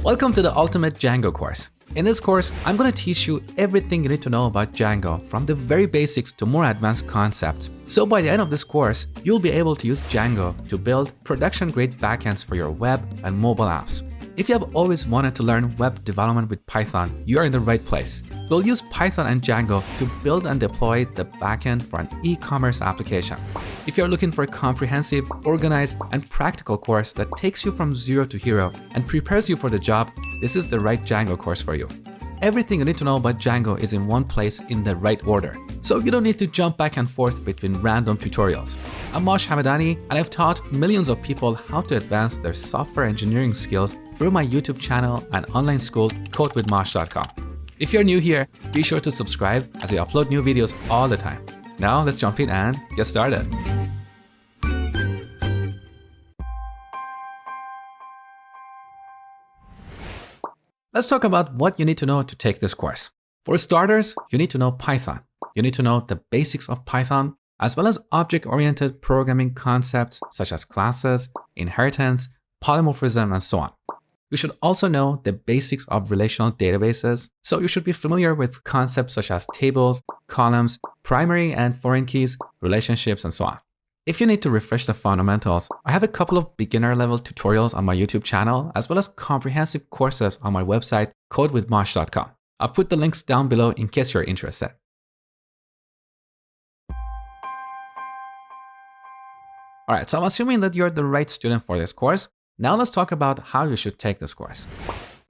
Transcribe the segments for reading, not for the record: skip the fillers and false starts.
Welcome to the Ultimate Django course. In this course, I'm going to teach you everything you need to know about Django, from the very basics to more advanced concepts. So by the end of this course, you'll be able to use Django to build production-grade backends for your web and mobile apps. If you have always wanted to learn web development with Python, you are in the right place. We'll use Python and Django to build and deploy the backend for an e-commerce application. If you're looking for a comprehensive, organized, and practical course that takes you from zero to hero and prepares you for the job, this is the right Django course for you. Everything you need to know about Django is in one place in the right order, so you don't need to jump back and forth between random tutorials. I'm Mosh Hamedani, and I've taught millions of people how to advance their software engineering skills through my YouTube channel and online school, codewithmosh.com. If you're new here, be sure to subscribe as I upload new videos all the time. Now let's jump in and get started. Let's talk about what you need to know to take this course. For starters, you need to know Python. You need to know the basics of Python, as well as object-oriented programming concepts such as classes, inheritance, polymorphism, and so on. You should also know the basics of relational databases, so you should be familiar with concepts such as tables, columns, primary and foreign keys, relationships, and so on. If you need to refresh the fundamentals, I have a couple of beginner-level tutorials on my YouTube channel, as well as comprehensive courses on my website, codewithmosh.com. I've put the links down below in case you're interested. Alright, so I'm assuming that you're the right student for this course. Now let's talk about how you should take this course.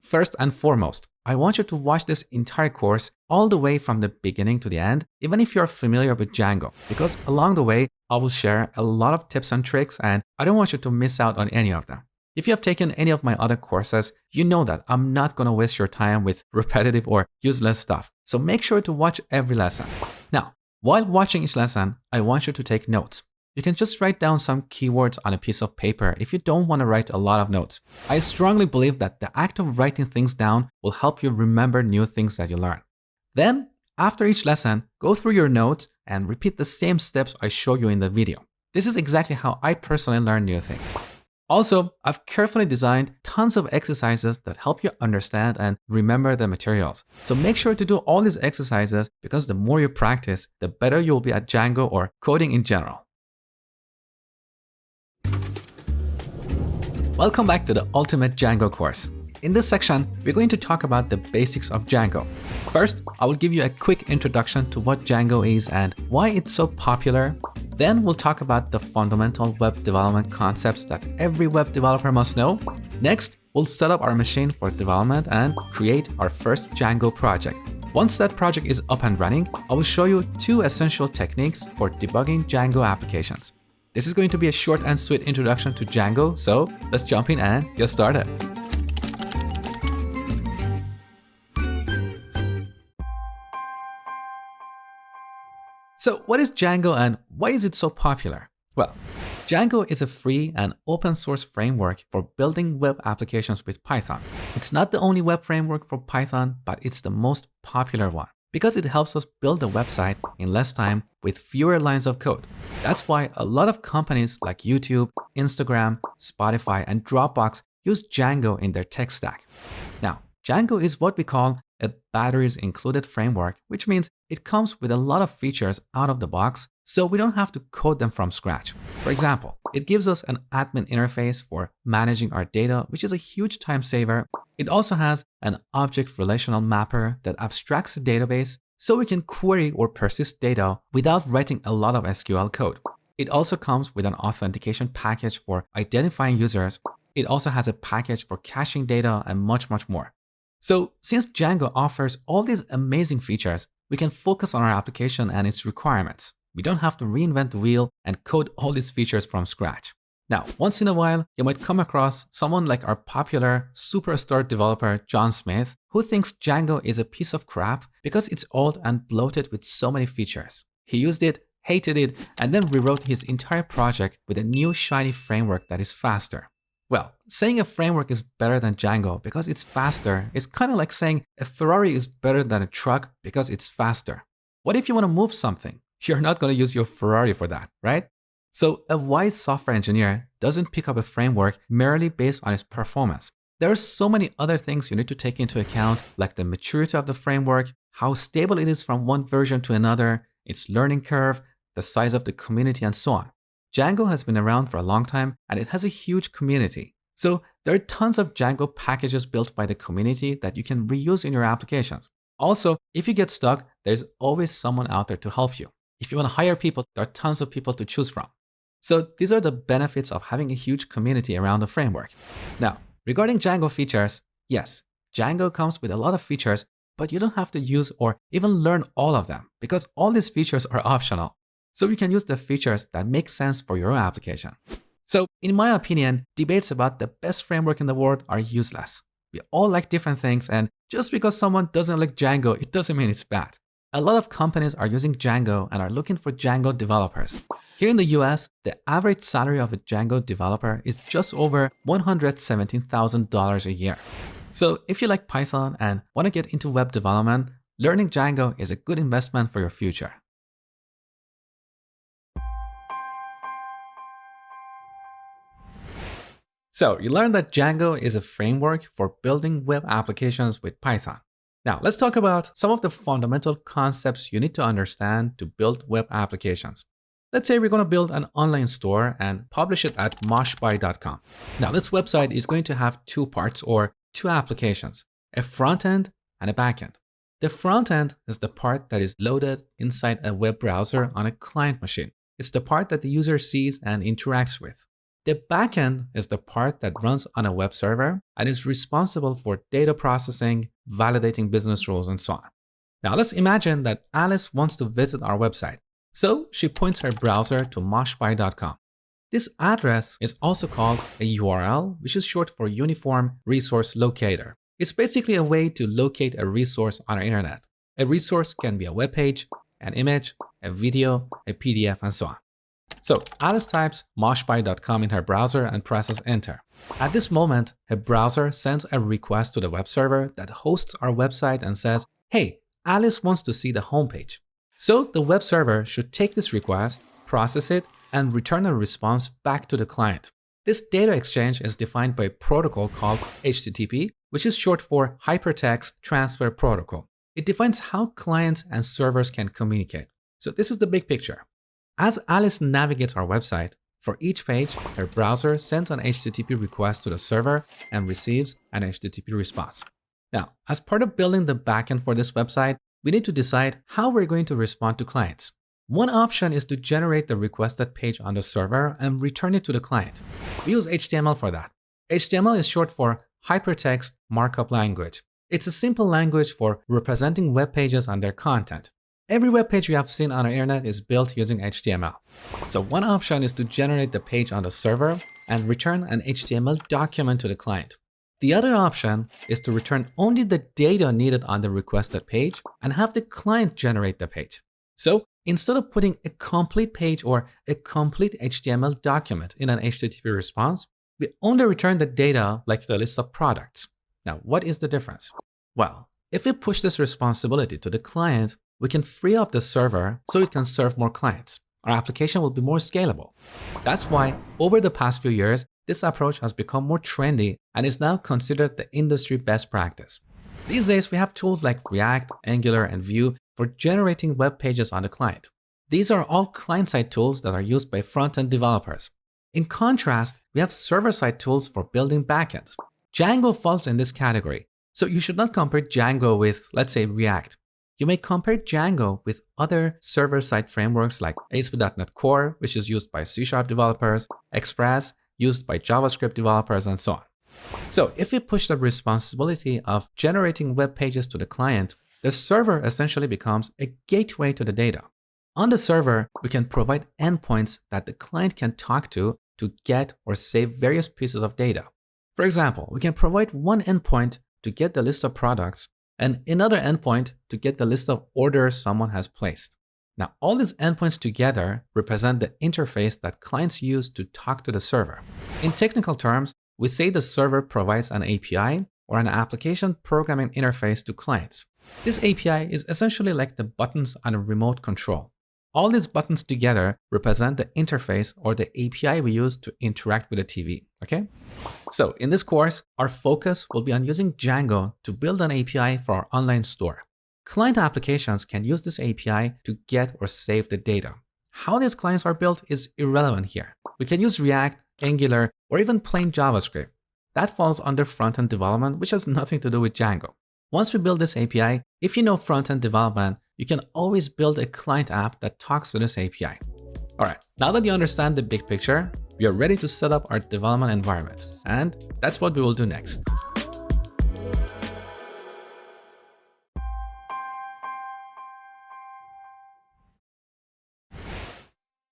First and foremost, I want you to watch this entire course all the way from the beginning to the end, even if you're familiar with Django, because along the way, I will share a lot of tips and tricks, and I don't want you to miss out on any of them. If you have taken any of my other courses, you know that I'm not going to waste your time with repetitive or useless stuff. So make sure to watch every lesson. Now, while watching each lesson, I want you to take notes. You can just write down some keywords on a piece of paper if you don't want to write a lot of notes. I strongly believe that the act of writing things down will help you remember new things that you learn. Then, after each lesson, go through your notes and repeat the same steps I show you in the video. This is exactly how I personally learn new things. Also, I've carefully designed tons of exercises that help you understand and remember the materials. So make sure to do all these exercises, because the more you practice, the better you'll be at Django or coding in general. Welcome back to the Ultimate Django course. In this section, we're going to talk about the basics of Django. First, I will give you a quick introduction to what Django is and why it's so popular. Then we'll talk about the fundamental web development concepts that every web developer must know. Next, we'll set up our machine for development and create our first Django project. Once that project is up and running, I will show you 2 essential techniques for debugging Django applications. This is going to be a short and sweet introduction to Django, so let's jump in and get started. So what is Django and why is it so popular? Well, Django is a free and open source framework for building web applications with Python. It's not the only web framework for Python, but it's the most popular one, because it helps us build a website in less time with fewer lines of code. That's why a lot of companies like YouTube, Instagram, Spotify, and Dropbox use Django in their tech stack. Now, Django is what we call a batteries included framework, which means it comes with a lot of features out of the box, so we don't have to code them from scratch. For example, it gives us an admin interface for managing our data, which is a huge time saver. It also has an object relational mapper that abstracts a database so we can query or persist data without writing a lot of SQL code. It also comes with an authentication package for identifying users. It also has a package for caching data and much more. So since Django offers all these amazing features, we can focus on our application and its requirements. We don't have to reinvent the wheel and code all these features from scratch. Now, once in a while, you might come across someone like our popular superstar developer, John Smith, who thinks Django is a piece of crap because it's old and bloated with so many features. He used it, hated it, and then rewrote his entire project with a new shiny framework that is faster. Well, saying a framework is better than Django because it's faster is kind of like saying a Ferrari is better than a truck because it's faster. What if you want to move something? You're not going to use your Ferrari for that, right? So a wise software engineer doesn't pick up a framework merely based on its performance. There are so many other things you need to take into account, like the maturity of the framework, how stable it is from one version to another, its learning curve, the size of the community, and so on. Django has been around for a long time and it has a huge community. So there are tons of Django packages built by the community that you can reuse in your applications. Also, if you get stuck, there's always someone out there to help you. If you want to hire people, there are tons of people to choose from. So these are the benefits of having a huge community around the framework. Now, regarding Django features, yes, Django comes with a lot of features, but you don't have to use or even learn all of them because all these features are optional. So you can use the features that make sense for your application. So in my opinion, debates about the best framework in the world are useless. We all like different things, and just because someone doesn't like Django, it doesn't mean it's bad. A lot of companies are using Django and are looking for Django developers. Here in the US, the average salary of a Django developer is just over $117,000 a year. So if you like Python and want to get into web development, learning Django is a good investment for your future. So you learned that Django is a framework for building web applications with Python. Now let's talk about some of the fundamental concepts you need to understand to build web applications. Let's say we're going to build an online store and publish it at moshbuy.com. Now this website is going to have two parts or two applications, a front end and a back end. The front end is the part that is loaded inside a web browser on a client machine. It's the part that the user sees and interacts with. The backend is the part that runs on a web server and is responsible for data processing, validating business rules, and so on. Now let's imagine that Alice wants to visit our website. So she points her browser to moshbuy.com. This address is also called a URL, which is short for Uniform Resource Locator. It's basically a way to locate a resource on our internet. A resource can be a web page, an image, a video, a PDF, and so on. So Alice types moshbuy.com in her browser and presses enter. At this moment, her browser sends a request to the web server that hosts our website and says, hey, Alice wants to see the homepage. So the web server should take this request, process it, and return a response back to the client. This data exchange is defined by a protocol called HTTP, which is short for Hypertext Transfer Protocol. It defines how clients and servers can communicate. So this is the big picture. As Alice navigates our website, for each page, her browser sends an HTTP request to the server and receives an HTTP response. Now, as part of building the backend for this website, we need to decide how we're going to respond to clients. One option is to generate the requested page on the server and return it to the client. We use HTML for that. HTML is short for Hypertext Markup Language. It's a simple language for representing web pages and their content. Every web page we have seen on our internet is built using HTML. So one option is to generate the page on the server and return an HTML document to the client. The other option is to return only the data needed on the requested page and have the client generate the page. So instead of putting a complete page or a complete HTML document in an HTTP response, we only return the data like the list of products. Now, what is the difference? Well, if we push this responsibility to the client, we can free up the server so it can serve more clients. Our application will be more scalable. That's why, over the past few years, this approach has become more trendy and is now considered the industry best practice. These days, we have tools like React, Angular, and Vue for generating web pages on the client. These are all client-side tools that are used by front-end developers. In contrast, we have server-side tools for building backends. Django falls in this category, so you should not compare Django with, let's say, React. You may compare Django with other server-side frameworks like ASP.NET Core, which is used by C# developers, Express, used by JavaScript developers, and so on. So if we push the responsibility of generating web pages to the client, the server essentially becomes a gateway to the data. On the server, we can provide endpoints that the client can talk to get or save various pieces of data. For example, we can provide one endpoint to get the list of products and another endpoint to get the list of orders someone has placed. Now, all these endpoints together represent the interface that clients use to talk to the server. In technical terms, we say the server provides an API or an application programming interface to clients. This API is essentially like the buttons on a remote control. all these buttons together represent the interface or the API we use to interact with the TV, okay? So in this course, our focus will be on using Django to build an API for our online store. Client applications can use this API to get or save the data. How these clients are built is irrelevant here. We can use React, Angular, or even plain JavaScript. That falls under front-end development, which has nothing to do with Django. Once we build this API, if you know front-end development, you can always build a client app that talks to this API. All right, now that you understand the big picture, we are ready to set up our development environment. And that's what we will do next.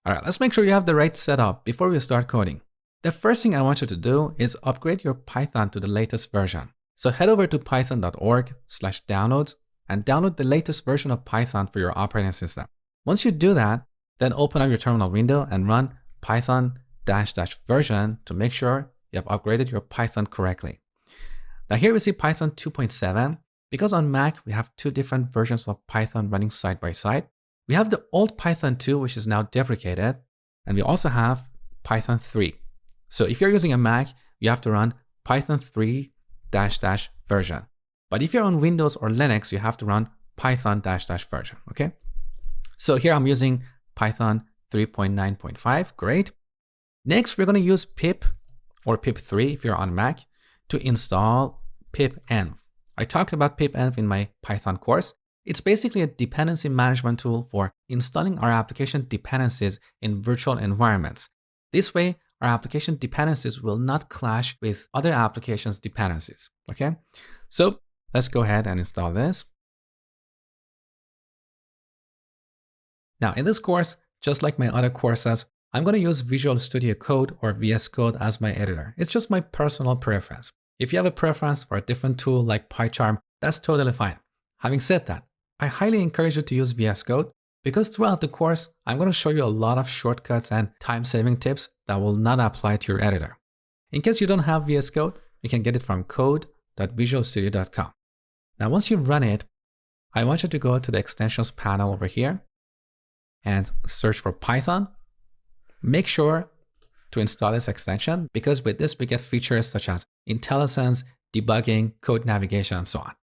All right, let's make sure you have the right setup before we start coding. The first thing I want you to do is upgrade your Python to the latest version. So head over to python.org/downloads and download the latest version of Python for your operating system. Once you do that, then open up your terminal window and run python-version to make sure you have upgraded your Python correctly. Now here we see Python 2.7. Because on Mac, we have two different versions of Python running side by side. We have the old Python 2, which is now deprecated, and we also have Python 3. So if you're using a Mac, you have to run Python 3 -- version. But if you're on Windows or Linux, you have to run Python -- version, okay? So here I'm using Python 3.9.5, great. Next, we're gonna use pip or pip3 if you're on Mac to install pipenv. I talked about pipenv in my Python course. It's basically a dependency management tool for installing our application dependencies in virtual environments. This way, our application dependencies will not clash with other applications' dependencies, okay? So let's go ahead and install this. Now in this course, just like my other courses, I'm going to use Visual Studio Code or VS Code as my editor. It's just my personal preference. If you have a preference for a different tool like PyCharm, that's totally fine. Having said that, I highly encourage you to use VS Code because throughout the course, I'm going to show you a lot of shortcuts and time-saving tips that will not apply to your editor. In case you don't have VS Code, you can get it from code.visualstudio.com. Now, once you run it, I want you to go to the extensions panel over here and search for Python. Make sure to install this extension because with this, we get features such as IntelliSense, debugging, code navigation, and so on.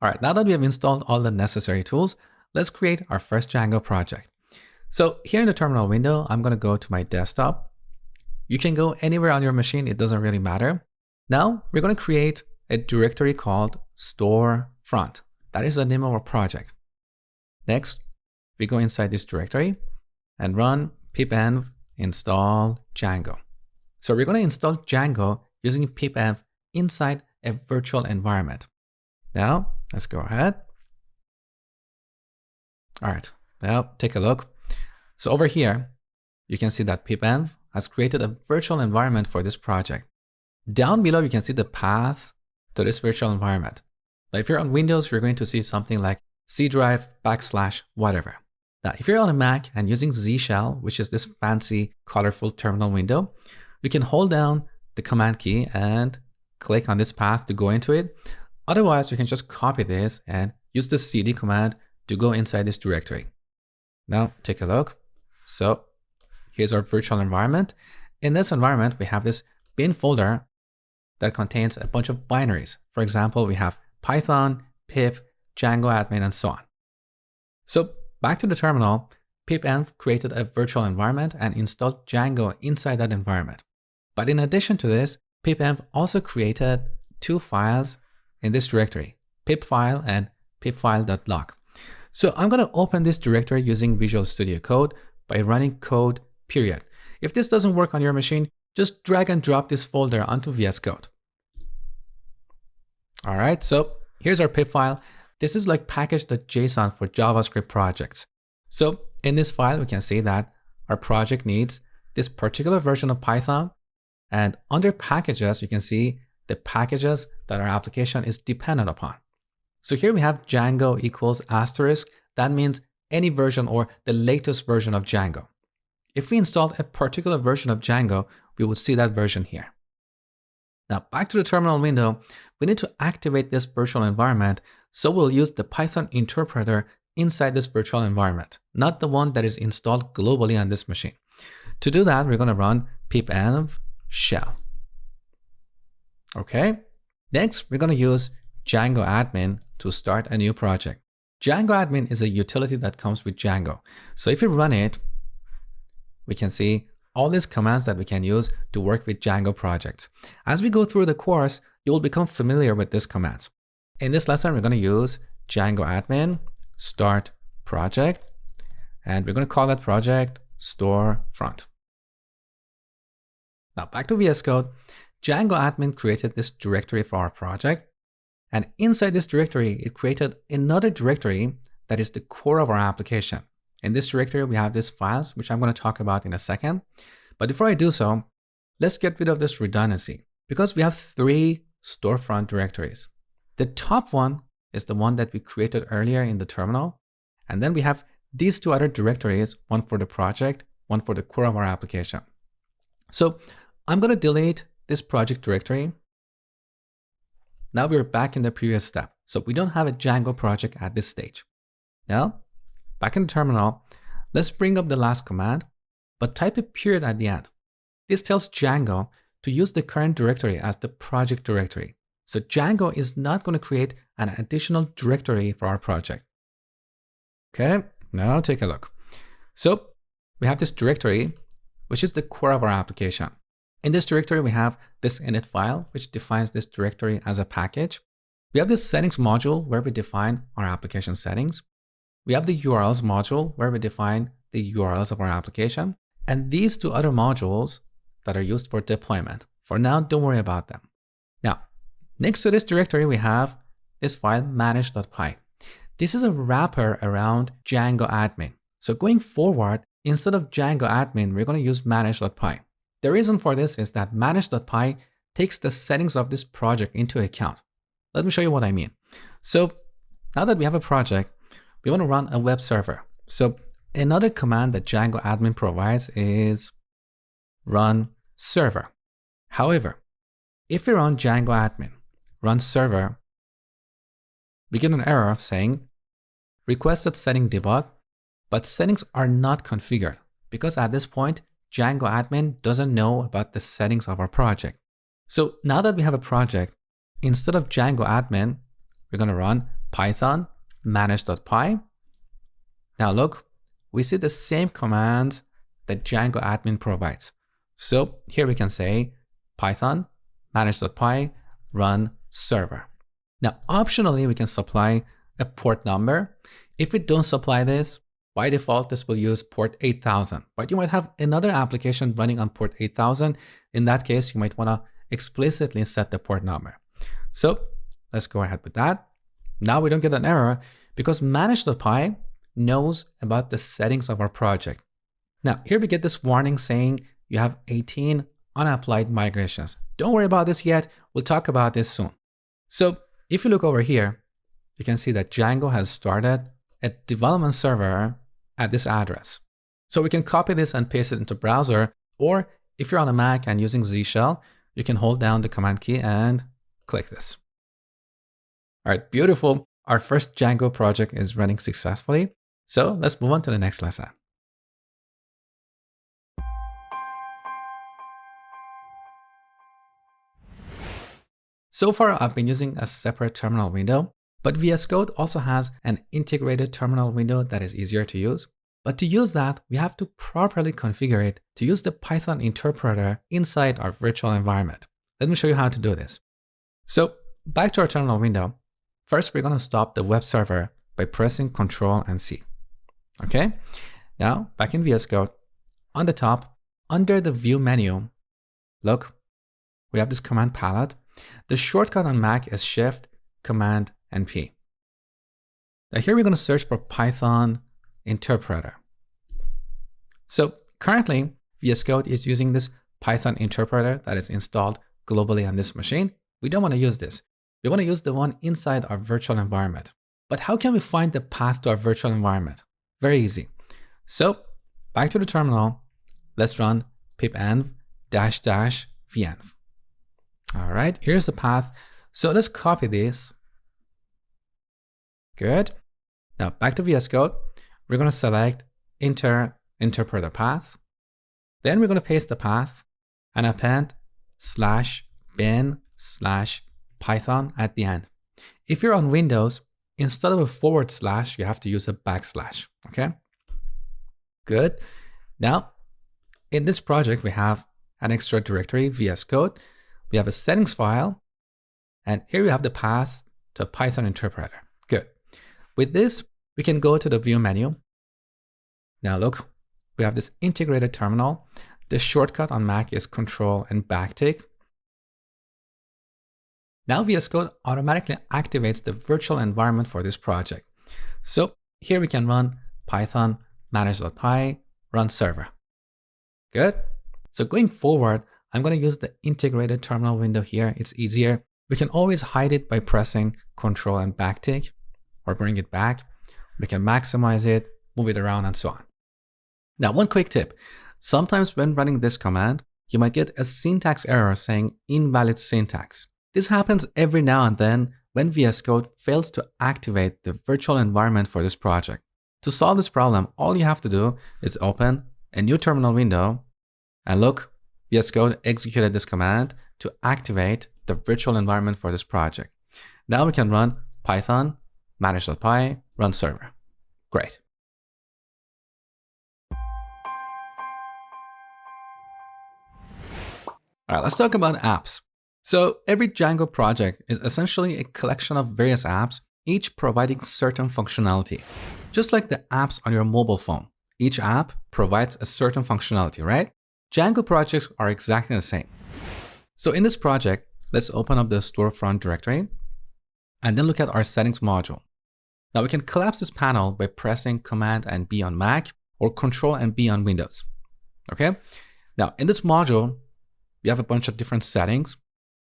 All right, now that we have installed all the necessary tools, let's create our first Django project. So here in the terminal window, I'm going to go to my desktop. You can go anywhere on your machine. It doesn't really matter. Now we're going to create a directory called storefront. That is the name of our project. Next, we go inside this directory and run pipenv install Django. So we're going to install Django using pipenv inside a virtual environment. Now, let's go ahead. All right, now take a look. So over here, you can see that pipenv has created a virtual environment for this project. Down below, you can see the path to this virtual environment. Now, if you're on Windows, you're going to see something like C drive / whatever. Now, if you're on a Mac and using Z Shell, which is this fancy, colorful terminal window, you can hold down the command key and click on this path to go into it. Otherwise, you can just copy this and use the cd command to go inside this directory. Now, take a look. So here's our virtual environment. In this environment, we have this bin folder that contains a bunch of binaries. For example, we have Python, pip, Django admin, and so on. So back to the terminal, pipenv created a virtual environment and installed Django inside that environment. But in addition to this, pipenv also created two files in this directory, pipfile and pipfile.log. So I'm going to open this directory using Visual Studio Code by running code period. If this doesn't work on your machine, just drag and drop this folder onto VS Code. All right, so here's our pip file. This is like package.json for JavaScript projects. So in this file, we can see that our project needs this particular version of Python. And under packages, you can see the packages that our application is dependent upon. So here we have Django =*. That means any version or the latest version of Django. If we installed a particular version of Django, we would see that version here. Now back to the terminal window, we need to activate this virtual environment, so we'll use the Python interpreter inside this virtual environment, not the one that is installed globally on this machine. To do that, we're going to run pipenv shell. Okay. Next, we're going to use Django admin to start a new project. Django admin is a utility that comes with Django. So if you run it, we can see all these commands that we can use to work with Django projects. As we go through the course, you will become familiar with these commands. In this lesson, we're going to use Django admin start project, and we're going to call that project storefront. Now back to VS Code, Django admin created this directory for our project. And inside this directory, it created another directory that is the core of our application. In this directory, we have these files, which I'm going to talk about in a second. But before I do so, let's get rid of this redundancy because we have 3 storefront directories. The top one is the one that we created earlier in the terminal. And then we have these 2 other directories, one for the project, one for the core of our application. So I'm going to delete this project directory. Now we're back in the previous step. So we don't have a Django project at this stage. Now, back in the terminal, let's bring up the last command, but type a period at the end. This tells Django to use the current directory as the project directory. So Django is not going to create an additional directory for our project. Okay, now take a look. So we have this directory, which is the core of our application. In this directory, we have this init file, which defines this directory as a package. We have this settings module where we define our application settings. We have the URLs module where we define the URLs of our application. And these 2 other modules that are used for deployment. For now, don't worry about them. Now, next to this directory, we have this file manage.py. This is a wrapper around Django admin. So going forward, instead of Django admin, we're going to use manage.py. The reason for this is that manage.py takes the settings of this project into account. Let me show you what I mean. So now that we have a project, we want to run a web server. So another command that Django admin provides is run server. However, if we run Django admin, run server, we get an error saying requested setting debug, but settings are not configured because at this point, Django admin doesn't know about the settings of our project. So now that we have a project, instead of Django admin, we're going to run python manage.py. Now look, we see the same commands that Django admin provides. So here we can say python manage.py run server. Now optionally, we can supply a port number. If we don't supply this, by default, this will use port 8000, but you might have another application running on port 8000. In that case, you might want to explicitly set the port number. So let's go ahead with that. Now we don't get an error because manage.py knows about the settings of our project. Now here we get this warning saying you have 18 unapplied migrations. Don't worry about this yet. We'll talk about this soon. So if you look over here, you can see that Django has started a development server at this address. So we can copy this and paste it into browser, or if you're on a Mac and using Z Shell, you can hold down the command key and click this. All right, beautiful. Our first Django project is running successfully. So let's move on to the next lesson. So far, I've been using a separate terminal window, but VS Code also has an integrated terminal window that is easier to use. But to use that, we have to properly configure it to use the Python interpreter inside our virtual environment. Let me show you how to do this. So back to our terminal window. First, we're going to stop the web server by pressing Ctrl and C. Okay. Now back in VS Code, on the top, under the View menu, look, we have this command palette. The shortcut on Mac is Shift, Command, and P. Now here we're going to search for Python interpreter. So currently, VS Code is using this Python interpreter that is installed globally on this machine. We don't want to use this. We want to use the one inside our virtual environment. But how can we find the path to our virtual environment? Very easy. So back to the terminal, let's run pipenv --venv. All right, here's the path. So let's copy this. Good. Now back to VS Code. We're going to select interpreter path. Then we're going to paste the path and append /bin/Python at the end. If you're on Windows, instead of a /, you have to use a \. Okay. Good. Now, in this project, we have an extra directory, VS Code. We have a settings file. And here we have the path to a Python interpreter. Good. With this, we can go to the view menu. Now look, we have this integrated terminal. The shortcut on Mac is Control and backtick. Now VS Code automatically activates the virtual environment for this project. So here we can run Python manage.py run server. Good. So going forward, I'm going to use the integrated terminal window here. It's easier. We can always hide it by pressing Control and backtick or bring it back. We can maximize it, move it around, and so on. Now, one quick tip. Sometimes when running this command, you might get a syntax error saying invalid syntax. This happens every now and then when VS Code fails to activate the virtual environment for this project. To solve this problem, all you have to do is open a new terminal window and look, VS Code executed this command to activate the virtual environment for this project. Now we can run Python manage.py run server. Great. All right, let's talk about apps. So every Django project is essentially a collection of various apps, each providing certain functionality. Just like the apps on your mobile phone, each app provides a certain functionality, right? Django projects are exactly the same. So in this project, let's open up the storefront directory and then look at our settings module. Now we can collapse this panel by pressing Command and B on Mac or Control and B on Windows. Okay. Now in this module, we have a bunch of different settings.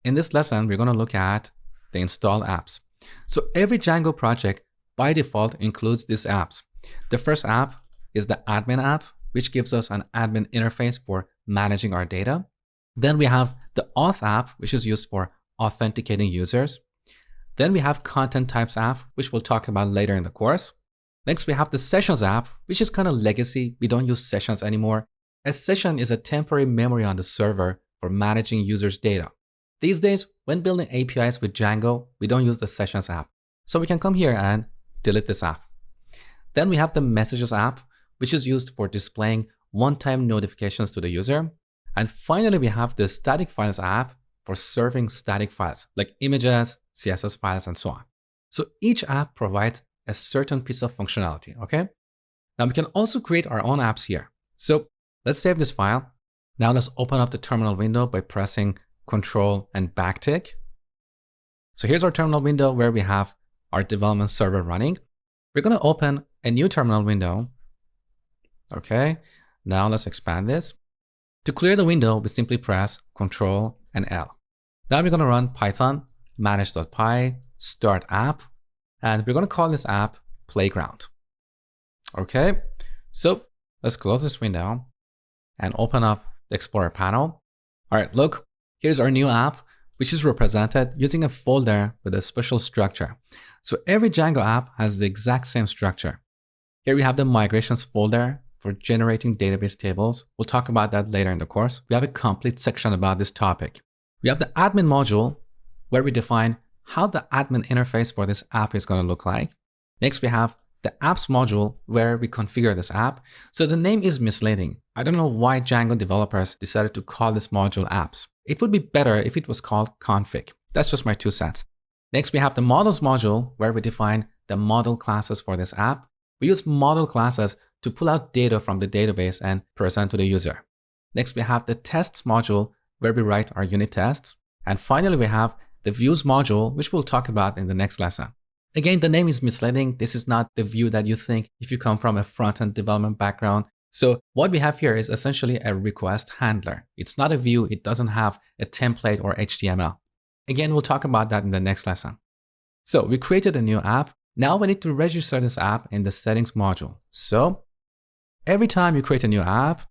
In this lesson, we're going to look at the install apps. So every Django project by default includes these apps. The first app is the admin app, which gives us an admin interface for managing our data. Then we have the auth app, which is used for authenticating users. Then we have content types app, which we'll talk about later in the course. Next, we have the sessions app, which is kind of legacy. We don't use sessions anymore. A session is a temporary memory on the server for managing users' data. These days, when building APIs with Django, we don't use the sessions app. So we can come here and delete this app. Then we have the messages app, which is used for displaying one-time notifications to the user. And finally, we have the static files app for serving static files like images, CSS files, and so on. So each app provides a certain piece of functionality, okay? Now we can also create our own apps here. So let's save this file. Now let's open up the terminal window by pressing Control and backtick. So here's our terminal window where we have our development server running. We're going to open a new terminal window. Okay, now let's expand this. To clear the window, we simply press Control and L. Now we're going to run Python manage.py start app, and we're going to call this app Playground. Okay, so let's close this window and open up the Explorer panel. All right, look, here's our new app, which is represented using a folder with a special structure. So every Django app has the exact same structure. Here we have the migrations folder for generating database tables. We'll talk about that later in the course. We have a complete section about this topic. We have the admin module where we define how the admin interface for this app is going to look like. Next, we have the apps module where we configure this app. So the name is misleading. I don't know why Django developers decided to call this module apps. It would be better if it was called config. That's just my 2 cents. Next, we have the models module where we define the model classes for this app. We use model classes to pull out data from the database and present to the user. Next, we have the tests module where we write our unit tests. And finally, we have the views module, which we'll talk about in the next lesson. Again, the name is misleading. This is not the view that you think if you come from a front-end development background. So what we have here is essentially a request handler. It's not a view. It doesn't have a template or HTML. Again, we'll talk about that in the next lesson. So we created a new app. Now we need to register this app in the settings module. So every time you create a new app,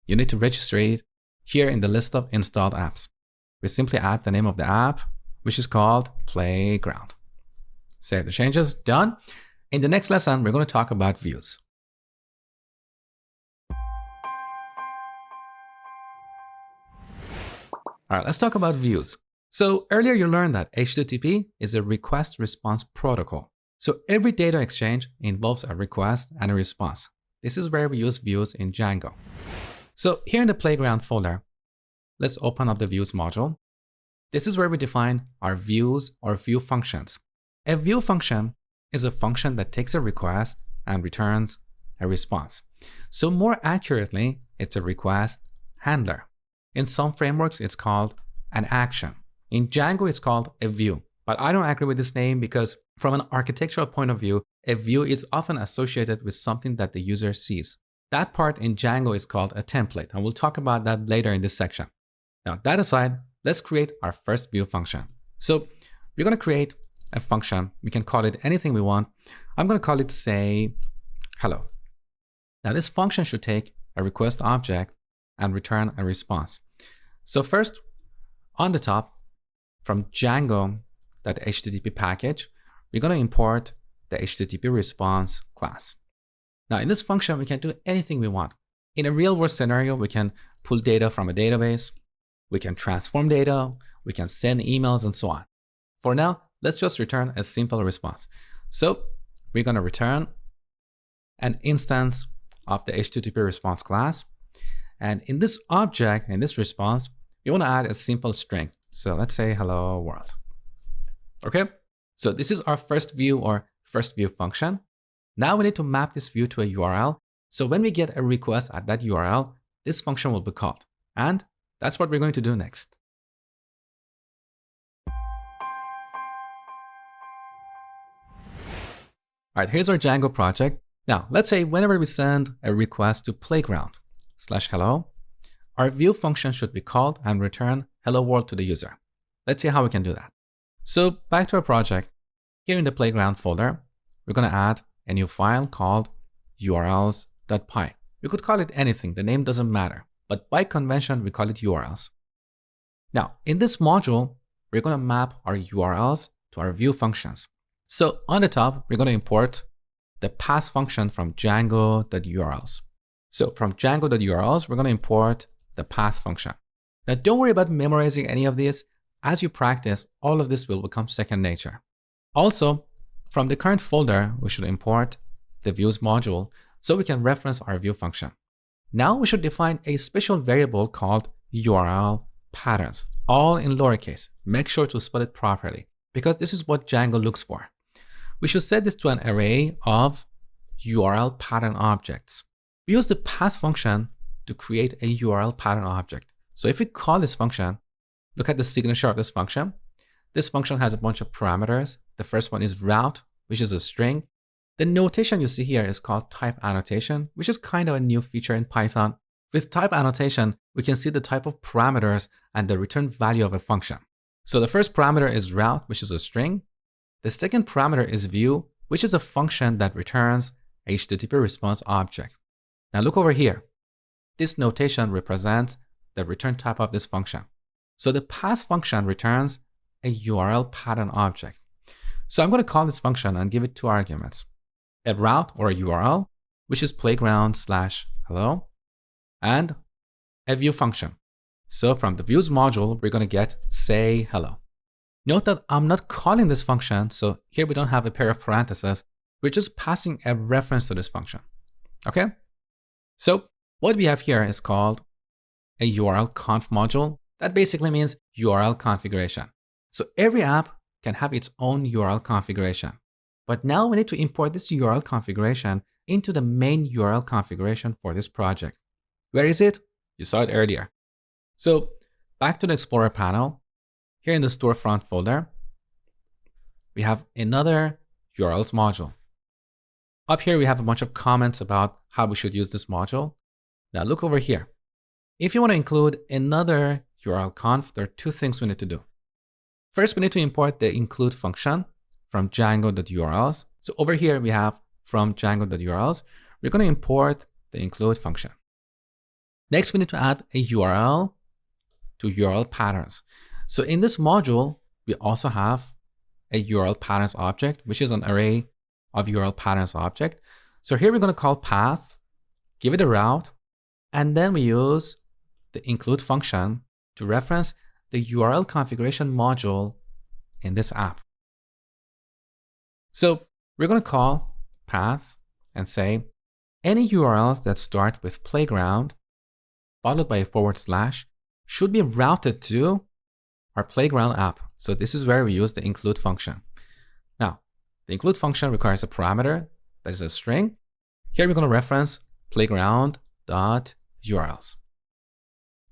you need to register it here in the list of installed apps. we simply add the name of the app, which is called Playground. Save the changes, done. In the next lesson, we're going to talk about views. All right, let's talk about views. So earlier you learned that HTTP is a request response protocol. So every data exchange involves a request and a response. This is where we use views in Django. So here in the Playground folder, let's open up the views module. This is where we define our views or view functions. A view function is a function that takes a request and returns a response. So more accurately, it's a request handler. In some frameworks, it's called an action. In Django, it's called a view. But I don't agree with this name because from an architectural point of view, a view is often associated with something that the user sees. That part in Django is called a template, and we'll talk about that later in this section. Now, that aside, let's create our first view function. So we're going to create a function. We can call it anything we want. I'm going to call it, say, hello. Now, this function should take a request object and return a response. So first, on the top, from Django.http package, we're going to import the HTTP response class. Now, in this function, we can do anything we want. In a real-world scenario, we can pull data from a database, we can transform data, we can send emails, and so on. For now, let's just return a simple response. So we're going to return an instance of the HTTP response class. And in this object, in this response, you want to add a simple string. So let's say hello world. Okay, so this is our first view or first view function. Now we need to map this view to a URL. So when we get a request at that URL, this function will be called. And that's what we're going to do next. All right, here's our Django project. Now, let's say whenever we send a request to playground/hello, our view function should be called and return hello world to the user. Let's see how we can do that. So back to our project. Here in the Playground folder, we're going to add a new file called urls.py. We could call it anything. The name doesn't matter. But by convention, we call it URLs. Now, in this module, we're going to map our URLs to our view functions. So on the top, we're going to import the path function from Django.urls. So from Django.urls, we're going to import the path function. Now, don't worry about memorizing any of this. As you practice, all of this will become second nature. Also, from the current folder, we should import the views module so we can reference our view function. Now we should define a special variable called URL patterns, all in lowercase. Make sure to spell it properly because this is what Django looks for. We should set this to an array of URL pattern objects. We use the path function to create a URL pattern object. So if we call this function, look at the signature of this function. This function has a bunch of parameters. The first one is route, which is a string. The notation you see here is called type annotation, which is kind of a new feature in Python. With type annotation, we can see the type of parameters and the return value of a function. So the first parameter is route, which is a string. The second parameter is view, which is a function that returns HTTP response object. Now look over here. This notation represents the return type of this function. So the path function returns a URL pattern object. So I'm going to call this function and give it two arguments. A route or a URL, which is playground/hello, and a view function. So from the views module, we're going to get say hello. Note that I'm not calling this function, so here we don't have a pair of parentheses. We're just passing a reference to this function. Okay? So what we have here is called a URL conf module. That basically means URL configuration. So every app can have its own URL configuration. But now we need to import this URL configuration into the main URL configuration for this project. Where is it? You saw it earlier. So back to the Explorer panel. Here in the storefront folder, we have another URLs module. Up here, we have a bunch of comments about how we should use this module. Now look over here. If you want to include another URL conf, there are two things we need to do. First, we need to import the include function from Django.urls. So over here, we have from Django.urls, we're going to import the include function. Next, we need to add a URL to URL patterns. So in this module, we also have a URL patterns object, which is an array of URL patterns object. So here we're going to call path, give it a route, and then we use the include function to reference the URL configuration module in this app. So we're going to call path and say any URLs that start with playground followed by a / should be routed to our playground app. So this is where we use the include function. Now, the include function requires a parameter that is a string. Here we're going to reference playground.urls.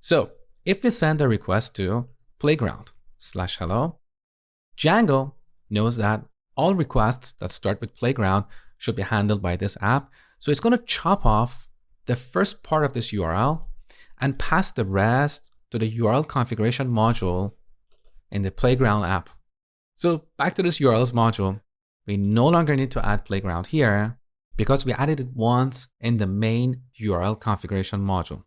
So if we send a request to playground/hello, Django knows that all requests that start with playground should be handled by this app. So it's going to chop off the first part of this URL and pass the rest to the URL configuration module in the playground app. So back to this URLs module, we no longer need to add playground here because we added it once in the main URL configuration module.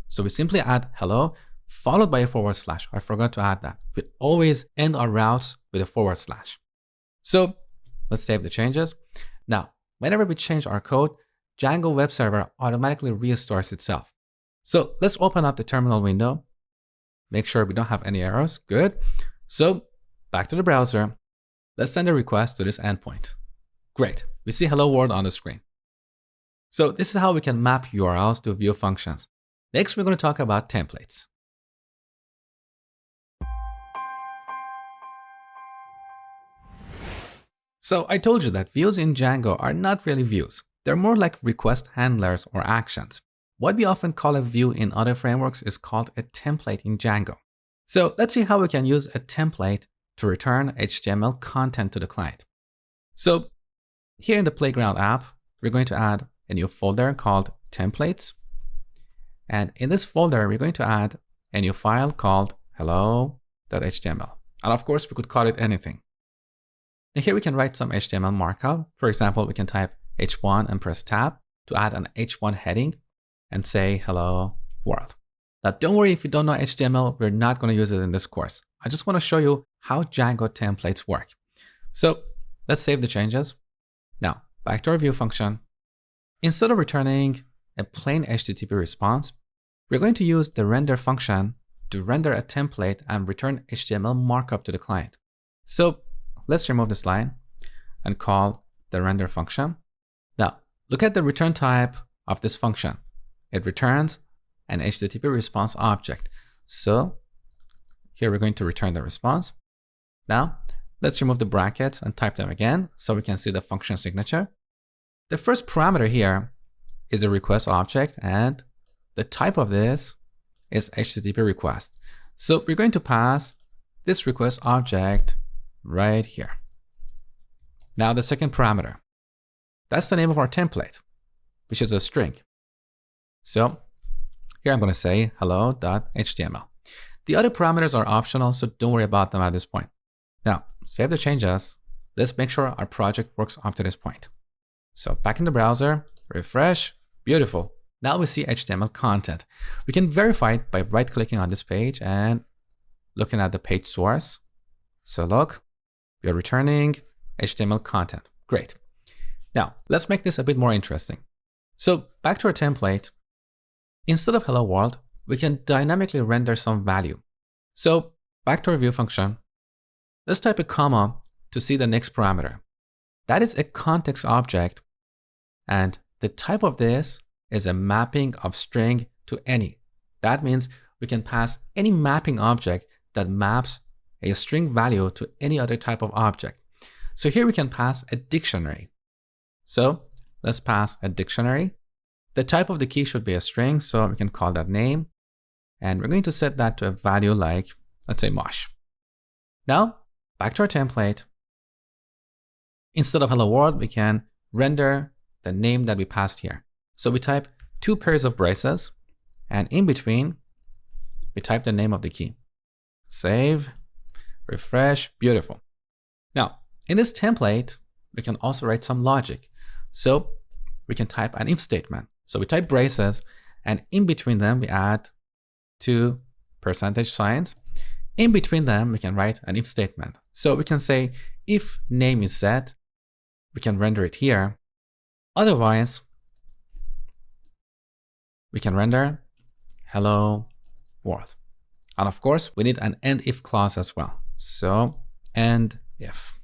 So we simply add hello followed by a /. I forgot to add that. We always end our routes with a /. So let's save the changes. Now, whenever we change our code, Django web server automatically restarts itself. So let's open up the terminal window. Make sure we don't have any errors. Good. So back to the browser. Let's send a request to this endpoint. Great. We see hello world on the screen. So this is how we can map URLs to view functions. Next, we're going to talk about templates. So I told you that views in Django are not really views. They're more like request handlers or actions. What we often call a view in other frameworks is called a template in Django. So let's see how we can use a template to return HTML content to the client. So here in the Playground app, we're going to add a new folder called templates. And in this folder, we're going to add a new file called hello.html. And of course, we could call it anything. And here we can write some HTML markup. For example, we can type H1 and press tab to add an H1 heading and say hello world. Now, don't worry if you don't know HTML, we're not going to use it in this course. I just want to show you how Django templates work. So let's save the changes. Now, back to our view function. Instead of returning a plain HTTP response, we're going to use the render function to render a template and return HTML markup to the client. So let's remove this line and call the render function. Now, look at the return type of this function. It returns an HTTP response object. So here we're going to return the response. Now, let's remove the brackets and type them again so we can see the function signature. The first parameter here is a request object, and the type of this is HTTP request. So we're going to pass this request object right here. Now the second parameter, that's the name of our template, which is a string. So here I'm going to say hello.html. The other parameters are optional, so don't worry about them at this point. Now, save the changes. Let's make sure our project works up to this point. So back in the browser, refresh, beautiful. Now we see HTML content. We can verify it by right-clicking on this page and looking at the page source. So look, we are returning HTML content. Great. Now, let's make this a bit more interesting. So back to our template. Instead of hello world, we can dynamically render some value. So back to our view function. Let's type a comma to see the next parameter. That is a context object, and the type of this is a mapping of string to any. That means we can pass any mapping object that maps a string value to any other type of object. So here we can pass a dictionary. So let's pass a dictionary. The type of the key should be a string, so we can call that name. And we're going to set that to a value like, let's say, Mosh. Now, back to our template. Instead of hello world, we can render the name that we passed here. So we type 2 pairs of braces, and in between, we type the name of the key. Save, refresh, beautiful. Now, in this template, we can also write some logic. So we can type an if statement. So we type braces, and in between them, we add 2 percentage signs. In between them, we can write an if statement. So we can say if name is set, we can render it here. Otherwise, we can render hello world. And of course, we need an end if clause as well. So end if.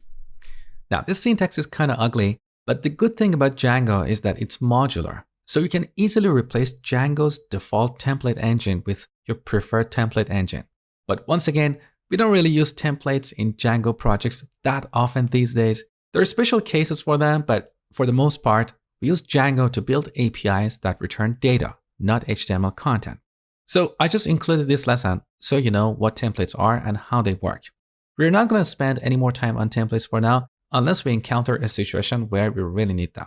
Now, this syntax is kind of ugly, but the good thing about Django is that it's modular. So you can easily replace Django's default template engine with your preferred template engine. But once again, we don't really use templates in Django projects that often these days. There are special cases for them, but for the most part, we use Django to build APIs that return data, not HTML content. So I just included this lesson so you know what templates are and how they work. We're not going to spend any more time on templates for now, unless we encounter a situation where we really need them.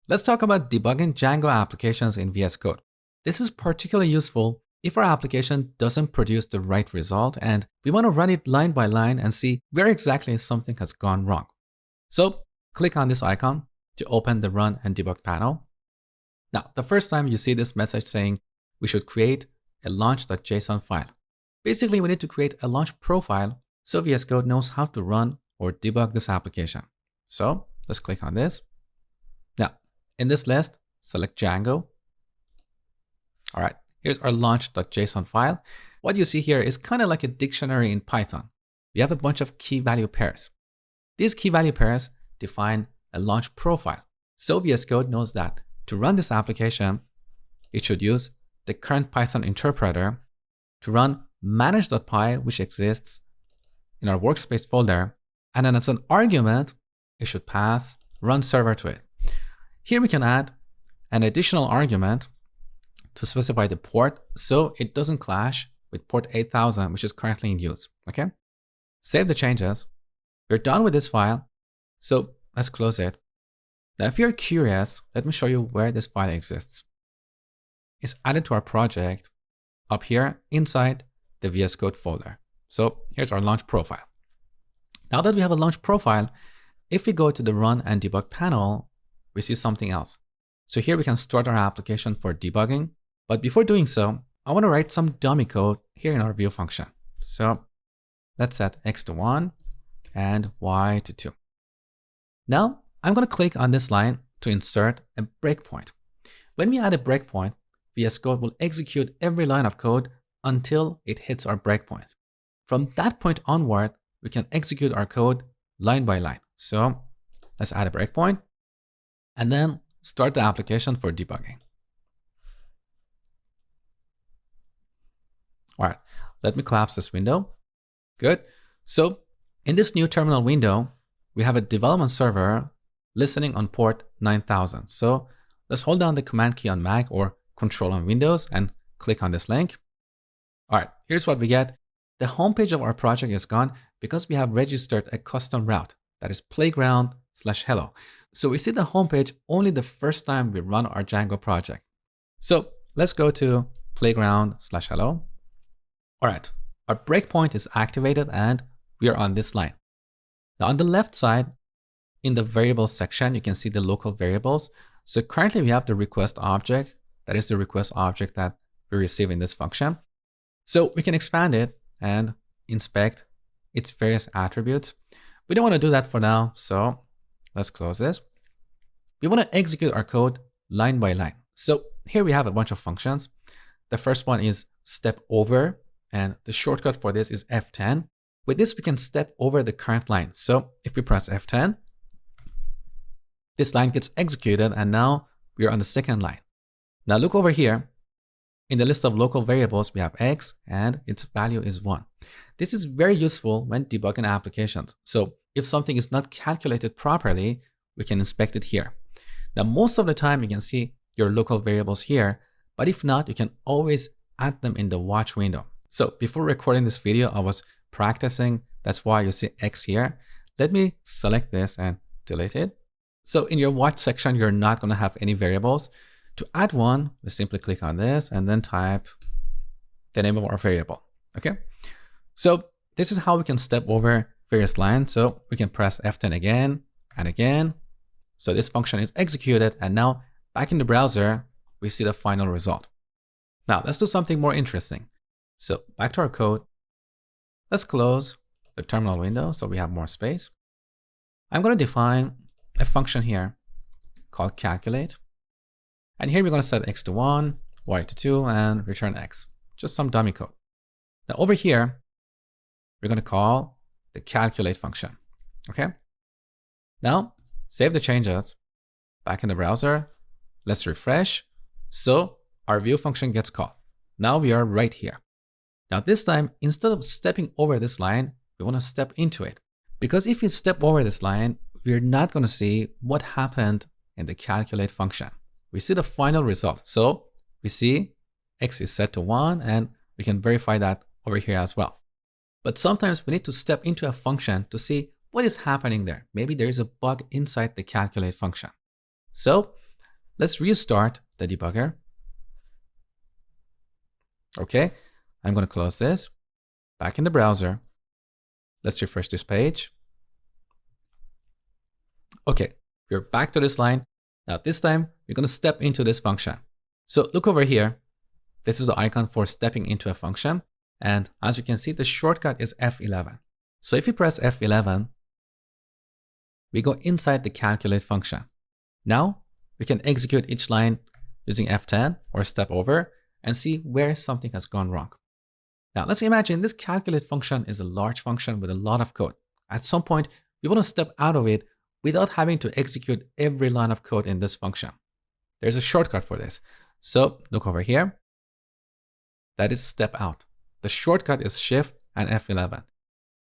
Let's talk about debugging Django applications in VS Code. This is particularly useful if our application doesn't produce the right result and we want to run it line by line and see where exactly something has gone wrong. So click on this icon to open the Run and Debug panel. Now, the first time you see this message saying we should create a launch.json file. Basically, we need to create a launch profile so VS Code knows how to run or debug this application. So let's click on this. Now, in this list, select Django. All right, here's our launch.json file. What you see here is kind of like a dictionary in Python. We have a bunch of key value pairs. These key value pairs define a launch profile. So VS Code knows that to run this application, it should use the current Python interpreter to run manage.py, which exists in our workspace folder. And then as an argument, it should pass run server to it. Here we can add an additional argument to specify the port so it doesn't clash with port 8000, which is currently in use. Okay, save the changes. We're done with this file. So let's close it. Now, if you're curious, let me show you where this file exists. It's added to our project up here inside the VS Code folder. So here's our launch profile. Now that we have a launch profile, if we go to the Run and Debug panel, we see something else. So here we can start our application for debugging. But before doing so, I want to write some dummy code here in our view function. So let's set x to 1 and y to 2. Now I'm going to click on this line to insert a breakpoint. When we add a breakpoint, VS Code will execute every line of code until it hits our breakpoint. From that point onward, we can execute our code line by line. So let's add a breakpoint and then start the application for debugging. All right, let me collapse this window. Good. So in this new terminal window, we have a development server listening on port 9000. So let's hold down the command key on Mac or Control on Windows and click on this link. All right, here's what we get. The homepage of our project is gone because we have registered a custom route that is playground/hello. So we see the homepage only the first time we run our Django project. So let's go to playground/hello. All right, our breakpoint is activated and we are on this line. Now on the left side, in the variables section, you can see the local variables. So currently we have the request object. That is the request object that we receive in this function. So we can expand it and inspect its various attributes. We don't want to do that for now. So let's close this. We want to execute our code line by line. So here we have a bunch of functions. The first one is step over, and the shortcut for this is F10. With this, we can step over the current line. So if we press F10, this line gets executed and now we are on the second line. Now look over here. In the list of local variables, we have x and its value is 1. This is very useful when debugging applications. So if something is not calculated properly, we can inspect it here. Now most of the time you can see your local variables here, but if not, you can always add them in the watch window. So before recording this video, I was practicing. That's why you see x here. Let me select this and delete it. So in your watch section, you're not going to have any variables. To add one, we simply click on this and then type the name of our variable. Okay. So this is how we can step over various lines. So we can press F10 again and again. So this function is executed and now Back in the browser, we see the final result. Now let's do something more interesting. So back to our code. Let's close the terminal window so we have more space. I'm going to define a function here called calculate. And here we're going to set x to 1, y to 2, and return x. Just some dummy code. Now over here, we're going to call the calculate function. Okay. Now save the changes. Back in the browser, let's refresh. So our view function gets called. Now we are right here. Now this time, instead of stepping over this line, we want to step into it. Because if we step over this line, we're not going to see what happened in the calculate function. We see the final result. So we see x is set to 1, and we can verify that over here as well. But sometimes we need to step into a function to see what is happening there. Maybe there is a bug inside the calculate function. So let's restart the debugger. Okay, I'm going to close this. Back in the browser, let's refresh this page. Okay, we're back to this line. Now this time, we're going to step into this function. So look over here. This is the icon for stepping into a function. And as you can see, the shortcut is F11. So if you press F11, we go inside the calculate function. Now we can execute each line using F10 or step over and see where something has gone wrong. Now let's imagine this calculate function is a large function with a lot of code. At some point, we want to step out of it without having to execute every line of code in this function. There's a shortcut for this. So look over here. That is step out. The shortcut is Shift and F11.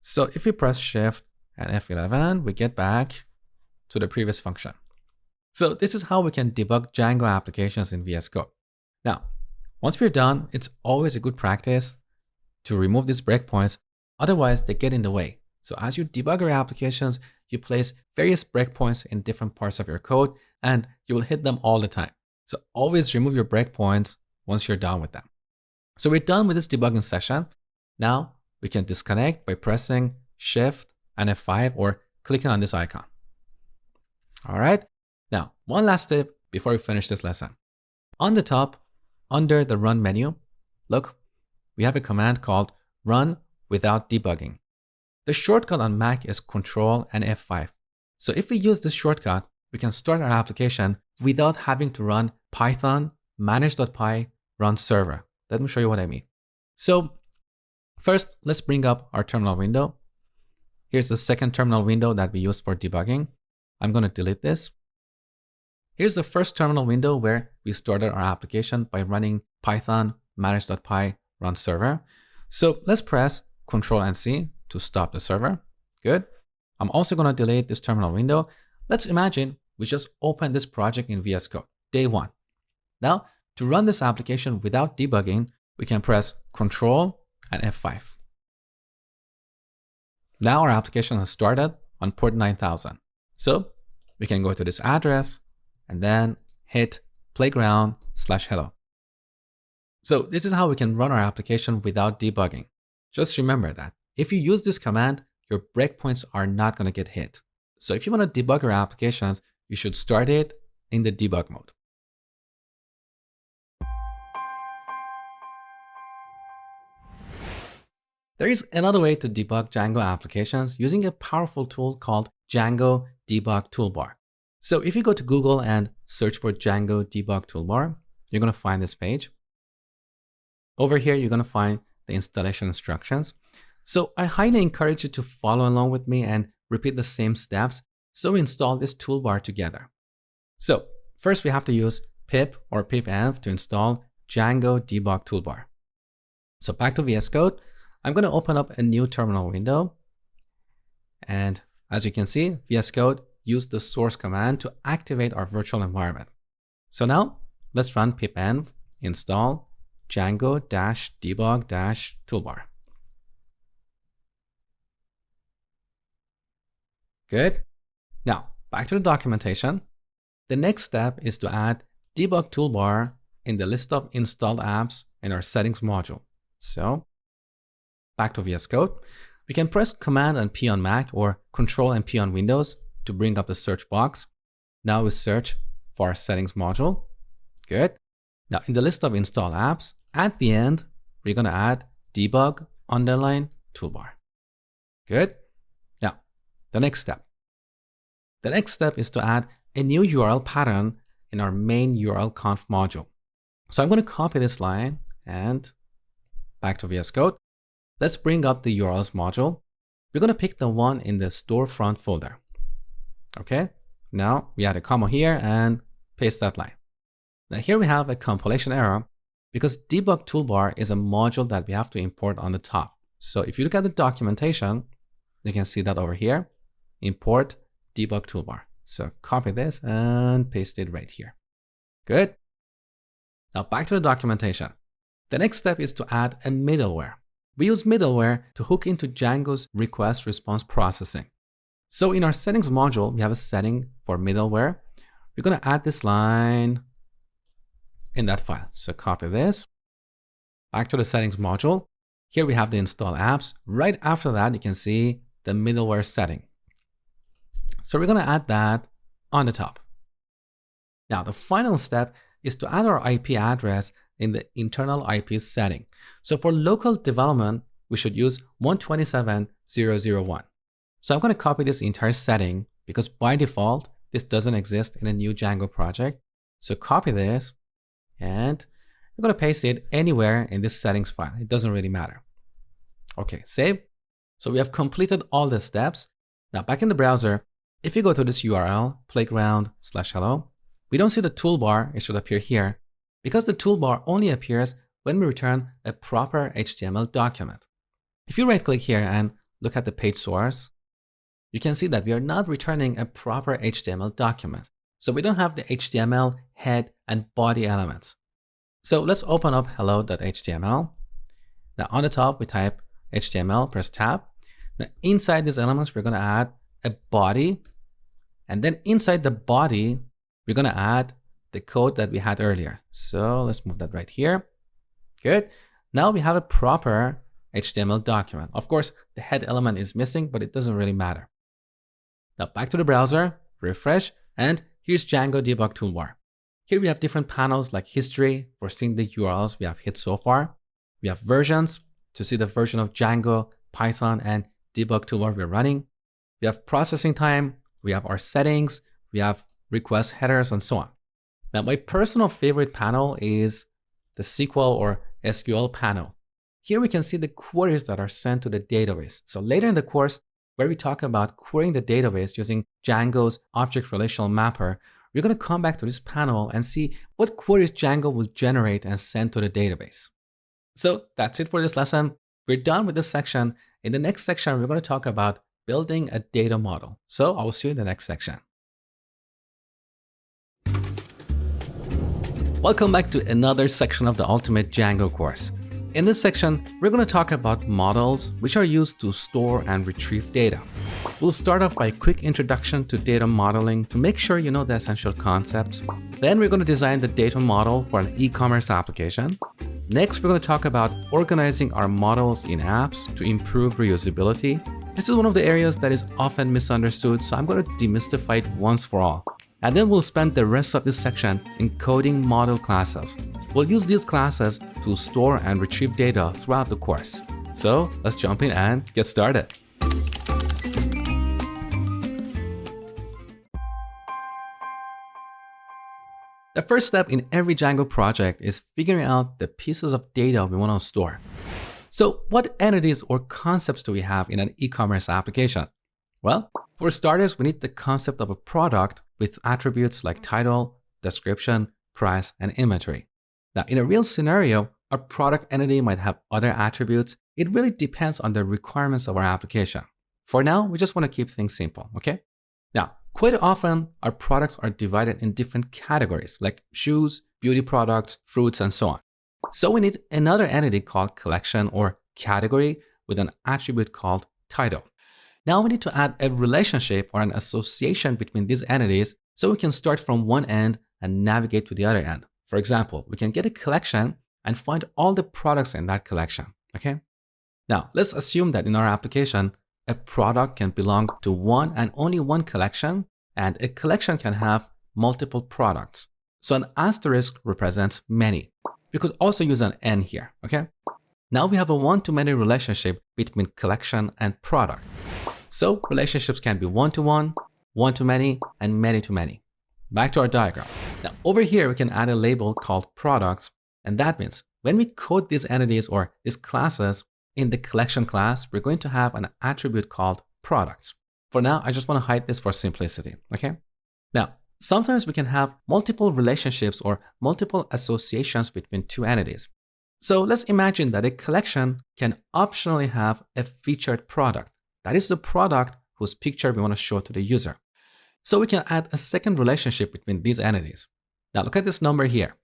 So if we press Shift and F11, we get back to the previous function. So this is how we can debug Django applications in VS Code. Now, once we're done, it's always a good practice to remove these breakpoints. Otherwise, they get in the way. So as you debug your applications, you place various breakpoints in different parts of your code, and you will hit them all the time. So always remove your breakpoints once you're done with them. So we're done with this debugging session. Now we can disconnect by pressing Shift and F5 or clicking on this icon. All right. Now, one last tip before we finish this lesson. On the top, under the Run menu, look, we have a command called Run Without Debugging. The shortcut on Mac is Control and F5. So if we use this shortcut, we can start our application without having to run Python manage.py run server. Let me show you what I mean. So first, let's bring up our terminal window. Here's the second terminal window that we use for debugging. I'm going to delete this. Here's the first terminal window where we started our application by running Python manage.py run server. So let's press Control and C to stop the server. Good. I'm also going to delete this terminal window. Let's imagine we just opened this project in VS Code, day one. Now, to run this application without debugging, we can press Control and F5. Now our application has started on port 9000. So we can go to this address and then hit playground/hello. So this is how we can run our application without debugging. Just remember that if you use this command, your breakpoints are not going to get hit. So if you want to debug your applications, you should start it in the debug mode. There is another way to debug Django applications using a powerful tool called Django Debug Toolbar. So if you go to Google and search for Django Debug Toolbar, you're going to find this page. Over here, you're going to find the installation instructions. So I highly encourage you to follow along with me and repeat the same steps so we install this toolbar together. So first we have to use pip or pipenv to install Django Debug Toolbar. So back to VS Code, I'm going to open up a new terminal window. And as you can see, VS Code used the source command to activate our virtual environment. So now let's run pipenv install Django-debug-toolbar. Good. Now back to the documentation. The next step is to add debug toolbar in the list of installed apps in our settings module. So back to VS Code, we can press Command and P on Mac or Control and P on Windows to bring up the search box. Now we search for our settings module. Good. Now in the list of install apps, at the end, we're going to add debug underline toolbar. Good. Now, the next step. The next step is to add a new URL pattern in our main URL conf module. So I'm going to copy this line and back to VS Code. Let's bring up the URLs module. We're going to pick the one in the storefront folder. Okay. Now we add a comma here and paste that line. Now here we have a compilation error because debug toolbar is a module that we have to import on the top. So if you look at the documentation, you can see that over here, import debug toolbar. So copy this and paste it right here. Good. Now back to the documentation. The next step is to add a middleware. We use middleware to hook into Django's request response processing. So in our settings module, we have a setting for middleware. We're going to add this line in that file. So copy this. Back to the settings module. Here we have the install apps. Right after that, you can see the middleware setting. So we're going to add that on the top. Now the final step is to add our IP address in the internal IP setting. So for local development, we should use 127.0.0.1. So I'm going to copy this entire setting because by default, this doesn't exist in a new Django project. So copy this and we're going to paste it anywhere in this settings file. It doesn't really matter. Okay, save. So we have completed all the steps. Now back in the browser, if you go to this URL, playground/hello, we don't see the toolbar. It should appear here because the toolbar only appears when we return a proper HTML document. If you right click here and look at the page source, you can see that we are not returning a proper HTML document. So we don't have the HTML head and body elements. So let's open up hello.html. Now on the top, we type HTML, press tab. Now inside these elements, we're going to add a body. And then inside the body, we're going to add the code that we had earlier. So let's move that right here. Good. Now we have a proper HTML document. Of course, the head element is missing, but it doesn't really matter. Now back to the browser, refresh, and here's Django debug toolbar. Here we have different panels like history for seeing the URLs we have hit so far. We have versions to see the version of Django, Python, and debug toolbar we're running. We have processing time, we have our settings, we have request headers, and so on. Now my personal favorite panel is the SQL or SQL panel. Here we can see the queries that are sent to the database. So later in the course, where we talk about querying the database using Django's object relational mapper, we're going to come back to this panel and see what queries Django will generate and send to the database. So that's it for this lesson. We're done with this section. In the next section, we're going to talk about building a data model. So I will see you in the next section. Welcome back to another section of the Ultimate Django course. In this section, we're going to talk about models which are used to store and retrieve data. We'll start off by a quick introduction to data modeling to make sure you know the essential concepts. Then we're going to design the data model for an e-commerce application. Next, we're going to talk about organizing our models in apps to improve reusability. This is one of the areas that is often misunderstood, so I'm going to demystify it once for all. And then we'll spend the rest of this section encoding model classes. We'll use these classes to store and retrieve data throughout the course. So let's jump in and get started. The first step in every Django project is figuring out the pieces of data we want to store. So what entities or concepts do we have in an e-commerce application? Well, for starters, we need the concept of a product with attributes like title, description, price, and inventory. Now, in a real scenario, a product entity might have other attributes. It really depends on the requirements of our application. For now, we just want to keep things simple, okay? Now, quite often, our products are divided in different categories like shoes, beauty products, fruits, and so on. So we need another entity called collection or category with an attribute called title. Now we need to add a relationship or an association between these entities so we can start from one end and navigate to the other end. For example, we can get a collection and find all the products in that collection, okay? Now, let's assume that in our application, a product can belong to one and only one collection, and a collection can have multiple products. So an asterisk represents many. We could also use an N here, okay? Now we have a one-to-many relationship between collection and product. So relationships can be one-to-one, one-to-many, and many-to-many. Back to our diagram. Now over here, we can add a label called products. And that means when we code these entities or these classes in the collection class, we're going to have an attribute called products. For now, I just want to hide this for simplicity, okay? Now, sometimes we can have multiple relationships or multiple associations between two entities. So let's imagine that a collection can optionally have a featured product. That is the product whose picture we want to show to the user. So we can add a second relationship between these entities. Now look at this number here.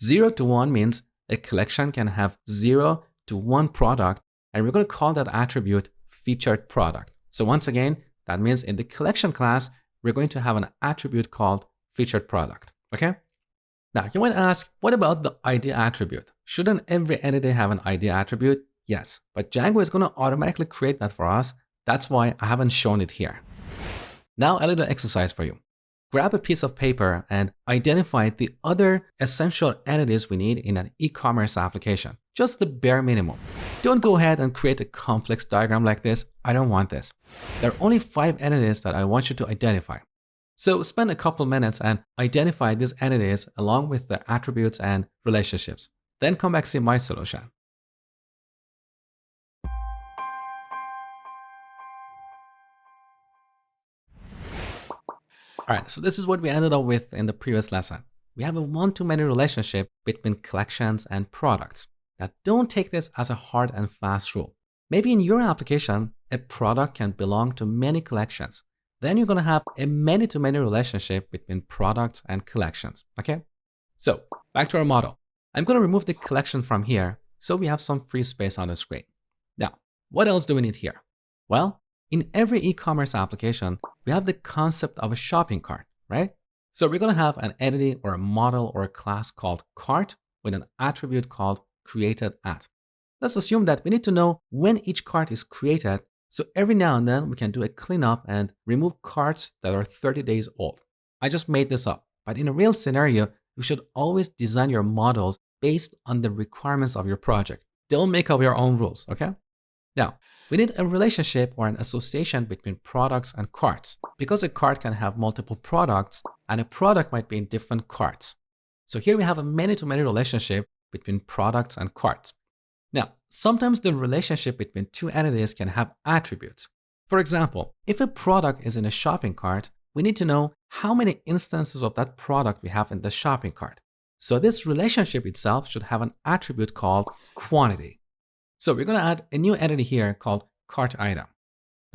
0 to 1 means a collection can have 0 to 1 product, and we're going to call that attribute featured product. So once again, that means in the collection class, we're going to have an attribute called featured product, okay? Now you might ask, what about the ID attribute? Shouldn't every entity have an ID attribute? Yes, but Django is going to automatically create that for us. That's why I haven't shown it here. Now a little exercise for you. Grab a piece of paper and identify the other essential entities we need in an e-commerce application. Just the bare minimum. Don't go ahead and create a complex diagram like this. I don't want this. There are only 5 entities that I want you to identify. So spend a couple minutes and identify these entities along with the attributes and relationships. Then come back see my solution. All right, so this is what we ended up with in the previous lesson. We have a one-to-many relationship between collections and products. Now, don't take this as a hard and fast rule. Maybe in your application, a product can belong to many collections. Then you're going to have a many-to-many relationship between products and collections, okay? So back to our model. I'm going to remove the collection from here so we have some free space on the screen. Now, what else do we need here? Well, in every e-commerce application, we have the concept of a shopping cart, right? So we're going to have an entity or a model or a class called cart with an attribute called created at. Let's assume that we need to know when each cart is created. So every now and then we can do a cleanup and remove carts that are 30 days old. I just made this up, but in a real scenario, you should always design your models based on the requirements of your project. Don't make up your own rules, okay? Now, we need a relationship or an association between products and carts because a cart can have multiple products and a product might be in different carts. So here we have a many-to-many relationship between products and carts. Now, sometimes the relationship between two entities can have attributes. For example, if a product is in a shopping cart, we need to know how many instances of that product we have in the shopping cart. So this relationship itself should have an attribute called quantity. So we're going to add a new entity here called cart item.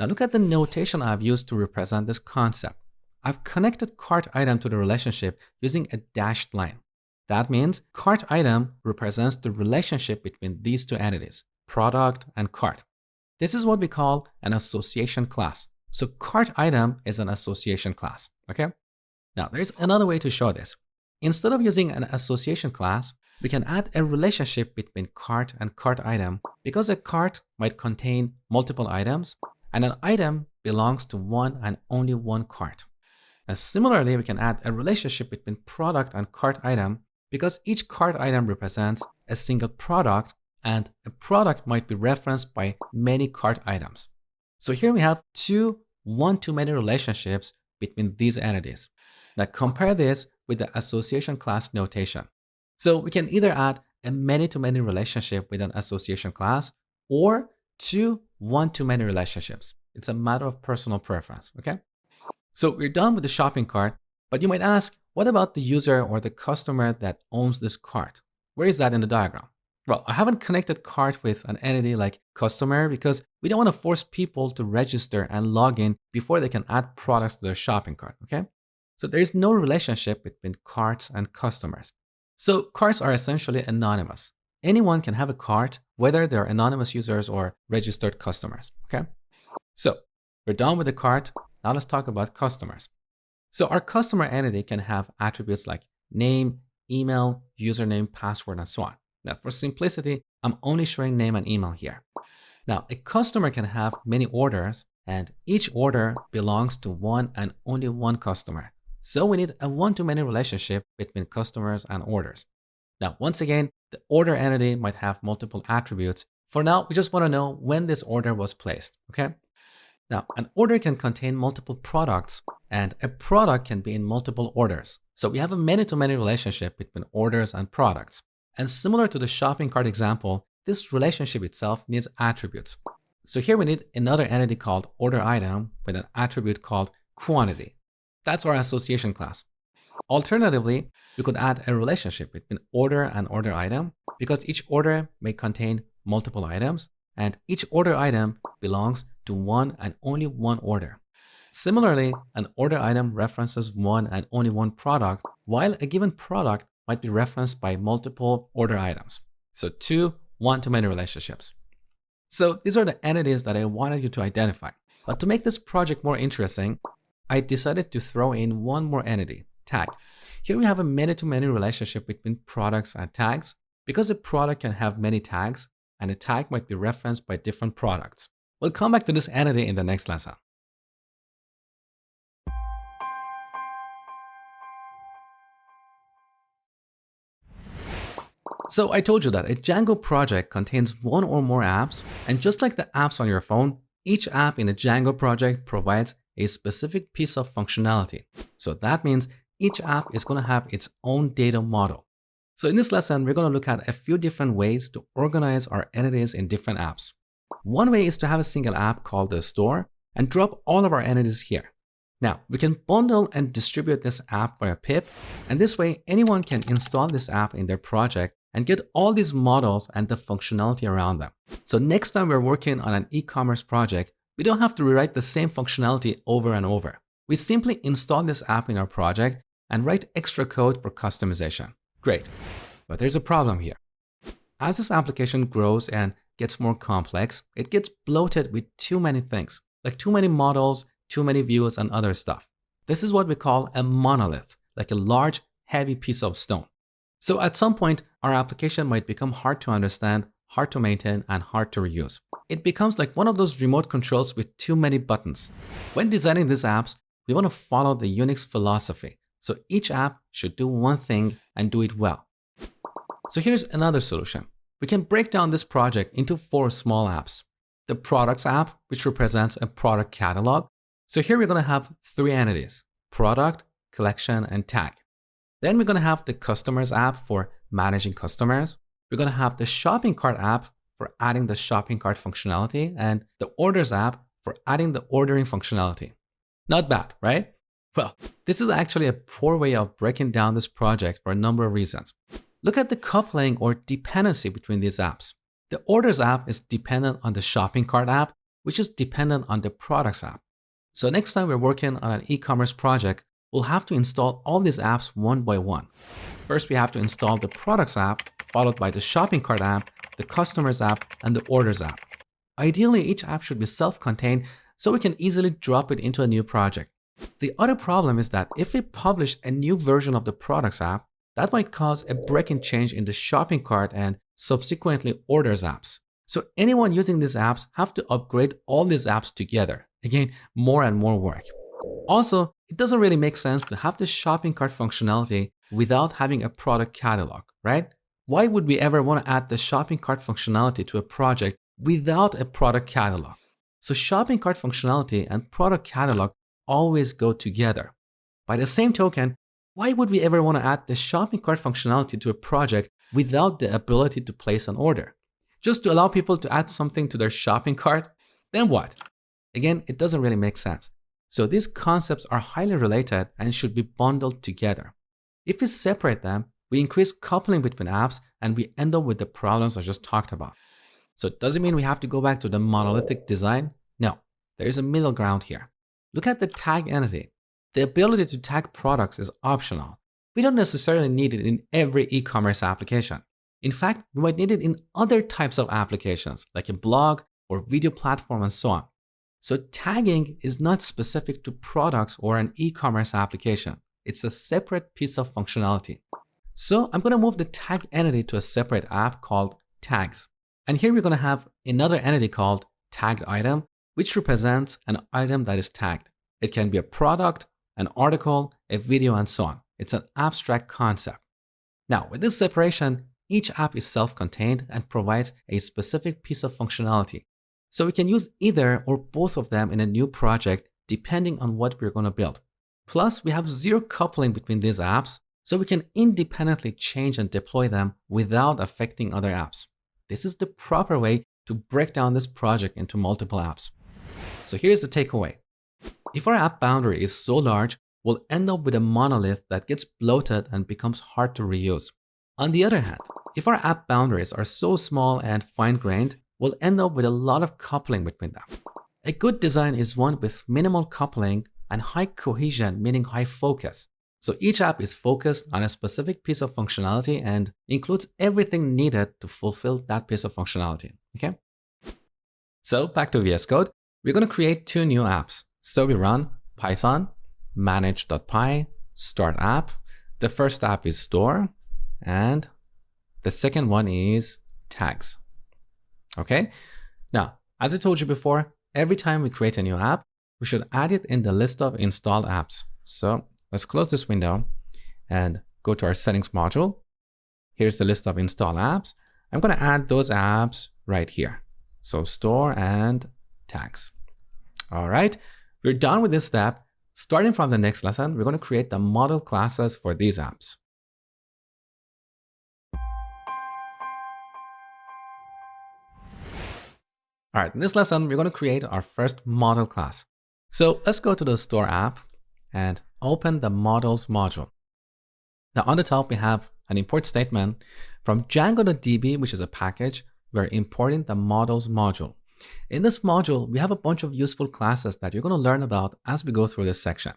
Now look at the notation I've used to represent this concept. I've connected cart item to the relationship using a dashed line. That means cart item represents the relationship between these two entities, product and cart. This is what we call an association class. So cart item is an association class, okay? Now there's another way to show this. Instead of using an association class, we can add a relationship between cart and cart item because a cart might contain multiple items and an item belongs to one and only one cart. And similarly, we can add a relationship between product and cart item because each cart item represents a single product and a product might be referenced by many cart items. So here we have two one-to-many relationships between these entities. Now compare this with the association class notation. So we can either add a many-to-many relationship with an association class or two one-to-many relationships. It's a matter of personal preference, okay? So we're done with the shopping cart, but you might ask, what about the user or the customer that owns this cart? Where is that in the diagram? Well, I haven't connected cart with an entity like customer because we don't want to force people to register and log in before they can add products to their shopping cart, okay? So there is no relationship between carts and customers. So carts are essentially anonymous. Anyone can have a cart, whether they're anonymous users or registered customers, okay? So we're done with the cart. Now let's talk about customers. So our customer entity can have attributes like name, email, username, password, and so on. Now for simplicity, I'm only showing name and email here. Now a customer can have many orders and each order belongs to one and only one customer. So we need a one-to-many relationship between customers and orders. Now, once again, the order entity might have multiple attributes. For now, we just want to know when this order was placed, okay? Now, an order can contain multiple products, and a product can be in multiple orders. So we have a many-to-many relationship between orders and products. And similar to the shopping cart example, this relationship itself needs attributes. So here we need another entity called order item with an attribute called quantity. That's our association class. Alternatively, we could add a relationship between order and order item because each order may contain multiple items and each order item belongs to one and only one order. Similarly, an order item references one and only one product, while a given product might be referenced by multiple order items. So two one-to-many relationships. So these are the entities that I wanted you to identify. But to make this project more interesting, I decided to throw in one more entity, tag. Here we have a many-to-many relationship between products and tags. Because a product can have many tags, and a tag might be referenced by different products. We'll come back to this entity in the next lesson. So I told you that a Django project contains one or more apps, and just like the apps on your phone, each app in a Django project provides a specific piece of functionality. So that means each app is going to have its own data model. So in this lesson, we're going to look at a few different ways to organize our entities in different apps. One way is to have a single app called the store and drop all of our entities here. Now, we can bundle and distribute this app via pip, and this way anyone can install this app in their project and get all these models and the functionality around them. So next time we're working on an e-commerce project, we don't have to rewrite the same functionality over and over. We simply install this app in our project and write extra code for customization. Great, but there's a problem here. As this application grows and gets more complex, it gets bloated with too many things, like too many models, too many views, and other stuff. This is what we call a monolith, like a large, heavy piece of stone. So at some point, our application might become hard to understand, hard to maintain, and hard to reuse. It becomes like one of those remote controls with too many buttons. When designing these apps, we want to follow the Unix philosophy. So each app should do one thing and do it well. So here's another solution. We can break down this project into 4 small apps. The products app, which represents a product catalog. So here we're going to have 3 entities: product, collection, and tag. Then we're going to have the customers app for managing customers. We're going to have the shopping cart app for adding the shopping cart functionality, and the orders app for adding the ordering functionality. Not bad, right? Well, this is actually a poor way of breaking down this project for a number of reasons. Look at the coupling or dependency between these apps. The orders app is dependent on the shopping cart app, which is dependent on the products app. So next time we're working on an e-commerce project, we'll have to install all these apps one by one. First, we have to install the products app, followed by the shopping cart app, the customers app, and the orders app. Ideally, each app should be self-contained so we can easily drop it into a new project. The other problem is that if we publish a new version of the products app, that might cause a breaking change in the shopping cart and subsequently orders apps. So anyone using these apps have to upgrade all these apps together. Again, more and more work. Also, it doesn't really make sense to have the shopping cart functionality without having a product catalog, right? Why would we ever want to add the shopping cart functionality to a project without a product catalog? So shopping cart functionality and product catalog always go together. By the same token, why would we ever want to add the shopping cart functionality to a project without the ability to place an order? Just to allow people to add something to their shopping cart? Then what? Again, it doesn't really make sense. So these concepts are highly related and should be bundled together. If we separate them, we increase coupling between apps and we end up with the problems I just talked about. So does it mean we have to go back to the monolithic design? No, there is a middle ground here. Look at the tag entity. The ability to tag products is optional. We don't necessarily need it in every e-commerce application. In fact, we might need it in other types of applications like a blog or video platform and so on. So tagging is not specific to products or an e-commerce application. It's a separate piece of functionality. So I'm going to move the tag entity to a separate app called tags. And here we're going to have another entity called tagged item, which represents an item that is tagged. It can be a product an article, a video, and so on. It's an abstract concept. Now, with this separation, each app is self-contained and provides a specific piece of functionality. So we can use either or both of them in a new project depending on what we're going to build. Plus, we have zero coupling between these apps, so we can independently change and deploy them without affecting other apps. This is the proper way to break down this project into multiple apps. So here's the takeaway. If our app boundary is so large, we'll end up with a monolith that gets bloated and becomes hard to reuse. On the other hand, if our app boundaries are so small and fine-grained, we'll end up with a lot of coupling between them. A good design is one with minimal coupling and high cohesion, meaning high focus. So each app is focused on a specific piece of functionality and includes everything needed to fulfill that piece of functionality. Okay? So back to VS Code, we're going to create two new apps. So we run Python manage.py start app. The first app is store, and the second one is tags. Okay? Now, as I told you before, every time we create a new app, we should add it in the list of installed apps. So let's close this window and go to our settings module. Here's the list of installed apps. I'm going to add those apps right here. So store and tags. All right, we're done with this step. Starting from the next lesson, we're going to create the model classes for these apps. All right, in this lesson, we're going to create our first model class. So let's go to the store app and open the models module. Now on the top, we have an import statement from Django.db, which is a package. We're importing the models module. In this module, we have a bunch of useful classes that you're going to learn about as we go through this section.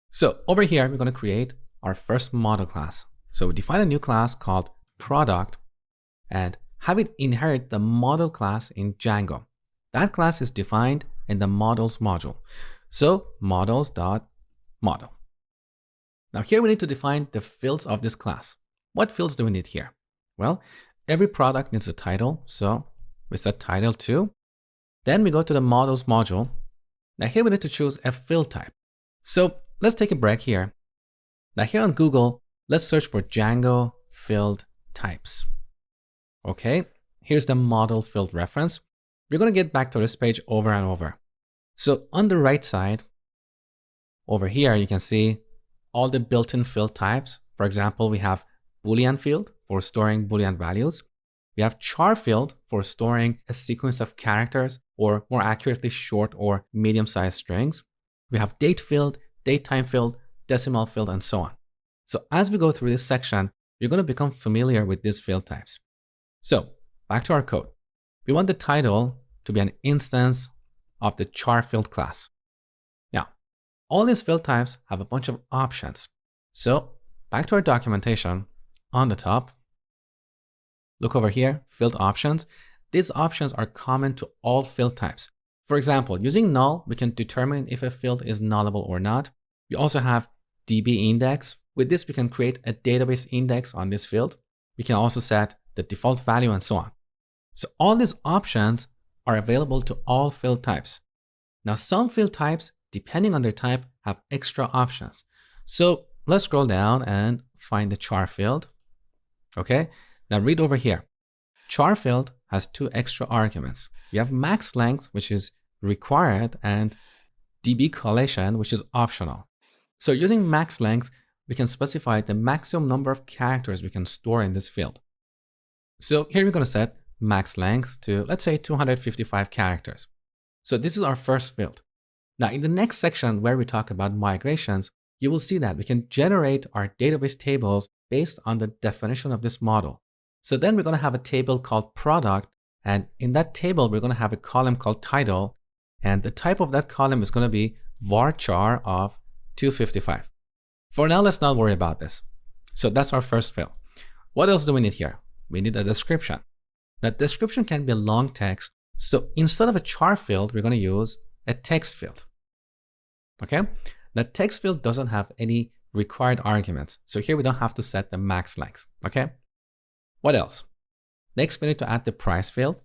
So over here, we're going to create our first model class. So we define a new class called product and have it inherit the model class in Django. That class is defined in the models module. So models.model. Now here we need to define the fields of this class. What fields do we need here? Well, every product needs a title. So we set title to. Then we go to the models module. Now here we need to choose a field type. So let's take a break here. Now here on Google, let's search for Django field types. Okay, here's the model field reference. We're going to get back to this page over and over. So on the right side, over here, you can see all the built-in field types. For example, we have Boolean field for storing Boolean values. We have char field for storing a sequence of characters, or more accurately, short or medium-sized strings. We have date field, datetime field, decimal field, and so on. So as we go through this section, you're going to become familiar with these field types. So back to our code. We want the title to be an instance of the char field class. Now, all these field types have a bunch of options. So back to our documentation, on the top, look over here, field options. These options are common to all field types. For example, using null, we can determine if a field is nullable or not. We also have DB index. With this, we can create a database index on this field. We can also set the default value and so on. So all these options are available to all field types. Now, some field types, depending on their type, have extra options. So let's scroll down and find the char field. Okay, now read over here. Char field has two extra arguments. We have max length, which is required, and DB collation, which is optional. So using max length, we can specify the maximum number of characters we can store in this field. So here we're going to set max length to, let's say, 255 characters. So this is our first field. Now in the next section where we talk about migrations, you will see that we can generate our database tables based on the definition of this model. So then we're going to have a table called product, and in that table, we're going to have a column called title, and the type of that column is going to be varchar of 255. For now, let's not worry about this. So that's our first field. What else do we need here? We need a description. That description can be long text. So instead of a char field, we're going to use a text field. Okay. The text field doesn't have any required arguments. So here we don't have to set the max length. Okay. What else? Next, we need to add the price field.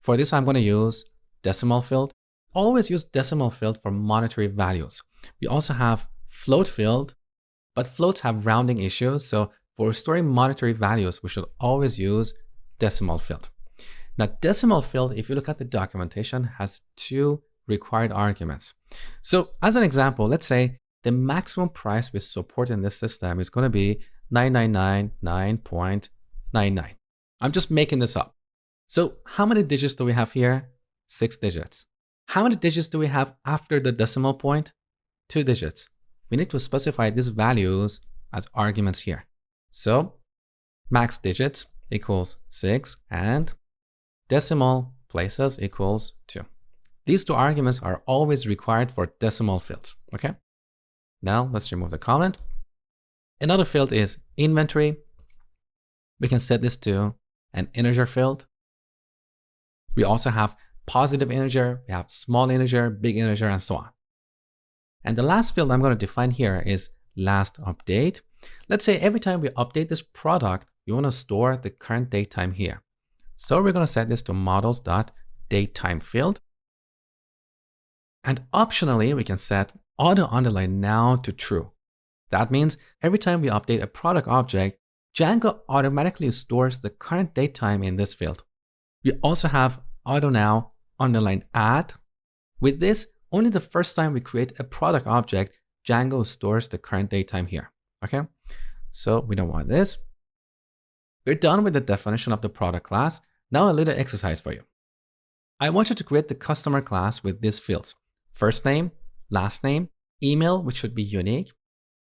For this, I'm going to use decimal field. Always use decimal field for monetary values. We also have float field, but floats have rounding issues. So for storing monetary values, we should always use decimal field. Now, decimal field, if you look at the documentation, has two required arguments. So as an example, let's say the maximum price we support in this system is going to be 999.99. I'm just making this up. So how many digits do we have here? 6 digits. How many digits do we have after the decimal point? 2 digits. We need to specify these values as arguments here. So max digits equals 6 and decimal places equals 2. These two arguments are always required for decimal fields, okay? Now let's remove the comment. Another field is inventory. We can set this to an integer field. We also have positive integer, we have small integer, big integer, and so on. And the last field I'm going to define here is last update. Let's say every time we update this product, we want to store the current date time here. So we're going to set this to models.datetime field. And optionally, we can set auto underline now to true. That means every time we update a product object, Django automatically stores the current date time in this field. We also have auto now underline add. With this, only the first time we create a product object, Django stores the current date time here. Okay, so we don't want this. We're done with the definition of the product class. Now a little exercise for you. I want you to create the customer class with these fields: first name, last name, email, which should be unique,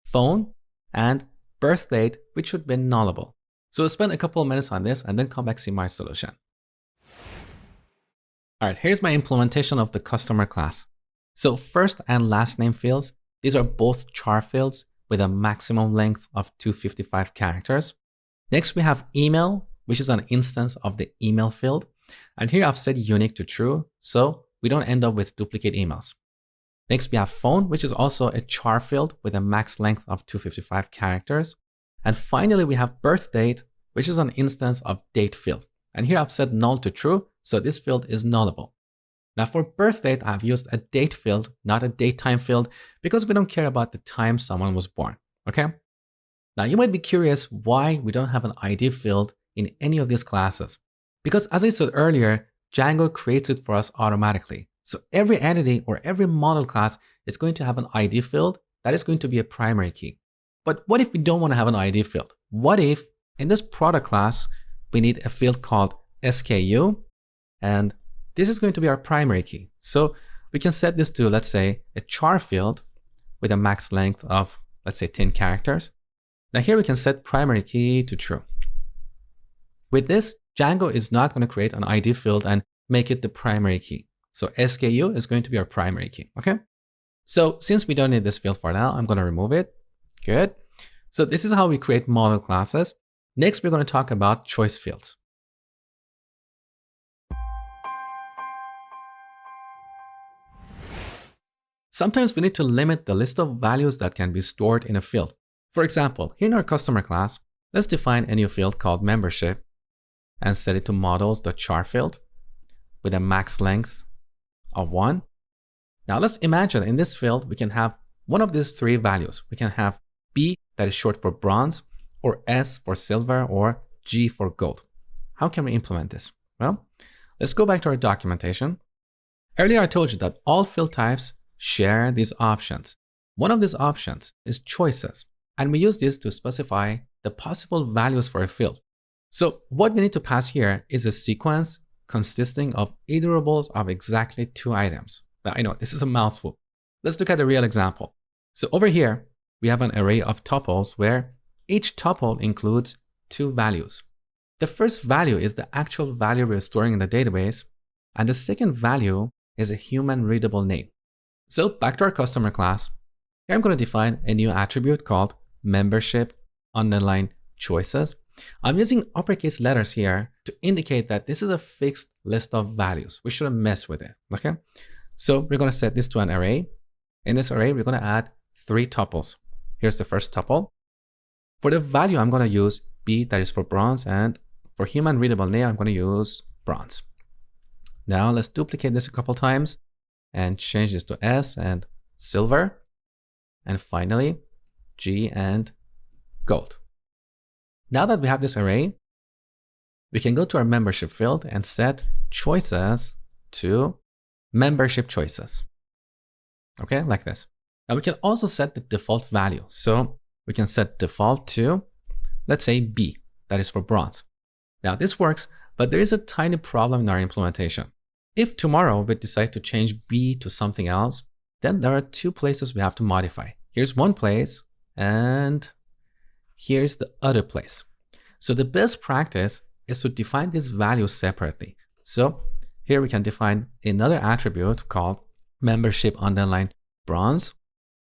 phone, and birth date, which should be nullable. So we'll spend a couple of minutes on this and then come back see my solution. All right, here's my implementation of the customer class. So first and last name fields, these are both char fields with a maximum length of 255 characters. Next, we have email, which is an instance of the email field. And here I've set unique to true, so we don't end up with duplicate emails. Next, we have phone, which is also a char field with a max length of 255 characters. And finally, we have birth date, which is an instance of date field. And here I've set null to true, so this field is nullable. Now for birth date, I've used a date field, not a date time field, because we don't care about the time someone was born, okay? Now you might be curious why we don't have an ID field in any of these classes. Because as I said earlier, Django creates it for us automatically. So every entity or every model class is going to have an ID field that is going to be a primary key. But what if we don't want to have an ID field? What if in this product class, we need a field called SKU, and this is going to be our primary key. So we can set this to, let's say, a char field with a max length of, let's say, 10 characters. Now here we can set primary key to true. With this, Django is not going to create an ID field and make it the primary key. So SKU is going to be our primary key, okay? So since we don't need this field for now, I'm going to remove it. Good. So this is how we create model classes. Next, we're going to talk about choice fields. Sometimes we need to limit the list of values that can be stored in a field. For example, here in our customer class, let's define a new field called membership and set it to models.char field with a max length of 1. Now let's imagine in this field, we can have one of these three values. We can have B, that is short for bronze, or S for silver, or G for gold. How can we implement this? Well, let's go back to our documentation. Earlier, I told you that all field types share these options. One of these options is choices, and we use this to specify the possible values for a field. So what we need to pass here is a sequence consisting of iterables of exactly 2 items. Now, I know this is a mouthful. Let's look at a real example. So over here, we have an array of tuples where each tuple includes 2 values. The first value is the actual value we're storing in the database, and the second value is a human readable name. So back to our customer class. Here I'm going to define a new attribute called membership underline choices. I'm using uppercase letters here to indicate that this is a fixed list of values. We shouldn't mess with it, okay? So we're going to set this to an array. In this array, we're going to add 3 tuples. Here's the first tuple. For the value, I'm going to use B, that is for bronze, and for human readable name, I'm going to use bronze. Now let's duplicate this a couple times and change this to S and silver. and finally G and gold. Now that we have this array, we can go to our membership field and set choices to membership choices. Okay, like this. Now we can also set the default value. So we can set default to, let's say B, that is for bronze. Now this works, but there is a tiny problem in our implementation. If tomorrow we decide to change B to something else, then there are two places we have to modify. Here's one place and here's the other place. So the best practice is to define these values separately. So here we can define another attribute called membership underline bronze.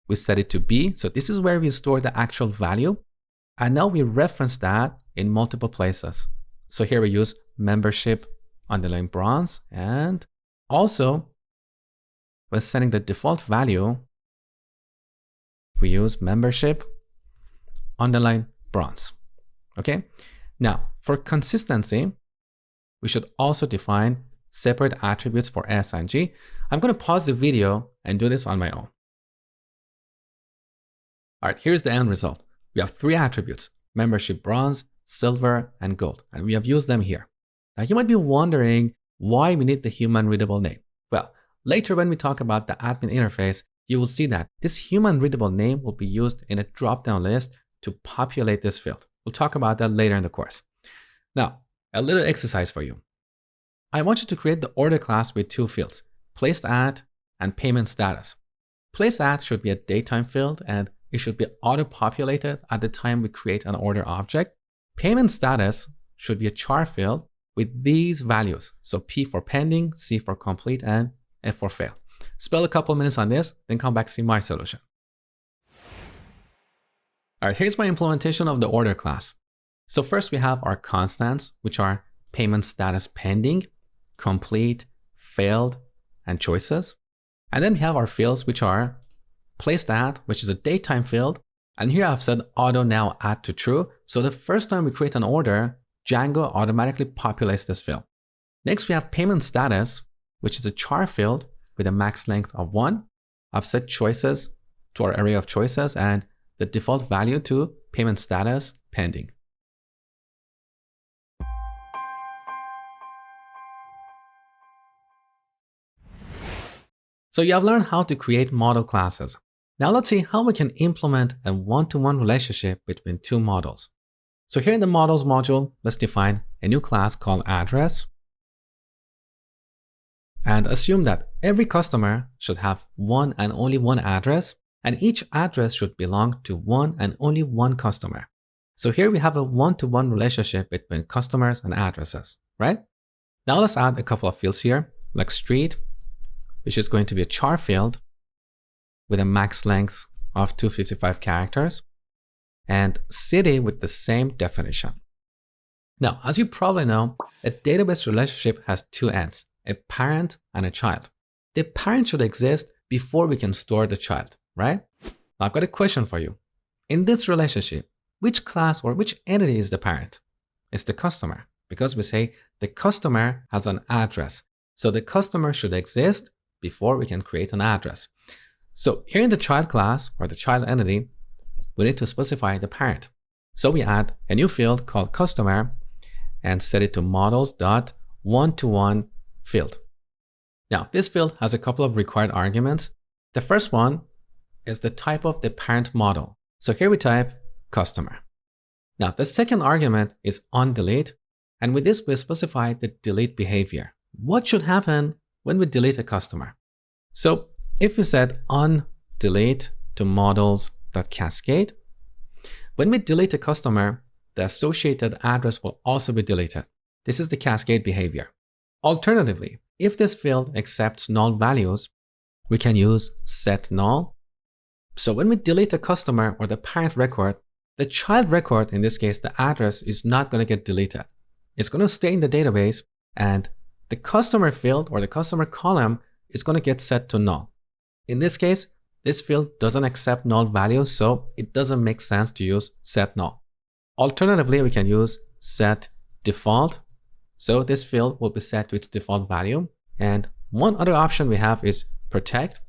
We set it to B. So this is where we store the actual value. And now we reference that in multiple places. So here we use membership underline bronze. And also when setting the default value, we use membership underline bronze. Okay. Now for consistency, we should also define separate attributes for S and G. I'm going to pause the video and do this on my own. All right, here's the end result. We have three attributes: membership bronze, silver, and gold, and we have used them here. Now you might be wondering why we need the human readable name. Well, later when we talk about the admin interface, you will see that this human readable name will be used in a drop-down list to populate this field. We'll talk about that later in the course. Now, a little exercise for you. I want you to create the order class with two fields, placed at and payment status. Placed at should be a datetime field and it should be auto-populated at the time we create an order object. Payment status should be a char field with these values. So P for pending, C for complete, and F for fail. Spend a couple minutes on this, then come back see my solution. All right, here's my implementation of the order class. So first we have our constants, which are payment status pending, complete, failed, and choices. And then we have our fields, which are placed at, which is a datetime field. And here I've said auto now add to true. So the first time we create an order, Django automatically populates this field. Next, we have payment status, which is a char field with a max length of 1. I've set choices to our array of choices and the default value to payment status pending. So you have learned how to create model classes. Now let's see how we can implement a one-to-one relationship between two models. So here in the models module, let's define a new class called address and assume that every customer should have one and only one address, and each address should belong to one and only one customer. So here we have a one-to-one relationship between customers and addresses, right? Now let's add a couple of fields here, like street, which is going to be a char field with a max length of 255 characters, and city with the same definition. Now, as you probably know, a database relationship has two ends, a parent and a child. The parent should exist before we can store the child, right? Now, I've got a question for you. In this relationship, which class or which entity is the parent? It's the customer, because we say the customer has an address. So the customer should exist before we can create an address. So here in the child class or the child entity, we need to specify the parent. So we add a new field called customer and set it to models.one-to-one field. Now this field has a couple of required arguments. The first one is the type of the parent model. So here we type customer. Now the second argument is onDelete, and with this we specify the delete behavior. What should happen when we delete a customer? So if we set onDelete to models.cascade, when we delete a customer, the associated address will also be deleted. This is the cascade behavior. Alternatively, if this field accepts null values, we can use setNull. So when we delete a customer or the parent record, the child record, in this case, the address, is not going to get deleted. It's going to stay in the database, and the customer field or the customer column is going to get set to null. In this case, this field doesn't accept null values, so it doesn't make sense to use setNull. Alternatively, we can use setDefault. So this field will be set to its default value. And one other option we have is protect.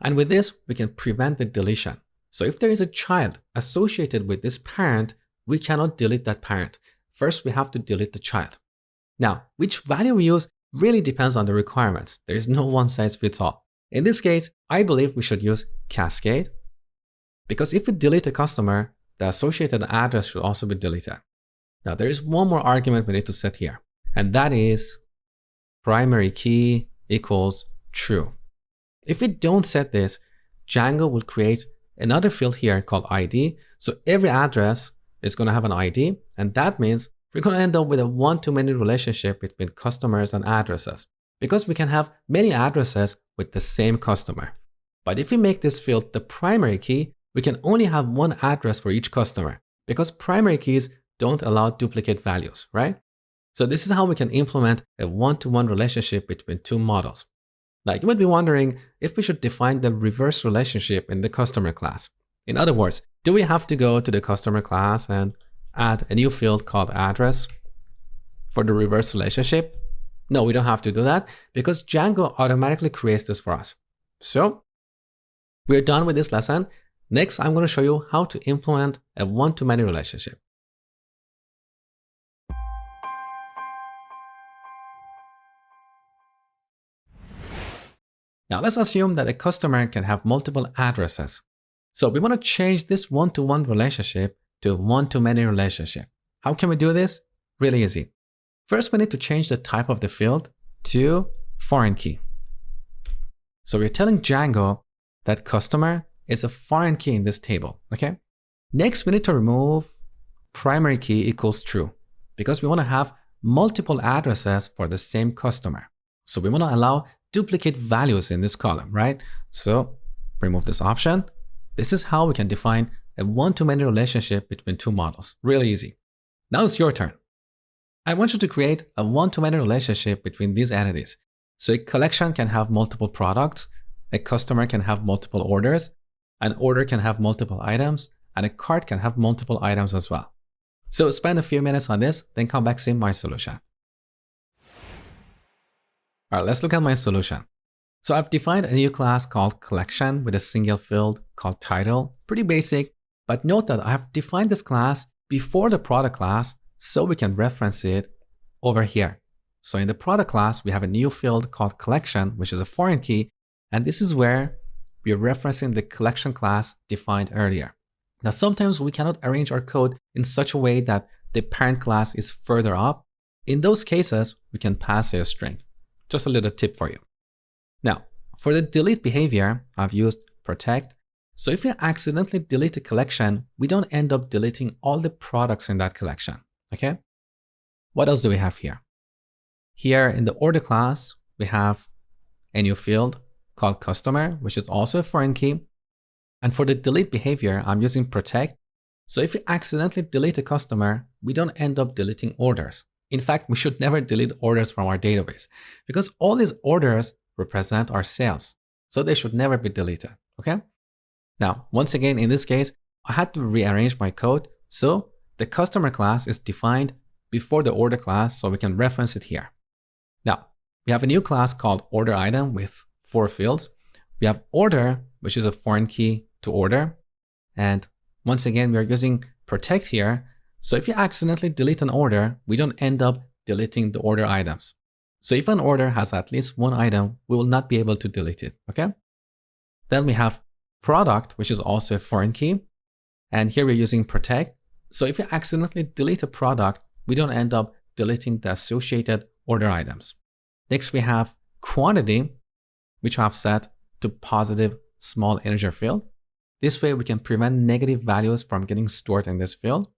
And with this, we can prevent the deletion. So if there is a child associated with this parent, we cannot delete that parent. First, we have to delete the child. Now, which value we use really depends on the requirements. There is no one size fits all. In this case, I believe we should use cascade, because if we delete a customer, the associated address should also be deleted. Now, there is one more argument we need to set here, and that is primary key equals true. If we don't set this, Django will create another field here called ID. So every address is going to have an ID, and that means we're going to end up with a one-to-many relationship between customers and addresses, because we can have many addresses with the same customer. But if we make this field the primary key, we can only have one address for each customer, because primary keys don't allow duplicate values, right? So this is how we can implement a one-to-one relationship between two models. Now, you might be wondering if we should define the reverse relationship in the customer class. In other words, do we have to go to the customer class and add a new field called address for the reverse relationship? No, we don't have to do that because Django automatically creates this for us. So we're done with this lesson. Next, I'm going to show you how to implement a one-to-many relationship. Now let's assume that a customer can have multiple addresses. So we want to change this one-to-one relationship to a one-to-many relationship. How can we do this? Really easy. First, we need to change the type of the field to foreign key. So we're telling Django that customer is a foreign key in this table, okay? Next, we need to remove primary key equals true because we want to have multiple addresses for the same customer. So we want to allow duplicate values in this column, right? So remove this option. This is how we can define a one-to-many relationship between two models. Really easy. Now it's your turn. I want you to create a one-to-many relationship between these entities. So a collection can have multiple products, a customer can have multiple orders, an order can have multiple items, and a cart can have multiple items as well. So spend a few minutes on this, then come back, see my solution. All right, let's look at my solution. So I've defined a new class called collection with a single field called title. Pretty basic, but note that I have defined this class before the product class so we can reference it over here. So in the product class, we have a new field called collection, which is a foreign key. And this is where we are referencing the collection class defined earlier. Now, sometimes we cannot arrange our code in such a way that the parent class is further up. In those cases, we can pass a string. Just a little tip for you. Now, for the delete behavior, I've used protect. So if we accidentally delete a collection, we don't end up deleting all the products in that collection, okay? What else do we have here? Here in the order class, we have a new field called customer, which is also a foreign key. And for the delete behavior, I'm using protect. So if we accidentally delete a customer, we don't end up deleting orders. In fact, we should never delete orders from our database because all these orders represent our sales. So they should never be deleted, okay? Now, once again, in this case, I had to rearrange my code. So the customer class is defined before the order class, so we can reference it here. Now, we have a new class called order item with 4 fields. We have order, which is a foreign key to order. And once again, we are using protect here. So if you accidentally delete an order, we don't end up deleting the order items. So if an order has at least one item, we will not be able to delete it, okay? Then we have product, which is also a foreign key. And here we're using protect. So if you accidentally delete a product, we don't end up deleting the associated order items. Next, we have quantity, which I have set to positive small integer field. This way we can prevent negative values from getting stored in this field.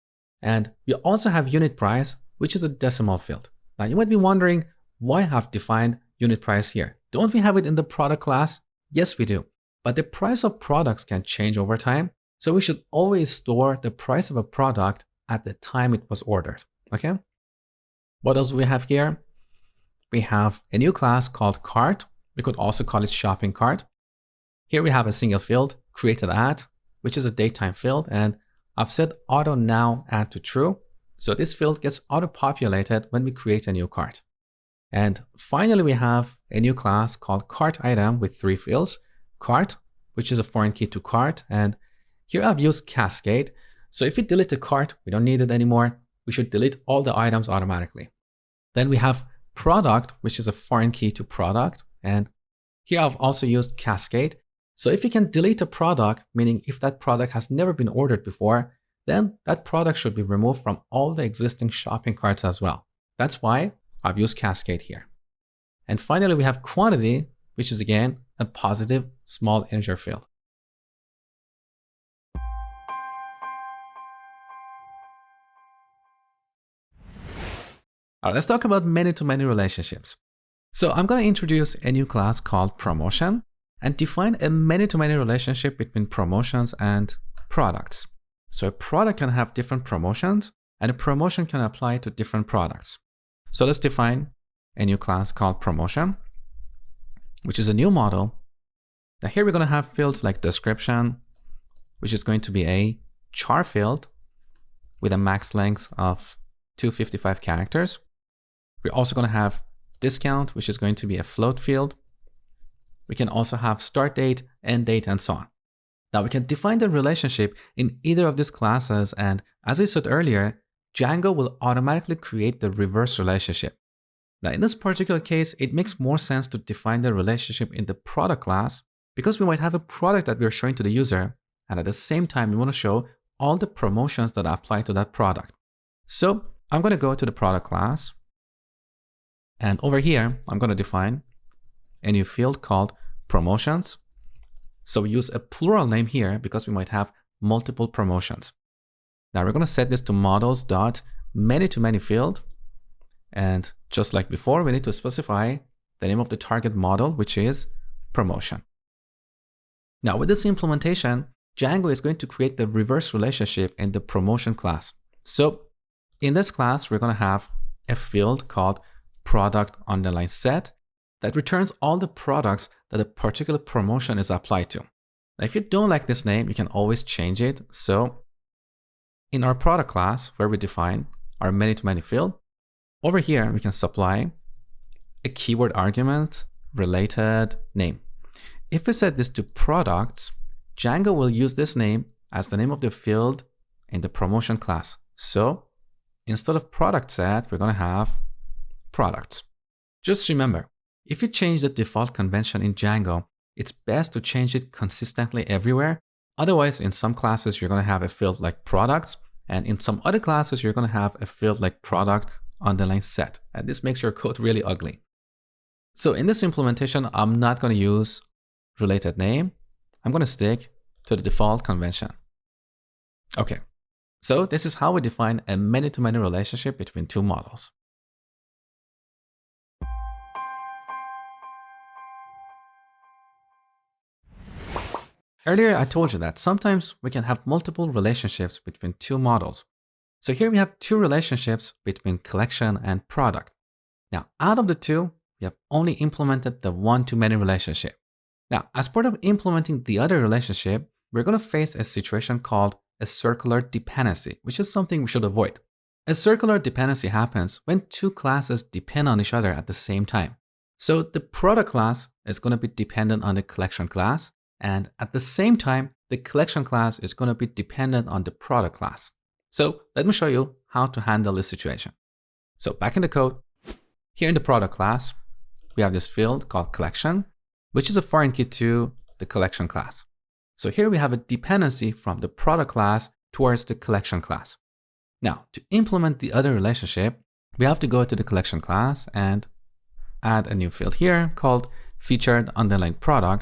And we also have unit price, which is a decimal field. Now you might be wondering why I have defined unit price here. Don't we have it in the product class? Yes, we do. But the price of products can change over time. So we should always store the price of a product at the time it was ordered, okay? What else do we have here? We have a new class called cart. We could also call it shopping cart. Here we have a single field created at, which is a datetime field, and I've set auto now add to true. So this field gets auto-populated when we create a new cart. And finally, we have a new class called cart item with 3 fields. Cart, which is a foreign key to cart. And Here I've used Cascade. So if we delete the cart, we don't need it anymore. We should delete all the items automatically. Then we have product, which is a foreign key to product. And here I've also used Cascade. So if we can delete a product, meaning if that product has never been ordered before, then that product should be removed from all the existing shopping carts as well. That's why I've used Cascade here. And finally, we have quantity, which is again a positive small integer field. All right, let's talk about many-to-many relationships. So I'm going to introduce a new class called promotion and define a many-to-many relationship between promotions and products. So a product can have different promotions and a promotion can apply to different products. So let's define a new class called promotion, which is a new model. Now here we're going to have fields like description, which is going to be a char field with a max length of 255 characters. We're also going to have discount, which is going to be a float field. We can also have start date, end date, and so on. Now we can define the relationship in either of these classes, and as I said earlier, Django will automatically create the reverse relationship. Now in this particular case, it makes more sense to define the relationship in the product class because we might have a product that we're showing to the user, and at the same time, we want to show all the promotions that apply to that product. So I'm going to go to the product class, and over here, I'm going to define a new field called promotions. So we use a plural name here because we might have multiple promotions. Now we're going to set this to models.many-to-many field. And just like before, we need to specify the name of the target model, which is promotion. Now with this implementation, Django is going to create the reverse relationship in the promotion class. So in this class, we're going to have a field called product_set that returns all the products that a particular promotion is applied to. Now, if you don't like this name, you can always change it. So in our product class, where we define our many-to-many field, over here, we can supply a keyword argument related name. If we set this to products, Django will use this name as the name of the field in the promotion class. So instead of product set, we're going to have products. Just remember, if you change the default convention in Django, it's best to change it consistently everywhere. Otherwise, in some classes, you're going to have a field like products, and in some other classes, you're going to have a field like product_set. And this makes your code really ugly. So in this implementation, I'm not going to use related name. I'm going to stick to the default convention. Okay, so this is how we define a many-to-many relationship between two models. Earlier, I told you that sometimes we can have multiple relationships between two models. So here we have two relationships between collection and product. Now, out of the two, we have only implemented the one-to-many relationship. Now, as part of implementing the other relationship, we're going to face a situation called a circular dependency, which is something we should avoid. A circular dependency happens when two classes depend on each other at the same time. So the product class is going to be dependent on the collection class, and at the same time, the collection class is going to be dependent on the product class. So let me show you how to handle this situation. So back in the code, here in the product class, we have this field called collection, which is a foreign key to the collection class. So here we have a dependency from the product class towards the collection class. Now, to implement the other relationship, we have to go to the collection class and add a new field here called featured_product,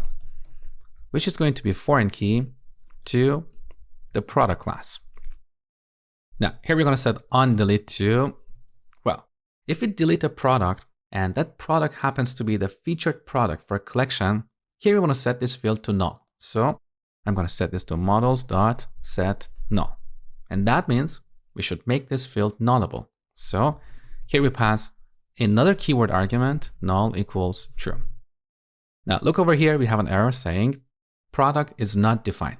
which is going to be a foreign key to the product class. Now, here we're going to set onDelete to, well, if we delete a product and that product happens to be the featured product for a collection, here we want to set this field to null. So I'm going to set this to models.setNull. And that means we should make this field nullable. So here we pass another keyword argument, null equals true. Now look over here, we have an error saying product is not defined.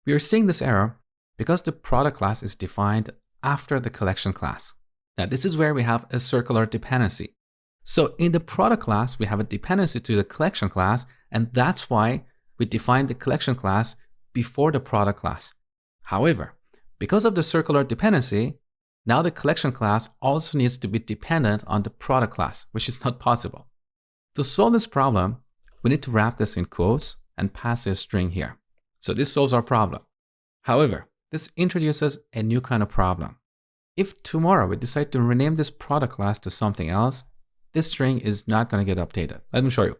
We are seeing this error because the product class is defined after the collection class. Now this is where we have a circular dependency. So in the product class, we have a dependency to the collection class, and that's why we define the collection class before the product class. However, because of the circular dependency, now the collection class also needs to be dependent on the product class, which is not possible. To solve this problem, we need to wrap this in quotes and pass a string here. So this solves our problem. However, this introduces a new kind of problem. If tomorrow we decide to rename this product class to something else, this string is not going to get updated. Let me show you.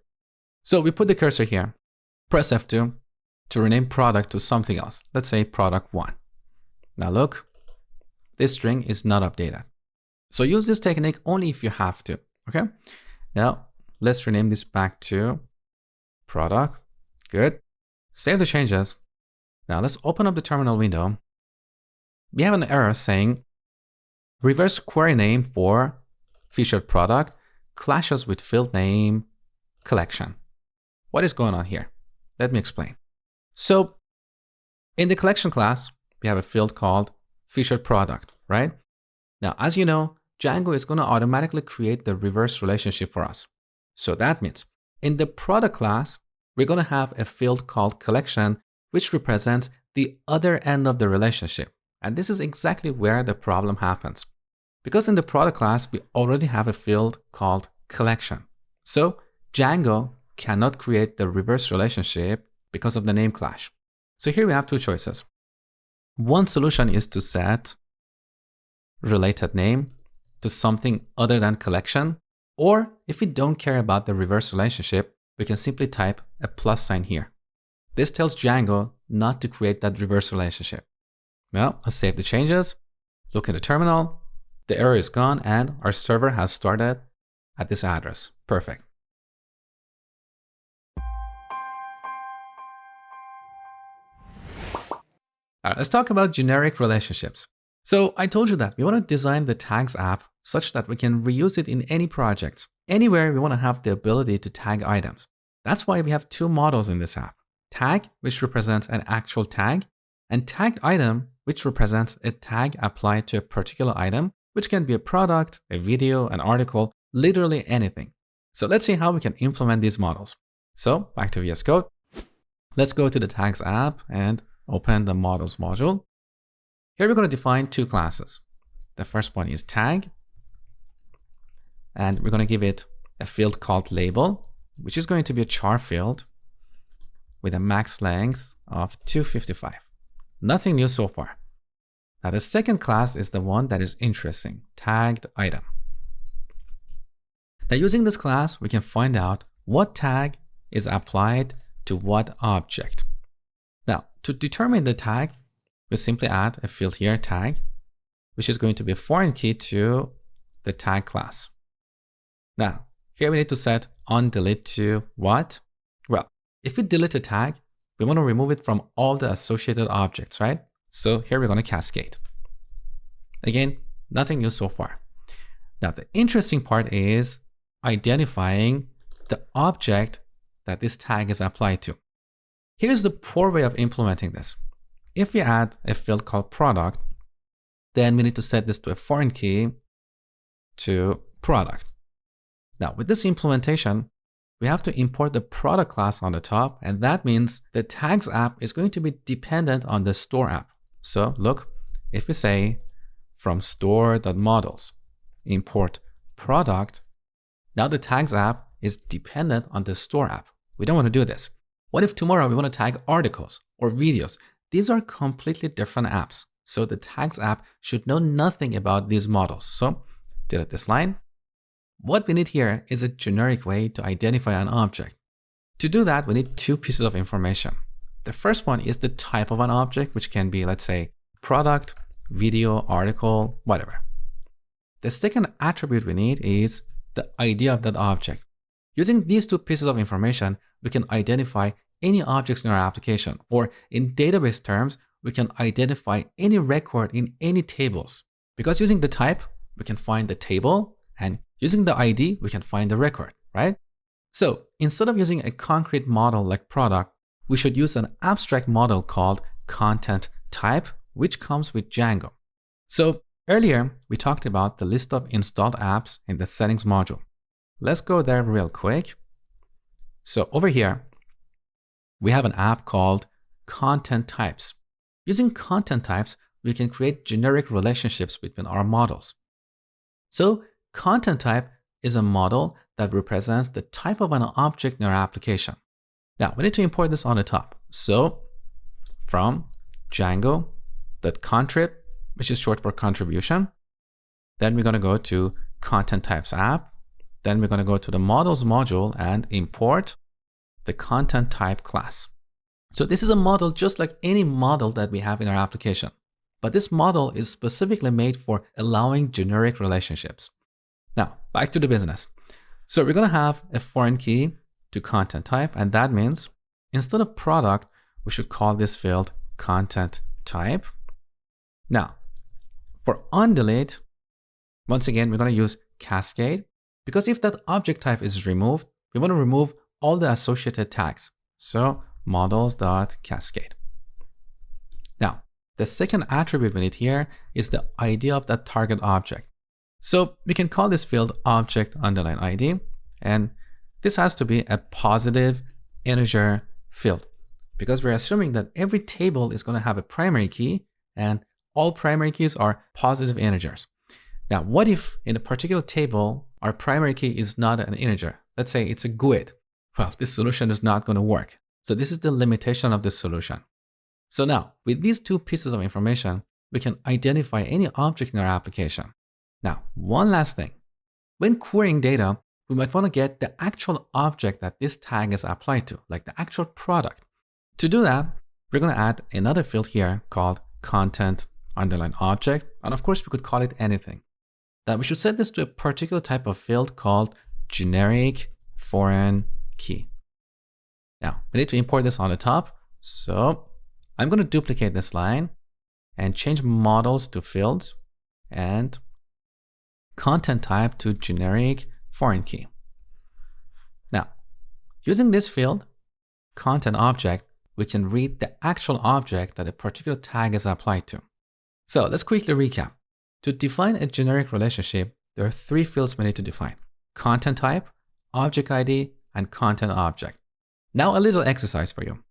So we put the cursor here, press F2 to rename product to something else. Let's say product 1. Now look, this string is not updated. So use this technique only if you have to, okay? Now let's rename this back to product. Good. Save the changes. Now let's open up the terminal window. We have an error saying reverse query name for featured product clashes with field name collection. What is going on here? Let me explain. So in the collection class, we have a field called featured product, right? Now, as you know, Django is going to automatically create the reverse relationship for us. So that means in the product class, we're going to have a field called collection, which represents the other end of the relationship. And this is exactly where the problem happens. Because in the product class, we already have a field called collection. So Django cannot create the reverse relationship because of the name clash. So here we have two choices. One solution is to set related name to something other than collection. Or if we don't care about the reverse relationship, we can simply type a plus sign here. This tells Django not to create that reverse relationship. Well, let's save the changes. Look at the terminal. The error is gone and our server has started at this address. Perfect. All right, let's talk about generic relationships. So I told you that we want to design the tags app such that we can reuse it in any project. Anywhere we want to have the ability to tag items. That's why we have two models in this app. Tag, which represents an actual tag, and tagged item, which represents a tag applied to a particular item, which can be a product, a video, an article, literally anything. So let's see how we can implement these models. So back to VS Code. Let's go to the tags app and open the models module. Here we're going to define two classes. The first one is tag, and we're going to give it a field called label, which is going to be a char field with a max length of 255. Nothing new so far. Now the second class is the one that is interesting, tagged item. Now using this class, we can find out what tag is applied to what object. Now to determine the tag, we simply add a field here, tag, which is going to be a foreign key to the tag class. Now here we need to set onDelete to what? Well, if we delete a tag, we want to remove it from all the associated objects, right? So here we're going to cascade. Again, nothing new so far. Now the interesting part is identifying the object that this tag is applied to. Here's the poor way of implementing this. If we add a field called product, then we need to set this to a foreign key to product. Now with this implementation, we have to import the product class on the top, and that means the tags app is going to be dependent on the store app. So look, if we say from store.models, import product, now the tags app is dependent on the store app. We don't want to do this. What if tomorrow we want to tag articles or videos? These are completely different apps. So the tags app should know nothing about these models. So delete this line. What we need here is a generic way to identify an object. To do that, we need two pieces of information. The first one is the type of an object, which can be, let's say, product, video, article, whatever. The second attribute we need is the ID of that object. Using these two pieces of information, we can identify any objects in our application, or in database terms, we can identify any record in any tables. Because using the type, we can find the table, and using the ID, we can find the record, right? So instead of using a concrete model like product, we should use an abstract model called content type, which comes with Django. So earlier, we talked about the list of installed apps in the settings module. Let's go there real quick. So over here, we have an app called content types. Using content types, we can create generic relationships between our models. So, content type is a model that represents the type of an object in our application. Now, we need to import this on the top. So, from Django.contrib, which is short for contribution, then we're going to go to content types app. Then we're going to go to the models module and import the content type class. So this is a model just like any model that we have in our application. But this model is specifically made for allowing generic relationships. Now, back to the business. So we're going to have a foreign key to content type, and that means instead of product, we should call this field content type. Now, for onDelete, once again, we're going to use cascade, because if that object type is removed, we want to remove all the associated tags. So models.cascade. Now, the second attribute we need here is the ID of that target object. So we can call this field object_ID, and this has to be a positive integer field, because we're assuming that every table is going to have a primary key, and all primary keys are positive integers. Now, what if in a particular table, our primary key is not an integer? Let's say it's a GUID. Well, this solution is not going to work. So this is the limitation of this solution. So now, with these two pieces of information, we can identify any object in our application. Now, one last thing. When querying data, we might want to get the actual object that this tag is applied to, like the actual product. To do that, we're going to add another field here called content_object. And of course, we could call it anything. Now, we should set this to a particular type of field called generic foreign key. Now, we need to import this on the top. So I'm going to duplicate this line and change models to fields and content type to generic foreign key. Now, using this field, content object, we can read the actual object that a particular tag is applied to. So let's quickly recap. To define a generic relationship, there are three fields we need to define: content type, object ID, and content object. Now a little exercise for you.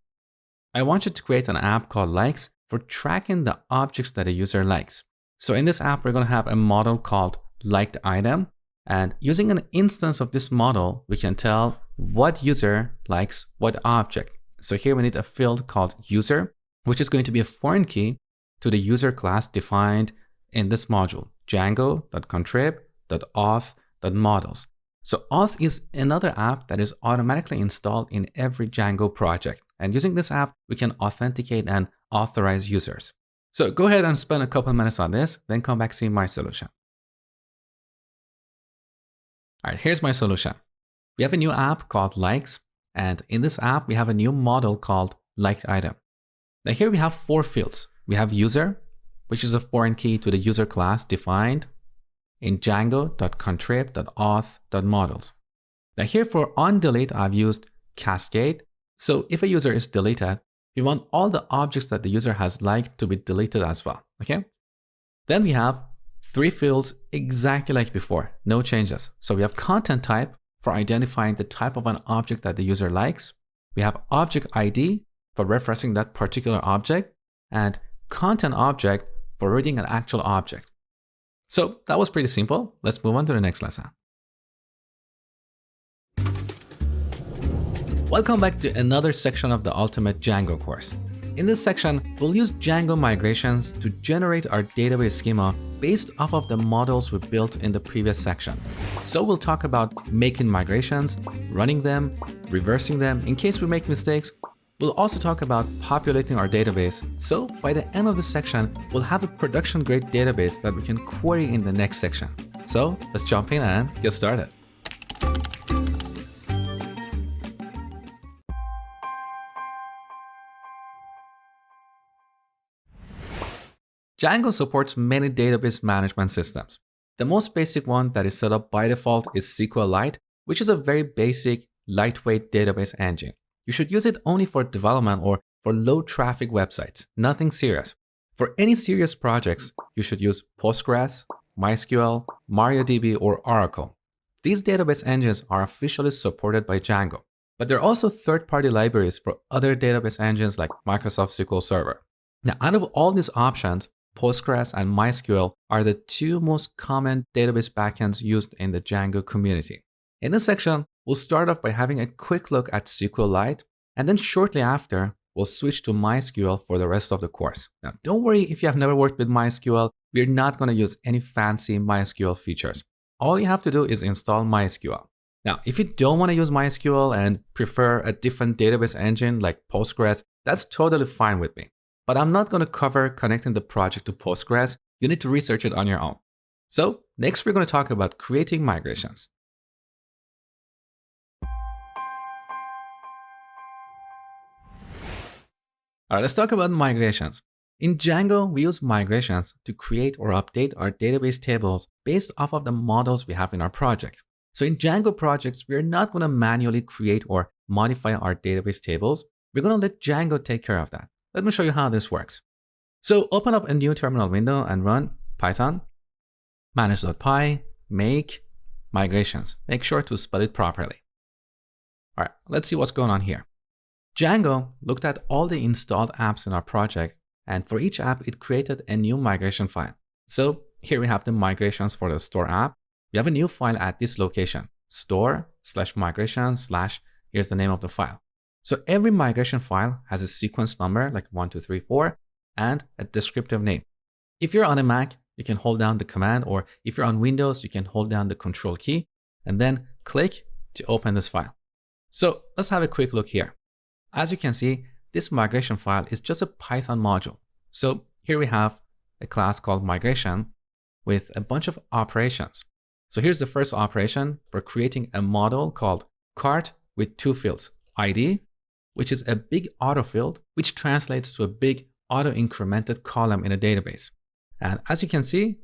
I want you to create an app called Likes for tracking the objects that a user likes. So in this app, we're going to have a model called liked item. And using an instance of this model, we can tell what user likes what object. So here we need a field called user, which is going to be a foreign key to the user class defined in this module, django.contrib.auth.models. So auth is another app that is automatically installed in every Django project. And using this app, we can authenticate and authorize users. So go ahead and spend a couple minutes on this, then come back see my solution. All right, here's my solution. We have a new app called Likes, and in this app, we have a new model called liked item. Now here we have four fields. We have user, which is a foreign key to the user class defined in django.contrib.auth.models. Now here for onDelete, I've used cascade. So if a user is deleted, we want all the objects that the user has liked to be deleted as well, okay? Then we have three fields exactly like before, no changes. So we have content type for identifying the type of an object that the user likes. We have object ID for referencing that particular object, and content object for reading an actual object. So that was pretty simple. Let's move on to the next lesson. Welcome back to another section of the Ultimate Django course. In this section, we'll use Django migrations to generate our database schema based off of the models we built in the previous section. So we'll talk about making migrations, running them, reversing them in case we make mistakes. We'll also talk about populating our database. So by the end of the section, we'll have a production-grade database that we can query in the next section. So let's jump in and get started. Django supports many database management systems. The most basic one that is set up by default is SQLite, which is a very basic, lightweight database engine. You should use it only for development or for low traffic websites, nothing serious. For any serious projects, you should use Postgres, MySQL, MariaDB, or Oracle. These database engines are officially supported by Django, but there are also third-party libraries for other database engines like Microsoft SQL Server. Now, out of all these options, Postgres and MySQL are the two most common database backends used in the Django community. In this section, we'll start off by having a quick look at SQLite, and then shortly after, we'll switch to MySQL for the rest of the course. Now, don't worry if you have never worked with MySQL, we're not going to use any fancy MySQL features. All you have to do is install MySQL. Now, if you don't want to use MySQL and prefer a different database engine like Postgres, that's totally fine with me. But I'm not going to cover connecting the project to Postgres. You need to research it on your own. So next, we're going to talk about creating migrations. All right, let's talk about migrations. In Django, we use migrations to create or update our database tables based off of the models we have in our project. So in Django projects, we're not going to manually create or modify our database tables. We're going to let Django take care of that. Let me show you how this works. So open up a new terminal window and run Python manage.py make migrations. Make sure to spell it properly. All right, let's see what's going on here. Django looked at all the installed apps in our project, and for each app, it created a new migration file. So here we have the migrations for the store app. We have a new file at this location, store/migration/ here's the name of the file. So every migration file has a sequence number like 1, 2, 3, 4, and a descriptive name. If you're on a Mac, you can hold down the command, or if you're on Windows, you can hold down the control key and then click to open this file. So let's have a quick look here. As you can see, this migration file is just a Python module. So here we have a class called migration with a bunch of operations. So here's the first operation for creating a model called cart with two fields, ID, which is a big auto field, which translates to a big auto incremented column in a database. And as you can see,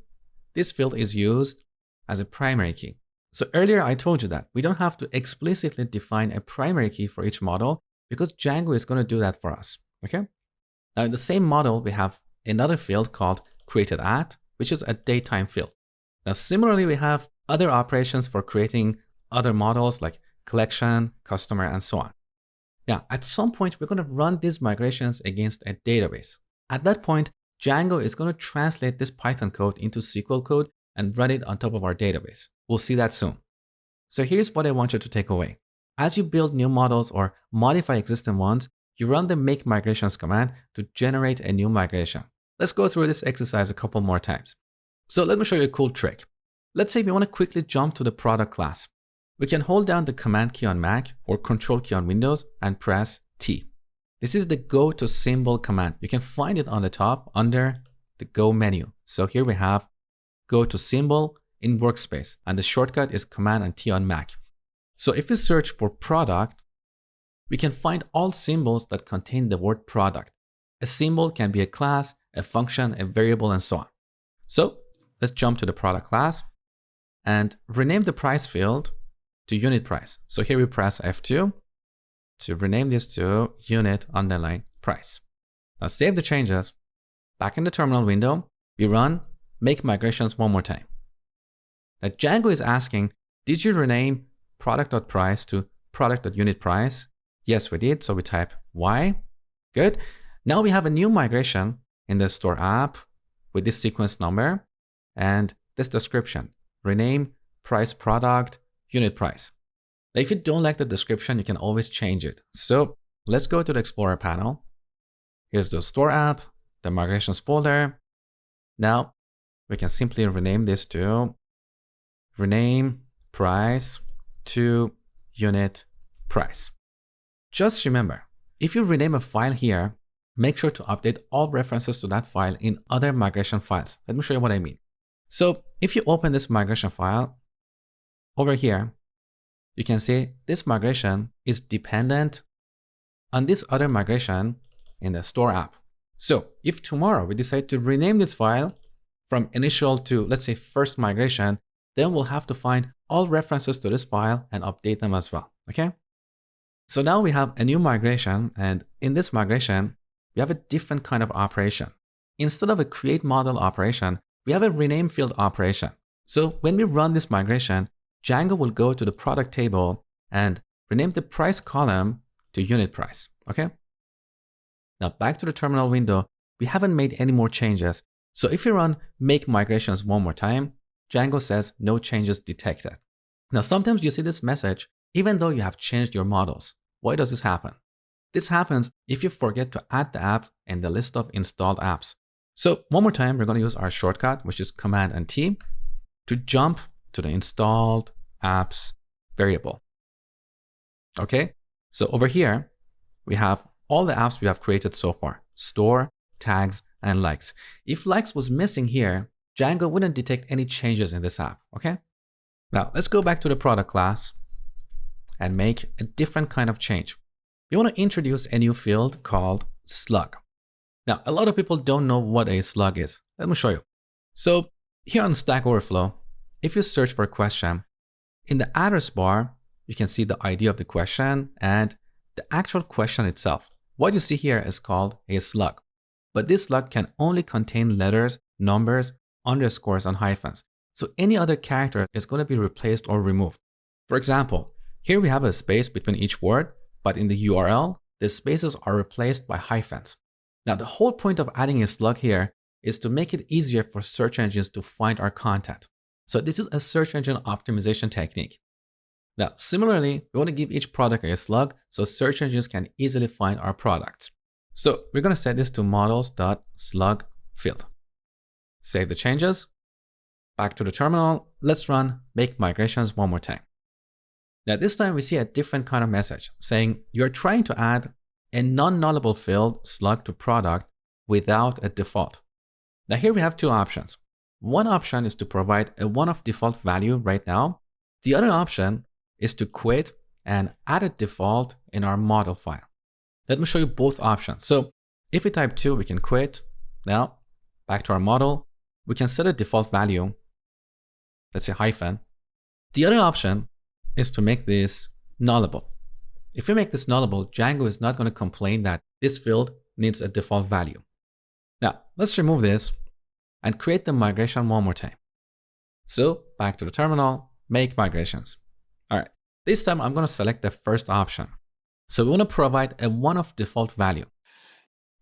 this field is used as a primary key. So earlier I told you that we don't have to explicitly define a primary key for each model because Django is going to do that for us. Okay. Now in the same model, we have another field called created at, which is a datetime field. Now similarly, we have other operations for creating other models like collection, customer, and so on. Now, at some point, we're going to run these migrations against a database. At that point, Django is going to translate this Python code into SQL code and run it on top of our database. We'll see that soon. So here's what I want you to take away. As you build new models or modify existing ones, you run the make migrations command to generate a new migration. Let's go through this exercise a couple more times. So let me show you a cool trick. Let's say we want to quickly jump to the product class. We can hold down the command key on Mac or control key on Windows and press T. This is the go to symbol command. You can find it on the top under the go menu. So here we have go to symbol in workspace, and the shortcut is command and T on Mac. So if we search for product, we can find all symbols that contain the word product. A symbol can be a class, a function, a variable, and so on. So let's jump to the product class and rename the price field to unit price. So here we press F2 to rename this to unit underline price. Now save the changes. Back in the terminal window, we run make migrations one more time. Now Django is asking, did you rename product.price to product.unitPrice? Yes, we did. So we type Y. Good. Now we have a new migration in the store app with this sequence number and this description, rename price product unit price. Now, if you don't like the description, you can always change it. So let's go to the Explorer panel. Here's the store app, the migrations folder. Now we can simply rename this to rename price to unit price. Just remember, if you rename a file here, make sure to update all references to that file in other migration files. Let me show you what I mean. So if you open this migration file over here, you can see this migration is dependent on this other migration in the store app. So if tomorrow we decide to rename this file from initial to, let's say, first migration, then we'll have to find all references to this file and update them as well. Okay. So now we have a new migration, and in this migration, we have a different kind of operation. Instead of a create model operation, we have a rename field operation. So when we run this migration, Django will go to the product table and rename the price column to unit price. Okay. Now back to the terminal window, we haven't made any more changes. So if you run make migrations one more time, Django says no changes detected. Now, sometimes you see this message even though you have changed your models. Why does this happen? This happens if you forget to add the app in the list of installed apps. So one more time, we're going to use our shortcut, which is Command and T, to jump to the installed apps variable. Okay, so over here, we have all the apps we have created so far: store, tags, and likes. If likes was missing here, Django wouldn't detect any changes in this app, okay? Now, let's go back to the product class and make a different kind of change. We want to introduce a new field called slug. Now, a lot of people don't know what a slug is. Let me show you. So here on Stack Overflow, if you search for a question, in the address bar, you can see the ID of the question and the actual question itself. What you see here is called a slug. But this slug can only contain letters, numbers, underscores, and hyphens. So any other character is going to be replaced or removed. For example, here we have a space between each word, but in the URL, the spaces are replaced by hyphens. Now, the whole point of adding a slug here is to make it easier for search engines to find our content. So this is a search engine optimization technique. Now, similarly, we want to give each product a slug so search engines can easily find our products. So we're going to set this to models.slug field. Save the changes. Back to the terminal. Let's run make migrations one more time. Now, this time we see a different kind of message saying you're trying to add a non-nullable field slug to product without a default. Now, here we have two options. One option is to provide a one-off default value right now. The other option is to quit and add a default in our model file. Let me show you both options. So if we type 2, we can quit. Now, back to our model, we can set a default value. Let's say hyphen. The other option is to make this nullable. If we make this nullable, Django is not going to complain that this field needs a default value. Now, let's remove this and create the migration one more time. So back to the terminal, make migrations. All right, this time I'm going to select the first option. So we want to provide a one-off default value.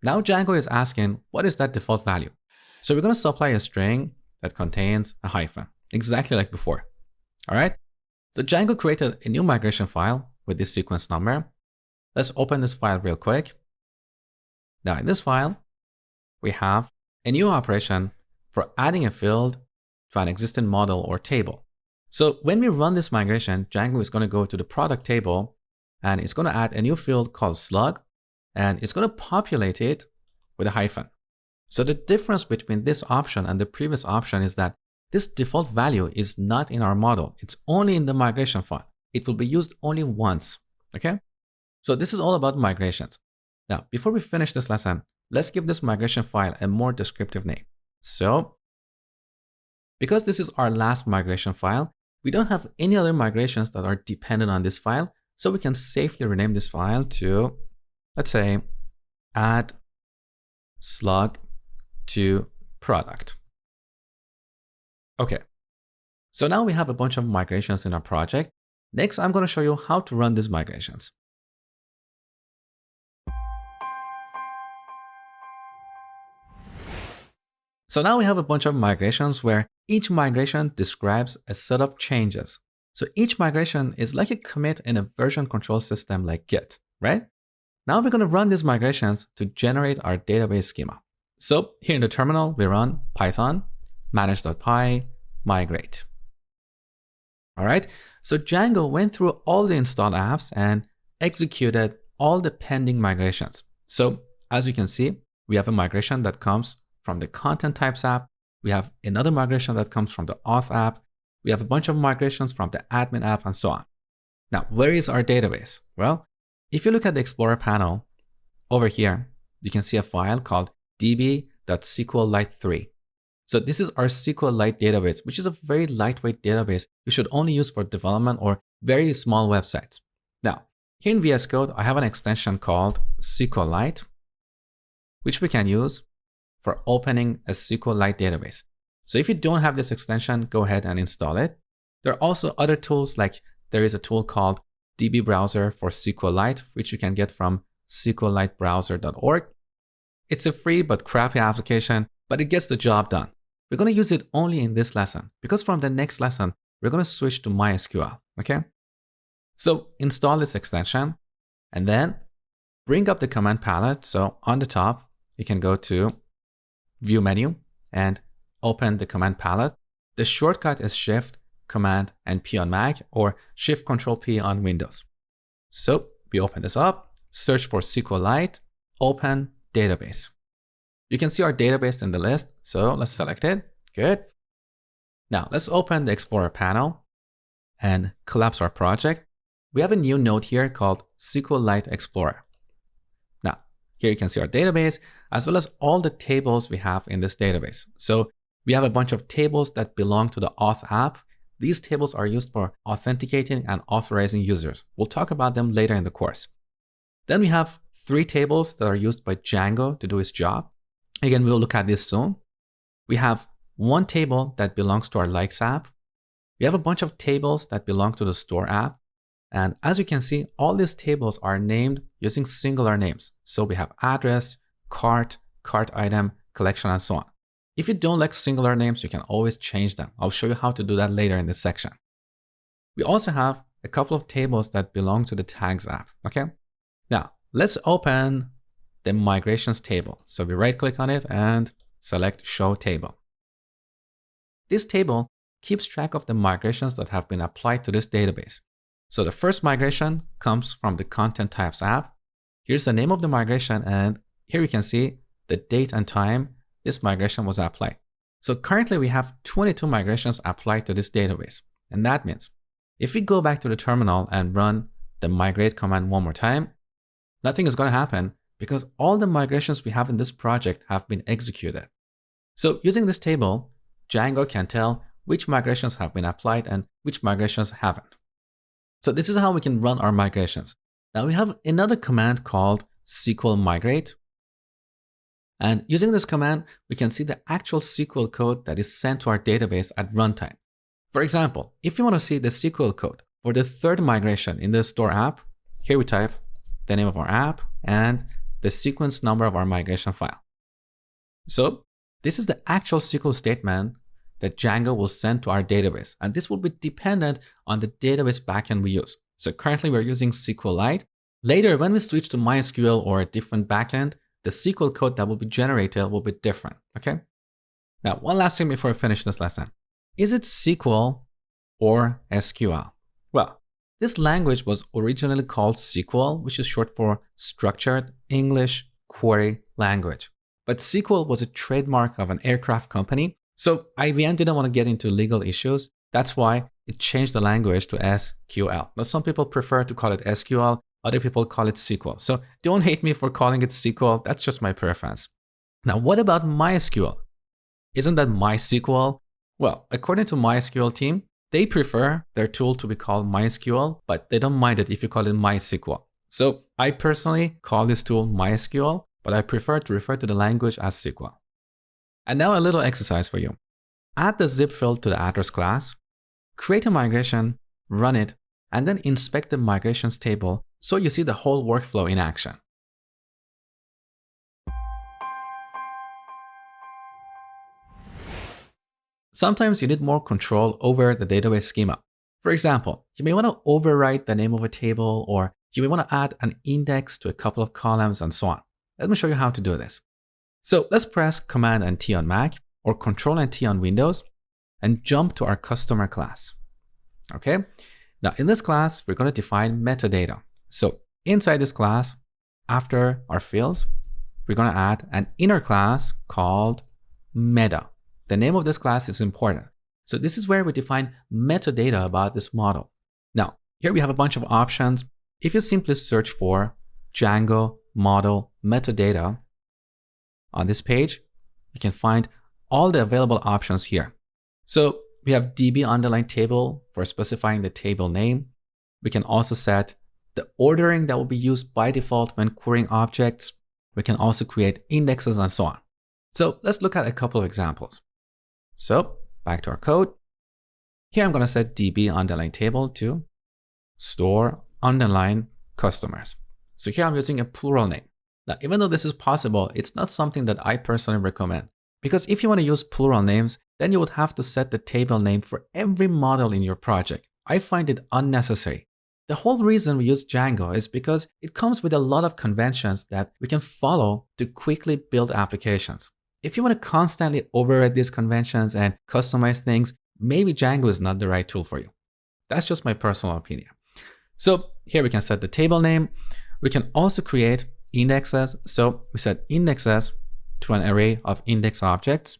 Now Django is asking, what is that default value? So we're going to supply a string that contains a hyphen, exactly like before. All right. So Django created a new migration file with this sequence number. Let's open this file real quick. Now in this file, we have a new operation for adding a field to an existing model or table. So when we run this migration, Django is going to go to the product table and it's going to add a new field called slug, and it's going to populate it with a hyphen. So the difference between this option and the previous option is that this default value is not in our model. It's only in the migration file. It will be used only once, okay? So this is all about migrations. Now, before we finish this lesson, let's give this migration file a more descriptive name. So, because this is our last migration file, we don't have any other migrations that are dependent on this file, so we can safely rename this file to, let's say, add slug to product. Okay, so now we have a bunch of migrations in our project. Next, I'm going to show you how to run these migrations. So now we have a bunch of migrations where each migration describes a set of changes. So each migration is like a commit in a version control system like Git, right? Now we're going to run these migrations to generate our database schema. So here in the terminal, we run Python manage.py migrate. All right, so Django went through all the installed apps and executed all the pending migrations. So as you can see, we have a migration that comes from the content types app. We have another migration that comes from the auth app. We have a bunch of migrations from the admin app and so on. Now, where is our database? Well, if you look at the Explorer panel over here, you can see a file called db.sqlite3. So this is our SQLite database, which is a very lightweight database you should only use for development or very small websites. Now, here in VS Code, I have an extension called SQLite, which we can use for opening a SQLite database. So if you don't have this extension, go ahead and install it. There are also other tools, like there is a tool called DB Browser for SQLite, which you can get from sqlitebrowser.org. It's a free but crappy application, but it gets the job done. We're going to use it only in this lesson because from the next lesson, we're going to switch to MySQL, okay? So install this extension and then bring up the command palette. So on the top, you can go to View menu and open the command palette. The shortcut is Shift, Command, and P on Mac or Shift Control P on Windows. So we open this up, search for SQLite, open database. You can see our database in the list. So let's select it. Good. Now let's open the Explorer panel and collapse our project. We have a new node here called SQLite Explorer. Now, here you can see our database as well as all the tables we have in this database. So we have a bunch of tables that belong to the Auth app. These tables are used for authenticating and authorizing users. We'll talk about them later in the course. Then we have 3 tables that are used by Django to do its job. Again, we'll look at this soon. We have 1 table that belongs to our Likes app. We have a bunch of tables that belong to the Store app. And as you can see, all these tables are named using singular names. So we have address, cart, cart item, collection, and so on. If you don't like singular names, you can always change them. I'll show you how to do that later in this section. We also have a couple of tables that belong to the Tags app, okay? Now, let's open the migrations table. So we right click on it and select Show Table. This table keeps track of the migrations that have been applied to this database. So the first migration comes from the Content Types app. Here's the name of the migration, and here you can see the date and time this migration was applied. So currently we have 22 migrations applied to this database. And that means if we go back to the terminal and run the migrate command one more time, nothing is going to happen because all the migrations we have in this project have been executed. So using this table, Django can tell which migrations have been applied and which migrations haven't. So this is how we can run our migrations. Now we have another command called SQL migrate. And using this command, we can see the actual SQL code that is sent to our database at runtime. For example, if you want to see the SQL code for the 3rd migration in the Store app, here we type the name of our app and the sequence number of our migration file. So this is the actual SQL statement that Django will send to our database. And this will be dependent on the database backend we use. So currently we're using SQLite. Later, when we switch to MySQL or a different backend, the SQL code that will be generated will be different, okay? Now, one last thing before I finish this lesson. Is it SQL or SQL? Well, this language was originally called SQL, which is short for Structured English Query Language. But SQL was a trademark of an aircraft company. So IBM didn't want to get into legal issues. That's why it changed the language to SQL. Now, some people prefer to call it SQL. Other people call it SQL. So don't hate me for calling it SQL. That's just my preference. Now, what about MySQL? Isn't that MySQL? Well, according to MySQL team, they prefer their tool to be called MySQL, but they don't mind it if you call it MySQL. So I personally call this tool MySQL, but I prefer to refer to the language as SQL. And now a little exercise for you. Add the zip field to the address class, create a migration, run it, and then inspect the migrations table so you see the whole workflow in action. Sometimes you need more control over the database schema. For example, you may want to overwrite the name of a table, or you may want to add an index to a couple of columns and so on. Let me show you how to do this. So let's press Command and T on Mac or Control and T on Windows and jump to our customer class. Okay. Now in this class, we're going to define metadata. So inside this class, after our fields, we're going to add an inner class called meta. The name of this class is important. So this is where we define metadata about this model. Now, here we have a bunch of options. If you simply search for Django model metadata on this page, you can find all the available options here. So we have DB underline table for specifying the table name. We can also set the ordering that will be used by default when querying objects. We can also create indexes and so on. So let's look at a couple of examples. So back to our code. Here I'm going to set DB underline table to store underline customers. So here I'm using a plural name. Now, even though this is possible, it's not something that I personally recommend. Because if you want to use plural names, then you would have to set the table name for every model in your project. I find it unnecessary. The whole reason we use Django is because it comes with a lot of conventions that we can follow to quickly build applications. If you want to constantly override these conventions and customize things, maybe Django is not the right tool for you. That's just my personal opinion. So here we can set the table name. We can also create indexes. So we set indexes to an array of index objects.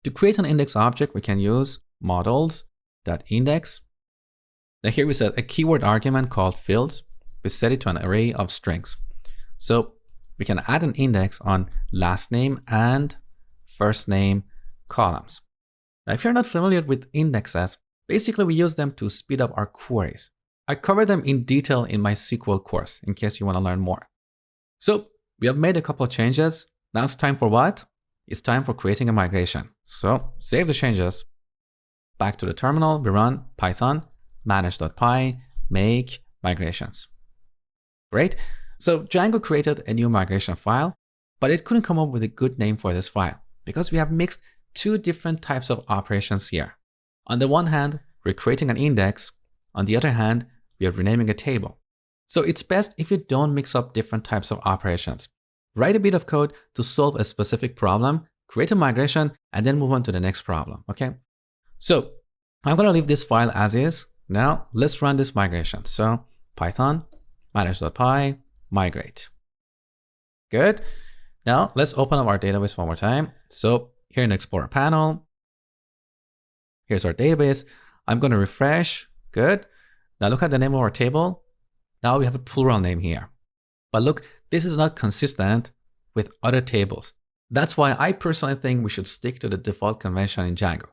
To create an index object, we can use models.index. Now here we set a keyword argument called fields. We set it to an array of strings. So we can add an index on last name and first name columns. Now, if you're not familiar with indexes, basically we use them to speed up our queries. I cover them in detail in my SQL course in case you want to learn more. So we have made a couple of changes. Now it's time for what? It's time for creating a migration. So save the changes. Back to the terminal, we run Python manage.py make migrations. Great. So Django created a new migration file, but it couldn't come up with a good name for this file because we have mixed two different types of operations here. On the one hand, we're creating an index. On the other hand, we are renaming a table. So it's best if you don't mix up different types of operations. Write a bit of code to solve a specific problem, create a migration, and then move on to the next problem, okay? So I'm gonna leave this file as is. Now let's run this migration. So Python manage.py migrate. Good. Now let's open up our database one more time. So here in the Explorer panel, here's our database. I'm going to refresh. Good. Now look at the name of our table. Now we have a plural name here. But look, this is not consistent with other tables. That's why I personally think we should stick to the default convention in Django.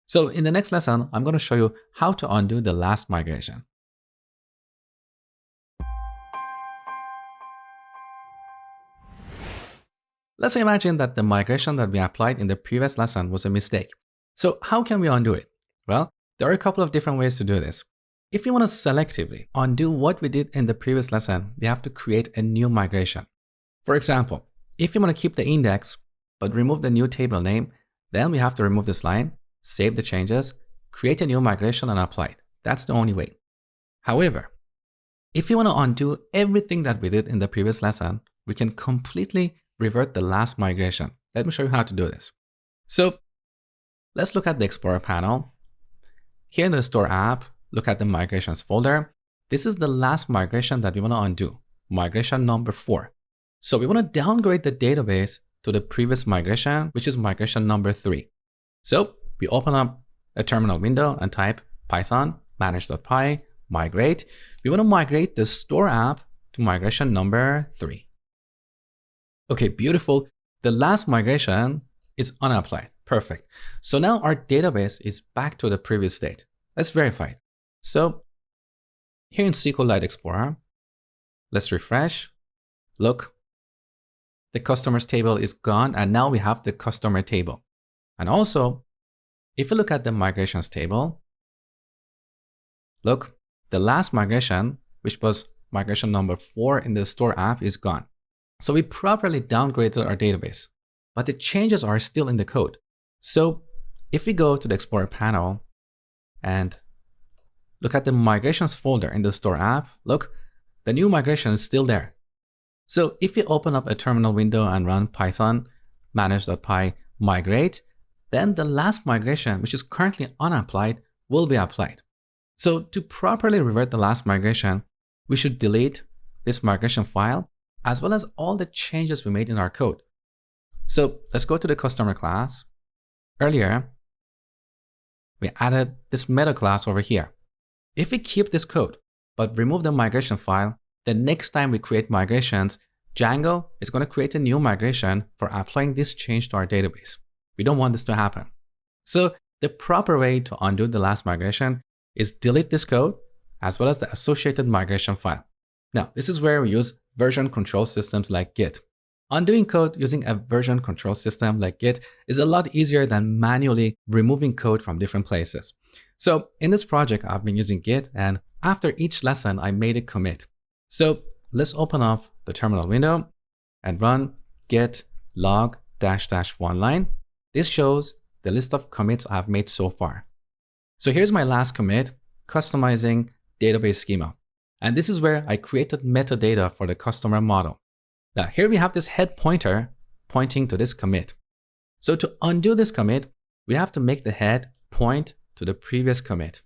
So in the next lesson, I'm going to show you how to undo the last migration. Let's imagine that the migration that we applied in the previous lesson was a mistake. So how can we undo it? Well, there are a couple of different ways to do this. If you want to selectively undo what we did in the previous lesson, we have to create a new migration. For example, if you want to keep the index, but remove the new table name, then we have to remove this line, save the changes, create a new migration and apply it. That's the only way. However, if you want to undo everything that we did in the previous lesson, we can completely revert the last migration. Let me show you how to do this. So let's look at the Explorer panel. Here in the Store app, look at the migrations folder. This is the last migration that we want to undo, migration number 4. So we want to downgrade the database to the previous migration, which is migration number 3. So we open up a terminal window and type Python manage.py migrate. We want to migrate the Store app to migration number 3. Okay, beautiful. The last migration is unapplied. Perfect. So now our database is back to the previous state. Let's verify it. So here in SQLite Explorer, let's refresh. Look, the customers table is gone and now we have the customer table. And also, if you look at the migrations table, look, the last migration, which was migration number 4 in the Store app, is gone. So we properly downgraded our database, but the changes are still in the code. So if we go to the Explorer panel and look at the migrations folder in the Store app, look, the new migration is still there. So if you open up a terminal window and run Python manage.py migrate, then the last migration, which is currently unapplied, will be applied. So to properly revert the last migration, we should delete this migration file as well as all the changes we made in our code. So let's go to the customer class. Earlier, we added this meta class over here. If we keep this code, but remove the migration file, the next time we create migrations, Django is going to create a new migration for applying this change to our database. We don't want this to happen. So the proper way to undo the last migration is delete this code as well as the associated migration file. Now, this is where we use version control systems like Git. Undoing code using a version control system like Git is a lot easier than manually removing code from different places. So in this project, I've been using Git, and after each lesson, I made a commit. So let's open up the terminal window and run git log dash dash one line, this shows the list of commits I've made so far. So here's my last commit, customizing database schema. And this is where I created metadata for the customer model. Now here we have this head pointer pointing to this commit. So to undo this commit, we have to make the head point to the previous commit.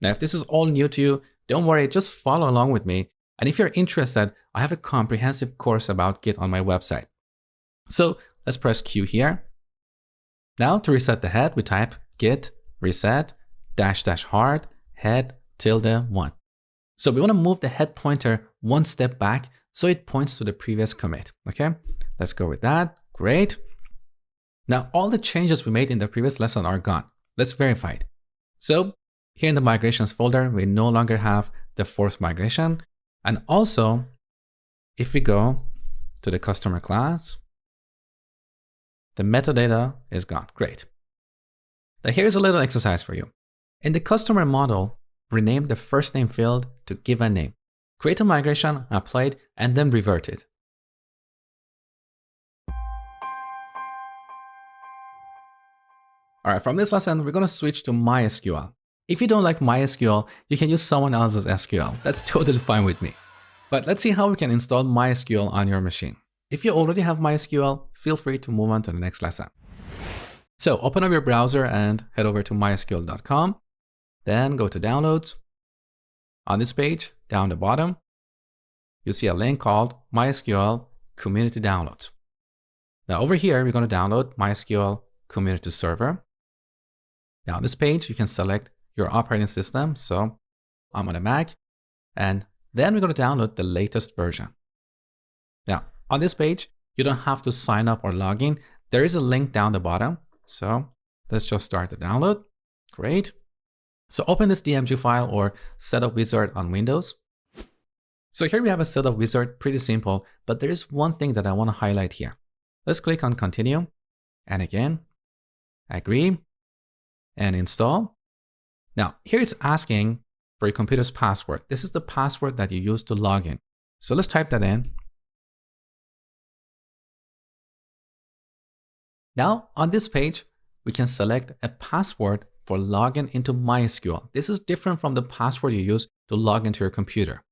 Now, if this is all new to you, don't worry, just follow along with me. And if you're interested, I have a comprehensive course about Git on my website. So let's press Q here. Now to reset the head, we type git reset dash dash hard head tilde 1. So we want to move the head pointer one step back so it points to the previous commit. Okay, let's go with that. Great. Now all the changes we made in the previous lesson are gone. Let's verify it. So here in the migrations folder, we no longer have the forced migration. And also, if we go to the customer class, the metadata is gone. Great. Now here's a little exercise for you. In the customer model, rename the first name field to given name. Create a migration, apply it, and then revert it. All right, from this lesson, we're going to switch to MySQL. If you don't like MySQL, you can use someone else's SQL. That's totally fine with me. But let's see how we can install MySQL on your machine. If you already have MySQL, feel free to move on to the next lesson. So open up your browser and head over to mysql.com. Then go to downloads. On this page, down the bottom, you'll see a link called MySQL Community Downloads. Now over here, we're going to download MySQL Community Server. Now on this page, you can select your operating system. So I'm on a Mac, and then we're going to download the latest version. Now on this page, you don't have to sign up or log in. There is a link down the bottom. So let's just start the download. Great. So open this DMG file or setup wizard on Windows. So here we have a setup wizard, pretty simple, but there is one thing that I want to highlight here. Let's click on continue, and again, agree, and install. Now here it's asking for your computer's password. This is the password that you use to log in. So let's type that in. Now on this page, we can select a password for login into MySQL. This is different from the password you use to log into your computer.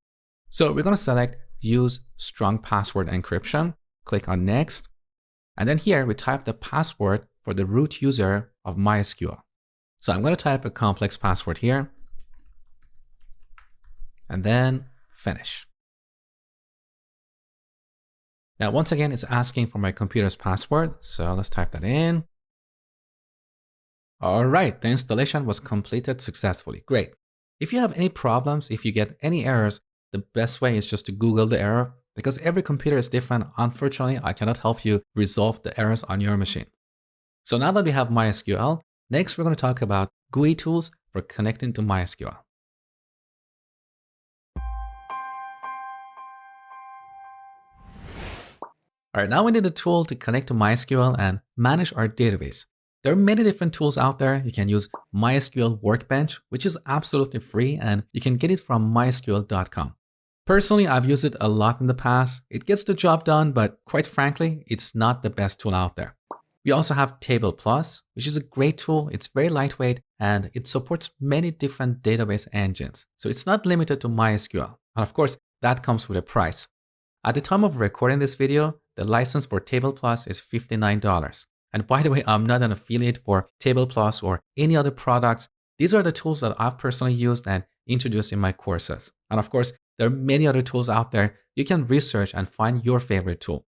So we're going to select use strong password encryption, click on next, and then here we type the password for the root user of MySQL. So I'm going to type a complex password here, and then finish. Now once again, it's asking for my computer's password, so let's type that in. All right, the installation was completed successfully. Great. If you have any problems, if you get any errors, the best way is just to Google the error, because every computer is different. Unfortunately, I cannot help you resolve the errors on your machine. So now that we have MySQL, next we're going to talk about GUI tools for connecting to MySQL. All right, now we need a tool to connect to MySQL and manage our database. There are many different tools out there. You can use MySQL Workbench, which is absolutely free, and you can get it from mysql.com. Personally, I've used it a lot in the past. It gets the job done, but quite frankly, it's not the best tool out there. We also have Table Plus, which is a great tool. It's very lightweight and it supports many different database engines. So it's not limited to MySQL. And of course, that comes with a price. At the time of recording this video, the license for Table Plus is $59. And by the way, I'm not an affiliate for Table Plus or any other products. These are the tools that I've personally used and introduced in my courses. And of course, there are many other tools out there. You can research and find your favorite tool.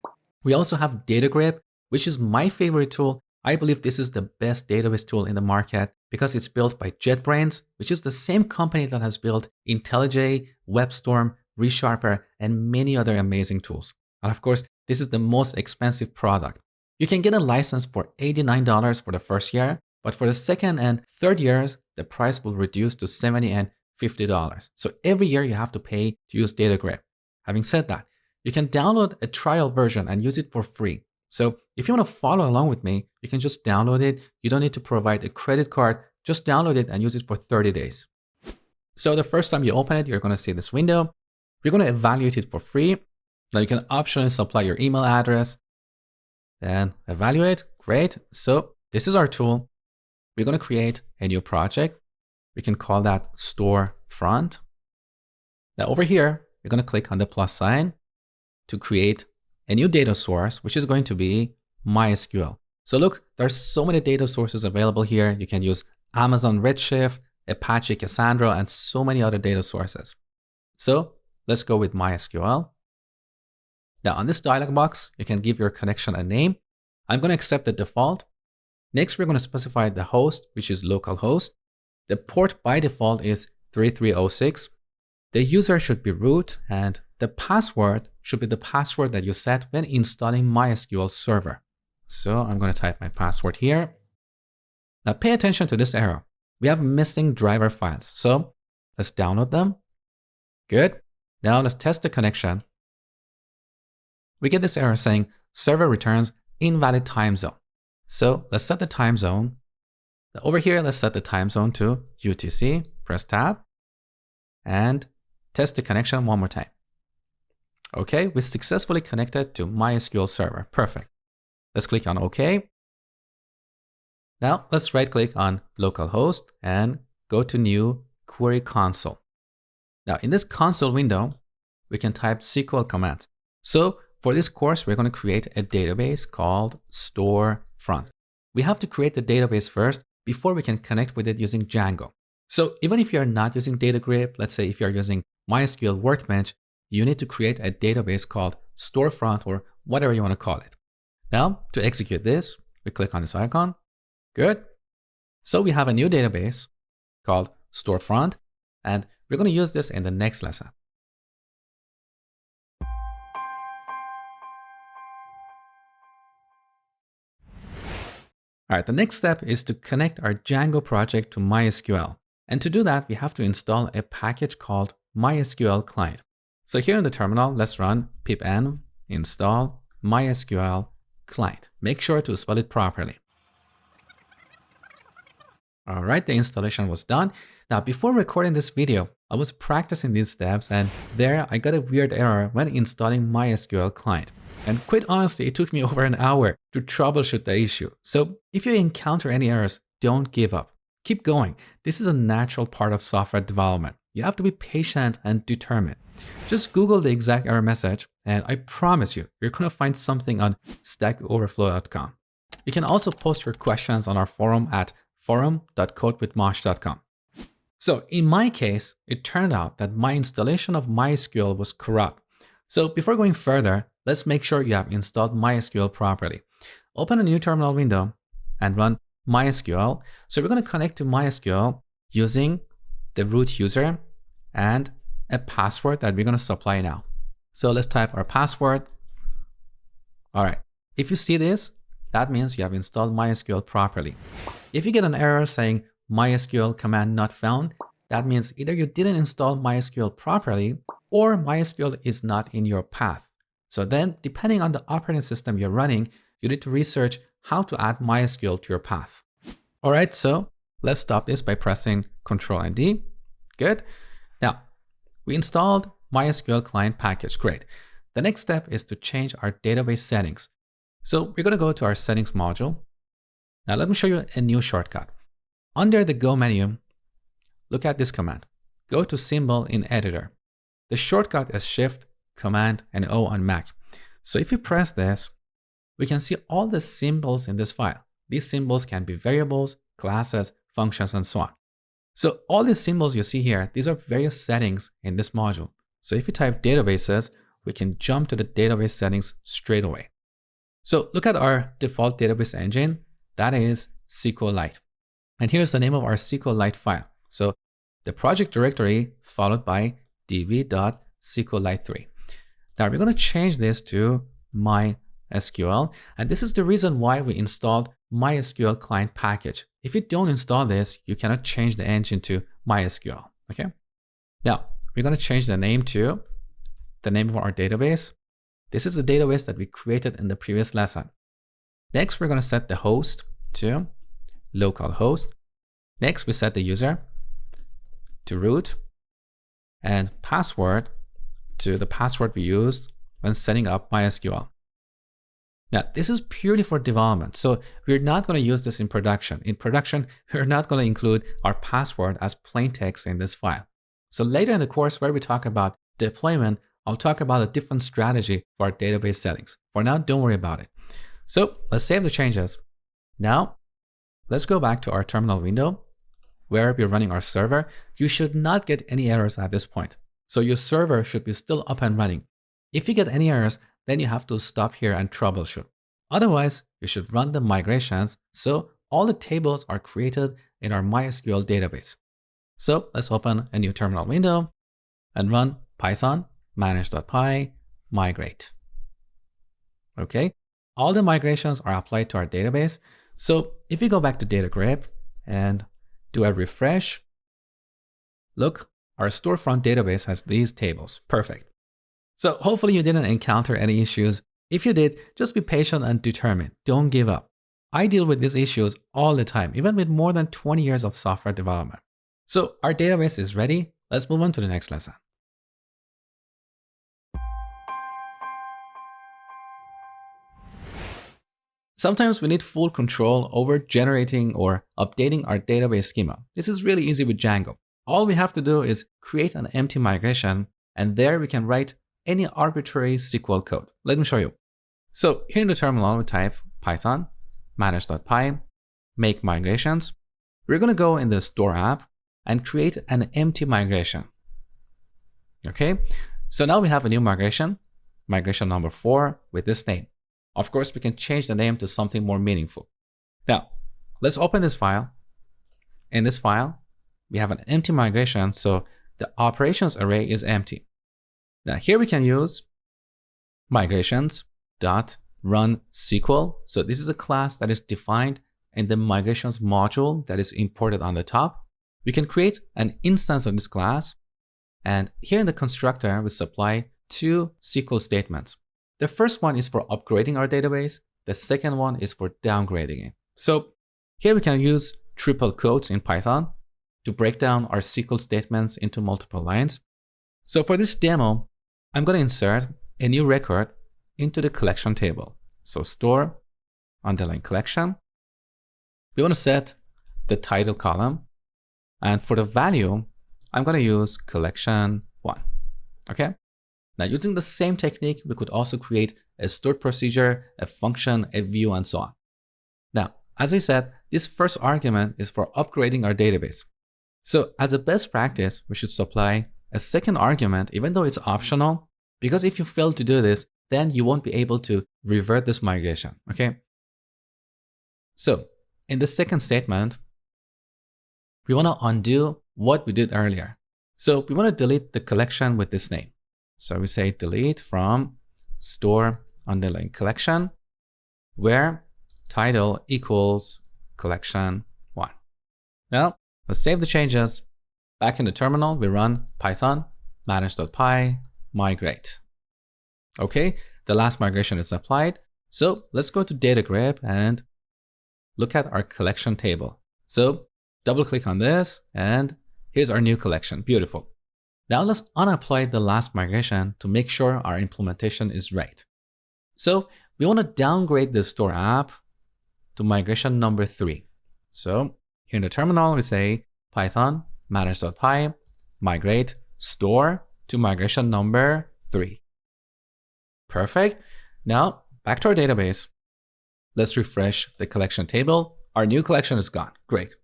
We also have DataGrip, which is my favorite tool. I believe this is the best database tool in the market because it's built by JetBrains, which is the same company that has built IntelliJ, WebStorm, ReSharper, and many other amazing tools. And of course, this is the most expensive product. You can get a license for $89 for the first year, but for the second and third years, the price will reduce to $70 and $50. So every year you have to pay to use DataGrip. Having said that, you can download a trial version and use it for free. So if you want to follow along with me, you can just download it. You don't need to provide a credit card. Just download it and use it for 30 days. So the first time you open it, you're going to see this window. You're going to evaluate it for free. Now you can optionally supply your email address, then evaluate. Great. So this is our tool. We're going to create a new project. We can call that storefront. Now over here, we're going to click on the plus sign to create a new data source, which is going to be MySQL. So look, there's so many data sources available here. You can use Amazon Redshift, Apache Cassandra, and so many other data sources. So let's go with MySQL. Now on this dialog box, you can give your connection a name. I'm going to accept the default. Next, we're going to specify the host, which is localhost. The port by default is 3306. The user should be root, and the password should be the password that you set when installing MySQL server. So I'm going to type my password here. Now pay attention to this error. We have missing driver files. So let's download them. Good. Now let's test the connection. We get this error saying server returns invalid time zone. So let's set the time zone. Over here, let's set the time zone to UTC. Press tab and test the connection one more time. Okay, we successfully connected to MySQL server. Perfect. Let's click on OK. Now let's right click on localhost and go to new query console. Now in this console window, we can type SQL commands. So for this course, we're going to create a database called storefront. We have to create the database first before we can connect with it using Django. So even if you're not using DataGrip, let's say if you're using MySQL Workbench, you need to create a database called storefront or whatever you want to call it. Now to execute this, we click on this icon. Good. So we have a new database called storefront, and we're going to use this in the next lesson. All right, the next step is to connect our Django project to MySQL. And to do that, we have to install a package called MySQL client. So here in the terminal, let's run pipenv install MySQL client. Make sure to spell it properly. All right, the installation was done. Now, before recording this video, I was practicing these steps, and there I got a weird error when installing MySQL client. And quite honestly, it took me over an hour to troubleshoot the issue. So if you encounter any errors, don't give up. Keep going. This is a natural part of software development. You have to be patient and determined. Just Google the exact error message, and I promise you, you're going to find something on stackoverflow.com. You can also post your questions on our forum at forum.codewithmosh.com. So in my case, it turned out that my installation of MySQL was corrupt. So before going further, let's make sure you have installed MySQL properly. Open a new terminal window and run MySQL. So we're going to connect to MySQL using the root user and a password that we're going to supply now. So let's type our password. All right. If you see this, that means you have installed MySQL properly. If you get an error saying MySQL command not found, that means either you didn't install MySQL properly or MySQL is not in your path. So then, depending on the operating system you're running, you need to research how to add MySQL to your path. All right, so let's stop this by pressing Ctrl and D. Good. Now, we installed MySQL client package. Great. The next step is to change our database settings. So we're going to go to our settings module. Now let me show you a new shortcut. Under the Go menu, look at this command. Go to symbol in editor. The shortcut is Shift, Command, and O on Mac. So if you press this, we can see all the symbols in this file. These symbols can be variables, classes, functions, and so on. So all these symbols you see here, these are various settings in this module. So if you type databases, we can jump to the database settings straight away. So look at our default database engine. That is SQLite. And here's the name of our SQLite file. So the project directory followed by db.sqlite3. Now we're going to change this to MySQL. And this is the reason why we installed MySQL client package. If you don't install this, you cannot change the engine to MySQL. Okay. Now we're going to change the name to the name of our database. This is the database that we created in the previous lesson. Next, we're going to set the host to localhost. Next, we set the user to root and password to the password we used when setting up MySQL. Now, this is purely for development, so we're not going to use this in production. In production, we're not going to include our password as plain text in this file. So later in the course where we talk about deployment, I'll talk about a different strategy for our database settings. For now, don't worry about it. So let's save the changes. Now, let's go back to our terminal window where we're running our server. You should not get any errors at this point. So your server should be still up and running. If you get any errors, then you have to stop here and troubleshoot. Otherwise, you should run the migrations so all the tables are created in our MySQL database. So let's open a new terminal window and run Python manage.py migrate. Okay, all the migrations are applied to our database. So if you go back to DataGrip and do a refresh, look, our storefront database has these tables. Perfect. So hopefully you didn't encounter any issues. If you did, just be patient and determined. Don't give up. I deal with these issues all the time, even with more than 20 years of software development. So our database is ready. Let's move on to the next lesson. Sometimes we need full control over generating or updating our database schema. This is really easy with Django. All we have to do is create an empty migration, and there we can write any arbitrary SQL code. Let me show you. So here in the terminal, we type Python manage.py make migrations. We're going to go in the store app and create an empty migration. Okay, so now we have a new migration number 4 with this name. Of course, we can change the name to something more meaningful. Now, let's open this file. In this file, we have an empty migration, so the operations array is empty. Now here we can use migrations.runSQL. So this is a class that is defined in the migrations module that is imported on the top. We can create an instance of this class. And here in the constructor, we supply 2 SQL statements. The first one is for upgrading our database. The second one is for downgrading it. So here we can use triple quotes in Python to break down our SQL statements into multiple lines. So for this demo, I'm going to insert a new record into the collection table. So store underline collection. We want to set the title column. And for the value, I'm going to use collection 1. Okay. Now using the same technique, we could also create a stored procedure, a function, a view, and so on. Now, as I said, this first argument is for upgrading our database. So as a best practice, we should supply a second argument, even though it's optional, because if you fail to do this, then you won't be able to revert this migration, okay? So in the second statement, we want to undo what we did earlier. So we want to delete the collection with this name. So we say delete from store underline collection, where title equals collection 1. Now, let's save the changes. Back in the terminal, we run Python manage.py migrate. Okay, the last migration is applied. So let's go to DataGrip and look at our collection table. So double click on this and here's our new collection. Beautiful. Now let's unapply the last migration to make sure our implementation is right. So we want to downgrade the store app to migration number 3. So here in the terminal, we say Python manage.py migrate store to migration number 3. Perfect. Now back to our database. Let's refresh the collection table. Our new collection is gone. Great.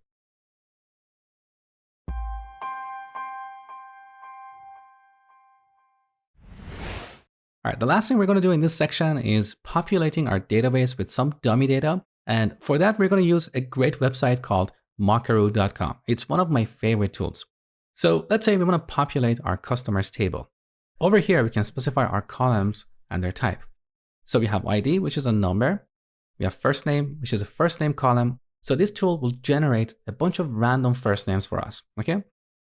All right, the last thing we're going to do in this section is populating our database with some dummy data. And for that, we're going to use a great website called Mockaroo.com. It's one of my favorite tools. So let's say we want to populate our customers table. Over here, we can specify our columns and their type. So we have ID, which is a number. We have first name, which is a first name column. So this tool will generate a bunch of random first names for us, okay?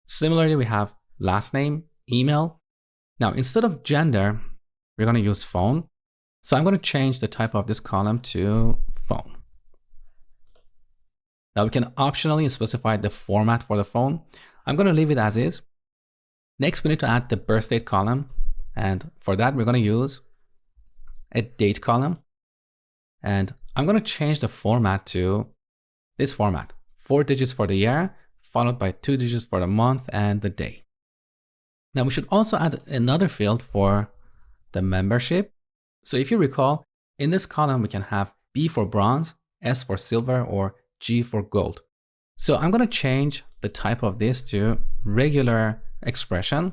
Similarly, we have last name, email. Now, instead of gender, we're going to use phone. So I'm going to change the type of this column to phone. Now we can optionally specify the format for the phone. I'm going to leave it as is. Next, we need to add the birth date column. And for that, we're going to use a date column. And I'm going to change the format to this format, 4 digits for the year, followed by 2 digits for the month and the day. Now we should also add another field for the membership. So if you recall, in this column, we can have B for bronze, S for silver, or G for gold. So I'm going to change the type of this to regular expression.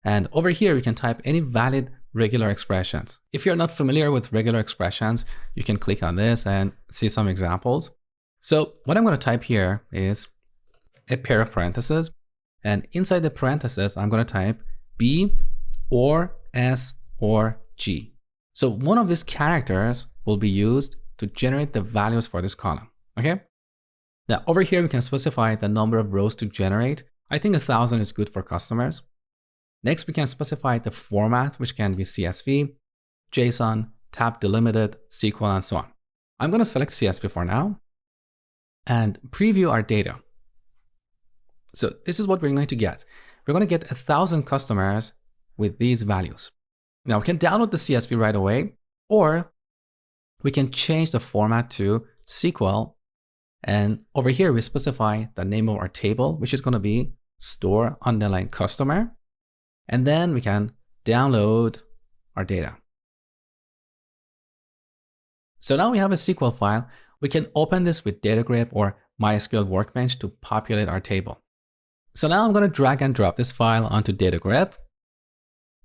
And over here, we can type any valid regular expressions. If you're not familiar with regular expressions, you can click on this and see some examples. So what I'm going to type here is a pair of parentheses. And inside the parentheses, I'm going to type B or S or G. So one of these characters will be used to generate the values for this column. Okay. Now over here, we can specify the number of rows to generate. I think 1,000 is good for customers. Next, we can specify the format, which can be CSV, JSON, tab delimited, SQL, and so on. I'm going to select CSV for now and preview our data. So this is what we're going to get. We're going to get 1,000 customers with these values. Now we can download the CSV right away, or we can change the format to SQL. And over here, we specify the name of our table, which is going to be store underline customer. And then we can download our data. So now we have a SQL file. We can open this with DataGrip or MySQL Workbench to populate our table. So now I'm going to drag and drop this file onto DataGrip.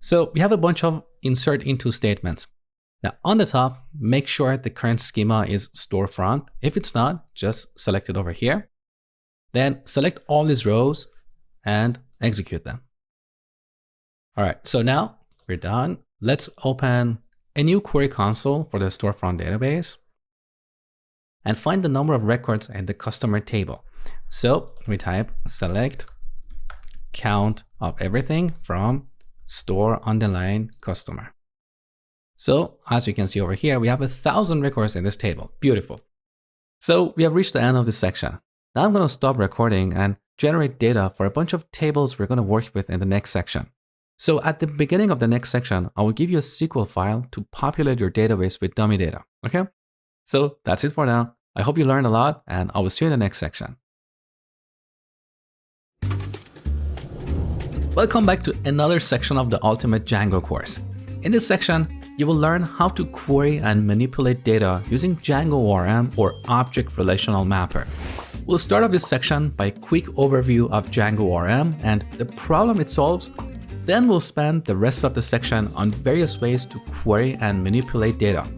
So we have a bunch of insert into statements. Now on the top, make sure the current schema is storefront. If it's not, just select it over here. Then select all these rows and execute them. All right, so now we're done. Let's open a new query console for the storefront database and find the number of records in the customer table. So we type select count of everything from store underline customer. So as you can see over here, we have 1,000 records in this table. Beautiful. So we have reached the end of this section. Now I'm going to stop recording and generate data for a bunch of tables we're going to work with in the next section. So at the beginning of the next section, I will give you a SQL file to populate your database with dummy data. Okay? So that's it for now. I hope you learned a lot, and I will see you in the next section. Welcome back to another section of the Ultimate Django course. In this section, you will learn how to query and manipulate data using Django ORM or Object Relational Mapper. We'll start off this section by a quick overview of Django ORM and the problem it solves. Then we'll spend the rest of the section on various ways to query and manipulate data.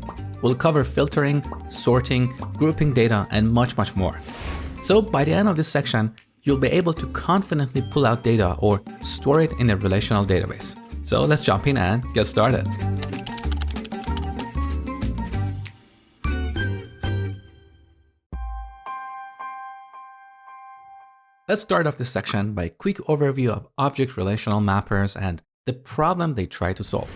We'll cover filtering, sorting, grouping data, and much, much more. So by the end of this section, you'll be able to confidently pull out data or store it in a relational database. So let's jump in and get started. Let's start off this section by a quick overview of object relational mappers and the problem they try to solve.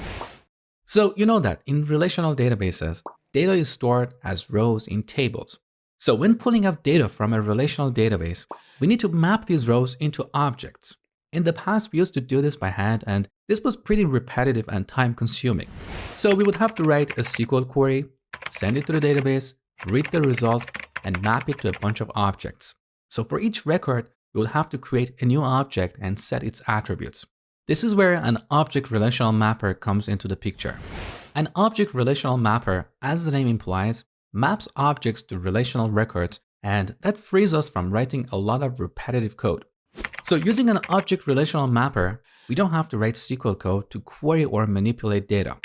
So you know that in relational databases, data is stored as rows in tables. So when pulling out data from a relational database, we need to map these rows into objects. In the past, we used to do this by hand, and this was pretty repetitive and time consuming. So we would have to write a SQL query, send it to the database, read the result, and map it to a bunch of objects. So for each record, we will have to create a new object and set its attributes. This is where an object relational mapper comes into the picture. An object relational mapper, as the name implies, maps objects to relational records, and that frees us from writing a lot of repetitive code. So using an object relational mapper, we don't have to write SQL code to query or manipulate data.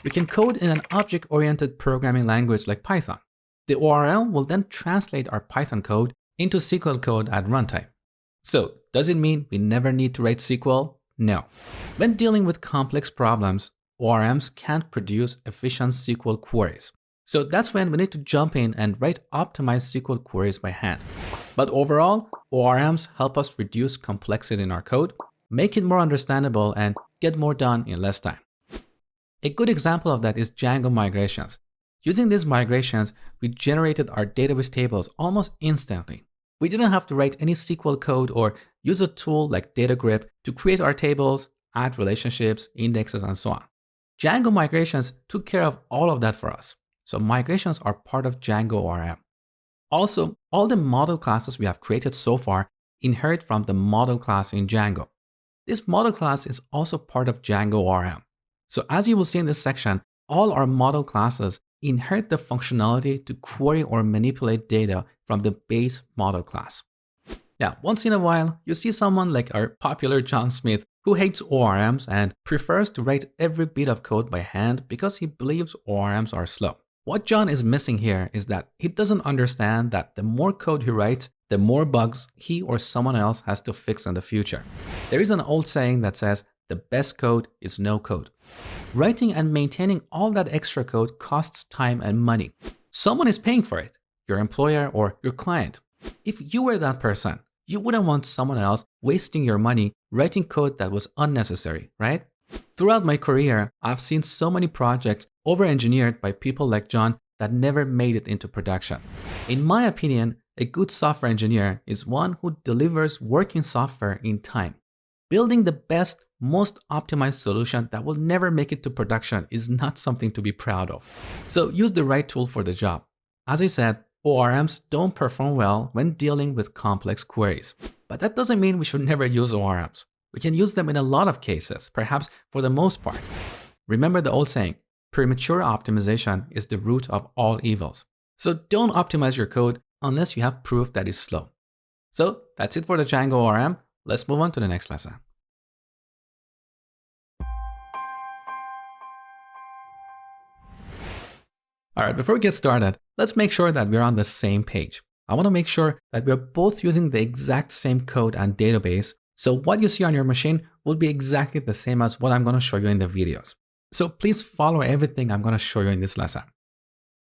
We can code in an object-oriented programming language like Python. The ORM will then translate our Python code into SQL code at runtime. So does it mean we never need to write SQL? No. When dealing with complex problems, ORMs can't produce efficient SQL queries. So that's when we need to jump in and write optimized SQL queries by hand. But overall, ORMs help us reduce complexity in our code, make it more understandable, and get more done in less time. A good example of that is Django migrations. Using these migrations, we generated our database tables almost instantly. We didn't have to write any SQL code or use a tool like DataGrip to create our tables, add relationships, indexes, and so on. Django migrations took care of all of that for us. So migrations are part of Django ORM. Also, all the model classes we have created so far inherit from the model class in Django. This model class is also part of Django ORM. So as you will see in this section, all our model classes inherit the functionality to query or manipulate data from the base model class. Now, once in a while, you see someone like our popular John Smith who hates ORMs and prefers to write every bit of code by hand because he believes ORMs are slow. What John is missing here is that he doesn't understand that the more code he writes, the more bugs he or someone else has to fix in the future. There is an old saying that says, the best code is no code. Writing and maintaining all that extra code costs time and money. Someone is paying for it, your employer or your client. If you were that person, you wouldn't want someone else wasting your money writing code that was unnecessary, right? Throughout my career, I've seen so many projects over-engineered by people like John that never made it into production. In my opinion, a good software engineer is one who delivers working software in time. Building the best, most optimized solution that will never make it to production is not something to be proud of. So use the right tool for the job. As I said, ORMs don't perform well when dealing with complex queries. But that doesn't mean we should never use ORMs. We can use them in a lot of cases, perhaps for the most part. Remember the old saying, premature optimization is the root of all evils. So don't optimize your code unless you have proof that it's slow. So that's it for the Django ORM. Let's move on to the next lesson. All right, before we get started, let's make sure that we're on the same page. I want to make sure that we're both using the exact same code and database. So what you see on your machine will be exactly the same as what I'm going to show you in the videos. So please follow everything I'm going to show you in this lesson.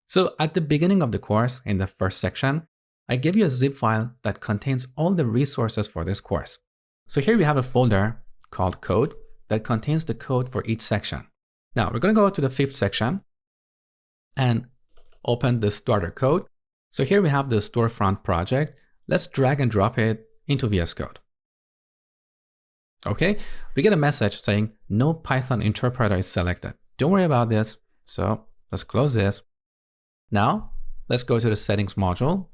So at the beginning of the course, in the first section, I give you a zip file that contains all the resources for this course. So here we have a folder called code that contains the code for each section. Now we're going to go to the 5th section and open the starter code. So here we have the storefront project. Let's drag and drop it into VS Code. Okay, we get a message saying no Python interpreter is selected. Don't worry about this. So let's close this. Now let's go to the settings module.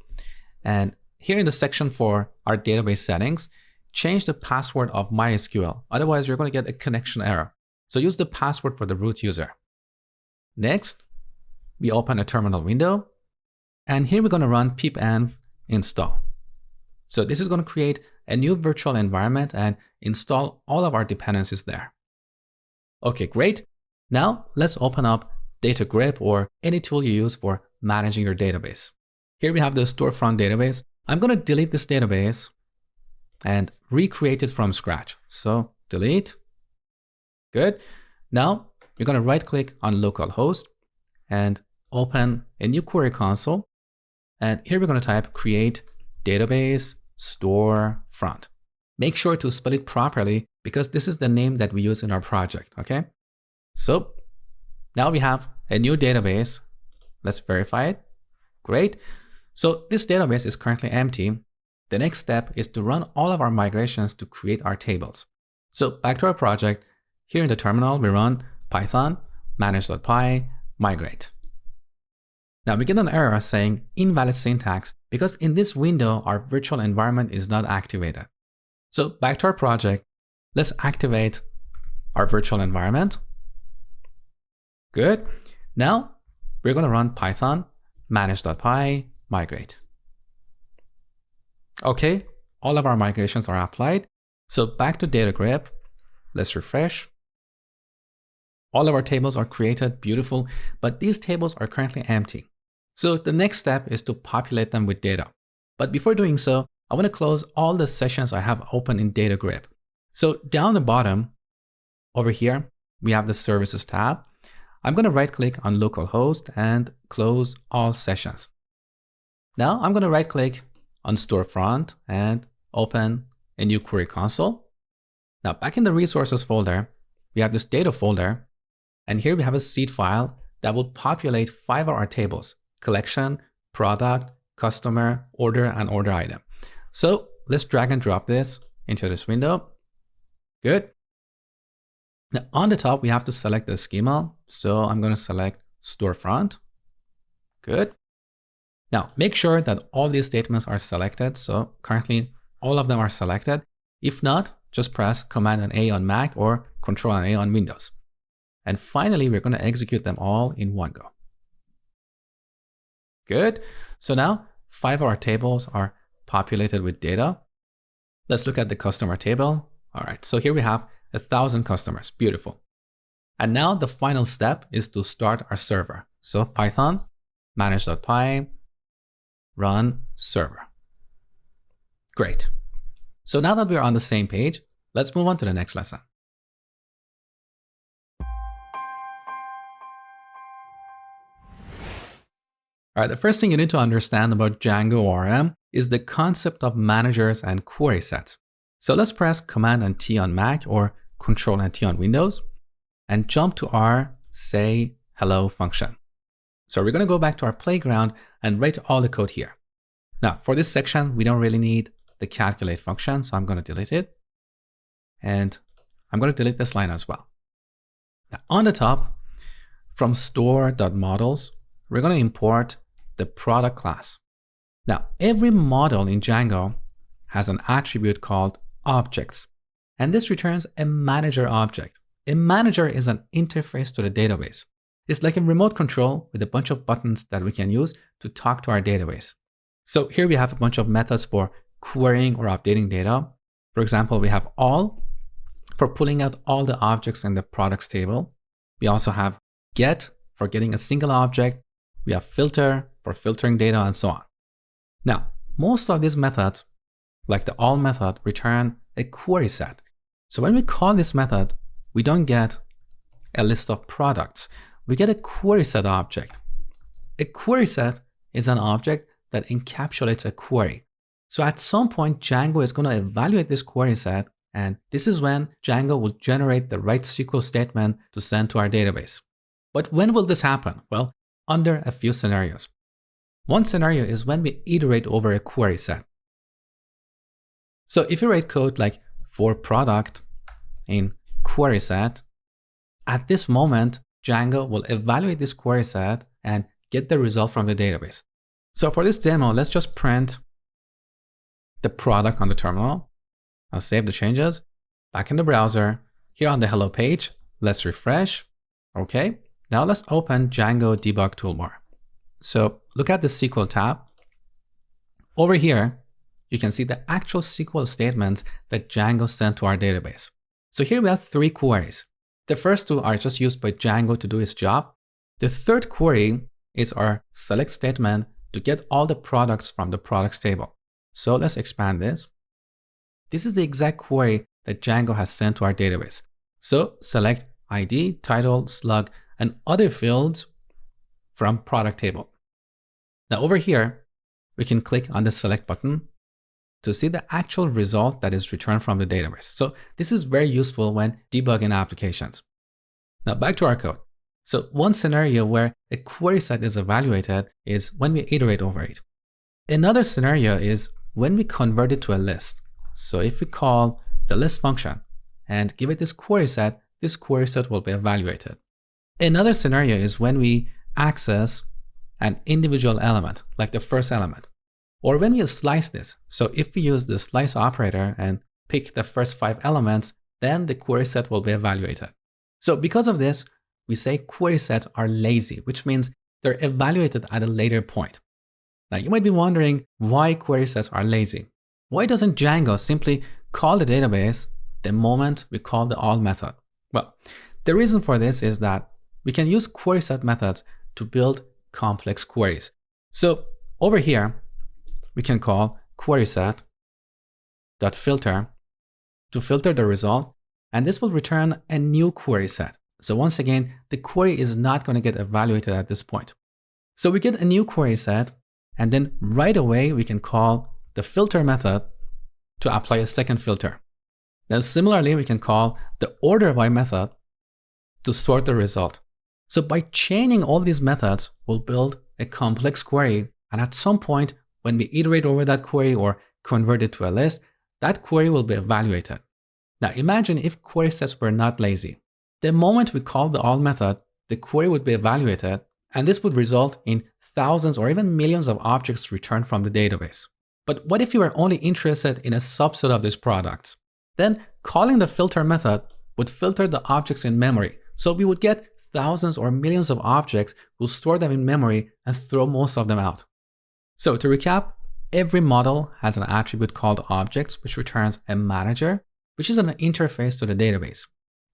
And here in the section for our database settings, change the password of MySQL. Otherwise, you're going to get a connection error. So use the password for the root user. Next, we open a terminal window. And here we're going to run pipenv install. So this is going to create a new virtual environment and install all of our dependencies there. Okay, great. Now let's open up DataGrip or any tool you use for managing your database. Here we have the storefront database. I'm going to delete this database and recreate it from scratch. So delete. Good. Now you're going to right click on localhost and open a new query console. And here we're going to type create database storefront. Make sure to spell it properly because this is the name that we use in our project. Okay. So now we have a new database. Let's verify it. Great. So this database is currently empty. The next step is to run all of our migrations to create our tables. So back to our project. Here in the terminal, we run python manage.py migrate. Now we get an error saying invalid syntax because in this window, our virtual environment is not activated. So back to our project, let's activate our virtual environment. Good. Now we're going to run python manage.py migrate. Okay, all of our migrations are applied. So back to DataGrip, let's refresh. All of our tables are created, beautiful, but these tables are currently empty. So the next step is to populate them with data. But before doing so, I want to close all the sessions I have open in DataGrip. So down the bottom, over here, we have the services tab. I'm going to right click on localhost and close all sessions. Now I'm going to right click on storefront and open a new query console. Now back in the resources folder, we have this data folder. And here we have a seed file that will populate 5 of our tables: collection, product, customer, order, and order item. So let's drag and drop this into this window. Good. Now on the top, we have to select the schema. So I'm going to select storefront. Good. Now make sure that all these statements are selected. So currently all of them are selected. If not, just press Command and A on Mac or Control and A on Windows. And finally, we're going to execute them all in one go. Good. So now 5 of our tables are populated with data. Let's look at the customer table. All right. So here we have 1,000 customers. Beautiful. And now the final step is to start our server. So Python manage.py run server. Great. So now that we're on the same page, let's move on to the next lesson. All right, the first thing you need to understand about Django ORM is the concept of managers and query sets. So let's press Command and T on Mac or Control and T on Windows and jump to our say hello function. So we're going to go back to our playground and write all the code here. Now for this section, we don't really need the calculate function, so I'm going to delete it. And I'm going to delete this line as well. Now on the top, from store.models, we're going to import the product class. Now, every model in Django has an attribute called objects, and this returns a manager object. A manager is an interface to the database. It's like a remote control with a bunch of buttons that we can use to talk to our database. So here we have a bunch of methods for querying or updating data. For example, we have all for pulling out all the objects in the products table. We also have get for getting a single object. We have filter for filtering data and so on. Now, most of these methods, like the all method, return a query set. So when we call this method, we don't get a list of products. We get a query set object. A query set is an object that encapsulates a query. So at some point, Django is going to evaluate this query set, and this is when Django will generate the right SQL statement to send to our database. But when will this happen? Well, under a few scenarios. One scenario is when we iterate over a query set. So if you write code like for product in query set, at this moment, Django will evaluate this query set and get the result from the database. So for this demo, let's just print the product on the terminal. I'll save the changes. Back in the browser, here on the hello page, let's refresh. Okay. Now let's open Django debug toolbar. So look at the SQL tab. Over here, you can see the actual SQL statements that Django sent to our database. So here we have 3 queries. The first 2 are just used by Django to do its job. The third query is our select statement to get all the products from the products table. So let's expand this. This is the exact query that Django has sent to our database. So select ID, title, slug, and other fields from product table. Now over here, we can click on the select button to see the actual result that is returned from the database. So this is very useful when debugging applications. Now back to our code. So one scenario where a query set is evaluated is when we iterate over it. Another scenario is when we convert it to a list. So if we call the list function and give it this query set will be evaluated. Another scenario is when we access an individual element, like the first element, or when we slice this. So if we use the slice operator and pick the first 5 elements, then the query set will be evaluated. So because of this, we say query sets are lazy, which means they're evaluated at a later point. Now you might be wondering why query sets are lazy. Why doesn't Django simply call the database the moment we call the all method? Well, the reason for this is that we can use query set methods to build complex queries. So over here, we can call query set.filter to filter the result, and this will return a new query set. So once again, the query is not going to get evaluated at this point. So we get a new query set, and then right away we can call the filter method to apply a second filter. Now similarly, we can call the order by method to sort the result. So by chaining all these methods, we'll build a complex query, and at some point when we iterate over that query or convert it to a list, that query will be evaluated. Now imagine if query sets were not lazy. The moment we call the all method, the query would be evaluated, and this would result in thousands or even millions of objects returned from the database. But what if you were only interested in a subset of these products? Then calling the filter method would filter the objects in memory. So we would get thousands or millions of objects, we'll store them in memory and throw most of them out. So to recap, every model has an attribute called objects, which returns a manager, which is an interface to the database.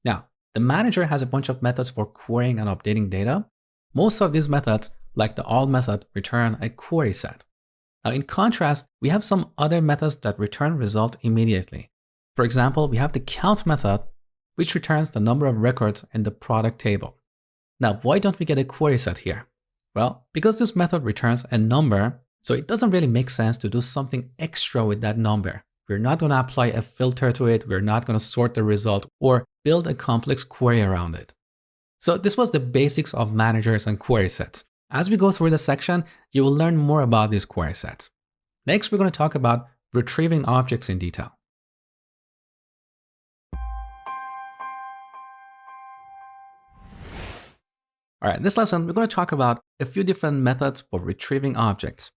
Now, the manager has a bunch of methods for querying and updating data. Most of these methods, like the all method, return a query set. Now, in contrast, we have some other methods that return result immediately. For example, we have the count method, which returns the number of records in the product table. Now, why don't we get a query set here? Well, because this method returns a number, so it doesn't really make sense to do something extra with that number. We're not going to apply a filter to it. We're not going to sort the result or build a complex query around it. So this was the basics of managers and query sets. As we go through the section, you will learn more about these query sets. Next, we're going to talk about retrieving objects in detail. All right, in this lesson, we're going to talk about a few different methods for retrieving objects.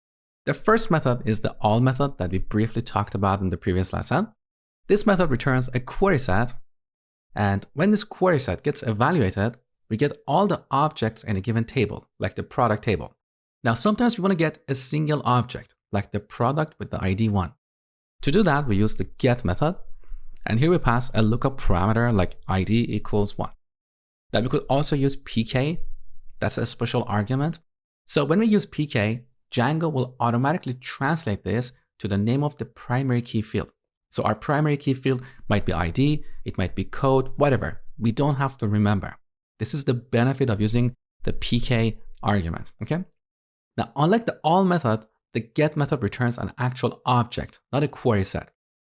The first method is the all method that we briefly talked about in the previous lesson. This method returns a query set, and when this query set gets evaluated, we get all the objects in a given table, like the product table. Now, sometimes we want to get a single object, like the product with the ID 1. To do that, we use the get method, and here we pass a lookup parameter like ID equals 1. Then we could also use PK, that's a special argument. So when we use PK, Django will automatically translate this to the name of the primary key field. So our primary key field might be ID, it might be code, whatever. We don't have to remember. This is the benefit of using the PK argument, okay? Now, unlike the all method, the get method returns an actual object, not a query set.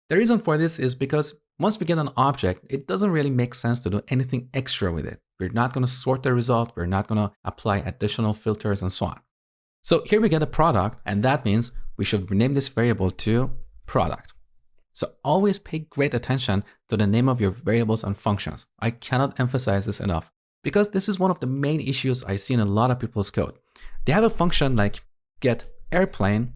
The reason for this is because once we get an object, it doesn't really make sense to do anything extra with it. We're not going to sort the result. We're not going to apply additional filters and so on. So here we get a product, and that means we should rename this variable to product. So always pay great attention to the name of your variables and functions. I cannot emphasize this enough, because this is one of the main issues I see in a lot of people's code. They have a function like get airplane.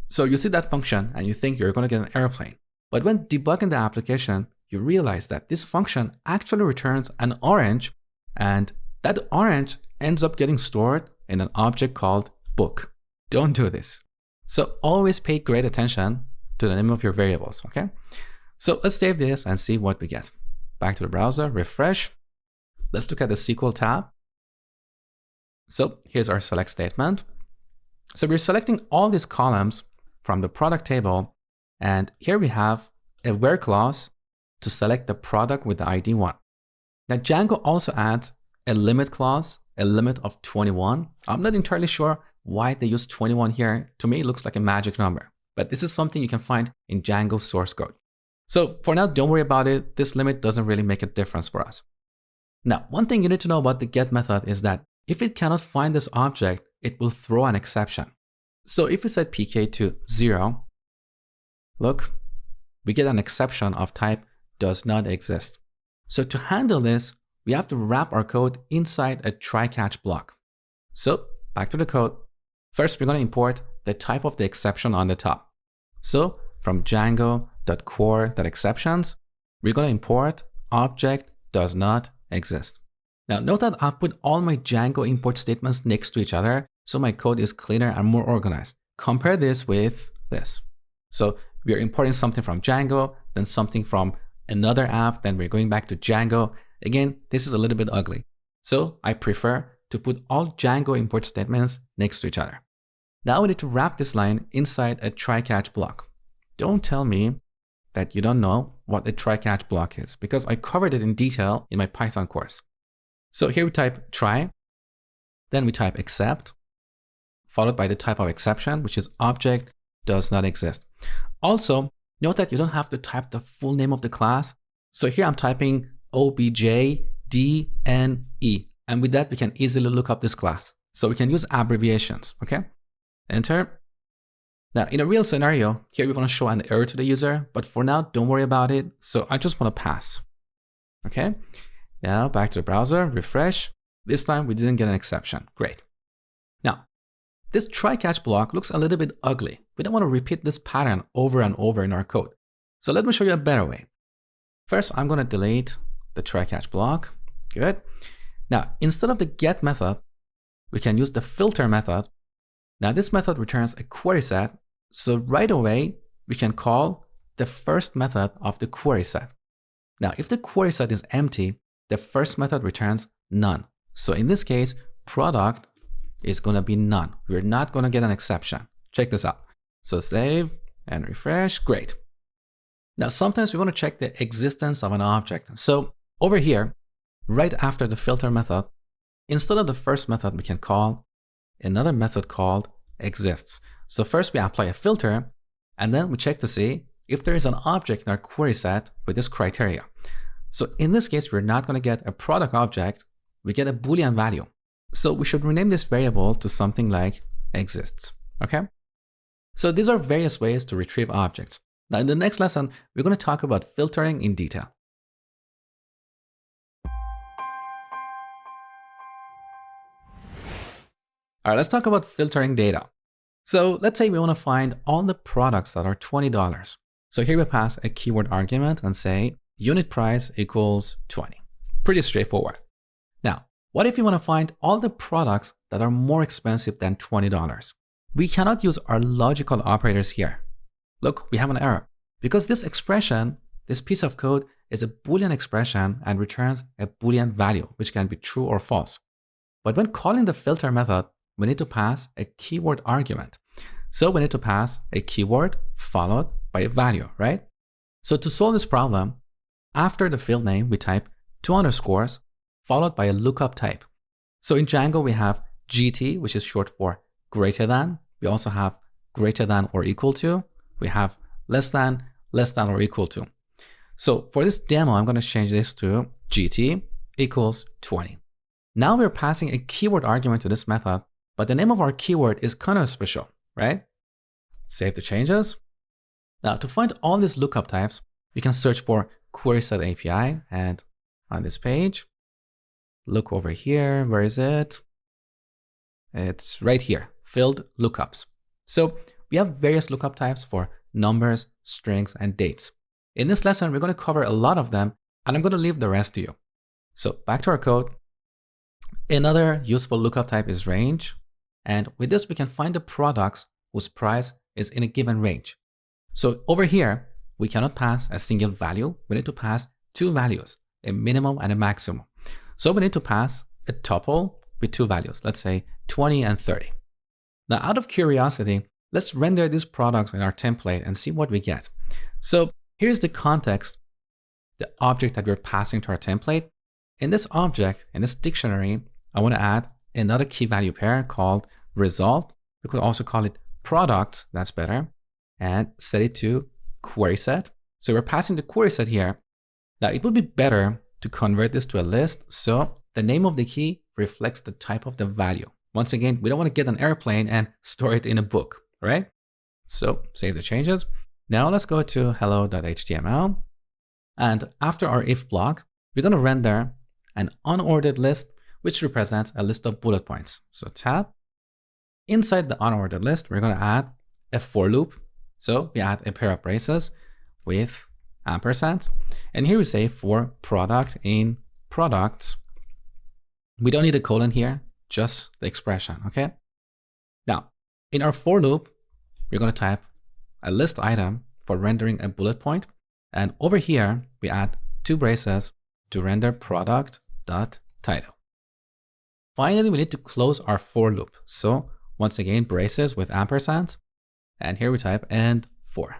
So you see that function and you think you're going to get an airplane. But when debugging the application, you realize that this function actually returns an orange, and that orange ends up getting stored in an object called book. Don't do this. So always pay great attention to the name of your variables, okay? So let's save this and see what we get. Back to the browser, refresh. Let's look at the SQL tab. So here's our select statement. So we're selecting all these columns from the product table, and here we have a where clause to select the product with the ID 1. Now Django also adds a limit clause, a limit of 21. I'm not entirely sure why they use 21 here. To me, it looks like a magic number, but this is something you can find in Django source code. So for now, don't worry about it. This limit doesn't really make a difference for us. Now, one thing you need to know about the get method is that if it cannot find this object, it will throw an exception. So if we set PK to 0, look, we get an exception of type does not exist. So to handle this, we have to wrap our code inside a try-catch block. So back to the code. First, we're going to import the type of the exception on the top. So from django.core.exceptions, we're going to import object does not exist. Now note that I've put all my Django import statements next to each other, so my code is cleaner and more organized. Compare this with this. So we are importing something from Django, then something from another app, then we're going back to Django. Again, this is a little bit ugly. So I prefer to put all Django import statements next to each other. Now we need to wrap this line inside a try-catch block. Don't tell me that you don't know what a try-catch block is, because I covered it in detail in my Python course. So here we type try, then we type except, followed by the type of exception, which is object does not exist. Also, note that you don't have to type the full name of the class. So here I'm typing objDNE, and with that we can easily look up this class. So we can use abbreviations, okay? Enter. Now in a real scenario, here we want to show an error to the user, but for now, don't worry about it. So I just want to pass, okay? Yeah, back to the browser, refresh. This time we didn't get an exception. Great. Now, this try-catch block looks a little bit ugly. We don't want to repeat this pattern over and over in our code. So let me show you a better way. First, I'm going to delete the try-catch block. Good. Now, instead of the get method, we can use the filter method. Now, this method returns a query set. So right away, we can call the first method of the query set. Now, if the query set is empty, the first method returns none. So in this case, product is going to be none. We're not going to get an exception. Check this out. So save and refresh. Great. Now, sometimes we want to check the existence of an object. So over here, right after the filter method, instead of the first method, we can call another method called exists. So first we apply a filter, and then we check to see if there is an object in our query set with this criteria. So in this case, we're not going to get a product object. We get a Boolean value. So we should rename this variable to something like exists. Okay? So these are various ways to retrieve objects. Now in the next lesson, we're going to talk about filtering in detail. All right, let's talk about filtering data. So let's say we want to find all the products that are $20. So here we pass a keyword argument and say unit price equals 20. Pretty straightforward. Now, what if you want to find all the products that are more expensive than $20? We cannot use our logical operators here. Look, we have an error because this expression, this piece of code is a Boolean expression and returns a Boolean value, which can be true or false. But when calling the filter method, we need to pass a keyword argument. So we need to pass a keyword followed by a value, right? So to solve this problem, after the field name, we type 2 underscores followed by a lookup type. So in Django, we have GT, which is short for greater than. We also have greater than or equal to. We have less than or equal to. So for this demo, I'm going to change this to GT equals 20. Now we're passing a keyword argument to this method, but the name of our keyword is kind of special, right? Save the changes. Now to find all these lookup types, you can search for query set API, and on this page, look over here. Where is it? It's right here, field lookups. So we have various lookup types for numbers, strings, and dates. In this lesson, we're going to cover a lot of them, and I'm going to leave the rest to you. So back to our code. Another useful lookup type is range. And with this, we can find the products whose price is in a given range. So over here, we cannot pass a single value. We need to pass 2 values, a minimum and a maximum. So we need to pass a tuple with 2 values, let's say 20 and 30. Now, out of curiosity, let's render these products in our template and see what we get. So here's the context, the object that we're passing to our template. In this object, in this dictionary, I want to add another key value pair called result. We could also call it product, that's better, and set it to query set. So we're passing the query set here. Now it would be better to convert this to a list, so the name of the key reflects the type of the value. Once again, we don't want to get an airplane and store it in a book, right? So save the changes. Now let's go to hello.html. And after our if block, we're going to render an unordered list, which represents a list of bullet points. So tab. Inside the unordered list, we're going to add a for loop. So we add a pair of braces with ampersand. And here we say for product in products. We don't need a colon here, just the expression, okay? Now, in our for loop, we're going to type a list item for rendering a bullet point. And over here, we add 2 braces to render product.title. Finally, we need to close our for loop. So once again, braces with ampersand. And here we type and for.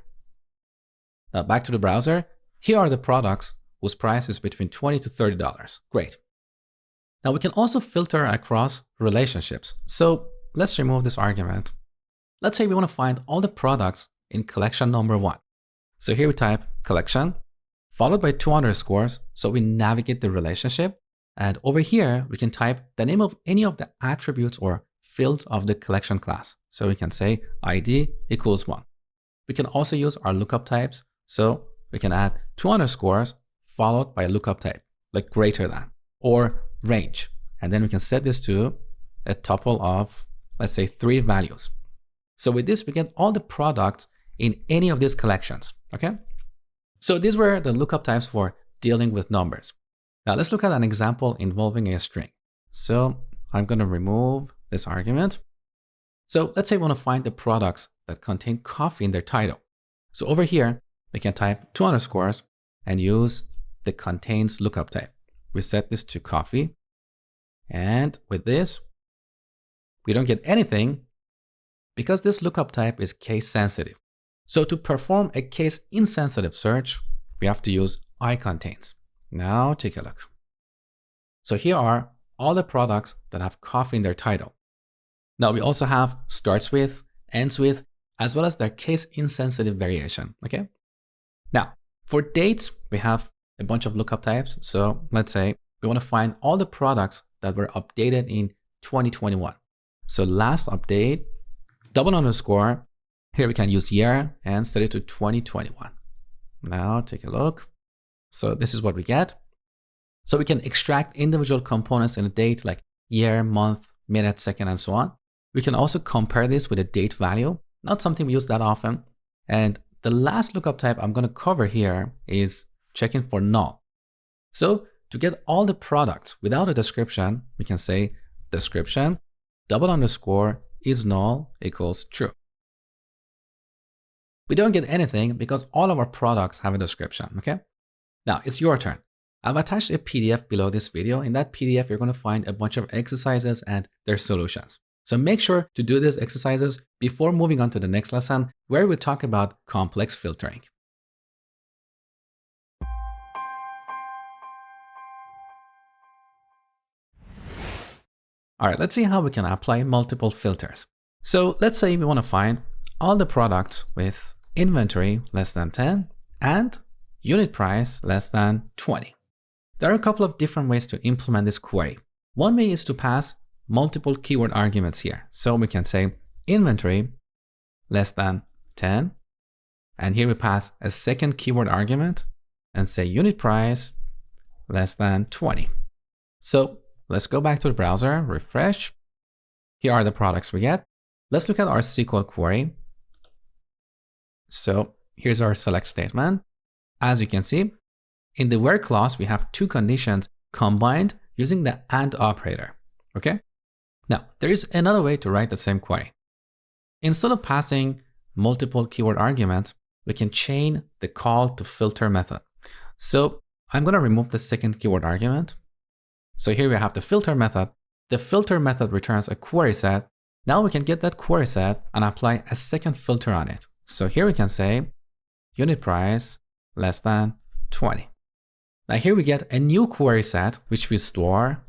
Now back to the browser. Here are the products whose price is between $20 to $30. Great. Now we can also filter across relationships. So let's remove this argument. Let's say we want to find all the products in collection number 1. So here we type collection, followed by 2 underscores. So we navigate the relationship. And over here, we can type the name of any of the attributes or fields of the collection class. So we can say ID equals 1. We can also use our lookup types. So we can add 2 underscores followed by a lookup type, like greater than. or range. And then we can set this to a tuple of, let's say, 3 values. So with this, we get all the products in any of these collections, okay? So these were the lookup types for dealing with numbers. Now let's look at an example involving a string. So I'm going to remove this argument. So let's say we want to find the products that contain coffee in their title. So over here, we can type 2 underscores and use the contains lookup type. We set this to coffee. And with this, we don't get anything because this lookup type is case sensitive. So to perform a case insensitive search, we have to use iContains. Now take a look. So here are all the products that have coffee in their title. Now we also have starts with, ends with, as well as their case insensitive variation, okay? Now, for dates, we have a bunch of lookup types. So let's say we want to find all the products that were updated in 2021. So last update, double underscore, here we can use year and set it to 2021. Now take a look. So this is what we get. So we can extract individual components in a date like year, month, minute, second, and so on. We can also compare this with a date value, not something we use that often. And the last lookup type I'm going to cover here is checking for null. So to get all the products without a description, we can say description, double underscore is null equals true. We don't get anything because all of our products have a description, okay? Now it's your turn. I've attached a PDF below this video. In that PDF, you're going to find a bunch of exercises and their solutions. So make sure to do these exercises before moving on to the next lesson, where we talk about complex filtering. All right, let's see how we can apply multiple filters. So let's say we want to find all the products with inventory less than 10 and unit price less than 20. There are a couple of different ways to implement this query. One way is to pass multiple keyword arguments here. So we can say inventory less than 10. And here we pass a second keyword argument and say unit price less than 20. So let's go back to the browser, refresh. Here are the products we get. Let's look at our SQL query. So here's our select statement. As you can see, in the where clause, we have 2 conditions combined using the AND operator, okay? Now, there is another way to write the same query. Instead of passing multiple keyword arguments, we can chain the call to filter method. So I'm going to remove the second keyword argument. So here we have the filter method. The filter method returns a query set. Now we can get that query set and apply a second filter on it. So here we can say unit price less than 20. Now here we get a new query set, which we store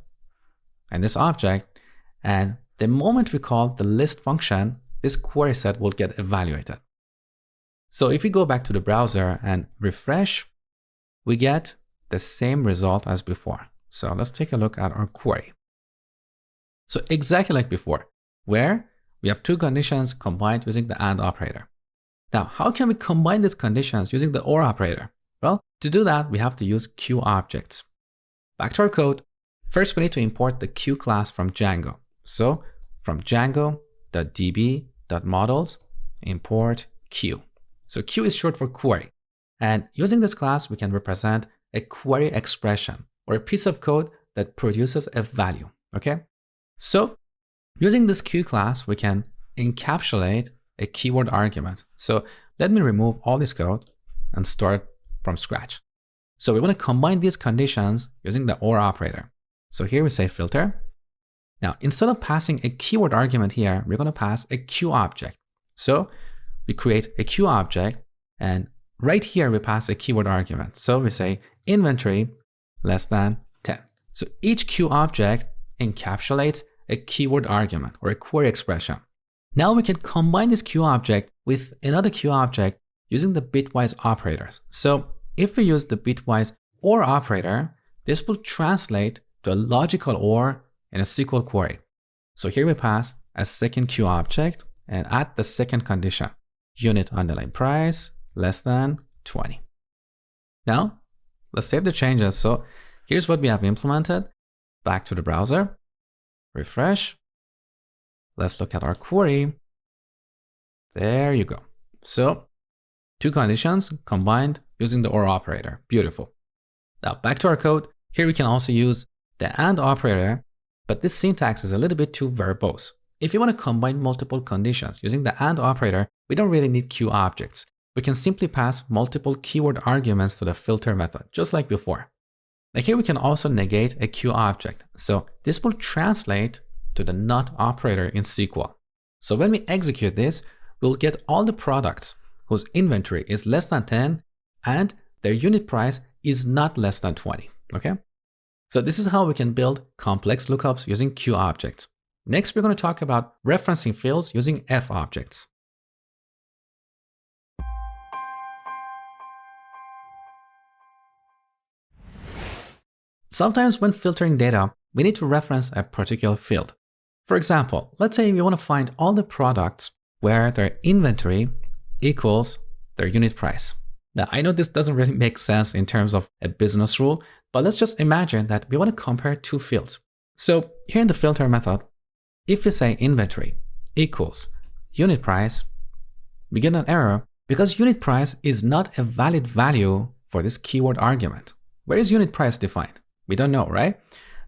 in this object. And the moment we call the list function, this query set will get evaluated. So if we go back to the browser and refresh, we get the same result as before. So let's take a look at our query. So exactly like before, where we have 2 conditions combined using the AND operator. Now, how can we combine these conditions using the OR operator? Well, to do that, we have to use QObjects. Back to our code. First, we need to import the Q class from Django. So from django.db.models, import Q. So Q is short for query. And using this class, we can represent a query expression or a piece of code that produces a value, okay? So using this Q class, we can encapsulate a keyword argument. So let me remove all this code and start from scratch. So we want to combine these conditions using the OR operator. So here we say filter. Now, instead of passing a keyword argument here, we're going to pass a Q object. So we create a Q object, and right here we pass a keyword argument. So we say inventory less than 10. So each Q object encapsulates a keyword argument or a query expression. Now we can combine this Q object with another Q object using the bitwise operators. So if we use the bitwise OR operator, this will translate to a logical OR in a SQL query. So here we pass a second Q object and add the second condition, unit underline price less than 20. Now, let's save the changes. So here's what we have implemented. Back to the browser, refresh. Let's look at our query. There you go. So 2 conditions combined using the OR operator. Beautiful. Now back to our code. Here we can also use the AND operator, but this syntax is a little bit too verbose. If you want to combine multiple conditions using the AND operator, we don't really need QObjects. We can simply pass multiple keyword arguments to the filter method, just like before. Now here we can also negate a QObject. So this will translate to the NOT operator in SQL. So when we execute this, we'll get all the products whose inventory is less than 10 and their unit price is not less than 20, okay? So this is how we can build complex lookups using QObjects. Next, we're going to talk about referencing fields using FObjects. Sometimes when filtering data, we need to reference a particular field. For example, let's say we want to find all the products where their inventory equals their unit price. Now, I know this doesn't really make sense in terms of a business rule, but let's just imagine that we want to compare 2 fields. So here in the filter method, if we say inventory equals unit price, we get an error because unit price is not a valid value for this keyword argument. Where is unit price defined? We don't know, right?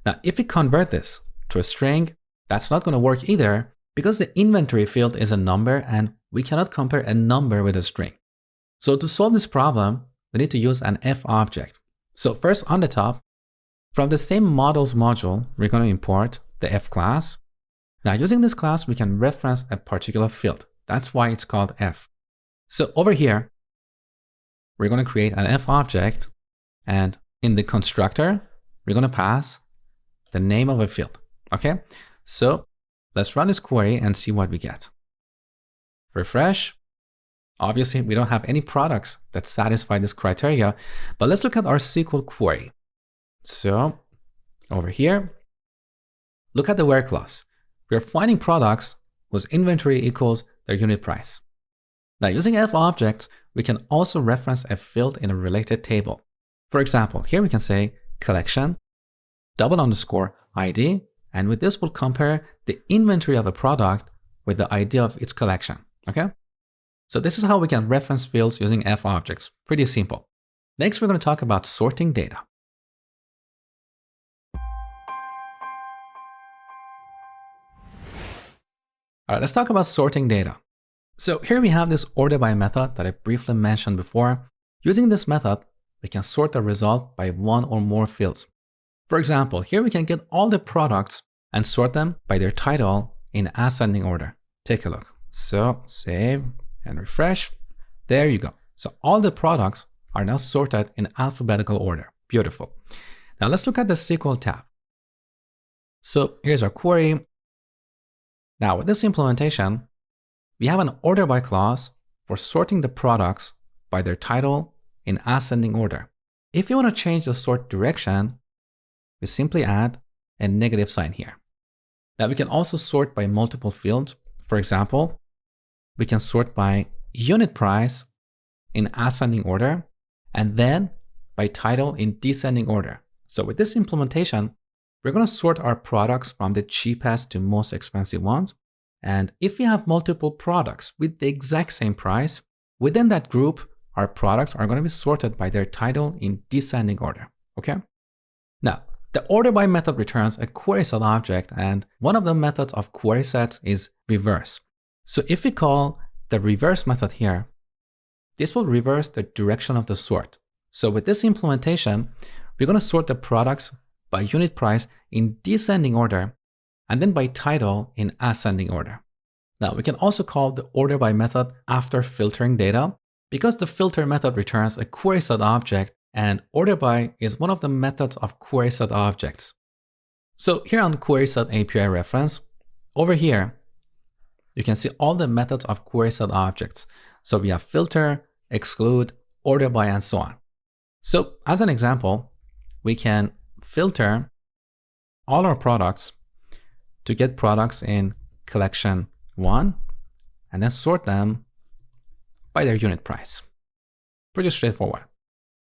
Now, if we convert this to a string, that's not going to work either because the inventory field is a number and we cannot compare a number with a string. So to solve this problem, we need to use an FObject. So first on the top, from the same models module, we're going to import the F class. Now using this class, we can reference a particular field. That's why it's called F. So over here, we're going to create an FObject, and in the constructor, we're going to pass the name of a field. Okay, so let's run this query and see what we get. Refresh. Obviously, we don't have any products that satisfy this criteria, but let's look at our SQL query. So over here, look at the where clause. We're finding products whose inventory equals their unit price. Now using FObjects, we can also reference a field in a related table. For example, here we can say collection, _ID, and with this we'll compare the inventory of a product with the ID of its collection, okay? So this is how we can reference fields using FObjects. Pretty simple. Next, we're going to talk about sorting data. All right, let's talk about sorting data. So here we have this order by method that I briefly mentioned before. Using this method, we can sort the result by 1 or more fields. For example, here we can get all the products and sort them by their title in ascending order. Take a look. So save and refresh. There you go. So all the products are now sorted in alphabetical order. Beautiful. Now let's look at the SQL tab. So here's our query. Now with this implementation, we have an order by clause for sorting the products by their title in ascending order. If you want to change the sort direction, we simply add a negative sign here. Now we can also sort by multiple fields. For example, we can sort by unit price in ascending order and then by title in descending order. So with this implementation, we're going to sort our products from the cheapest to most expensive ones. And if we have multiple products with the exact same price, within that group, our products are going to be sorted by their title in descending order. Okay? Now, the order by method returns a query set object, and one of the methods of query set is reverse. So if we call the reverse method here, this will reverse the direction of the sort. So with this implementation, we're going to sort the products by unit price in descending order and then by title in ascending order. Now we can also call the order by method after filtering data because the filter method returns a query set object and order by is one of the methods of query set objects. So here on query set API reference, over here, you can see all the methods of query set objects. So we have filter, exclude, order by, and so on. So as an example, we can filter all our products to get products in collection 1 and then sort them by their unit price. Pretty straightforward.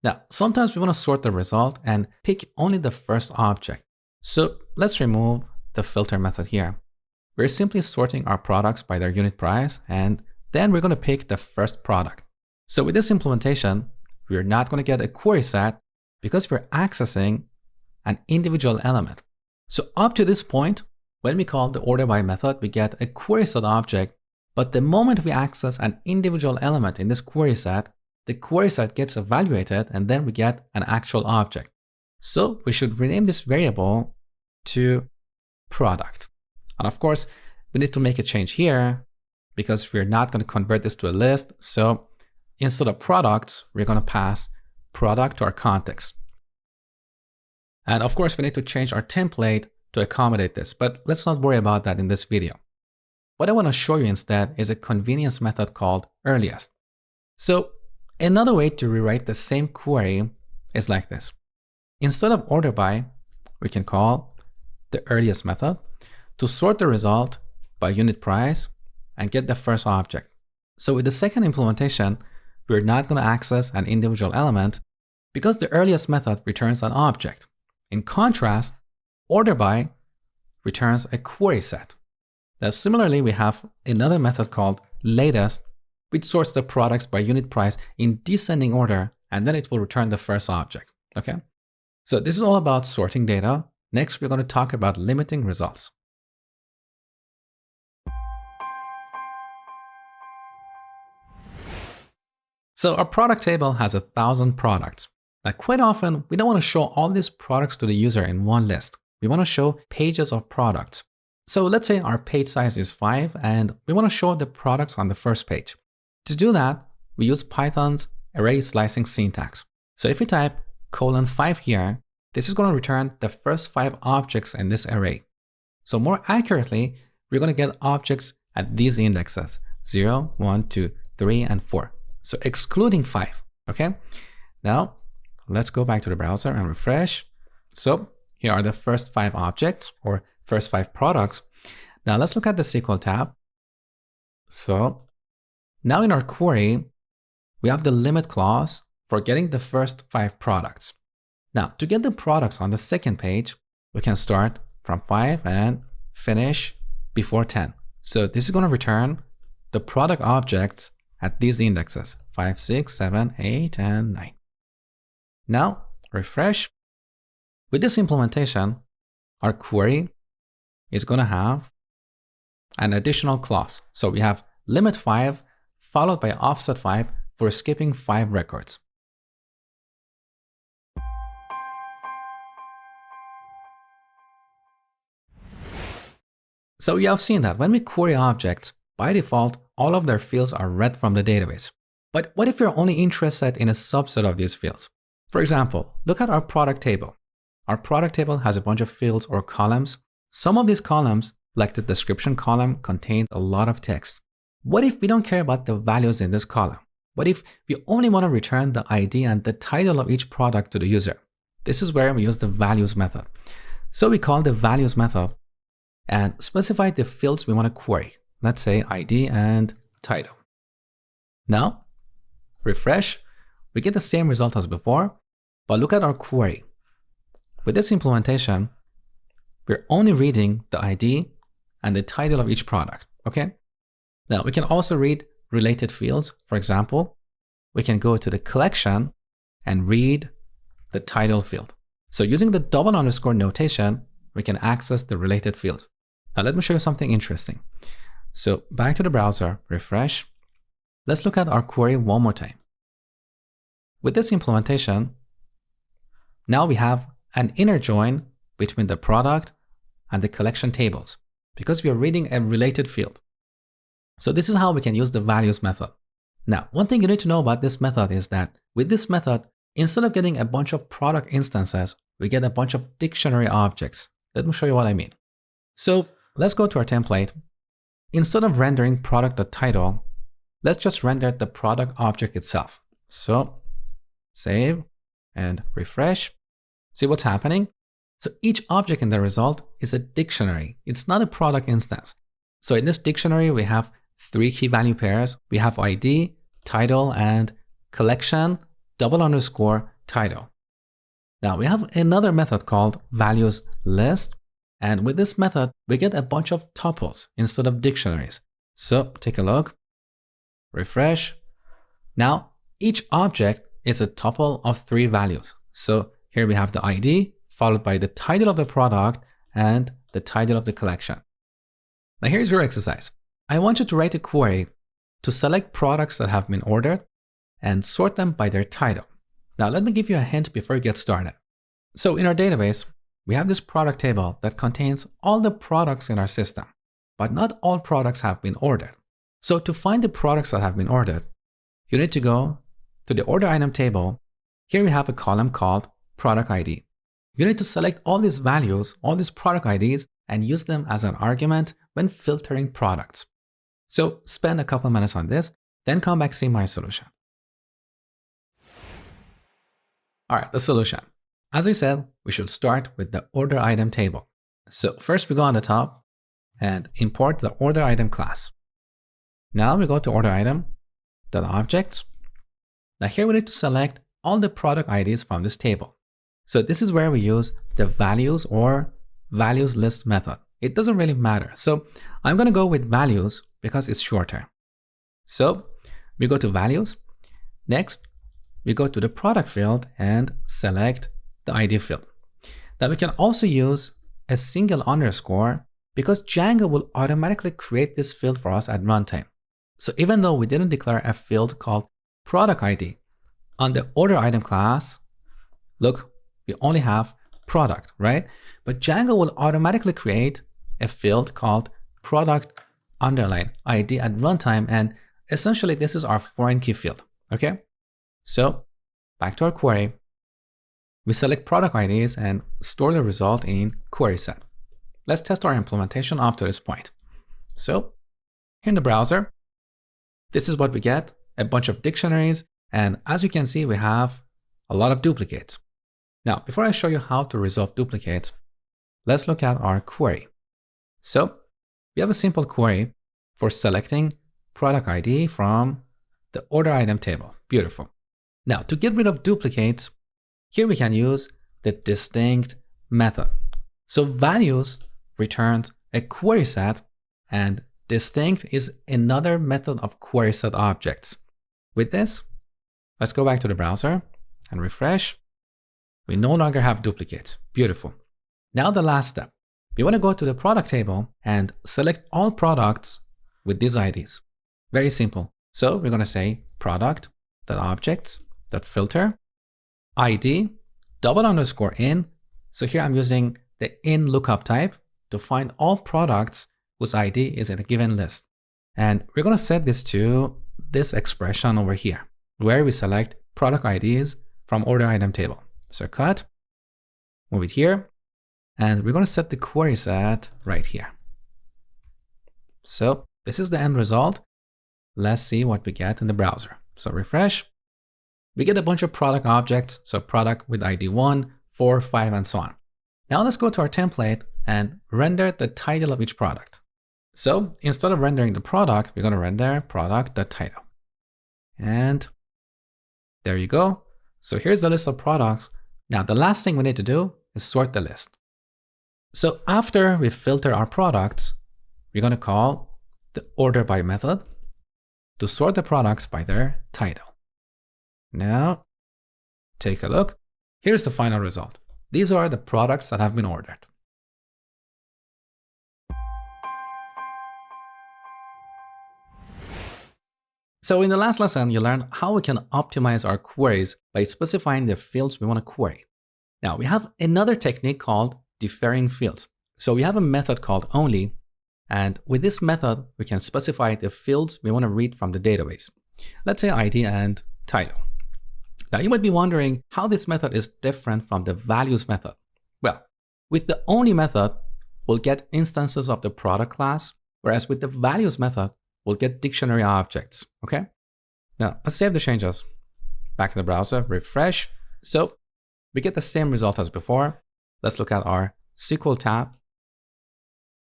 Now, sometimes we want to sort the result and pick only the first object. So let's remove the filter method here. We're simply sorting our products by their unit price, and then we're going to pick the first product. So with this implementation, we're not going to get a query set because we're accessing an individual element. So up to this point, when we call the order by method, we get a query set object, but the moment we access an individual element in this query set, the query set gets evaluated and then we get an actual object. So we should rename this variable to product. And of course, we need to make a change here because we're not going to convert this to a list. So instead of products, we're going to pass product to our context. And of course, we need to change our template to accommodate this, but let's not worry about that in this video. What I want to show you instead is a convenience method called earliest. So another way to rewrite the same query is like this. Instead of order by, we can call the earliest method to sort the result by unit price and get the first object. So with the second implementation, we're not going to access an individual element because the earliest method returns an object. In contrast, order by returns a query set. Now, similarly, we have another method called latest, which sorts the products by unit price in descending order, and then it will return the first object. Okay? So this is all about sorting data. Next, we're going to talk about limiting results. So our product table has 1,000 products. Now, quite often, we don't want to show all these products to the user in one list. We want to show pages of products. So let's say our page size is 5 and we want to show the products on the first page. To do that, we use Python's array slicing syntax. So if we type :5 here, this is going to return the first 5 objects in this array. So more accurately, we're going to get objects at these indexes, 0, 1, 2, 3, and 4. So excluding 5, okay? Now, let's go back to the browser and refresh. So here are the first 5 objects or first 5 products. Now let's look at the SQL tab. So now in our query, we have the limit clause for getting the first 5 products. Now to get the products on the second page, we can start from 5 and finish before 10. So this is going to return the product objects at these indexes, 5, 6, 7, 8, and 9. Now refresh. With this implementation, our query is going to have an additional clause. So we have limit 5 followed by offset 5 for skipping 5 records. So you have seen that when we query objects, by default, all of their fields are read from the database. But what if you're only interested in a subset of these fields? For example, look at our product table. Our product table has a bunch of fields or columns. Some of these columns, like the description column, contain a lot of text. What if we don't care about the values in this column? What if we only want to return the ID and the title of each product to the user? This is where we use the values method. So we call the values method and specify the fields we want to query. Let's say ID and title. Now, refresh. We get the same result as before, but look at our query. With this implementation, we're only reading the ID and the title of each product, okay? Now, we can also read related fields. For example, we can go to the collection and read the title field. So using the double underscore notation, we can access the related fields. Now, let me show you something interesting. So back to the browser, refresh. Let's look at our query one more time. With this implementation, now we have an inner join between the product and the collection tables because we are reading a related field. So this is how we can use the values method. Now, one thing you need to know about this method is that with this method, instead of getting a bunch of product instances, we get a bunch of dictionary objects. Let me show you what I mean. So let's go to our template. Instead of rendering product.title, let's just render the product object itself. So save and refresh. See what's happening? So each object in the result is a dictionary. It's not a product instance. So in this dictionary, we have 3 key value pairs. We have ID, title, and collection, double underscore title. Now we have another method called values list. And with this method, we get a bunch of tuples instead of dictionaries. So take a look, refresh. Now each object is a tuple of 3 values. So here we have the ID followed by the title of the product and the title of the collection. Now here's your exercise. I want you to write a query to select products that have been ordered and sort them by their title. Now let me give you a hint before you get started. So in our database, we have this product table that contains all the products in our system, but not all products have been ordered. So to find the products that have been ordered, you need to go to the order item table. Here we have a column called product ID. You need to select all these values, all these product IDs, and use them as an argument when filtering products. So spend a couple minutes on this, then come back see my solution. All right, the solution. As I said, we should start with the order item table. So first we go on the top and import the order item class. Now we go to order item, then objects. Now here we need to select all the product IDs from this table. So this is where we use the values or values list method. It doesn't really matter. So I'm going to go with values because it's shorter. So we go to values. Next, we go to the product field and select the ID field. Now we can also use a single underscore because Django will automatically create this field for us at runtime. So even though we didn't declare a field called product ID on the order item class, look, we only have product, right? But Django will automatically create a field called product underline ID at runtime. And essentially this is our foreign key field, okay? So back to our query. We select product IDs and store the result in query set. Let's test our implementation up to this point. So here in the browser, this is what we get, a bunch of dictionaries. And as you can see, we have a lot of duplicates. Now, before I show you how to resolve duplicates, let's look at our query. So we have a simple query for selecting product ID from the order item table. Beautiful. Now, to get rid of duplicates, here we can use the distinct method. So values returns a query set, and distinct is another method of query set objects. With this, let's go back to the browser and refresh. We no longer have duplicates. Beautiful. Now the last step. We want to go to the product table and select all products with these IDs. Very simple. So we're going to say product.objects.filter ID double underscore in. So here I'm using the in lookup type to find all products whose ID is in a given list. And we're going to set this to this expression over here, where we select product IDs from order item table. So cut, move it here, and we're going to set the query set right here. So this is the end result. Let's see what we get in the browser. So refresh. We get a bunch of product objects, so product with ID 1, 4, 5, and so on. Now let's go to our template and render the title of each product. So instead of rendering the product, we're going to render product.title. And there you go. So here's the list of products. Now the last thing we need to do is sort the list. So after we filter our products, we're going to call the order by method to sort the products by their title. Now, take a look. Here's the final result. These are the products that have been ordered. So in the last lesson, you learned how we can optimize our queries by specifying the fields we want to query. Now, we have another technique called deferring fields. So we have a method called only, and with this method, we can specify the fields we want to read from the database. Let's say ID and title. Now you might be wondering how this method is different from the values method. Well, with the only method, we'll get instances of the product class, whereas with the values method, we'll get dictionary objects, okay? Now let's save the changes. Back in the browser, refresh. So we get the same result as before. Let's look at our SQL tab.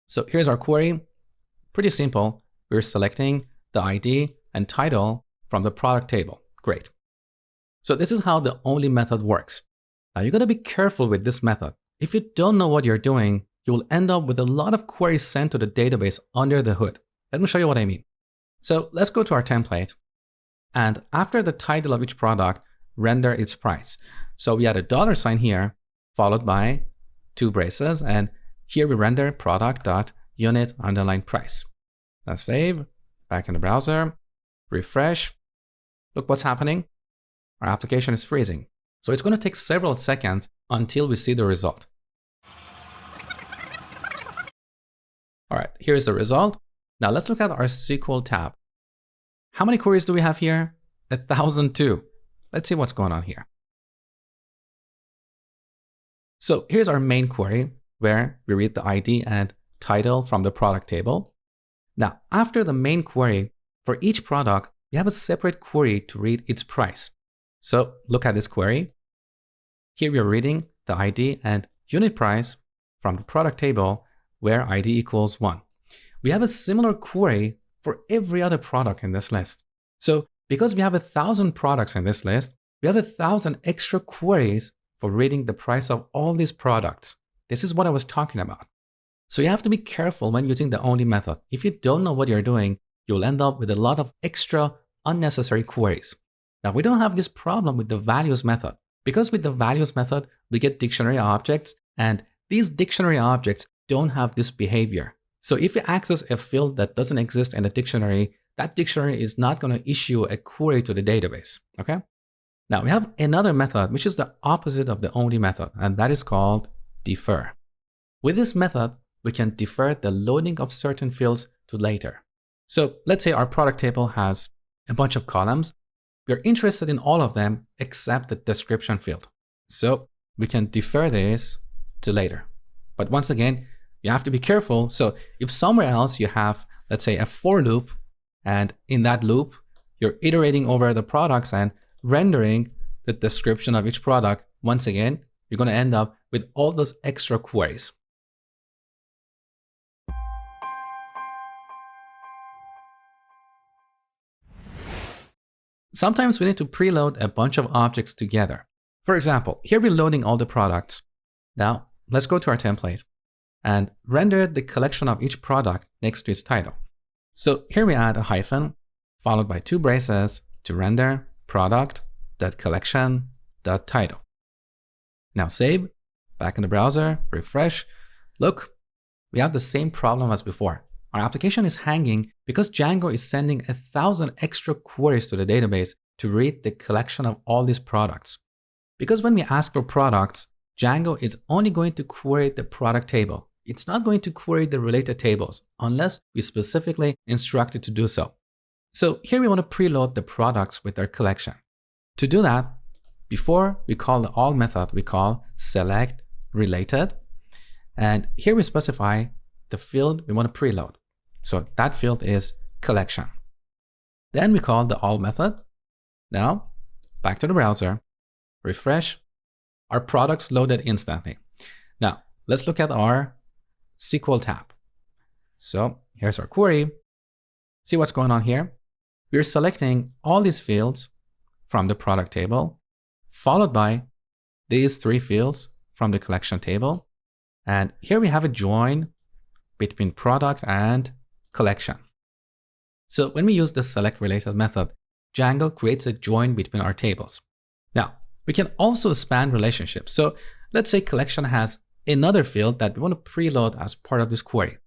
So here's our query. Pretty simple. We're selecting the ID and title from the product table. Great. So this is how the only method works. Now you got to be careful with this method. If you don't know what you're doing, you will end up with a lot of queries sent to the database under the hood. Let me show you what I mean. So let's go to our template. And after the title of each product, render its price. So we had a $sign here, followed by 2 braces. And here we render product.unit_price. Let's save, back in the browser, refresh. Look what's happening. Our application is freezing. So it's going to take several seconds until we see the result. All right, here's the result. Now let's look at our SQL tab. How many queries do we have here? 1,002. Let's see what's going on here. So here's our main query where we read the ID and title from the product table. Now, after the main query, for each product, we have a separate query to read its price. So look at this query. Here we are reading the ID and unit price from the product table where ID equals 1. We have a similar query for every other product in this list. So because we have 1,000 products in this list, we have 1,000 extra queries for reading the price of all these products. This is what I was talking about. So you have to be careful when using the only method. If you don't know what you're doing, you'll end up with a lot of extra unnecessary queries. Now we don't have this problem with the values method, because with the values method, we get dictionary objects, and these dictionary objects don't have this behavior. So if you access a field that doesn't exist in the dictionary, that dictionary is not going to issue a query to the database, okay? Now we have another method, which is the opposite of the only method, and that is called defer. With this method, we can defer the loading of certain fields to later. So let's say our product table has a bunch of columns. We're interested in all of them except the description field. So we can defer this to later. But once again, you have to be careful. So if somewhere else you have, let's say, a for loop, and in that loop, you're iterating over the products and rendering the description of each product, once again, you're going to end up with all those extra queries. Sometimes we need to preload a bunch of objects together. For example, here we're loading all the products. Now, let's go to our template and render the collection of each product next to its title. So here we add a hyphen followed by 2 braces to render product.collection.title. Now save, back in the browser, refresh. Look, we have the same problem as before. Our application is hanging because Django is sending 1,000 extra queries to the database to read the collection of all these products. Because when we ask for products, Django is only going to query the product table. It's not going to query the related tables unless we specifically instruct it to do so. So here we want to preload the products with their collection. To do that, before we call the all method, we call select related. And here we specify the field we want to preload. So that field is collection. Then we call the all method. Now, back to the browser, refresh. Our products loaded instantly. Now, let's look at our SQL tab. So here's our query. See what's going on here? We're selecting all these fields from the product table, followed by these 3 fields from the collection table. And here we have a join between product and collection. So when we use the select related method, Django creates a join between our tables. Now, we can also span relationships. So let's say collection has another field that we want to preload as part of this query.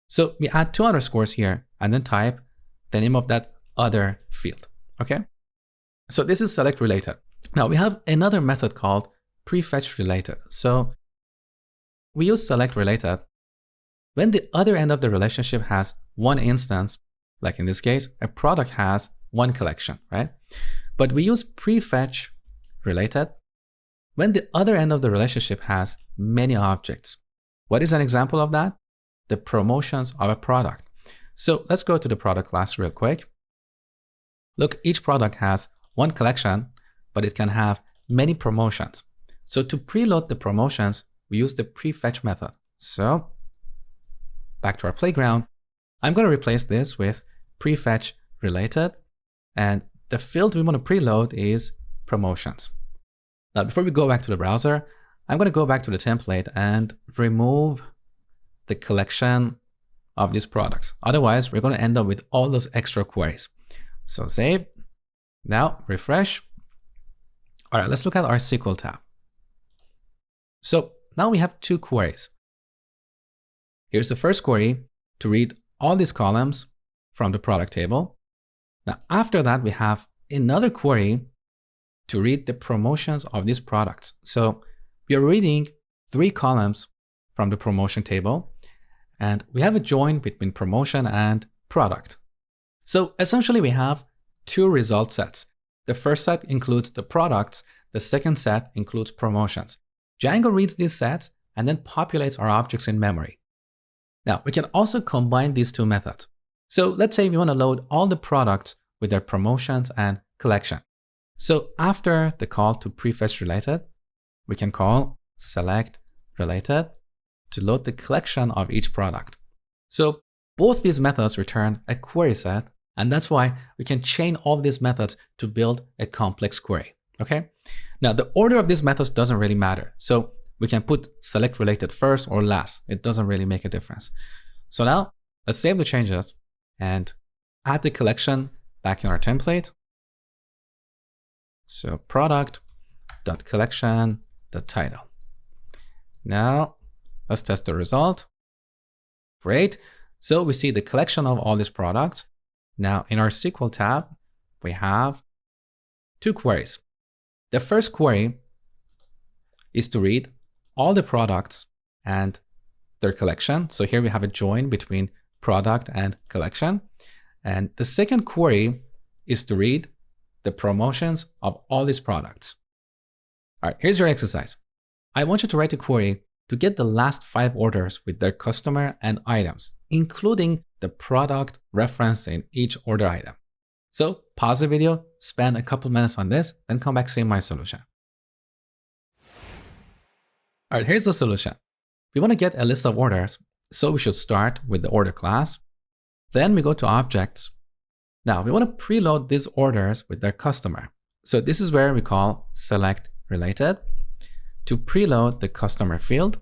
So we add 2 underscores here and then type the name of that other field, okay? So this is select related. Now we have another method called prefetch related. So we use select related when the other end of the relationship has 1 instance, like in this case, a product has 1 collection, right? But we use prefetch related when the other end of the relationship has many objects. What is an example of that? The promotions of a product. So let's go to the product class real quick. Look, each product has 1 collection, but it can have many promotions. So to preload the promotions, we use the prefetch method. So back to our playground, I'm going to replace this with prefetch related, and the field we want to preload is promotions. Now, before we go back to the browser, I'm going to go back to the template and remove the collection of these products. Otherwise, we're going to end up with all those extra queries. So save. Now refresh. All right, let's look at our SQL tab. So now we have two queries. Here's the first query to read all these columns from the product table. Now, after that, we have another query to read the promotions of these products. So we are reading 3 columns from the promotion table, and we have a join between promotion and product. So essentially, we have 2 result sets. The first set includes the products. The second set includes promotions. Django reads these sets and then populates our objects in memory. Now, we can also combine these 2 methods. So let's say we want to load all the products with their promotions and collection. So after the call to prefetch related, we can call select related to load the collection of each product. So both these methods return a query set, and that's why we can chain all these methods to build a complex query. Okay. Now the order of these methods doesn't really matter. So we can put select related first or last. It doesn't really make a difference. So now let's save the changes and add the collection back in our template. So product.collection.title. Now let's test the result. Great. So we see the collection of all these products. Now in our SQL tab, we have 2 queries. The first query is to read all the products and their collection. So here we have a join between product and collection. And the second query is to read the promotions of all these products. All right, here's your exercise. I want you to write a query to get the last 5 orders with their customer and items, including the product referenced in each order item. So pause the video, spend a couple minutes on this, then come back, see my solution. All right, here's the solution. We want to get a list of orders, so we should start with the order class. Then we go to objects. Now we want to preload these orders with their customer. So this is where we call select related to preload the customer field.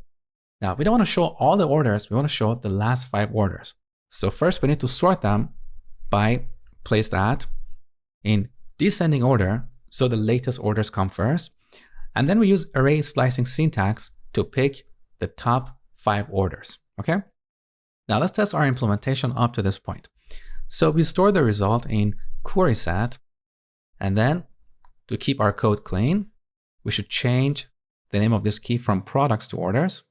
Now we don't want to show all the orders, we want to show the last 5 orders. So first we need to sort them by place that in descending order, so the latest orders come first. And then we use array slicing syntax to pick the top 5 orders, okay? Now let's test our implementation up to this point. So we store the result in query set, and then to keep our code clean, we should change the name of this key from products to orders.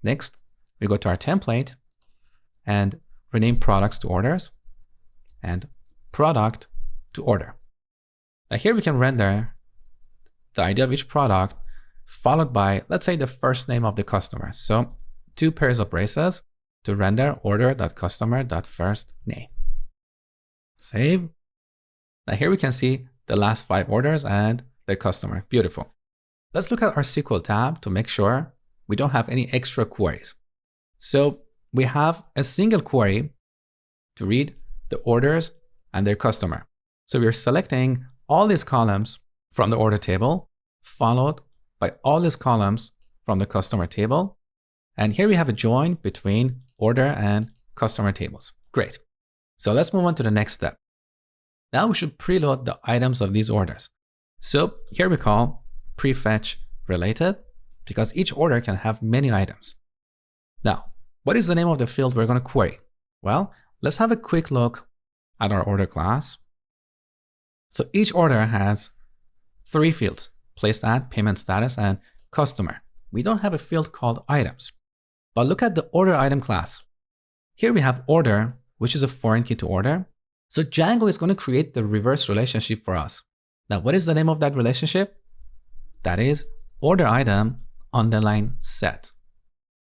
Next, we go to our template and rename products to orders and product to order. Now here we can render the ID of each product followed by, let's say, the first name of the customer. So 2 pairs of braces to render order.customer.firstname. Save. Now here we can see the last 5 orders and the customer. Beautiful. Let's look at our SQL tab to make sure we don't have any extra queries. So we have a single query to read the orders and their customer. So we're selecting all these columns from the order table, followed by all these columns from the customer table. And here we have a join between order and customer tables. Great. So let's move on to the next step. Now we should preload the items of these orders. So here we call prefetch related because each order can have many items. Now, what is the name of the field we're going to query? Well, let's have a quick look at our order class. So each order has 3 fields: placed at, payment status, and customer. We don't have a field called items. But look at the order item class. Here we have order, which is a foreign key to order. So Django is going to create the reverse relationship for us. Now, what is the name of that relationship? That is order item underline set.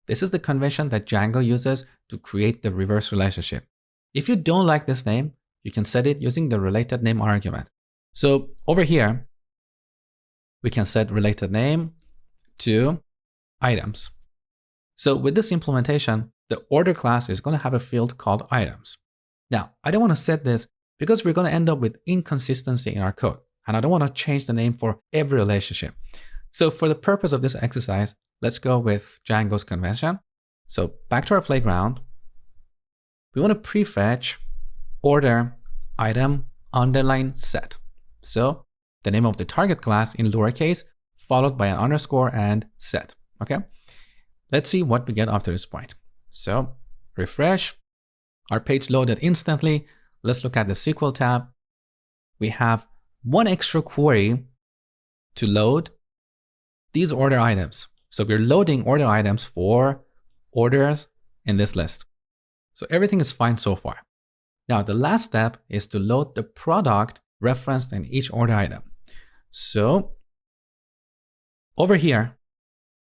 This is the convention that Django uses to create the reverse relationship. If you don't like this name, you can set it using the related name argument. So over here, we can set related name to items. So with this implementation, the order class is going to have a field called items. Now, I don't want to set this because we're going to end up with inconsistency in our code. and I don't want to change the name for every relationship. So for the purpose of this exercise, let's go with Django's convention. So back to our playground, we want to prefetch order item underline set. So the name of the target class in lowercase followed by an underscore and set. Okay. Let's see what we get up to this point. So refresh. Our page loaded instantly. Let's look at the SQL tab. We have one extra query to load these order items. So we're loading order items for orders in this list. So everything is fine so far. Now the last step is to load the product referenced in each order item. So over here,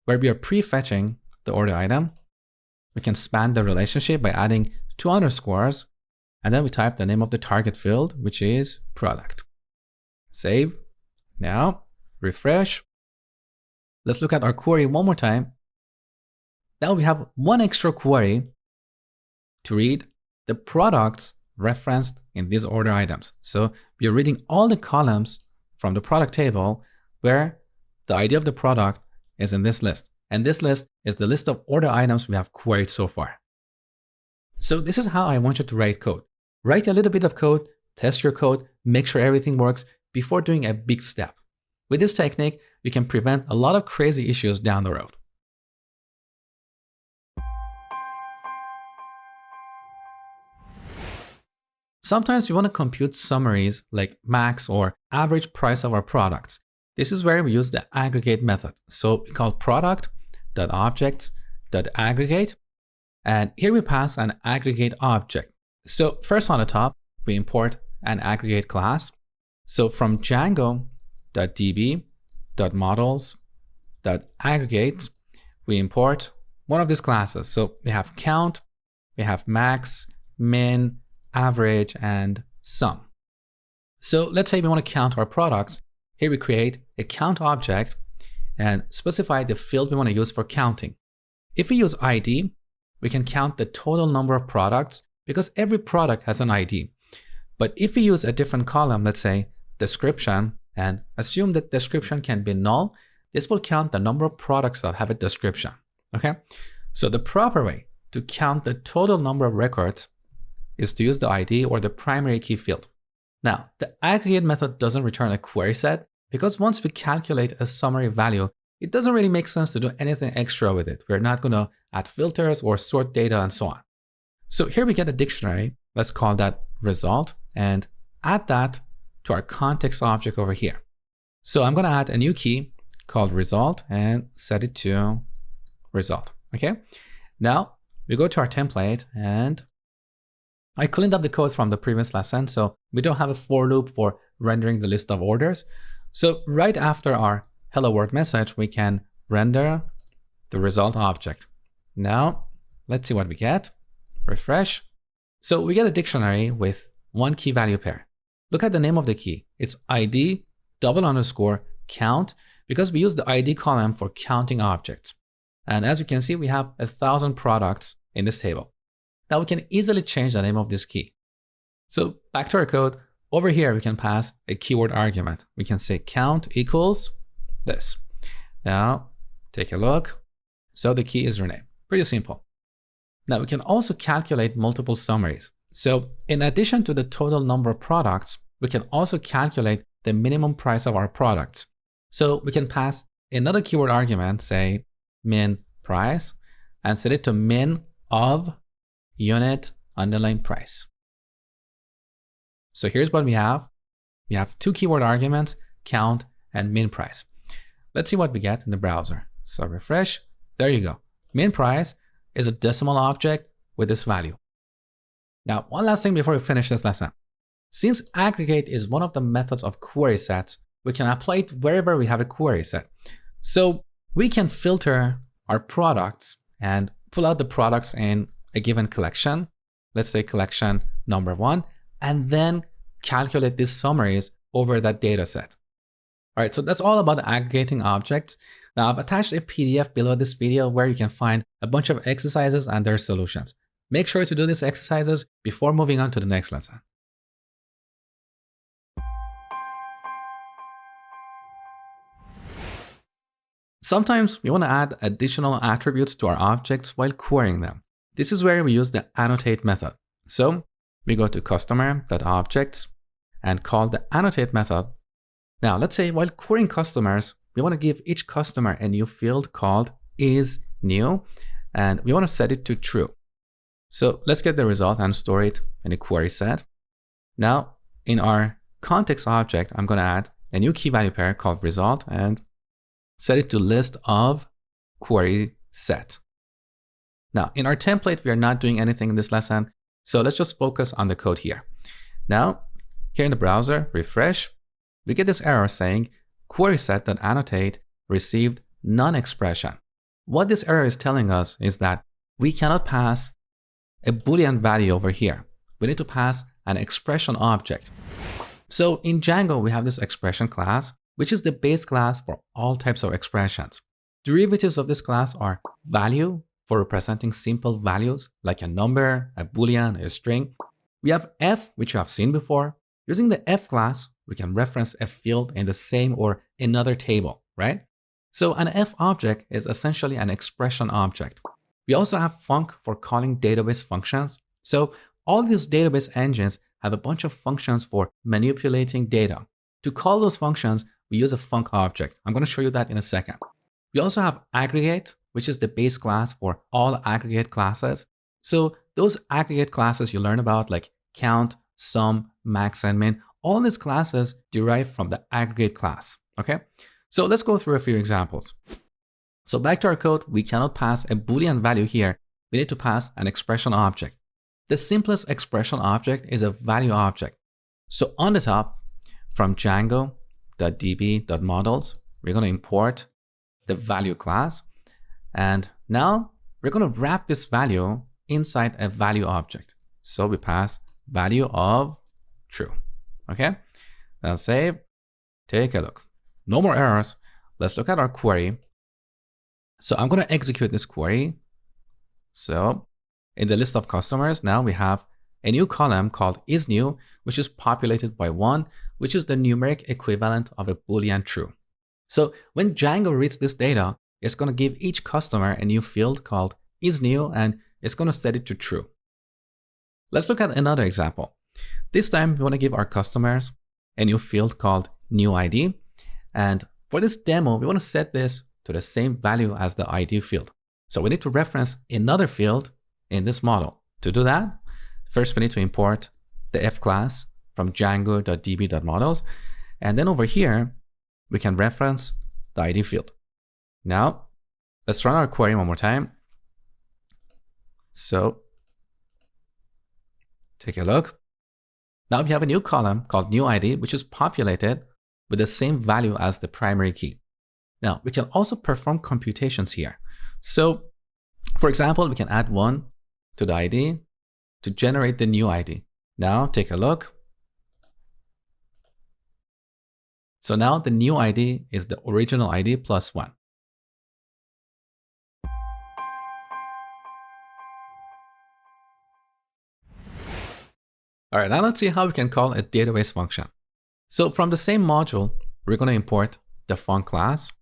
where we are prefetching the order item, we can span the relationship by adding 2 underscores, and then we type the name of the target field, which is product. Save. Now refresh. Let's look at our query one more time. Now we have one extra query to read the products referenced in these order items. So we are reading all the columns from the product table where the ID of the product is in this list. And this list is the list of order items we have queried so far. So this is how I want you to write code. Write a little bit of code, test your code, make sure everything works before doing a big step. With this technique, we can prevent a lot of crazy issues down the road. Sometimes we want to compute summaries like max or average price of our products. This is where we use the aggregate method. So we call product.objects.aggregate. And here we pass an aggregate object. So first on the top, we import an aggregate class. So from Django.db.models.aggregate, we import one of these classes. So we have count, we have max, min, average, and sum. So let's say we want to count our products. Here we create a count object and specify the field we want to use for counting. If we use ID, we can count the total number of products because every product has an ID. But if we use a different column, let's say description, and assume that description can be null, this will count the number of products that have a description. Okay? So the proper way to count the total number of records is to use the ID or the primary key field. Now, the aggregate method doesn't return a query set because once we calculate a summary value, it doesn't really make sense to do anything extra with it. We're not going to add filters or sort data and so on. So here we get a dictionary. Let's call that result and add that to our context object over here. So I'm going to add a new key called result and set it to result. Okay. Now we go to our template and I cleaned up the code from the previous lesson. So we don't have a for loop for rendering the list of orders. So right after our hello world message, we can render the result object. Now let's see what we get. Refresh. So we get a dictionary with one key value pair. Look at the name of the key. It's ID _count because we use the ID column for counting objects. And as you can see, we have 1,000 products in this table. Now we can easily change the name of this key. So back to our code. Over here, we can pass a keyword argument. We can say count equals this. Now take a look. So the key is renamed. Pretty simple. Now we can also calculate multiple summaries. So in addition to the total number of products, we can also calculate the minimum price of our products. So we can pass another keyword argument, say min price, and set it to min of unit underline price. So here's what we have. We have two keyword arguments, count and min price. Let's see what we get in the browser. So refresh. There you go. Min price is a decimal object with this value. Now, one last thing before we finish this lesson. Since aggregate is one of the methods of query sets, we can apply it wherever we have a query set. So we can filter our products and pull out the products in a given collection. Let's say collection number 1, and then calculate these summaries over that data set. All right, so that's all about aggregating objects. Now I've attached a PDF below this video where you can find a bunch of exercises and their solutions. Make sure to do these exercises before moving on to the next lesson. Sometimes we want to add additional attributes to our objects while querying them. This is where we use the annotate method. So we go to customer.objects and call the annotate method. Now let's say while querying customers, we want to give each customer a new field called isNew, and we want to set it to true. So let's get the result and store it in a query set. Now in our context object, I'm going to add a new key value pair called result and set it to list of query set. Now in our template, we are not doing anything in this lesson. So let's just focus on the code here. Now here in the browser, refresh, we get this error saying query set.annotate received none expression. What this error is telling us is that we cannot pass a Boolean value over here. We need to pass an expression object. So in Django, we have this expression class, which is the base class for all types of expressions. Derivatives of this class are value for representing simple values like a number, a Boolean, a string. We have f, which you have seen before. Using the f class, we can reference a field in the same or another table, right? So an f object is essentially an expression object. We also have func for calling database functions. So all these database engines have a bunch of functions for manipulating data. To call those functions, we use a func object. I'm going to show you that in a second. We also have aggregate, which is the base class for all aggregate classes. So those aggregate classes you learn about like count, sum, max, and min, all these classes derive from the aggregate class, okay? So let's go through a few examples. So back to our code, we cannot pass a Boolean value here. We need to pass an expression object. The simplest expression object is a value object. So on the top, from Django.db.models, we're going to import the value class. And now we're going to wrap this value inside a value object. So we pass value of true. Okay, now save, take a look. No more errors. Let's look at our query. So I'm going to execute this query. So in the list of customers, now we have a new column called isNew, which is populated by 1, which is the numeric equivalent of a Boolean true. So when Django reads this data, it's going to give each customer a new field called isNew, and it's going to set it to true. Let's look at another example. This time, we want to give our customers a new field called newID. And for this demo, we want to set this to the same value as the ID field. So we need to reference another field in this model. To do that, first we need to import the f class from Django.db.models. And then over here, we can reference the ID field. Now, let's run our query one more time. So take a look. Now we have a new column called newID, which is populated with the same value as the primary key. Now we can also perform computations here. So for example, we can add 1 to the ID to generate the new ID. Now take a look. So now the new ID is the original ID plus 1. All right, now let's see how we can call a database function. So from the same module, we're going to import the func class.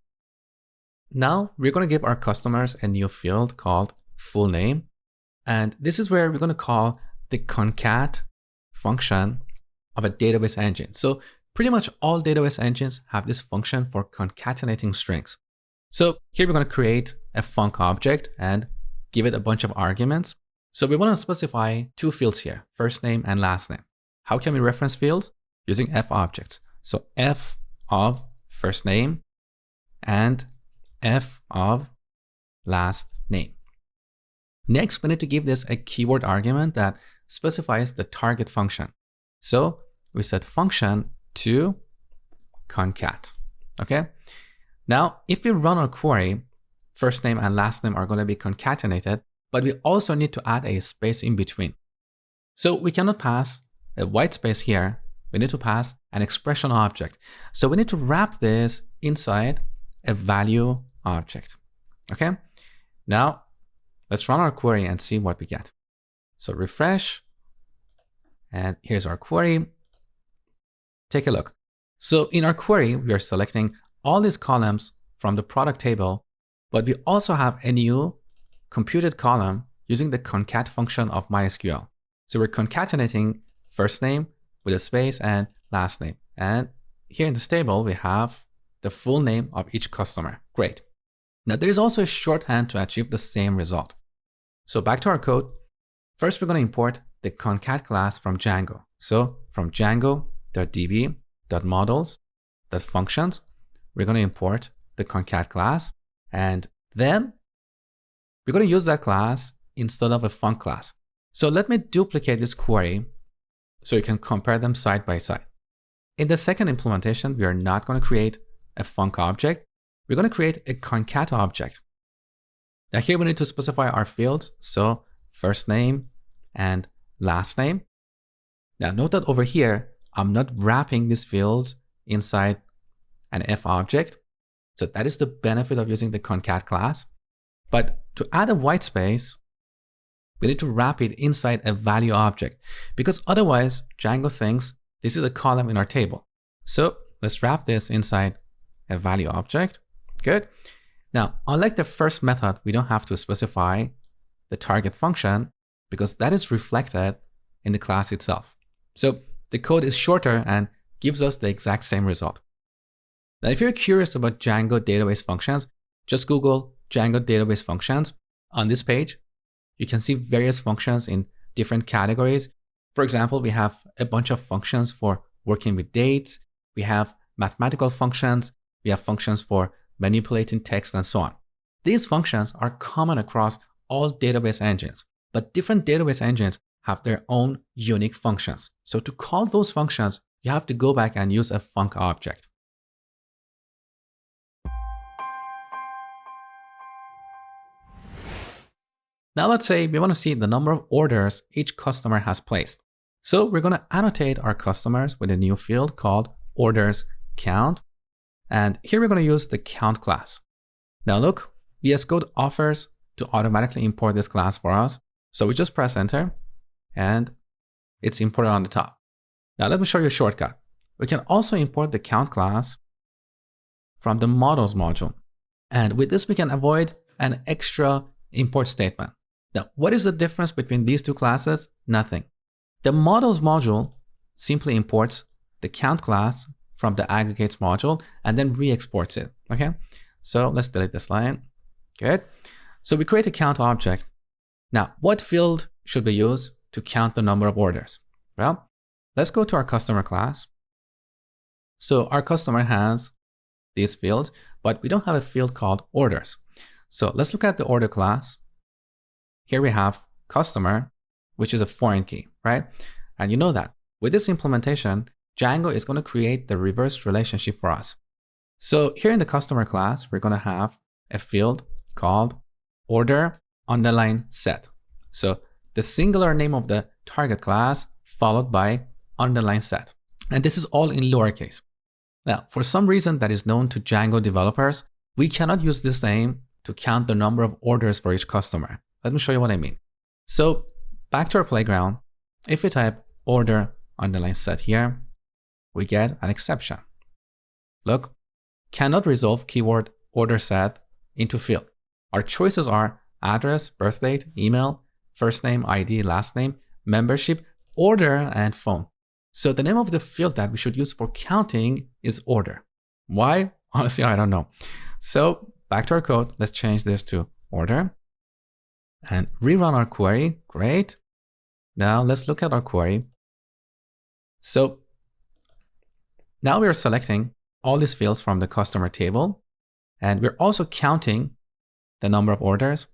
Now we're going to give our customers a new field called full name. And this is where we're going to call the concat function of a database engine. So pretty much all database engines have this function for concatenating strings. So here we're going to create a func object and give it a bunch of arguments. So we want to specify 2 fields here, first name and last name. How can we reference fields? Using f objects. So f of first name and f of last name. Next, we need to give this a keyword argument that specifies the target function. So we set function to concat. Okay. Now, if we run our query, first name and last name are going to be concatenated, but we also need to add a space in between. So we cannot pass a white space here. We need to pass an expression object. So we need to wrap this inside a value object. Okay. Now let's run our query and see what we get. So refresh. And here's our query. Take a look. So in our query, we are selecting all these columns from the product table, but we also have a new computed column using the concat function of MySQL. So we're concatenating first name with a space and last name. And here in this table, we have the full name of each customer. Great. Now there is also a shorthand to achieve the same result. So back to our code. First, we're going to import the concat class from Django. So from django.db.models.functions, we're going to import the concat class. And then we're going to use that class instead of a func class. So let me duplicate this query so you can compare them side by side. In the second implementation, we are not going to create a func object. We're going to create a concat object. Now here we need to specify our fields. So first name and last name. Now note that over here, I'm not wrapping these fields inside an f object. So that is the benefit of using the concat class. But to add a white space, we need to wrap it inside a value object because otherwise Django thinks this is a column in our table. So let's wrap this inside a value object. Good. Now, unlike the first method, we don't have to specify the target function because that is reflected in the class itself. So the code is shorter and gives us the exact same result. Now, if you're curious about Django database functions, just Google Django database functions. On this page, you can see various functions in different categories. For example, we have a bunch of functions for working with dates. We have mathematical functions. We have functions for manipulating text and so on. These functions are common across all database engines, but different database engines have their own unique functions. So to call those functions, you have to go back and use a func object. Now let's say we want to see the number of orders each customer has placed. So we're going to annotate our customers with a new field called orders count. And here we're going to use the count class. Now look, VS Code offers to automatically import this class for us. So we just press enter and it's imported on the top. Now let me show you a shortcut. We can also import the count class from the models module. And with this, we can avoid an extra import statement. Now, what is the difference between these two classes? Nothing. The models module simply imports the count class from the aggregates module and then re-exports it. Okay, so let's delete this line. Good. So we create a count object. Now, what field should we use to count the number of orders? Well, let's go to our customer class. So our customer has these fields, but we don't have a field called orders. So let's look at the order class. Here we have customer, which is a foreign key, right? And you know that with this implementation, Django is going to create the reverse relationship for us. So here in the customer class, we're going to have a field called order_set. So the singular name of the target class followed by _set. And this is all in lowercase. Now, for some reason that is known to Django developers, we cannot use this name to count the number of orders for each customer. Let me show you what I mean. So back to our playground, if we type order_set here, we get an exception. Look, cannot resolve keyword order set into field. Our choices are address, birth date, email, first name, ID, last name, membership, order, and phone. So the name of the field that we should use for counting is order. Why? Honestly, I don't know. So back to our code, let's change this to order and rerun our query. Great. Now let's look at our query. So now we are selecting all these fields from the customer table, and we're also counting the number of orders.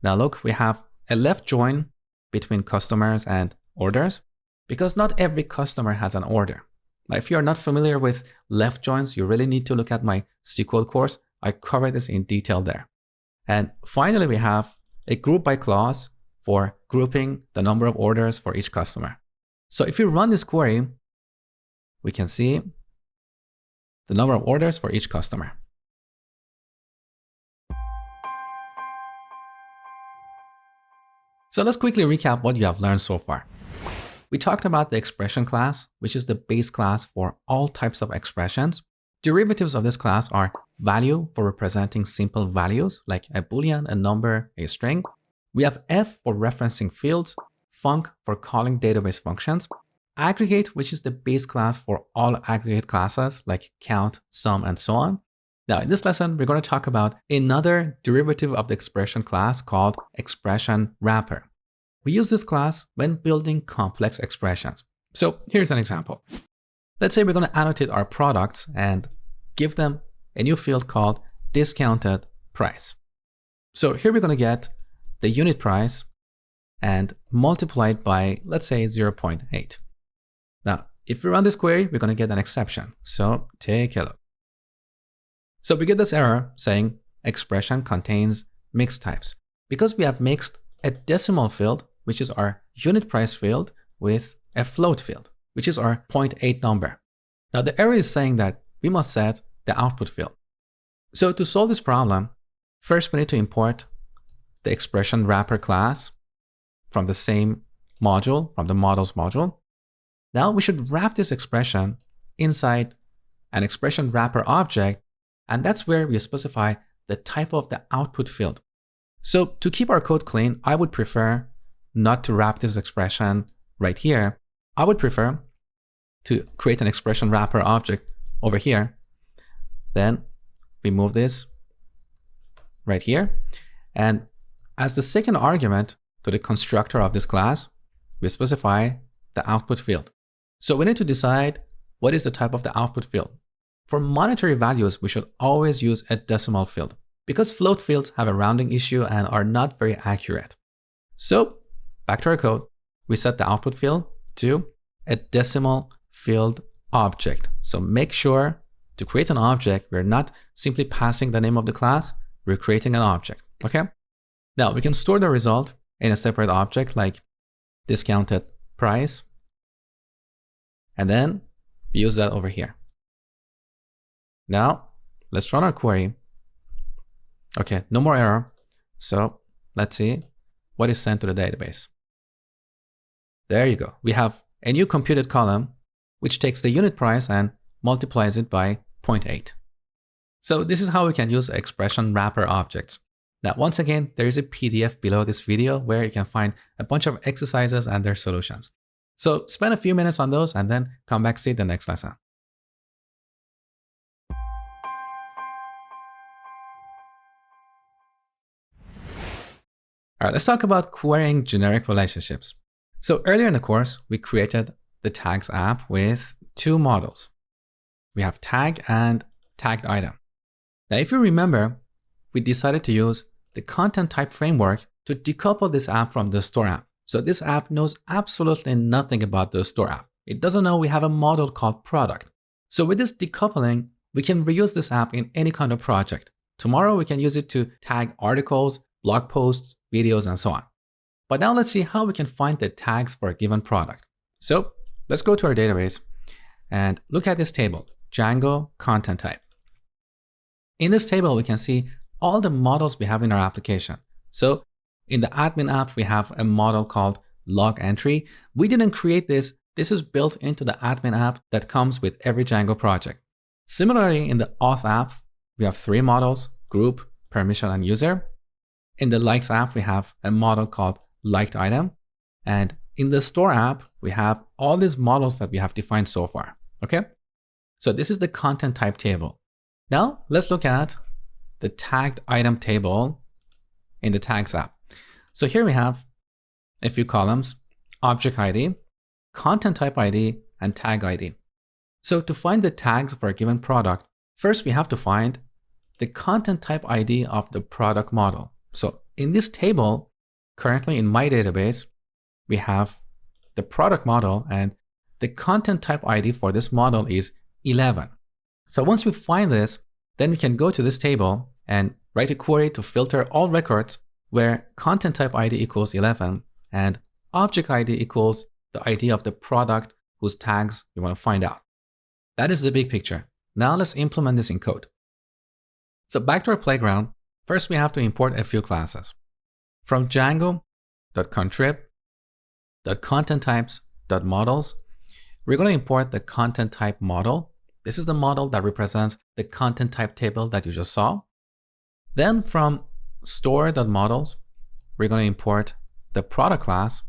Now look, we have a left join between customers and orders because not every customer has an order. Now, if you're not familiar with left joins, you really need to look at my SQL course. I cover this in detail there. And finally, we have a group by clause for grouping the number of orders for each customer. So if you run this query, we can see the number of orders for each customer. So let's quickly recap what you have learned so far. We talked about the expression class, which is the base class for all types of expressions. derivatives of this class are value for representing simple values like a boolean, a number, a string. We have f for referencing fields, func for calling database functions, aggregate, which is the base class for all aggregate classes like count, sum, and so on. Now, in this lesson, we're going to talk about another derivative of the expression class called expression wrapper. We use this class when building complex expressions. So here's an example. Let's say we're going to annotate our products and give them a new field called discounted price. So here we're going to get the unit price and multiply it by, let's say, 0.8. Now, if we run this query, we're going to get an exception. So take a look. So we get this error saying expression contains mixed types because we have mixed a decimal field, which is our unit price field, with a float field, which is our 0.8 number. Now the error is saying that we must set the output field. So to solve this problem, first we need to import the expression wrapper class from the same module, from the models module. Now we should wrap this expression inside an expression wrapper object, and that's where we specify the type of the output field. So to keep our code clean, I would prefer not to wrap this expression right here. I would prefer to create an expression wrapper object over here. Then we move this right here. And as the second argument to the constructor of this class, we specify the output field. So we need to decide what is the type of the output field. For monetary values, we should always use a decimal field because float fields have a rounding issue and are not very accurate. So back to our code, we set the output field to a decimal field object. So make sure to create an object, we're not simply passing the name of the class, we're creating an object, okay? Now we can store the result in a separate object like discounted price, and then use that over here. Now, let's run our query. Okay, no more error. So let's see what is sent to the database. There you go. We have a new computed column, which takes the unit price and multiplies it by 0.8. So this is how we can use expression wrapper objects. Now, once again, there is a PDF below this video where you can find a bunch of exercises and their solutions. So spend a few minutes on those and then come back, see the next lesson. All right, let's talk about querying generic relationships. So earlier in the course, we created the tags app with two models. We have tag and tagged item. Now, if you remember, we decided to use the content type framework to decouple this app from the store app. So this app knows absolutely nothing about the store app. It doesn't know we have a model called product. So with this decoupling, we can reuse this app in any kind of project. Tomorrow, we can use it to tag articles, blog posts, videos, and so on. But now let's see how we can find the tags for a given product. So let's go to our database and look at this table, Django content type. In this table, we can see all the models we have in our application. So in the admin app, we have a model called log entry. We didn't create this. This is built into the admin app that comes with every Django project. Similarly, in the auth app, we have three models, group, permission, and user. In the likes app, we have a model called liked item. And in the store app, we have all these models that we have defined so far, okay? So this is the content type table. Now let's look at the tagged item table in the tags app. So here we have a few columns, object ID, content type ID, and tag ID. So to find the tags for a given product, first we have to find the content type ID of the product model. So in this table, currently in my database, we have the product model and the content type ID for this model is 11. So once we find this, then we can go to this table and write a query to filter all records where content type ID equals 11 and object ID equals the ID of the product whose tags we want to find out. That is the big picture. Now let's implement this in code. So back to our playground, first we have to import a few classes. From Django.contrib.contenttypes.models, we're going to import the content type model This is the model that represents the content type table that you just saw. Then from store.models, we're going to import the product class.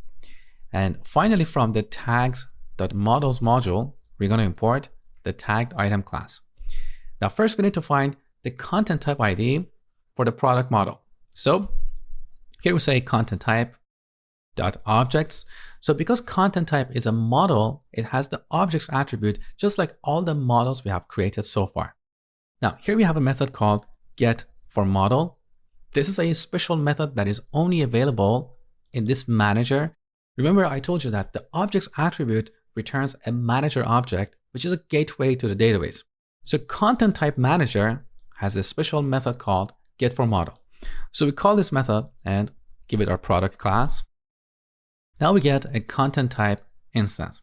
And finally, from the tags.models module, we're going to import the tagged item class. Now, first we need to find the content type ID for the product model. So here we say content type dot objects. So because content type is a model, it has the objects attribute, just like all the models we have created so far. Now, here we have a method called get for model. This is a special method that is only available in this manager. Remember, I told you that the objects attribute returns a manager object, which is a gateway to the database. So content type manager has a special method called get for model. So we call this method and give it our product class. Now we get a content type instance.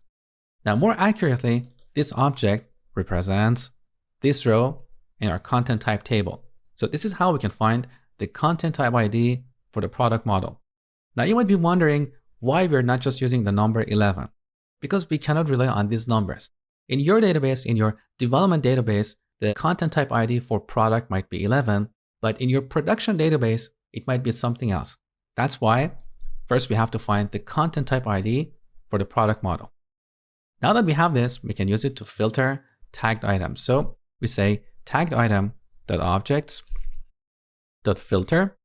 Now, more accurately, this object represents this row in our content type table. So this is how we can find the content type ID for the product model. Now you might be wondering why we're not just using the number 11, because we cannot rely on these numbers. In your database, in your development database, the content type ID for product might be 11, but in your production database, it might be something else. That's why first we have to find the content type ID for the product model. Now that we have this, we can use it to filter tagged items. So we say tagged item dot objects dot filter.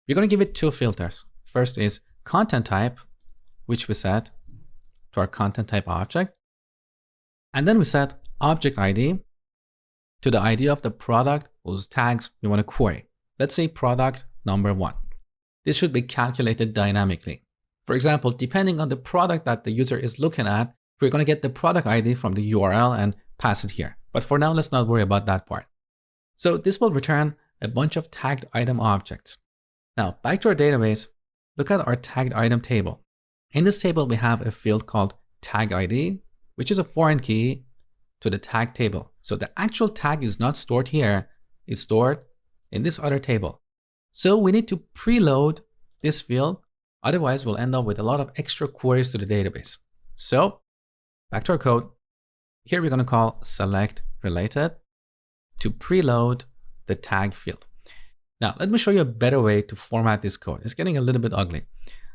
We're going to give it two filters. First is content type, which we set to our content type object. And then we set object ID to the ID of the product whose tags we want to query. Let's say product number 1. This should be calculated dynamically. For example, depending on the product that the user is looking at, we're going to get the product ID from the URL and pass it here. But for now, let's not worry about that part. So this will return a bunch of tagged item objects. Now, back to our database, look at our tagged item table. In this table, we have a field called tag ID, which is a foreign key to the tag table. So the actual tag is not stored here, it's stored in this other table. So we need to preload this field, otherwise we'll end up with a lot of extra queries to the database. So back to our code, here we're going to call select related to preload the tag field. Now let me show you a better way to format this code. It's getting a little bit ugly.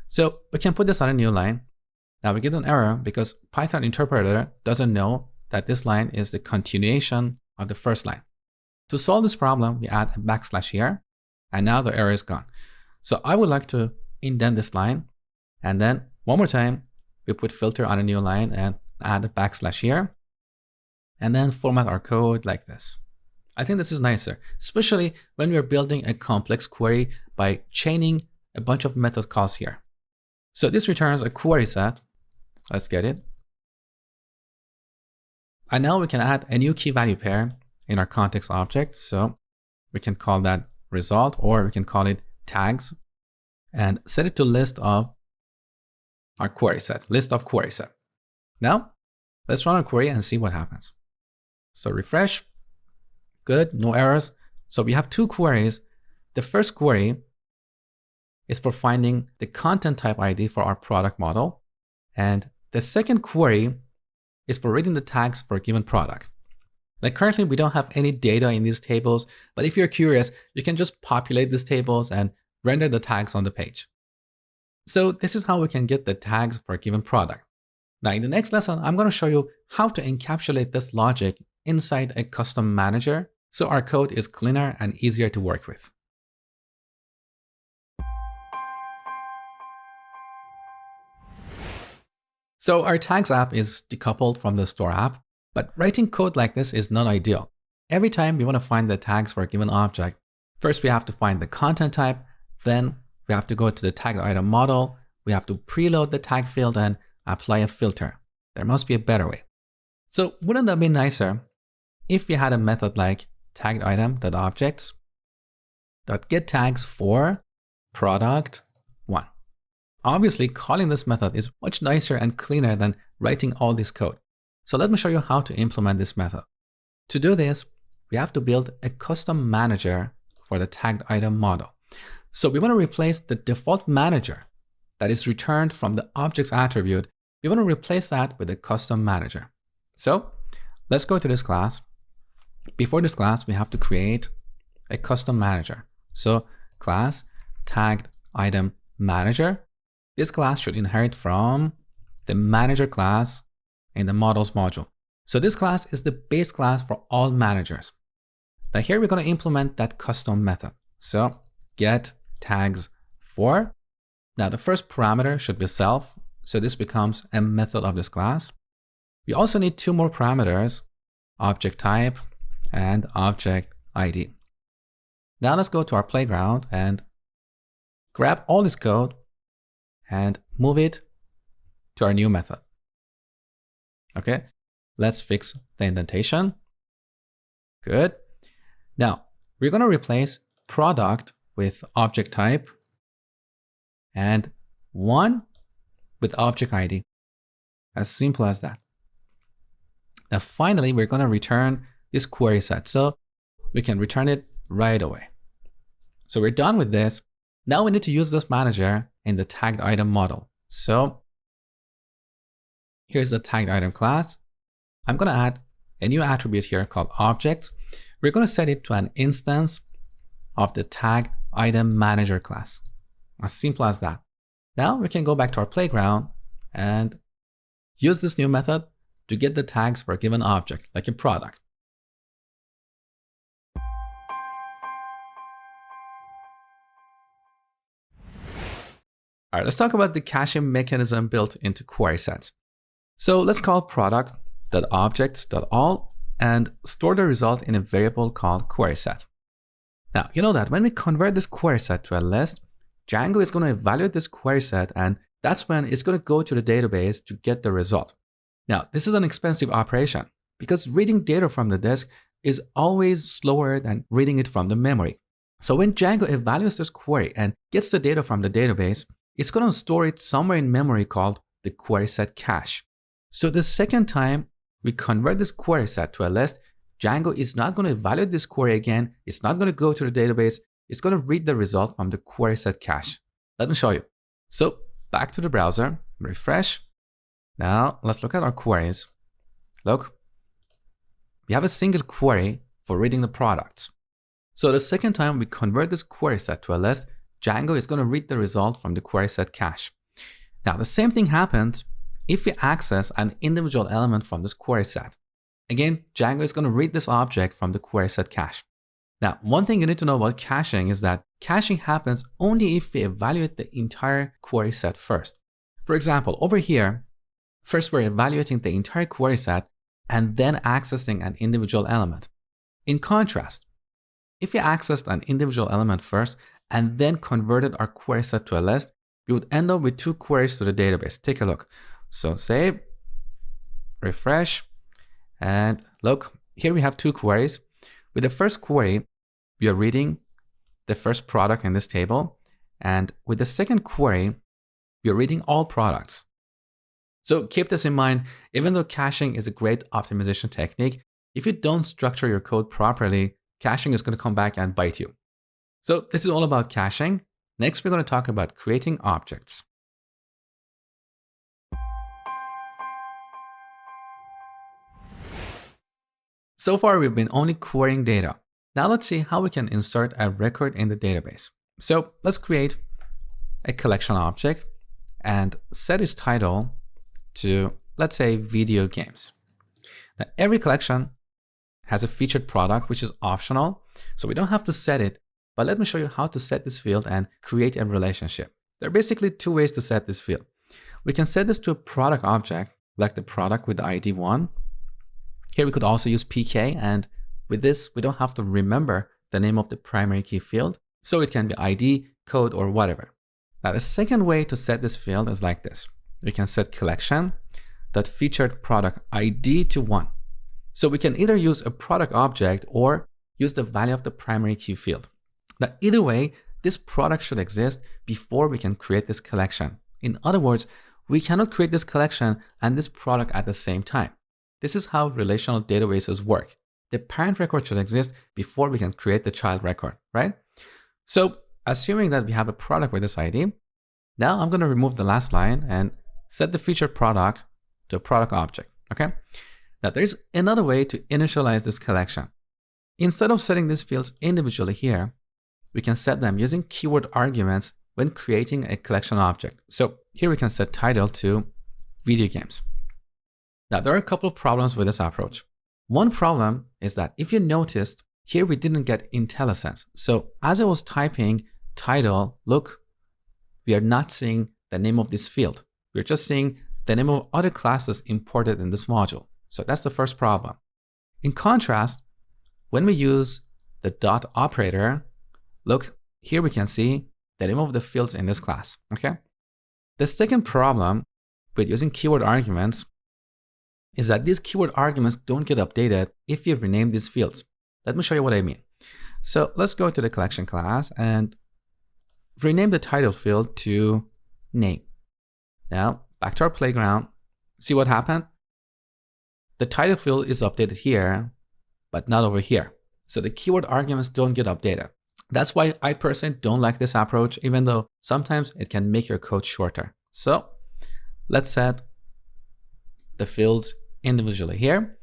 So we can put this on a new line. Now we get an error because Python interpreter doesn't know that this line is the continuation of the first line. To solve this problem, we add a backslash here, and now the error is gone. So I would like to indent this line, and then one more time, we put filter on a new line and add a backslash here, and then format our code like this. I think this is nicer, especially when we're building a complex query by chaining a bunch of method calls here. So this returns a query set. Let's get it. And now we can add a new key value pair in our context object. So we can call that result, or we can call it tags, and set it to list of our query set, list of query set. Now let's run our query and see what happens. So refresh. Good, no errors. So we have two queries. The first query is for finding the content type ID for our product model. And the second query is for reading the tags for a given product. Like currently, we don't have any data in these tables, but if you're curious, you can just populate these tables and render the tags on the page. So this is how we can get the tags for a given product. Now in the next lesson, I'm going to show you how to encapsulate this logic inside a custom manager, so our code is cleaner and easier to work with. So our tags app is decoupled from the store app, but writing code like this is not ideal. Every time we want to find the tags for a given object, first we have to find the content type, then we have to go to the tagged item model, we have to preload the tag field and apply a filter. There must be a better way. So wouldn't that be nicer if we had a method like tagged item.objects.getTags for product 1. Obviously, calling this method is much nicer and cleaner than writing all this code. So let me show you how to implement this method. To do this, we have to build a custom manager for the tagged item model. So we want to replace the default manager that is returned from the objects attribute. We want to replace that with a custom manager. So let's go to this class. Before this class, we have to create a custom manager. So class tagged item manager. This class should inherit from the manager class in the models module. So this class is the base class for all managers. Now here we're going to implement that custom method. So get tags for. Now the first parameter should be self. So this becomes a method of this class. We also need two more parameters, object type and object ID. Now let's go to our playground and grab all this code and move it to our new method. Okay, let's fix the indentation. Good. Now we're going to replace product with object type and one with object ID. As simple as that. Now finally, we're going to return this query set. So we can return it right away. So we're done with this. Now we need to use this manager in the tagged item model. So here's the tagged item class. I'm going to add a new attribute here called objects. We're going to set it to an instance of the tagged item manager class. As simple as that. Now we can go back to our playground and use this new method to get the tags for a given object, like a product. All right, let's talk about the caching mechanism built into query sets. So let's call product.objects.all and store the result in a variable called query set. Now, you know that when we convert this query set to a list, Django is going to evaluate this query set, and that's when it's going to go to the database to get the result. Now, this is an expensive operation because reading data from the disk is always slower than reading it from the memory. So when Django evaluates this query and gets the data from the database, it's going to store it somewhere in memory called the query set cache. So the second time we convert this query set to a list, Django is not going to evaluate this query again. It's not going to go to the database. It's going to read the result from the query set cache. Let me show you. So back to the browser, refresh. Now let's look at our queries. Look, we have a single query for reading the products. So the second time we convert this query set to a list, Django is going to read the result from the query set cache. Now the same thing happens if we access an individual element from this query set. Again, Django is going to read this object from the query set cache. Now, one thing you need to know about caching is that caching happens only if we evaluate the entire query set first. For example, over here, first we're evaluating the entire query set and then accessing an individual element. In contrast, if we accessed an individual element first and then converted our query set to a list, we would end up with two queries to the database. Take a look. So save, refresh, and look, here we have two queries. With the first query, we are reading the first product in this table. And with the second query, we are reading all products. So keep this in mind. Even though caching is a great optimization technique, if you don't structure your code properly, caching is going to come back and bite you. So this is all about caching. Next, we're going to talk about creating objects. So far, we've been only querying data. Now let's see how we can insert a record in the database. So let's create a collection object and set its title to, let's say, video games. Now, every collection has a featured product, which is optional, so we don't have to set it, but let me show you how to set this field and create a relationship. There are basically two ways to set this field. We can set this to a product object, like the product with the ID 1. Here we could also use PK, and with this, we don't have to remember the name of the primary key field, so it can be ID, code, or whatever. Now, the second way to set this field is like this. We can set collection.featured product ID to 1. So we can either use a product object or use the value of the primary key field. Now, either way, this product should exist before we can create this collection. In other words, we cannot create this collection and this product at the same time. This is how relational databases work. The parent record should exist before we can create the child record, right? So assuming that we have a product with this ID, now I'm going to remove the last line and set the featured product to a product object, okay? Now there's another way to initialize this collection. Instead of setting these fields individually here, we can set them using keyword arguments when creating a collection object. So here we can set title to video games. Now there are a couple of problems with this approach. One problem is that if you noticed, here we didn't get IntelliSense. So as I was typing title, look, we are not seeing the name of this field. We're just seeing the name of other classes imported in this module. So that's the first problem. In contrast, when we use the dot operator, look, here we can see the name of the fields in this class, okay? The second problem with using keyword arguments is that these keyword arguments don't get updated if you rename these fields. Let me show you what I mean. So let's go to the collection class and rename the title field to name. Now, back to our playground. See what happened? The title field is updated here, but not over here. So the keyword arguments don't get updated. That's why I personally don't like this approach, even though sometimes it can make your code shorter. So let's set the fields individually here.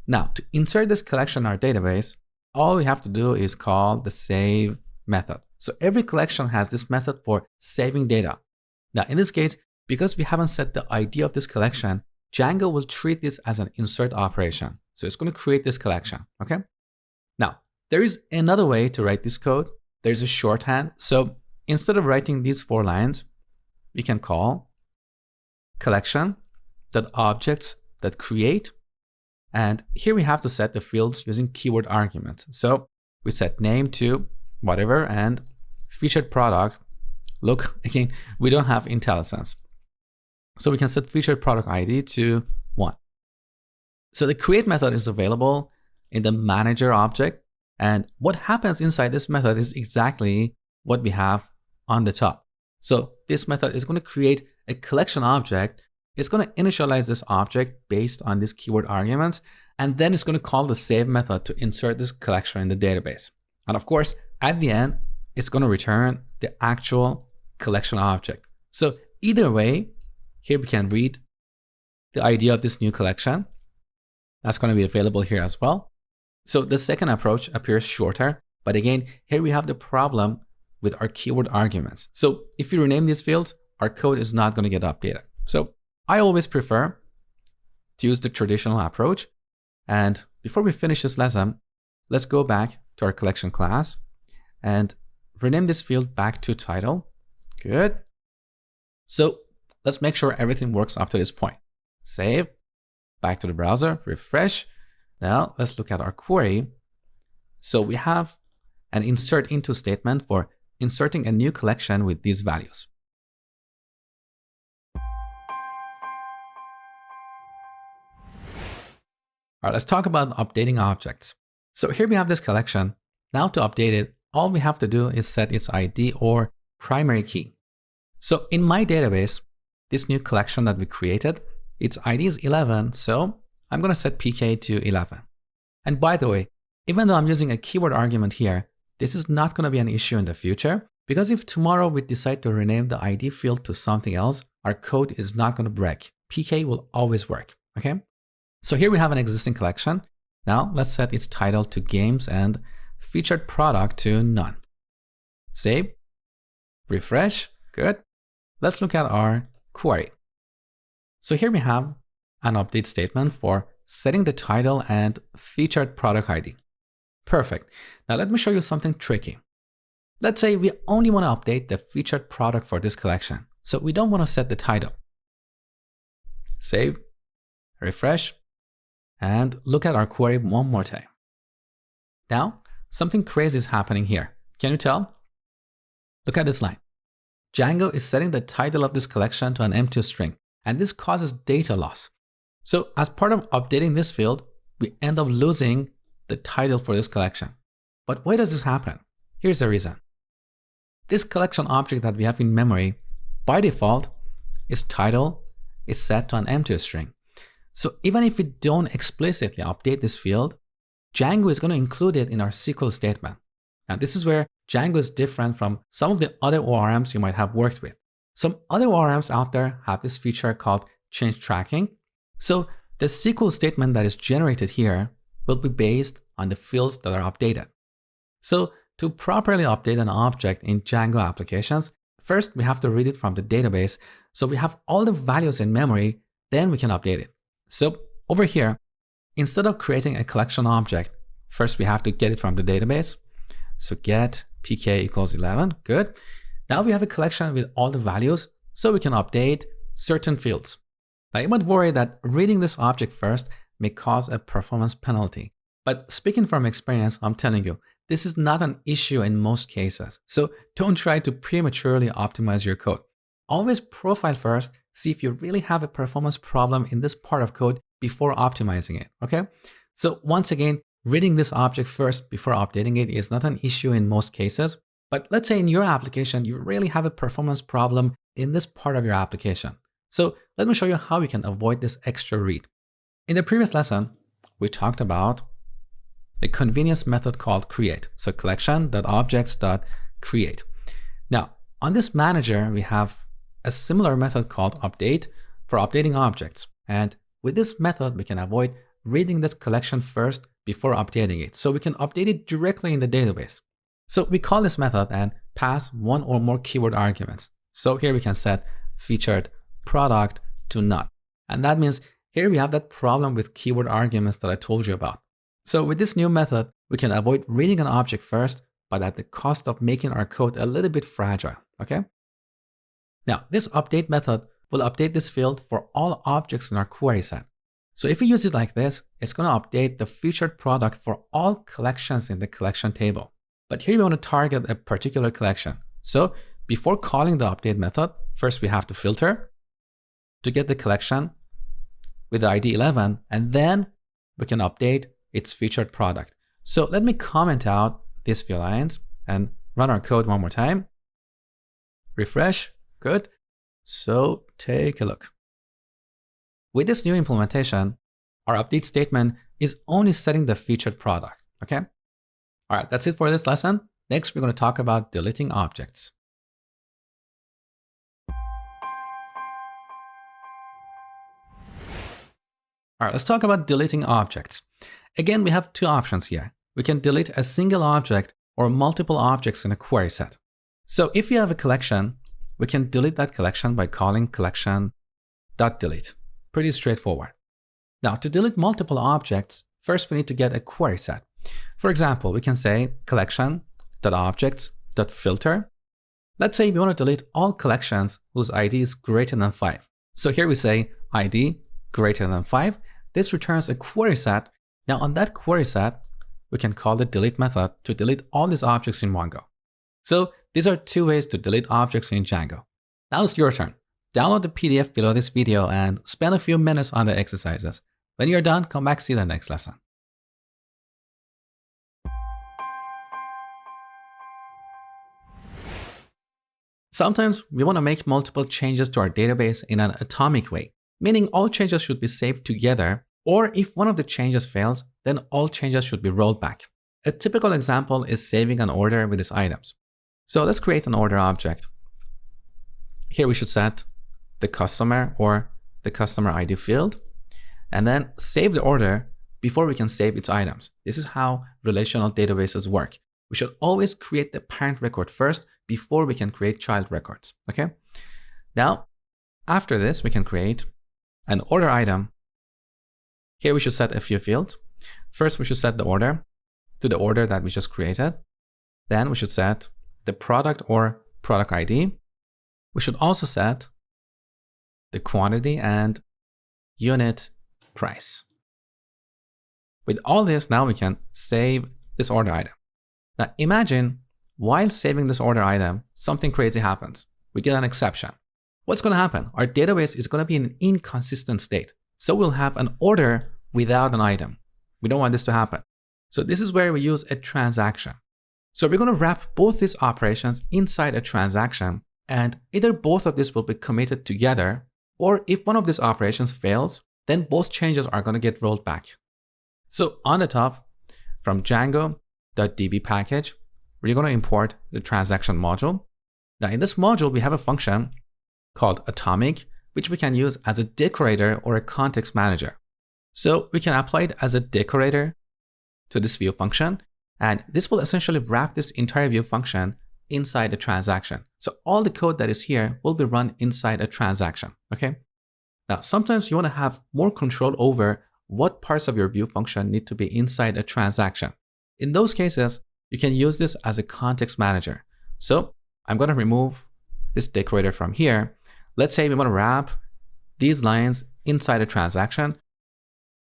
Now, to insert this collection in our database, all we have to do is call the save method. So every collection has this method for saving data. Now, in this case, because we haven't set the ID of this collection, Django will treat this as an insert operation. So it's going to create this collection, okay? Now, there is another way to write this code. There's a shorthand. So instead of writing these 4 lines, we can call collection.objects.create. And here we have to set the fields using keyword arguments. So we set name to whatever and featured product. Look, again, we don't have IntelliSense. So we can set featured product ID to 1. So the create method is available in the manager object. And what happens inside this method is exactly what we have on the top. So this method is going to create a collection object. It's going to initialize this object based on these keyword arguments. And then it's going to call the save method to insert this collection in the database. And of course, at the end, it's going to return the actual collection object. So either way, here we can read the ID of this new collection. That's going to be available here as well. So the second approach appears shorter, but again, here we have the problem with our keyword arguments. So if you rename these fields, our code is not going to get updated. So I always prefer to use the traditional approach. And before we finish this lesson, let's go back to our collection class and rename this field back to title. Good. So let's make sure everything works up to this point. Save, back to the browser, refresh. Now let's look at our query. So we have an insert into statement for inserting a new collection with these values. All right, let's talk about updating objects. So here we have this collection. Now to update it, all we have to do is set its ID or primary key. So in my database, this new collection that we created, its ID is 11. So I'm going to set PK to 11. And by the way, even though I'm using a keyword argument here, this is not going to be an issue in the future, because if tomorrow we decide to rename the ID field to something else, our code is not going to break. PK will always work, okay? So here we have an existing collection. Now let's set its title to games and featured product to none. Save, refresh, good. Let's look at our query. So here we have an update statement for setting the title and featured product ID. Perfect. Now let me show you something tricky. Let's say we only want to update the featured product for this collection. So we don't want to set the title. Save, refresh, and look at our query one more time. Now, something crazy is happening here. Can you tell? Look at this line. Django is setting the title of this collection to an empty string, and this causes data loss. So as part of updating this field, we end up losing the title for this collection. But why does this happen? Here's the reason. This collection object that we have in memory, by default, its title is set to an empty string. So even if we don't explicitly update this field, Django is going to include it in our SQL statement. Now this is where Django is different from some of the other ORMs you might have worked with. Some other ORMs out there have this feature called change tracking. So The SQL statement that is generated here will be based on the fields that are updated. So to properly update an object in Django applications, first we have to read it from the database. So we have all the values in memory, then we can update it. So over here, instead of creating a collection object, first we have to get it from the database. So get pk equals 11, good. Now we have a collection with all the values, so we can update certain fields. Now you might worry that reading this object first may cause a performance penalty. But speaking from experience, I'm telling you, this is not an issue in most cases. So don't try to prematurely optimize your code. Always profile first, see if you really have a performance problem in this part of code before optimizing it, okay? So once again, reading this object first before updating it is not an issue in most cases. But let's say in your application, you really have a performance problem in this part of your application. So let me show you how you can avoid this extra read. In the previous lesson, we talked about a convenience method called create. So collection.objects.create. Now, on this manager, we have a similar method called update for updating objects. And with this method, we can avoid reading this collection first before updating it. So we can update it directly in the database. So we call this method and pass one or more keyword arguments. So here we can set featured product to none. And that means here we have that problem with keyword arguments that I told you about. So with this new method, we can avoid reading an object first, but at the cost of making our code a little bit fragile, okay? Now, this update method will update this field for all objects in our query set. So if we use it like this, it's going to update the featured product for all collections in the collection table. But here we want to target a particular collection. So before calling the update method, first we have to filter to get the collection with the ID 11, and then we can update its featured product. So let me comment out these few lines and run our code one more time. Refresh, good. So take a look. With this new implementation, our update statement is only setting the featured product, okay? All right, that's it for this lesson. Next, we're going to talk about deleting objects. All right, let's talk about deleting objects. Again, we have two options here. We can delete a single object or multiple objects in a query set. So if you have a collection, we can delete that collection by calling collection.delete. Pretty straightforward. Now, to delete multiple objects, first we need to get a query set. For example, we can say collection.objects.filter. Let's say we want to delete all collections whose ID is greater than 5. So here we say ID greater than 5. This returns a query set. Now on that query set, we can call the delete method to delete all these objects in one go. So these are two ways to delete objects in Django. Now it's your turn. Download the PDF below this video and spend a few minutes on the exercises. When you're done, come back, see the next lesson. Sometimes we want to make multiple changes to our database in an atomic way, meaning all changes should be saved together, or if one of the changes fails, then all changes should be rolled back. A typical example is saving an order with its items. So let's create an order object. Here we should set the customer or the customer ID field, and then save the order before we can save its items. This is how relational databases work. We should always create the parent record first before we can create child records, okay? Now, after this, we can create an order item. Here we should set a few fields. First, we should set the order to the order that we just created. Then we should set the product or product ID. We should also set the quantity and unit price. With all this, now we can save this order item. Now imagine while saving this order item, something crazy happens. We get an exception. What's going to happen? Our database is going to be in an inconsistent state. So we'll have an order without an item. We don't want this to happen. So this is where we use a transaction. So we're going to wrap both these operations inside a transaction, and either both of these will be committed together, or if one of these operations fails, then both changes are going to get rolled back. So on the top, from Django.db package, we're going to import the transaction module. Now in this module, we have a function called atomic, which we can use as a decorator or a context manager. So we can apply it as a decorator to this view function, and this will essentially wrap this entire view function inside a transaction. So all the code that is here will be run inside a transaction, okay? Now, sometimes you want to have more control over what parts of your view function need to be inside a transaction. In those cases, you can use this as a context manager. So I'm going to remove this decorator from here. Let's say we want to wrap these lines inside a transaction,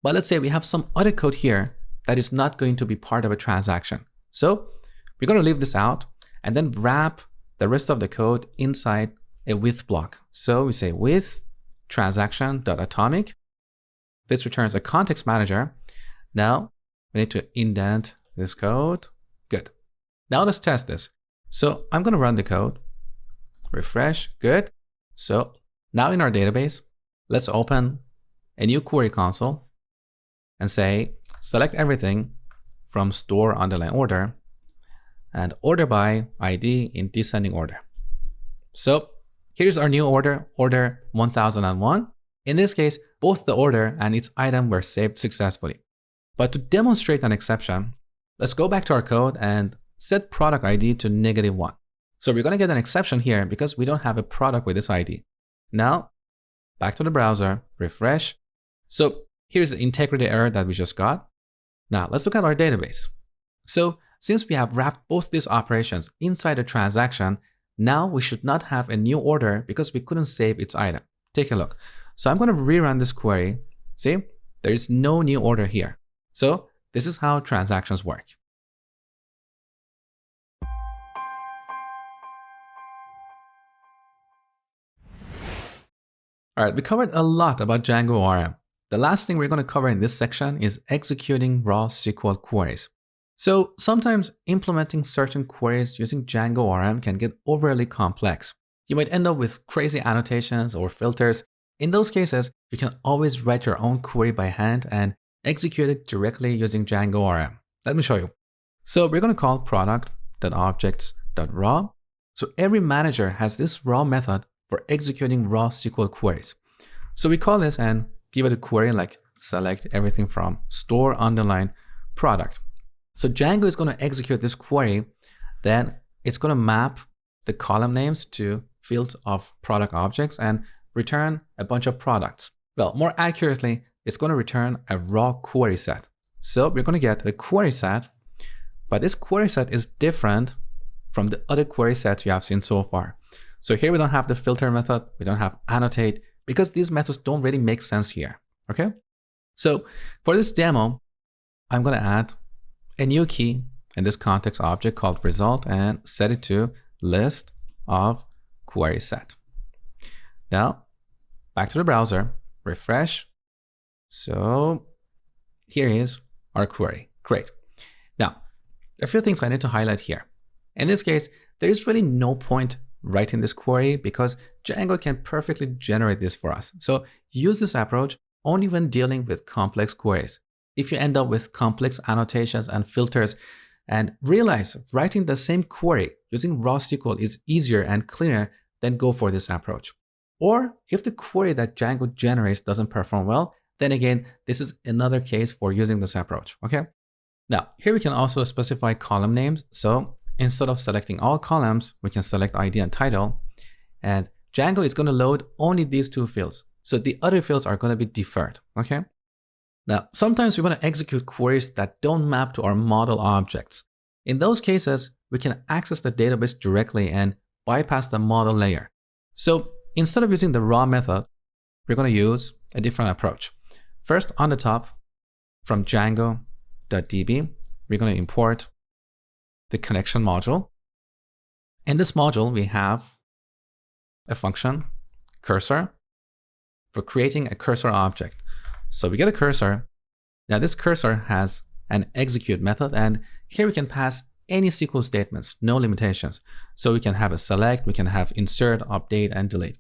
but let's say we have some other code here that is not going to be part of a transaction. So we're going to leave this out and then wrap the rest of the code inside a with block. So we say with transaction.atomic. This returns a context manager. Now we need to indent this code. Good. Now let's test this. So I'm going to run the code, refresh. Good. So now in our database, let's open a new query console and say, select everything from store underline order and order by ID in descending order. So here's our new order, order 1001. In this case, both the order and its item were saved successfully. But to demonstrate an exception, let's go back to our code and set product ID to -1. So we're going to get an exception here because we don't have a product with this ID. Now, back to the browser, refresh. So here's the integrity error that we just got. Now let's look at our database. So since we have wrapped both these operations inside a transaction, now we should not have a new order because we couldn't save its item. Take a look. So I'm going to rerun this query. See, there is no new order here. So this is how transactions work. All right, we covered a lot about Django ORM. The last thing we're going to cover in this section is executing raw SQL queries. So sometimes implementing certain queries using Django ORM can get overly complex. You might end up with crazy annotations or filters. In those cases, you can always write your own query by hand and execute it directly using Django ORM. Let me show you. So we're going to call product.objects.raw. So every manager has this raw method for executing raw SQL queries. So we call this and give it a query like select everything from store underline product. So Django is going to execute this query. Then it's going to map the column names to fields of product objects and return a bunch of products. Well, more accurately, it's going to return a raw query set. So we're going to get a query set, but this query set is different from the other query sets you have seen so far. So here we don't have the filter method, we don't have annotate, because these methods don't really make sense here, okay? So for this demo, I'm going to add a new key in this context object called result and set it to list of query set. Now, back to the browser, refresh. So here is our query. Great. Now, a few things I need to highlight here. In this case, there is really no point writing this query because Django can perfectly generate this for us. So use this approach only when dealing with complex queries. If you end up with complex annotations and filters and realize writing the same query using raw SQL is easier and cleaner, then go for this approach. Or if the query that Django generates doesn't perform well, then again, this is another case for using this approach, okay? Now, here we can also specify column names. So instead of selecting all columns, we can select ID and title, and Django is going to load only these two fields. So the other fields are going to be deferred, okay? Now, sometimes we want to execute queries that don't map to our model objects. In those cases, we can access the database directly and bypass the model layer. So instead of using the raw method, we're going to use a different approach. First, on the top, from Django.db, we're going to import the connection module. In this module, we have a function, cursor, for creating a cursor object. So we get a cursor. Now this cursor has an execute method, and here we can pass any SQL statements, no limitations. So we can have a select, we can have insert, update, and delete.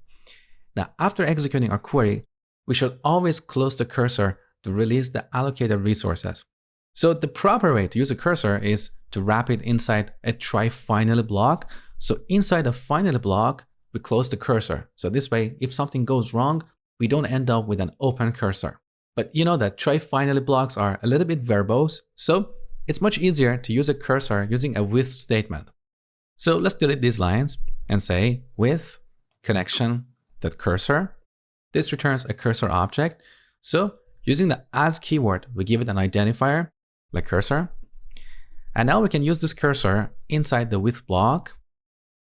Now, after executing our query, we should always close the cursor to release the allocated resources. So the proper way to use a cursor is to wrap it inside a try finally block. So inside the finally block, we close the cursor. So this way, if something goes wrong, we don't end up with an open cursor. But you know that try finally blocks are a little bit verbose, so it's much easier to use a cursor using a with statement. So let's delete these lines and say with connection.cursor. This returns a cursor object. So using the as keyword, we give it an identifier like cursor. And now we can use this cursor inside the with block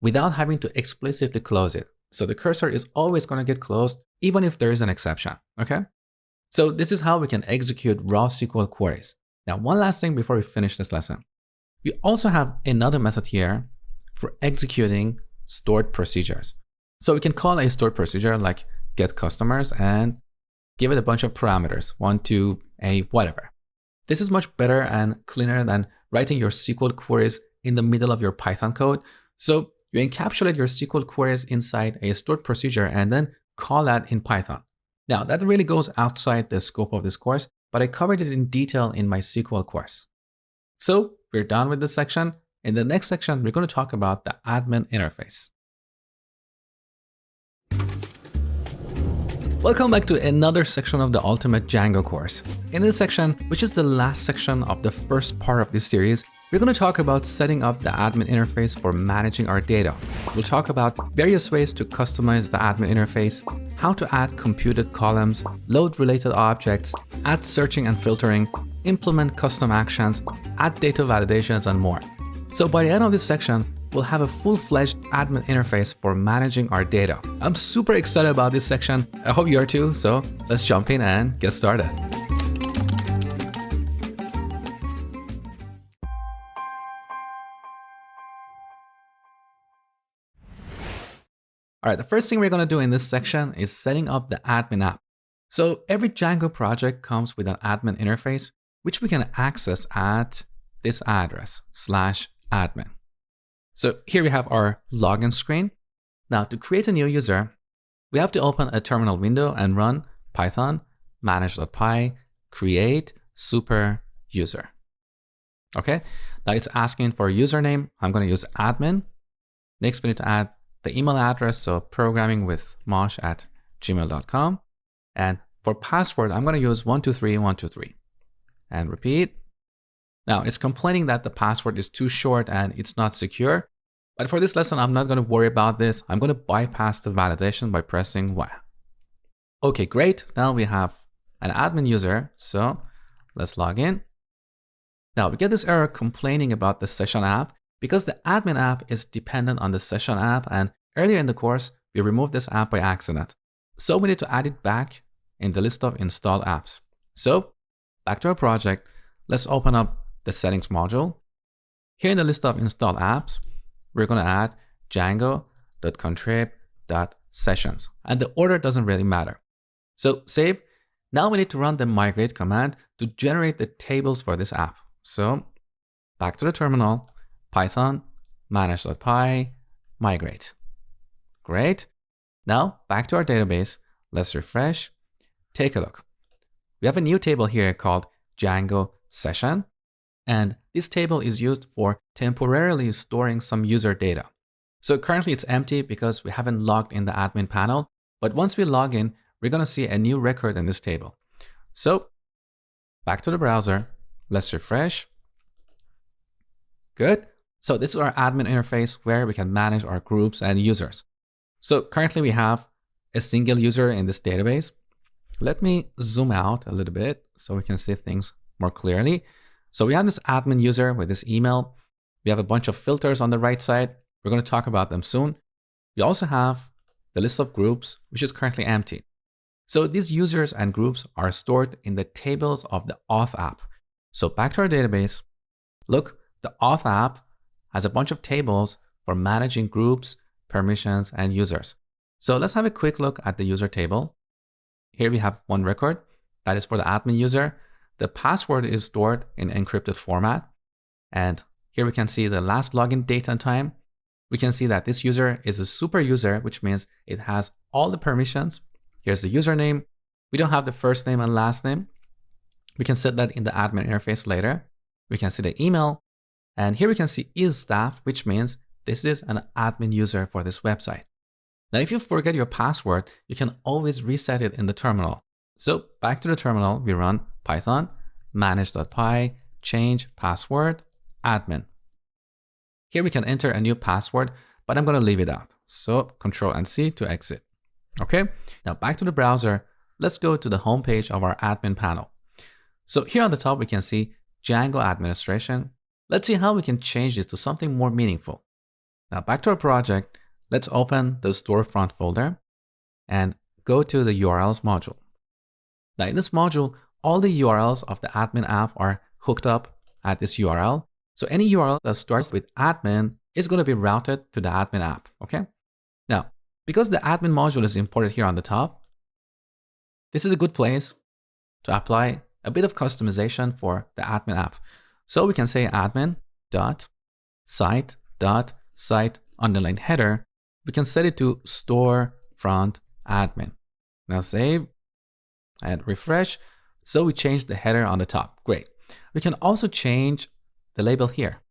without having to explicitly close it. So the cursor is always going to get closed even if there is an exception, okay? So this is how we can execute raw SQL queries. Now, one last thing before we finish this lesson. We also have another method here for executing stored procedures. So we can call a stored procedure like get customers and give it a bunch of parameters, 1, 2, a whatever. This is much better and cleaner than writing your SQL queries in the middle of your Python code. So you encapsulate your SQL queries inside a stored procedure and then call that in Python. Now, that really goes outside the scope of this course, but I covered it in detail in my SQL course. So we're done with this section. In the next section, we're going to talk about the admin interface. Welcome back to another section of the Ultimate Django course. In this section, which is the last section of the first part of this series, we're going to talk about setting up the admin interface for managing our data. We'll talk about various ways to customize the admin interface, how to add computed columns, load related objects, add searching and filtering, implement custom actions, add data validations, and more. So by the end of this section, we'll have a full-fledged admin interface for managing our data. I'm super excited about this section. I hope you are too. So let's jump in and get started. All right, the first thing we're going to do in this section is setting up the admin app. So every Django project comes with an admin interface, which we can access at this address, /admin. So here we have our login screen. Now to create a new user, we have to open a terminal window and run python manage.py create super user. Okay, now it's asking for a username. I'm going to use admin. Next, we need to add the email address, so programmingwithmosh@gmail.com. And for password, I'm going to use 123 and repeat. Now it's complaining that the password is too short and it's not secure. But for this lesson, I'm not going to worry about this. I'm going to bypass the validation by pressing Y. Okay, great. Now we have an admin user. So let's log in. Now we get this error complaining about the session app because the admin app is dependent on the session app. And earlier in the course, we removed this app by accident. So we need to add it back in the list of installed apps. So back to our project, let's open up the settings module. Here in the list of installed apps, we're going to add django.contrib.sessions. And the order doesn't really matter. So save. Now we need to run the migrate command to generate the tables for this app. So back to the terminal, python manage.py migrate. Great. Now back to our database. Let's refresh. Take a look. We have a new table here called Django session. And this table is used for temporarily storing some user data. So currently it's empty because we haven't logged in the admin panel. But once we log in, we're going to see a new record in this table. So back to the browser. Let's refresh. Good. So this is our admin interface where we can manage our groups and users. So currently we have a single user in this database. Let me zoom out a little bit so we can see things more clearly. So we have this admin user with this email. We have a bunch of filters on the right side. We're going to talk about them soon. We also have the list of groups, which is currently empty. So these users and groups are stored in the tables of the auth app. So back to our database. Look, the auth app has a bunch of tables for managing groups, permissions, and users. So let's have a quick look at the user table. Here we have one record that is for the admin user. The password is stored in encrypted format. And here we can see the last login date and time. We can see that this user is a super user, which means it has all the permissions. Here's the username. We don't have the first name and last name. We can set that in the admin interface later. We can see the email. And here we can see is staff, which means this is an admin user for this website. Now, if you forget your password, you can always reset it in the terminal. So back to the terminal, we run python manage.py change password admin. Here we can enter a new password, but I'm going to leave it out. So Control and C to exit. Okay, now back to the browser. Let's go to the home page of our admin panel. So here on the top, we can see Django administration. Let's see how we can change this to something more meaningful. Now back to our project, let's open the storefront folder and go to the URLs module. Now in this module, all the URLs of the admin app are hooked up at this URL. So any URL that starts with admin is going to be routed to the admin app, okay? Now, because the admin module is imported here on the top, this is a good place to apply a bit of customization for the admin app. So we can say admin.site.site_header. We can set it to storefront admin. Now save and refresh. So we change the header on the top. Great. We can also change the label here.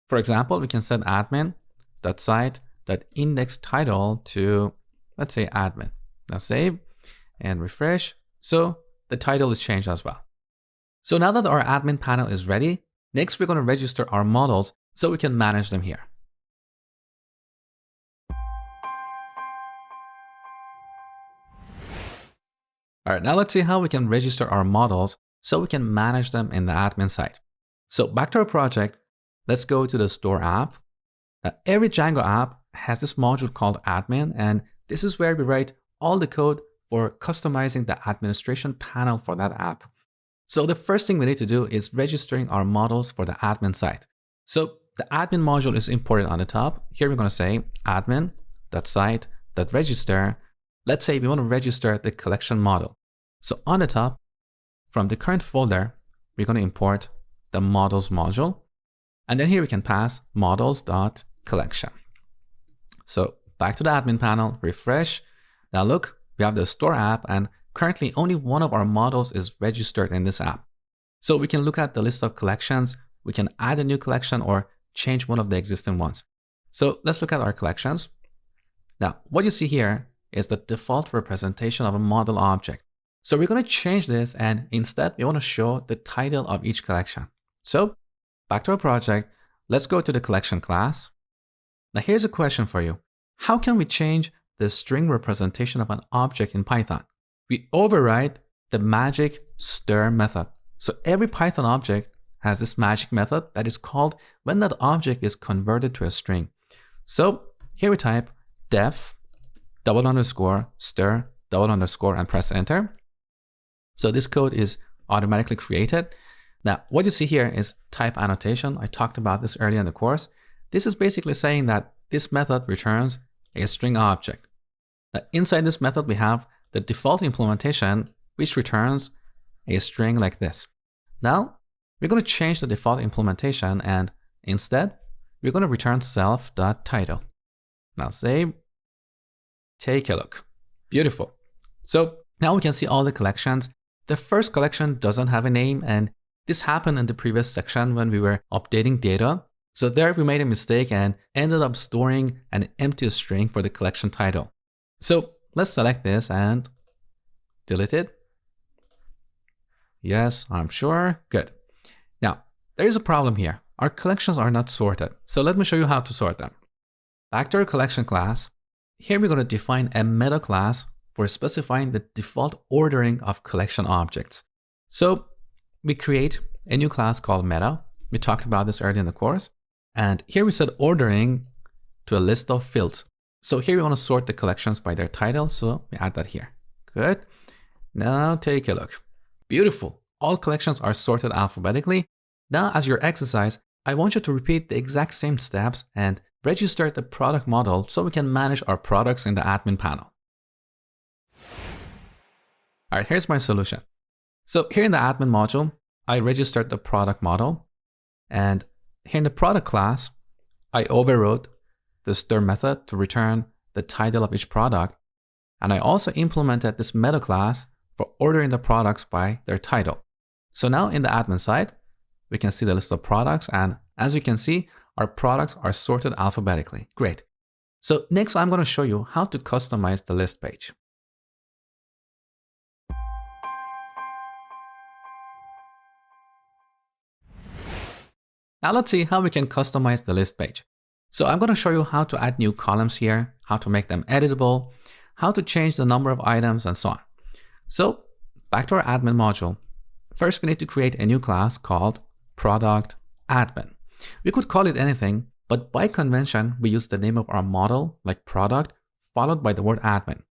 For example, we can set admin.site.indexTitle to, let's say, admin. Now save and refresh. So the title is changed as well. So now that our admin panel is ready, next we're going to register our models so we can manage them here. All right, now let's see how we can register our models so we can manage them in the admin site. So back to our project, let's go to the store app. Now, every Django app has this module called admin, and this is where we write all the code for customizing the administration panel for that app. So the first thing we need to do is registering our models for the admin site. So the admin module is imported on the top. Here we're going to say admin.site.register. Let's say we want to register the collection model. So on the top, from the current folder, we're going to import the models module. And then here we can pass models.collection. So back to the admin panel, refresh. Now look, we have the store app, and currently only one of our models is registered in this app. So we can look at the list of collections. We can add a new collection or change one of the existing ones. So let's look at our collections. Now, what you see here is the default representation of a model object. So we're going to change this, and instead we want to show the title of each collection. So back to our project, let's go to the collection class. Now here's a question for you. How can we change the string representation of an object in Python? We override the magic stir method. So every Python object has this magic method that is called when that object is converted to a string. So here we type def _stir _ and press enter. So this code is automatically created. Now, what you see here is type annotation. I talked about this earlier in the course. This is basically saying that this method returns a string object. Now, inside this method, we have the default implementation, which returns a string like this. Now, we're going to change the default implementation, and instead, we're going to return self.title. Now save, take a look. Beautiful. So now we can see all the collections. The first collection doesn't have a name, and this happened in the previous section when we were updating data. So there we made a mistake and ended up storing an empty string for the collection title. So let's select this and delete it. Yes, I'm sure. Good. Now, there is a problem here. Our collections are not sorted. So let me show you how to sort them. Back to our collection class. Here we're going to define a meta class for specifying the default ordering of collection objects. So we create a new class called meta. We talked about this earlier in the course. And here we set ordering to a list of fields. So here we want to sort the collections by their title. So we add that here. Good. Now take a look. Beautiful. All collections are sorted alphabetically. Now, as your exercise, I want you to repeat the exact same steps and register the product model so we can manage our products in the admin panel. All right, here's my solution. So here in the admin module, I registered the product model. And here in the product class, I overrode the stir method to return the title of each product. And I also implemented this meta class for ordering the products by their title. So now in the admin side, we can see the list of products. And as you can see, our products are sorted alphabetically. Great. So next, I'm going to show you how to customize the list page. Now let's see how we can customize the list page. So I'm going to show you how to add new columns here, how to make them editable, how to change the number of items, and so on. So back to our admin module. First, we need to create a new class called product admin. We could call it anything, but by convention, we use the name of our model, like product, followed by the word admin.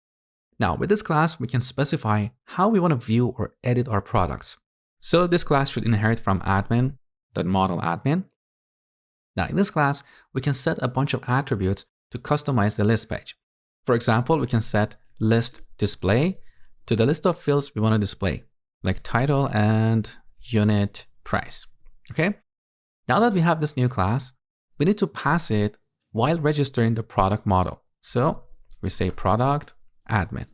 Now, with this class, we can specify how we want to view or edit our products. So this class should inherit from admin, the model admin. Now, in this class, we can set a bunch of attributes to customize the list page. For example, we can set list display to the list of fields we want to display, like title and unit price. Okay? Now that we have this new class, we need to pass it while registering the product model. So we say product admin.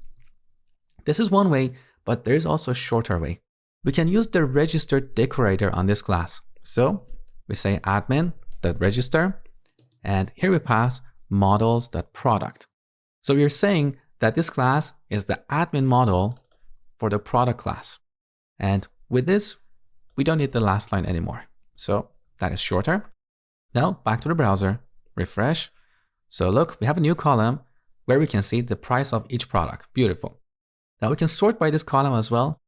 This is one way, but there's also a shorter way. We can use the register decorator on this class. So we say admin.register, and here we pass models.product. So we're saying that this class is the admin model for the product class. And with this, we don't need the last line anymore. So that is shorter. Now back to the browser, refresh. So look, we have a new column where we can see the price of each product. Beautiful. Now we can sort by this column as well.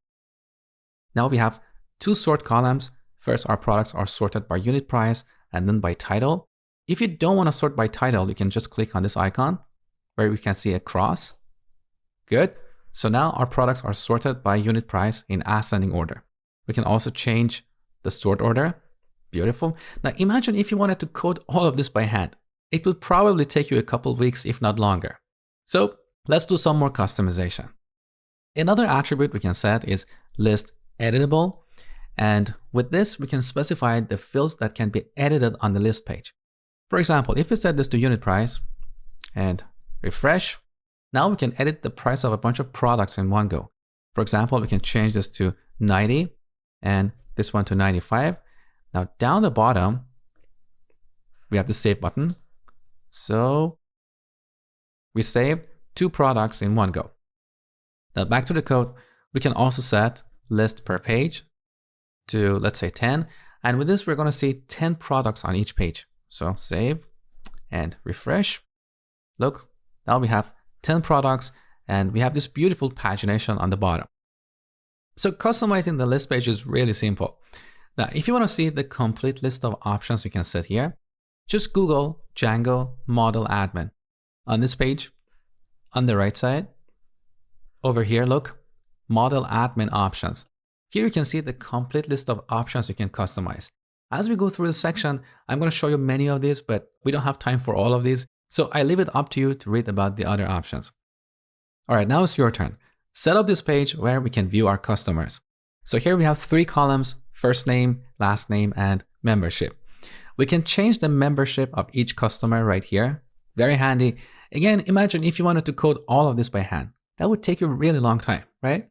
Now we have two sort columns. First, our products are sorted by unit price and then by title. If you don't want to sort by title, you can just click on this icon where we can see a cross. Good. So now our products are sorted by unit price in ascending order. We can also change the sort order. Beautiful. Now imagine if you wanted to code all of this by hand. It would probably take you a couple weeks, if not longer. So let's do some more customization. Another attribute we can set is list editable. And with this, we can specify the fields that can be edited on the list page. For example, if we set this to unit price and refresh, now we can edit the price of a bunch of products in one go. For example, we can change this to 90 and this one to 95. Now down the bottom, we have the save button. So we saved 2 products in one go. Now back to the code, we can also set list per page to, let's say, 10. And with this, we're going to see 10 products on each page. So save and refresh. Look, now we have 10 products and we have this beautiful pagination on the bottom. So customizing the list page is really simple. Now, if you want to see the complete list of options you can set here, just Google Django model admin. On this page, on the right side, over here, look, model admin options. Here you can see the complete list of options you can customize. As we go through this section, I'm going to show you many of these, but we don't have time for all of these. So I leave it up to you to read about the other options. All right, now it's your turn. Set up this page where we can view our customers. So here we have 3 columns, first name, last name, and membership. We can change the membership of each customer right here. Very handy. Again, imagine if you wanted to code all of this by hand. That would take you a really long time, right?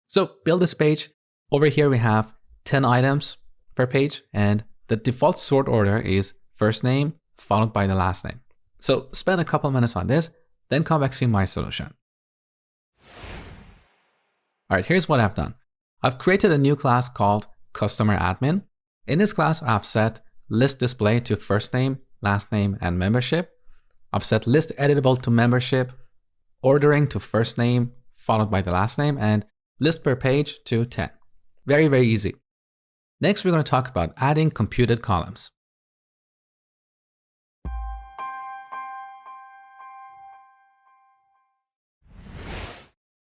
So build this page. Over here, we have 10 items per page, and the default sort order is first name followed by the last name. So spend a couple minutes on this, then come back see my solution. All right, here's what I've done. I've created a new class called customer admin. In this class, I've set list display to first name, last name, and membership. I've set list editable to membership, ordering to first name followed by the last name, and list per page to 10. Very, very easy. Next, we're going to talk about adding computed columns.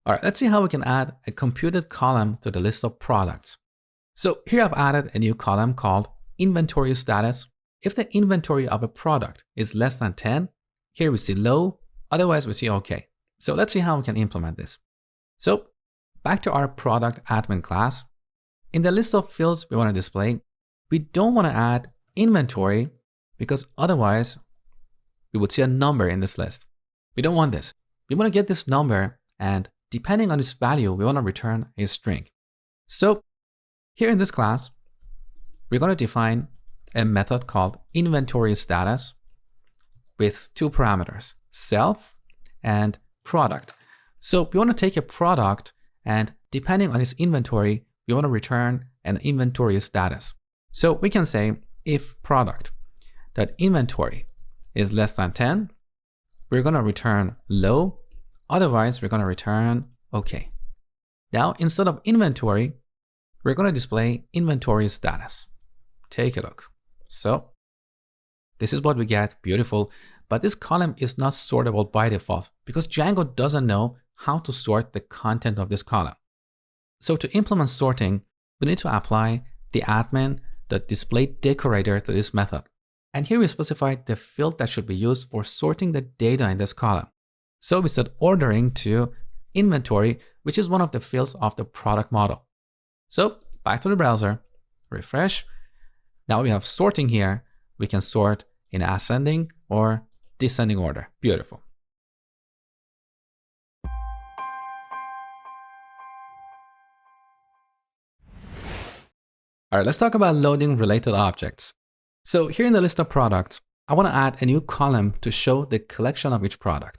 All right, let's see how we can add a computed column to the list of products. So here I've added a new column called inventory status. If the inventory of a product is less than 10, here we see low, otherwise we see okay. So let's see how we can implement this. So back to our product admin class. In the list of fields we want to display, we don't want to add inventory because otherwise we would see a number in this list. We don't want this. We want to get this number, and depending on its value, we want to return a string. So here in this class, we're going to define a method called inventory status with 2 parameters, self and product. So we want to take a product, and depending on its inventory, we want to return an inventory status. So we can say if product that inventory is less than 10, we're going to return low. Otherwise, we're going to return okay. Now, instead of inventory, we're going to display inventory status. Take a look. So this is what we get. Beautiful. But this column is not sortable by default because Django doesn't know how to sort the content of this column. So to implement sorting, we need to apply the admin.displayDecorator to this method. And here we specify the field that should be used for sorting the data in this column. So we set ordering to inventory, which is one of the fields of the product model. So back to the browser, refresh. Now we have sorting here. We can sort in ascending or descending order. Beautiful. All right, let's talk about loading related objects. So here in the list of products, I want to add a new column to show the collection of each product.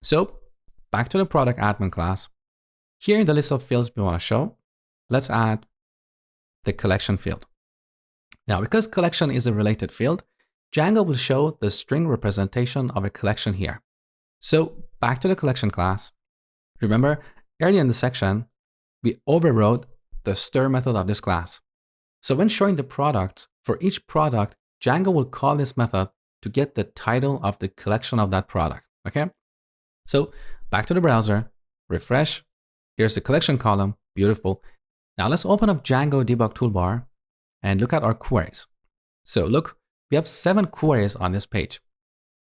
So back to the product admin class. Here in the list of fields we want to show, let's add the collection field. Now, because collection is a related field, Django will show the string representation of a collection here. So back to the collection class. Remember, earlier in the section, we overrode the stir method of this class. So when showing the products, for each product, Django will call this method to get the title of the collection of that product, okay? So back to the browser, refresh. Here's the collection column, beautiful. Now let's open up Django debug toolbar and look at our queries. So look, we have 7 queries on this page.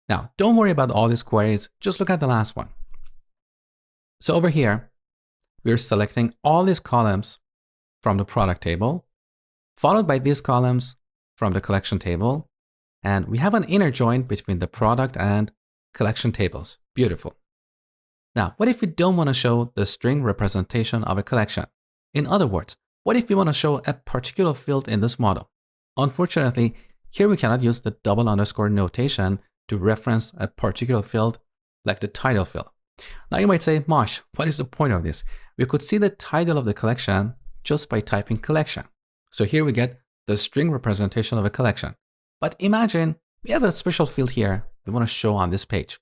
Now, don't worry about all these queries, just look at the last one. So over here, we're selecting all these columns from the product table, followed by these columns from the collection table, and we have an inner join between the product and collection tables. Beautiful. Now, what if we don't want to show the string representation of a collection? In other words, what if we want to show a particular field in this model? Unfortunately, here we cannot use the double underscore notation to reference a particular field like the title field. Now you might say, Mosh, what is the point of this? We could see the title of the collection just by typing collection. So here we get the string representation of a collection. But imagine we have a special field here we want to show on this page.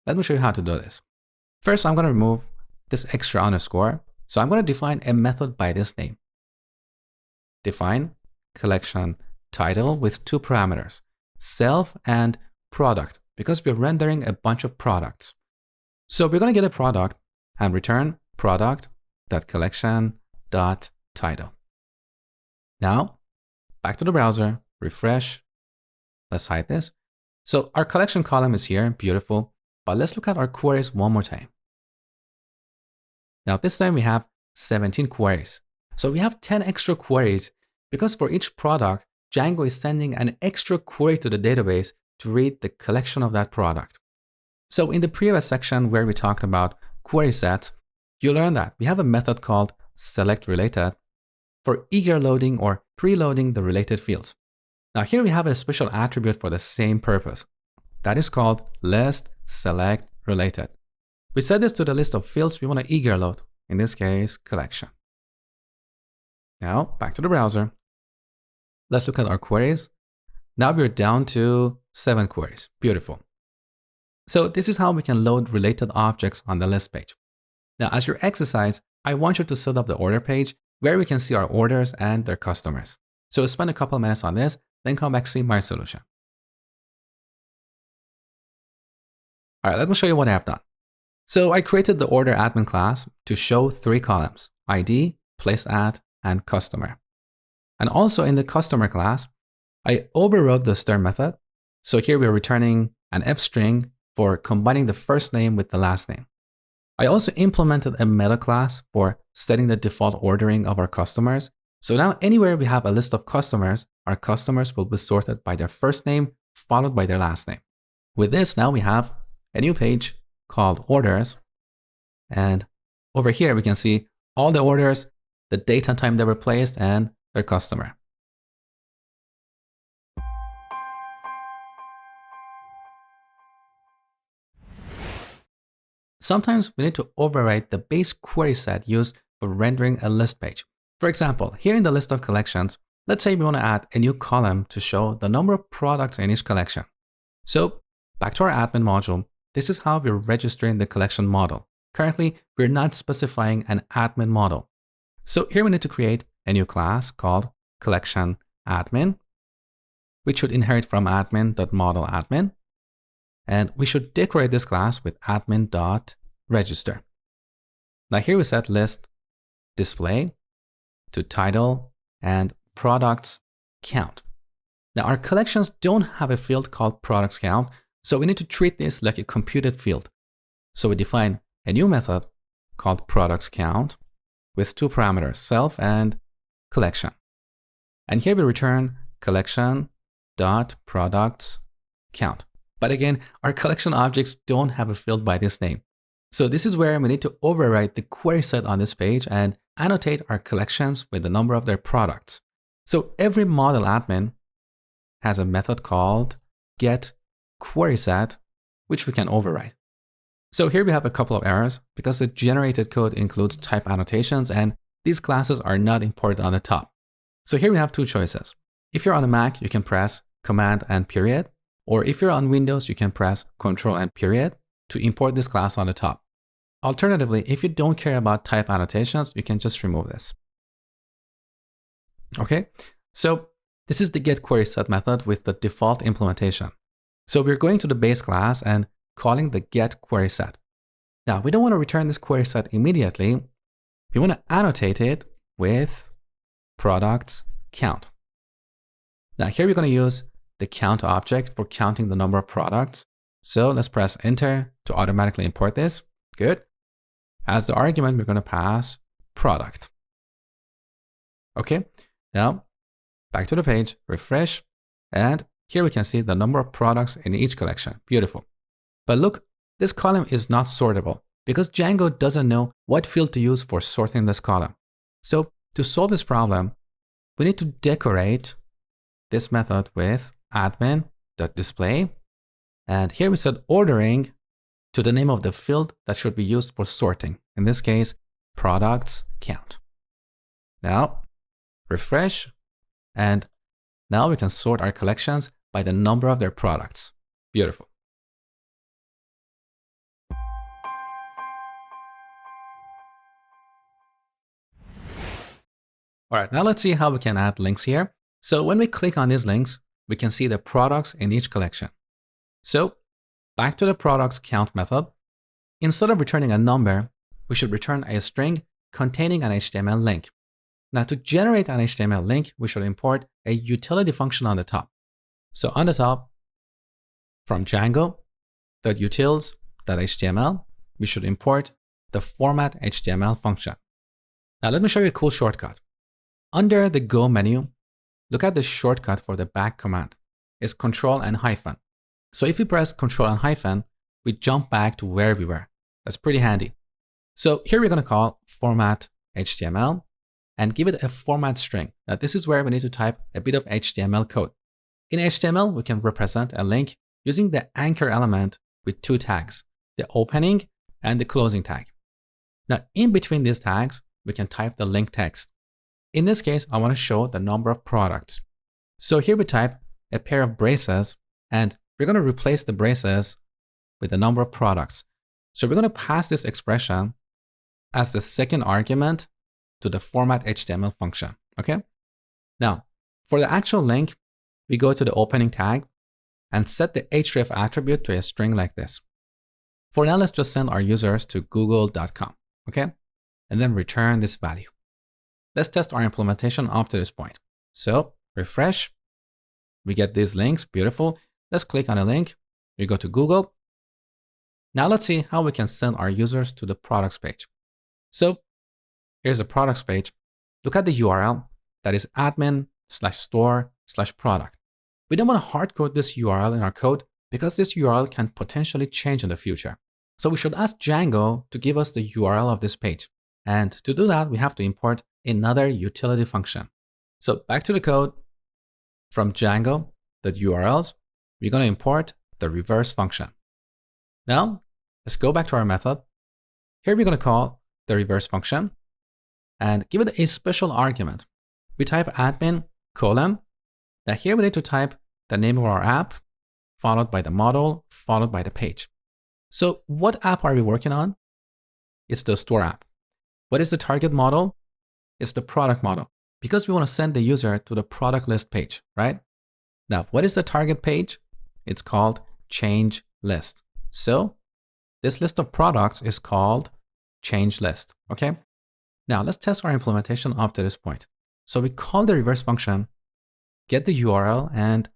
Let me show you how to do this. First, I'm going to remove this extra underscore. So I'm going to define a method by this name. Define collection title with 2 parameters, self and product, because we're rendering a bunch of products. So we're going to get a product and return product.collection.title. Now, back to the browser, refresh. Let's hide this. So our collection column is here, beautiful. But let's look at our queries one more time. Now this time we have 17 queries. So we have 10 extra queries because for each product, Django is sending an extra query to the database to read the collection of that product. So in the previous section where we talked about query sets, you learned that we have a method called selectRelated for eager loading or preloading the related fields. Now here we have a special attribute for the same purpose. That is called listSelectRelated. We set this to the list of fields we want to eager load, in this case, collection. Now back to the browser. Let's look at our queries. Now we're down to 7 queries. Beautiful. So this is how we can load related objects on the list page. Now as your exercise, I want you to set up the order page where we can see our orders and their customers. So spend a couple of minutes on this, then come back to see my solution. All right, let me show you what I have done. So I created the order admin class to show 3 columns, ID, place at, and customer. And also in the customer class, I overrode the stir method. So here we're returning an F string for combining the first name with the last name. I also implemented a meta class for setting the default ordering of our customers. So now anywhere we have a list of customers, our customers will be sorted by their first name followed by their last name. With this, now we have a new page called orders. And over here, we can see all the orders, the date and time they were placed, and their customer. Sometimes we need to override the base query set used for rendering a list page. For example, here in the list of collections, let's say we want to add a new column to show the number of products in each collection. So back to our admin module, this is how we're registering the collection model. Currently, we're not specifying an admin model. So here we need to create a new class called collection admin, which should inherit from admin.modelAdmin. And we should decorate this class with admin.register. Now here we set list display to title and products count. Now our collections don't have a field called products count, so we need to treat this like a computed field. So we define a new method called products count with two parameters, self and collection. And here we return collection.products count. But again, our collection objects don't have a field by this name. So this is where we need to override the query set on this page and annotate our collections with the number of their products. So every model admin has a method called getQuerySet, which we can override. So here we have a couple of errors because the generated code includes type annotations and these classes are not imported on the top. So here we have two choices. If you're on a Mac, you can press Command and period, or if you're on Windows, you can press Control and period to import this class on the top. Alternatively, if you don't care about type annotations, you can just remove this. Okay, so this is the getQuerySet method with the default implementation. So we're going to the base class and calling the getQuerySet. Now, we don't want to return this query set immediately. We want to annotate it with products count. Now here we're going to use the count object for counting the number of products. So let's press enter to automatically import this. Good. As the argument, we're going to pass product. Okay. Now back to the page, refresh, and here we can see the number of products in each collection. Beautiful. But look, this column is not sortable because Django doesn't know what field to use for sorting this column. So to solve this problem, we need to decorate this method with admin.display. And here we set ordering to the name of the field that should be used for sorting. In this case, products count. Now refresh, and now we can sort our collections by the number of their products. Beautiful. All right, now let's see how we can add links here. So when we click on these links, we can see the products in each collection. So back to the products count method. Instead of returning a number, we should return a string containing an HTML link. Now to generate an HTML link, we should import a utility function on the top. So on the top, from Django.utils.html, we should import the format HTML function. Now let me show you a cool shortcut. Under the Go menu, look at the shortcut for the back command. It's Control and hyphen. So if we press Control and hyphen, we jump back to where we were. That's pretty handy. So here we're going to call format HTML and give it a format string. Now this is where we need to type a bit of HTML code. In HTML, we can represent a link using the anchor element with two tags, the opening and the closing tag. Now in between these tags, we can type the link text. In this case, I want to show the number of products. So here we type a pair of braces and we're going to replace the braces with the number of products. So we're going to pass this expression as the second argument to the format HTML function. Okay. Now for the actual link, we go to the opening tag and set the href attribute to a string like this. For now, let's just send our users to google.com. Okay. And then return this value. Let's test our implementation up to this point. So refresh, we get these links, beautiful. Let's click on a link, we go to Google. Now let's see how we can send our users to the products page. So here's the products page. Look at the URL, that is admin/store/product. We don't want to hard code this URL in our code because this URL can potentially change in the future. So we should ask Django to give us the URL of this page. And to do that, we have to import another utility function. So back to the code, from Django.urls, we're going to import the reverse function. Now, let's go back to our method. Here we're going to call the reverse function and give it a special argument. We type admin colon. Now here we need to type the name of our app, followed by the model, followed by the page. So what app are we working on? It's the store app. What is the target model? It's the product model, because we want to send the user to the product list page, right? Now, what is the target page? It's called change list. So this list of products is called change list, okay? Now let's test our implementation up to this point. So we call the reverse function, get the URL, and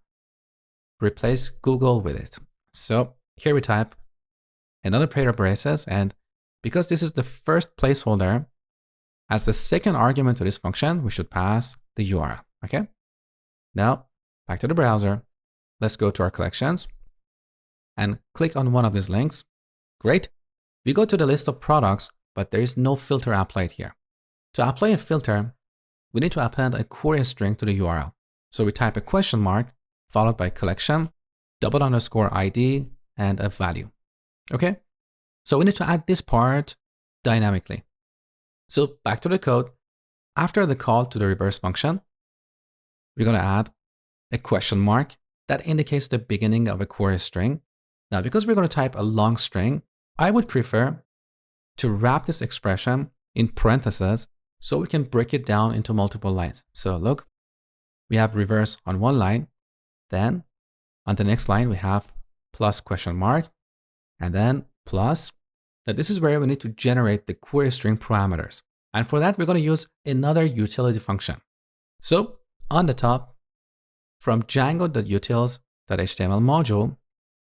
replace Google with it. So here we type another pair of braces, and because this is the first placeholder, as the second argument to this function, we should pass the URL, okay? Now, back to the browser. Let's go to our collections and click on one of these links. Great. We go to the list of products, but there is no filter applied here. To apply a filter, we need to append a query string to the URL. So we type a question mark, followed by collection, _ID, and a value. Okay? So we need to add this part dynamically. So back to the code. After the call to the reverse function, we're going to add a question mark that indicates the beginning of a query string. Now, because we're going to type a long string, I would prefer to wrap this expression in parentheses so we can break it down into multiple lines. So look, we have reverse on one line. Then on the next line, we have plus question mark, and then plus. Now this is where we need to generate the query string parameters. And for that, we're going to use another utility function. So on the top, from django.utils.html module,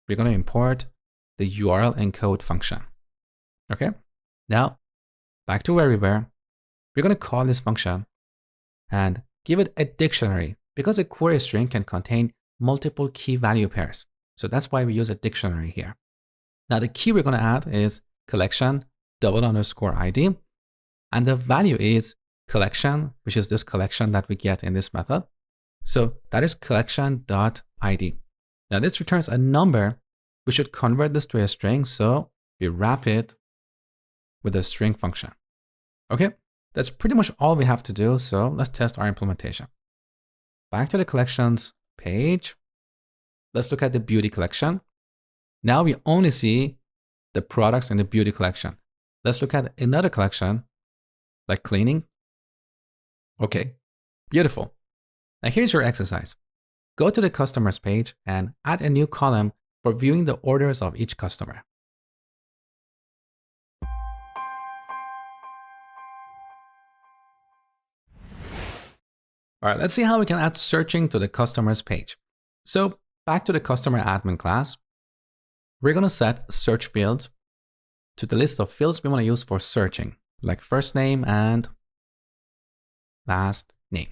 we're going to import the URL encode function. Okay. Now back to where we were, we're going to call this function and give it a dictionary, because a query string can contain multiple key value pairs. So that's why we use a dictionary here. Now the key we're going to add is collection _ID, and the value is collection, which is this collection that we get in this method. So that is collection.id. Now this returns a number. We should convert this to a string, so we wrap it with a string function. Okay, that's pretty much all we have to do. So let's test our implementation. Back to the collections page. Let's look at the beauty collection. Now we only see the products in the beauty collection. Let's look at another collection, like cleaning. Okay, beautiful. Now here's your exercise. Go to the customers page and add a new column for viewing the orders of each customer. All right, let's see how we can add searching to the customers page. So back to the customer admin class, we're going to set search fields to the list of fields we want to use for searching, like first name and last name.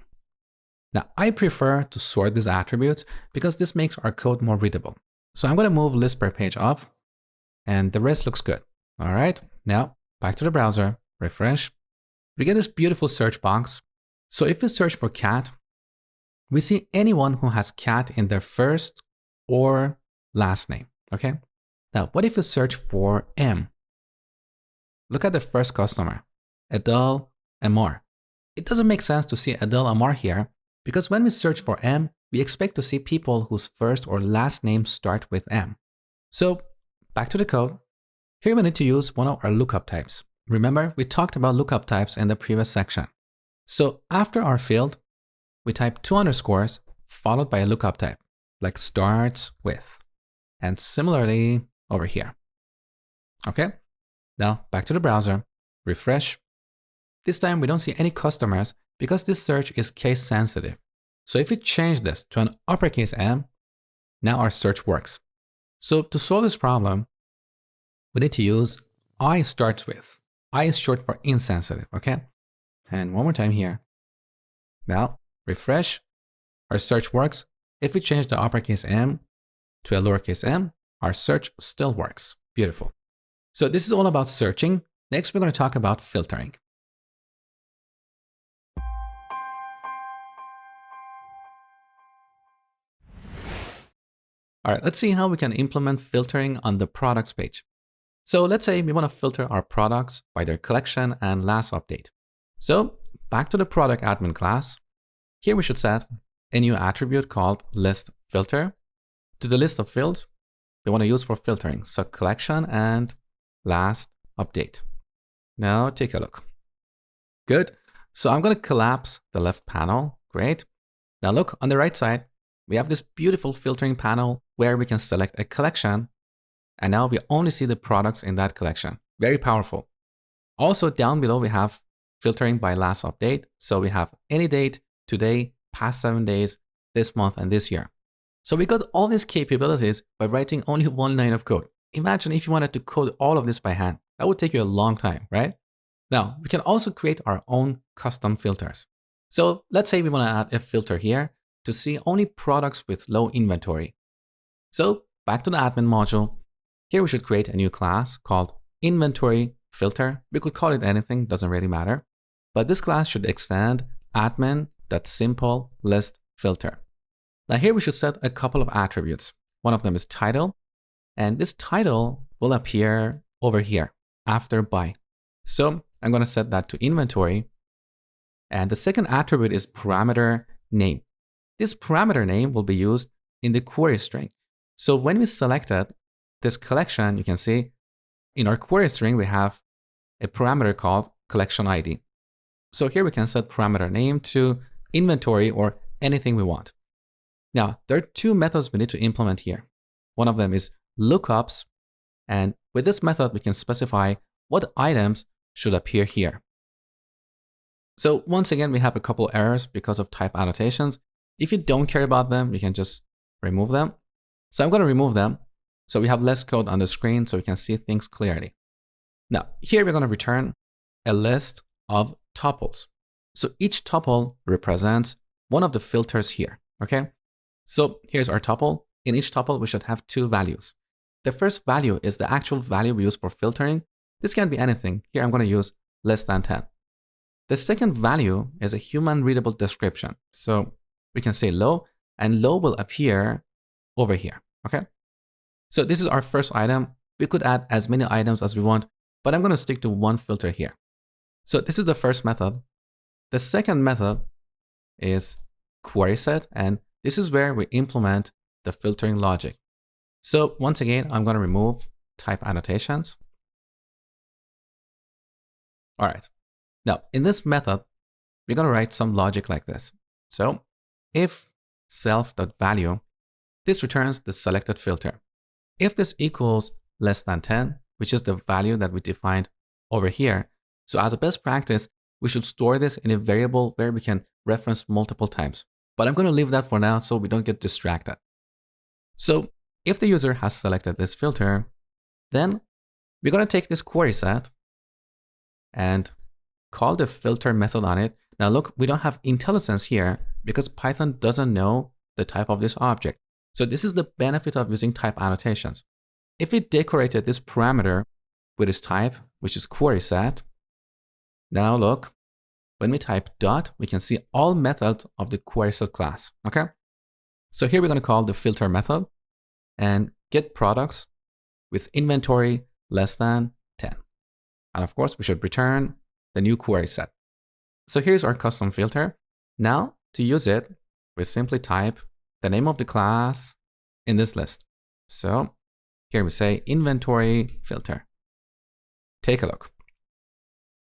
Now, I prefer to sort these attributes because this makes our code more readable. So I'm going to move list per page up, and the rest looks good. All right, now back to the browser, refresh. We get this beautiful search box. So if we search for cat, we see anyone who has cat in their first or last name. Okay. Now, what if we search for M? Look at the first customer, Adele Amar. It doesn't make sense to see Adele Amar here because when we search for M, we expect to see people whose first or last names start with M. So back to the code. Here we need to use one of our lookup types. Remember, we talked about lookup types in the previous section. So after our field, we type 2 underscores followed by a lookup type, like starts with. And similarly over here. Okay, now back to the browser, refresh. This time we don't see any customers because this search is case sensitive. So if we change this to an uppercase M, now our search works. So to solve this problem, we need to use I starts with. I is short for insensitive, okay? And one more time here. Now, refresh. Our search works. If we change the uppercase M to a lowercase m, our search still works. Beautiful. So this is all about searching. Next, we're going to talk about filtering. All right, let's see how we can implement filtering on the products page. So let's say we want to filter our products by their collection and last update. So back to the product admin class. Here we should set a new attribute called list filter to the list of fields we want to use for filtering. So collection and last update. Now take a look. Good. So I'm going to collapse the left panel. Great. Now look on the right side, we have this beautiful filtering panel where we can select a collection. And now we only see the products in that collection. Very powerful. Also down below, we have filtering by last update. So we have any date, today, past 7 days, this month, and this year. So we got all these capabilities by writing only one line of code. Imagine if you wanted to code all of this by hand. That would take you a long time, right? Now, we can also create our own custom filters. So let's say we want to add a filter here to see only products with low inventory. So back to the admin module. Here we should create a new class called inventory filter. We could call it anything, doesn't really matter. But this class should extend admin.simpleListFilter. Now here we should set a couple of attributes. One of them is title, and this title will appear over here after by. So I'm going to set that to inventory. And the second attribute is parameter name. This parameter name will be used in the query string. So when we selected this collection, you can see in our query string, we have a parameter called collection ID. So here we can set parameter name to inventory or anything we want. Now, there are two methods we need to implement here. One of them is lookups. And with this method, we can specify what items should appear here. So once again, we have a couple errors because of type annotations. If you don't care about them, you can just remove them. So I'm going to remove them. So we have less code on the screen so we can see things clearly. Now, here we're going to return a list of tuples. So each tuple represents one of the filters here, okay? So here's our tuple. In each tuple, we should have two values. The first value is the actual value we use for filtering. This can be anything. Here I'm going to use less than 10. The second value is a human readable description. So we can say low, and low will appear over here, okay? So this is our first item. We could add as many items as we want, but I'm going to stick to one filter here. So this is the first method. The second method is query set, and this is where we implement the filtering logic. So once again, I'm going to remove type annotations. All right. Now, in this method, we're going to write some logic like this. So if self.value, this returns the selected filter. If this equals less than 10, which is the value that we defined over here, so as a best practice, we should store this in a variable where we can reference multiple times. But I'm going to leave that for now so we don't get distracted. So if the user has selected this filter, then we're going to take this query set and call the filter method on it. Now look, we don't have IntelliSense here because Python doesn't know the type of this object. So this is the benefit of using type annotations. If we decorated this parameter with its type, which is query set, now look, when we type dot, we can see all methods of the query set class, okay? So here we're going to call the filter method and get products with inventory less than 10. And of course, we should return the new query set. So here's our custom filter. Now to use it, we simply type the name of the class in this list. So here we say inventory filter. Take a look.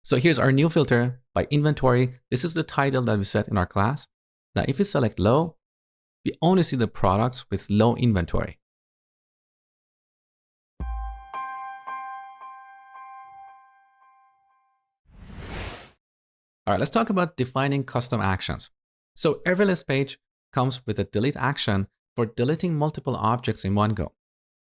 So here's our new filter by inventory. This is the title that we set in our class. Now, if we select low, we only see the products with low inventory. All right, let's talk about defining custom actions. So every list page comes with a delete action for deleting multiple objects in one go.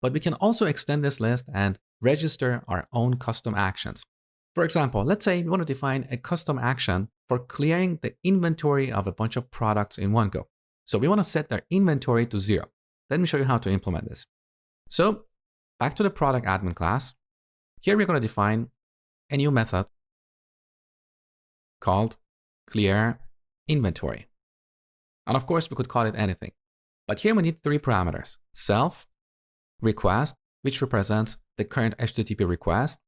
But we can also extend this list and register our own custom actions. For example, let's say we want to define a custom action for clearing the inventory of a bunch of products in one go. So we want to set their inventory to 0. Let me show you how to implement this. So back to the product admin class. Here we're going to define a new method called clear inventory. And of course, we could call it anything. But here we need 3 parameters: self, request, which represents the current HTTP request,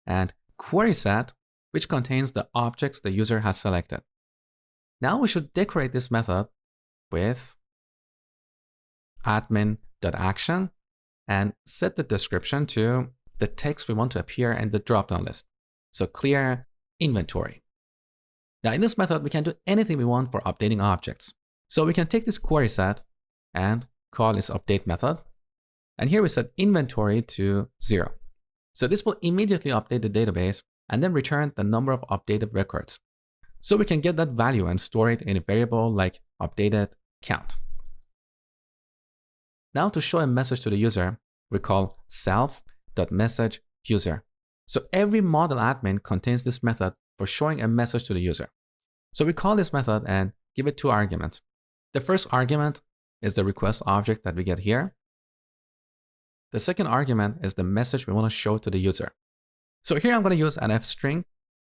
and query set, which contains the objects the user has selected. Now we should decorate this method with admin.action and set the description to the text we want to appear in the dropdown list. So clear inventory. Now in this method, we can do anything we want for updating objects. So we can take this query set and call this update method. And here we set inventory to 0. So this will immediately update the database and then return the number of updated records. So we can get that value and store it in a variable like updated count. Now to show a message to the user, we call self.messageUser. So every model admin contains this method for showing a message to the user. So we call this method and give it 2 arguments. The first argument is the request object that we get here. The second argument is the message we want to show to the user. So here I'm going to use an F string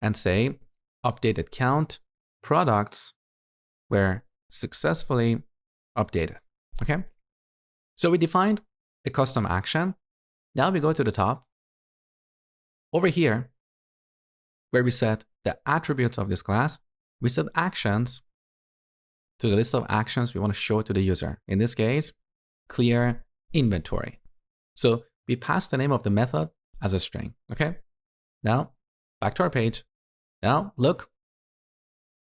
and say updated count products were successfully updated. Okay. So we defined a custom action. Now we go to the top. Over here, where we set the attributes of this class, we set actions to the list of actions we want to show to the user. In this case, clear inventory. So we pass the name of the method as a string. Okay. Now back to our page. Now look,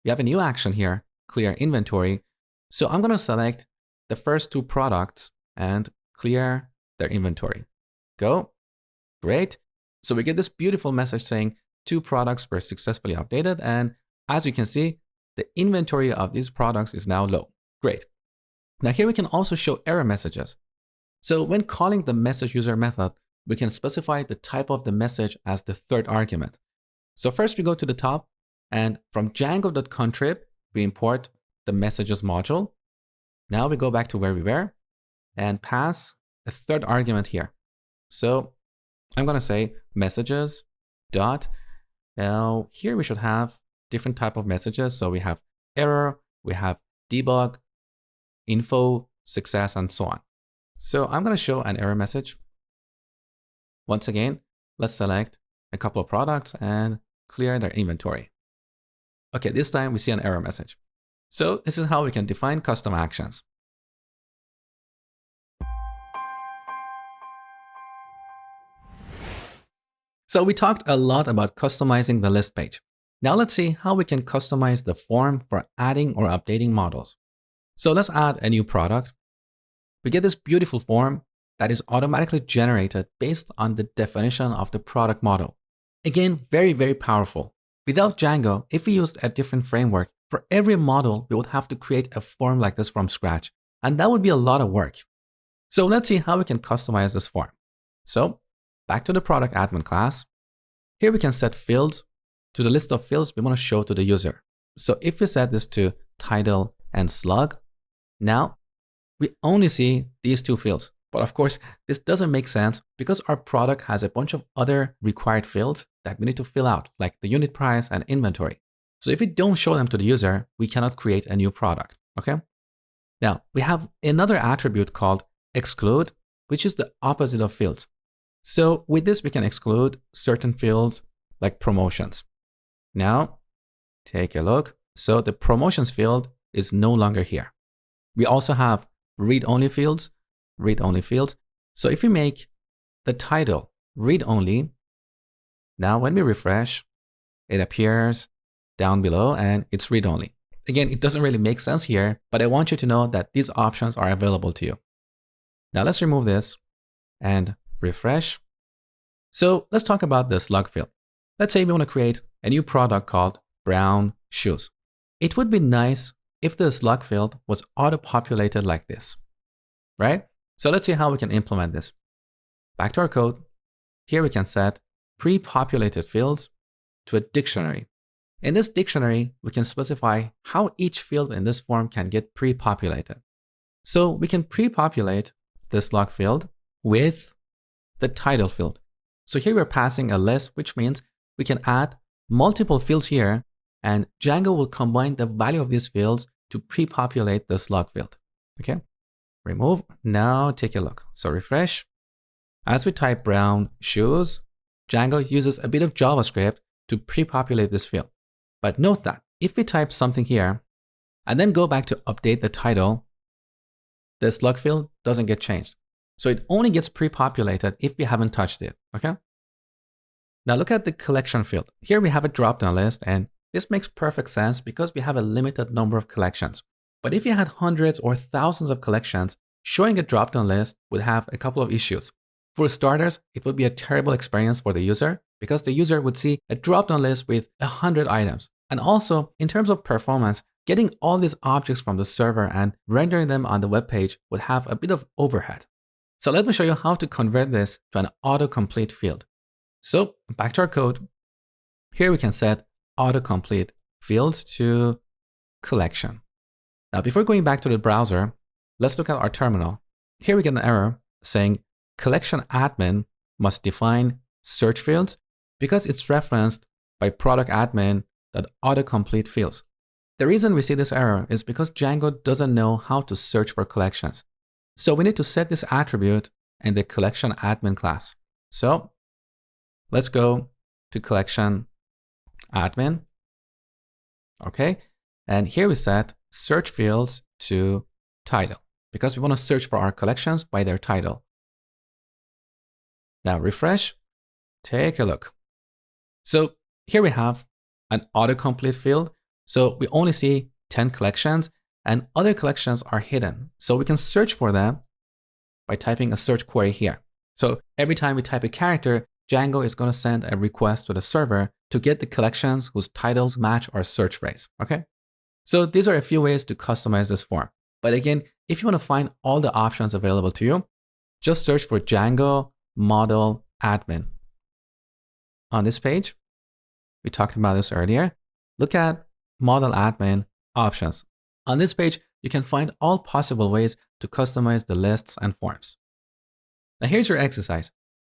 we have a new action here, clear inventory. So I'm going to select the first 2 products and clear their inventory. Go. Great. So we get this beautiful message saying 2 products were successfully updated. And as you can see, the inventory of these products is now low. Great. Now here we can also show error messages. So when calling the message user method, we can specify the type of the message as the 3rd argument. So first we go to the top and from Django.contrib, we import the messages module. Now we go back to where we were and pass a 3rd argument here. So I'm going to say messages dot. Now here we should have different type of messages. So we have error, we have debug, info, success, and so on. So I'm going to show an error message. Once again, let's select a couple of products and clear their inventory. Okay, this time we see an error message. So this is how we can define custom actions. So we talked a lot about customizing the list page. Now let's see how we can customize the form for adding or updating models. So let's add a new product. We get this beautiful form that is automatically generated based on the definition of the product model. Again, very, very powerful. Without Django, if we used a different framework, for every model, we would have to create a form like this from scratch. And that would be a lot of work. So let's see how we can customize this form. So back to the product admin class. Here we can set fields to the list of fields we want to show to the user. So if we set this to title and slug, now we only see these 2 fields. But of course, this doesn't make sense because our product has a bunch of other required fields that we need to fill out, like the unit price and inventory. So if we don't show them to the user, we cannot create a new product. Okay. Now we have another attribute called exclude, which is the opposite of fields. So with this, we can exclude certain fields like promotions. Now take a look. So the promotions field is no longer here. We also have read-only fields. So if we make the title read-only, now when we refresh, it appears down below and it's read-only. Again, it doesn't really make sense here, but I want you to know that these options are available to you. Now let's remove this and refresh. So let's talk about the slug field. Let's say we want to create a new product called brown shoes. It would be nice if the slug field was auto-populated like this, right? So let's see how we can implement this. Back to our code. Here we can set pre-populated fields to a dictionary. In this dictionary, we can specify how each field in this form can get pre-populated. So we can pre-populate the slug field with the title field. So here we're passing a list, which means we can add multiple fields here, and Django will combine the value of these fields to pre-populate the slug field. Okay, remove. Now take a look. So refresh. As we type brown shoes, Django uses a bit of JavaScript to pre-populate this field. But note that if we type something here, and then go back to update the title, the slug field doesn't get changed. So it only gets pre-populated if we haven't touched it, okay? Now look at the collection field. Here we have a drop-down list, and this makes perfect sense because we have a limited number of collections. But if you had hundreds or thousands of collections, showing a drop-down list would have a couple of issues. For starters, it would be a terrible experience for the user because the user would see a drop-down list with 100 items. And also, in terms of performance, getting all these objects from the server and rendering them on the web page would have a bit of overhead. So let me show you how to convert this to an autocomplete field. So back to our code. Here we can set autocomplete fields to collection. Now, before going back to the browser, let's look at our terminal. Here we get an error saying collection admin must define search fields because it's referenced by product admin.autocomplete fields. The reason we see this error is because Django doesn't know how to search for collections. So we need to set this attribute in the collection admin class. So let's go to collection admin. Okay. And here we set search fields to title because we want to search for our collections by their title. Now refresh, take a look. So here we have an autocomplete field. So we only see 10 collections and other collections are hidden. So we can search for them by typing a search query here. So every time we type a character, Django is going to send a request to the server to get the collections whose titles match our search phrase, okay? So these are a few ways to customize this form. But again, if you want to find all the options available to you, just search for Django model admin. On this page, we talked about this earlier. Look at model admin options. On this page, you can find all possible ways to customize the lists and forms. Now here's your exercise.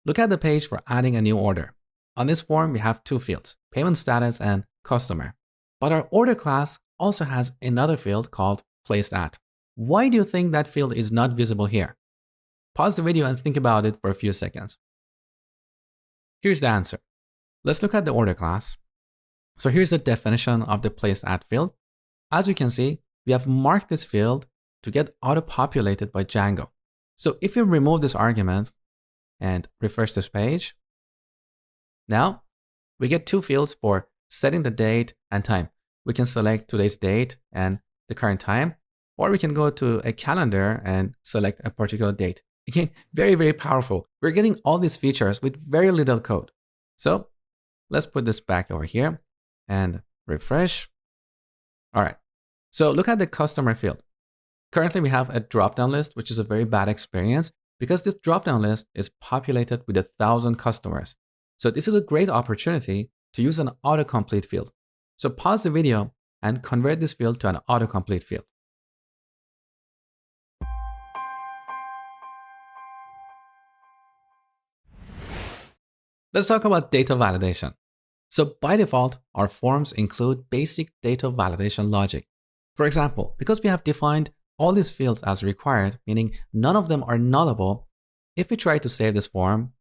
Look at the page for adding a new order. On this form, we have two fields, payment status and customer. But our order class also has another field called placed at. Why do you think that field is not visible here? Pause the video and think about it for a few seconds. Here's the answer. Let's look at the order class. So here's the definition of the placed at field. As you can see, we have marked this field to get auto-populated by Django. So if you remove this argument and refresh this page, now we get two fields for setting the date and time. We can select today's date and the current time, or we can go to a calendar and select a particular date. Again, very, very powerful. We're getting all these features with very little code. So let's put this back over here and refresh. All right. So look at the customer field. Currently, we have a drop-down list, which is a very bad experience because this drop-down list is populated with 1,000 customers. So this is a great opportunity to use an autocomplete field. So pause the video and convert this field to an autocomplete field. Let's talk about data validation. So by default, our forms include basic data validation logic. For example, because we have defined all these fields as required, meaning none of them are nullable, if we try to save this form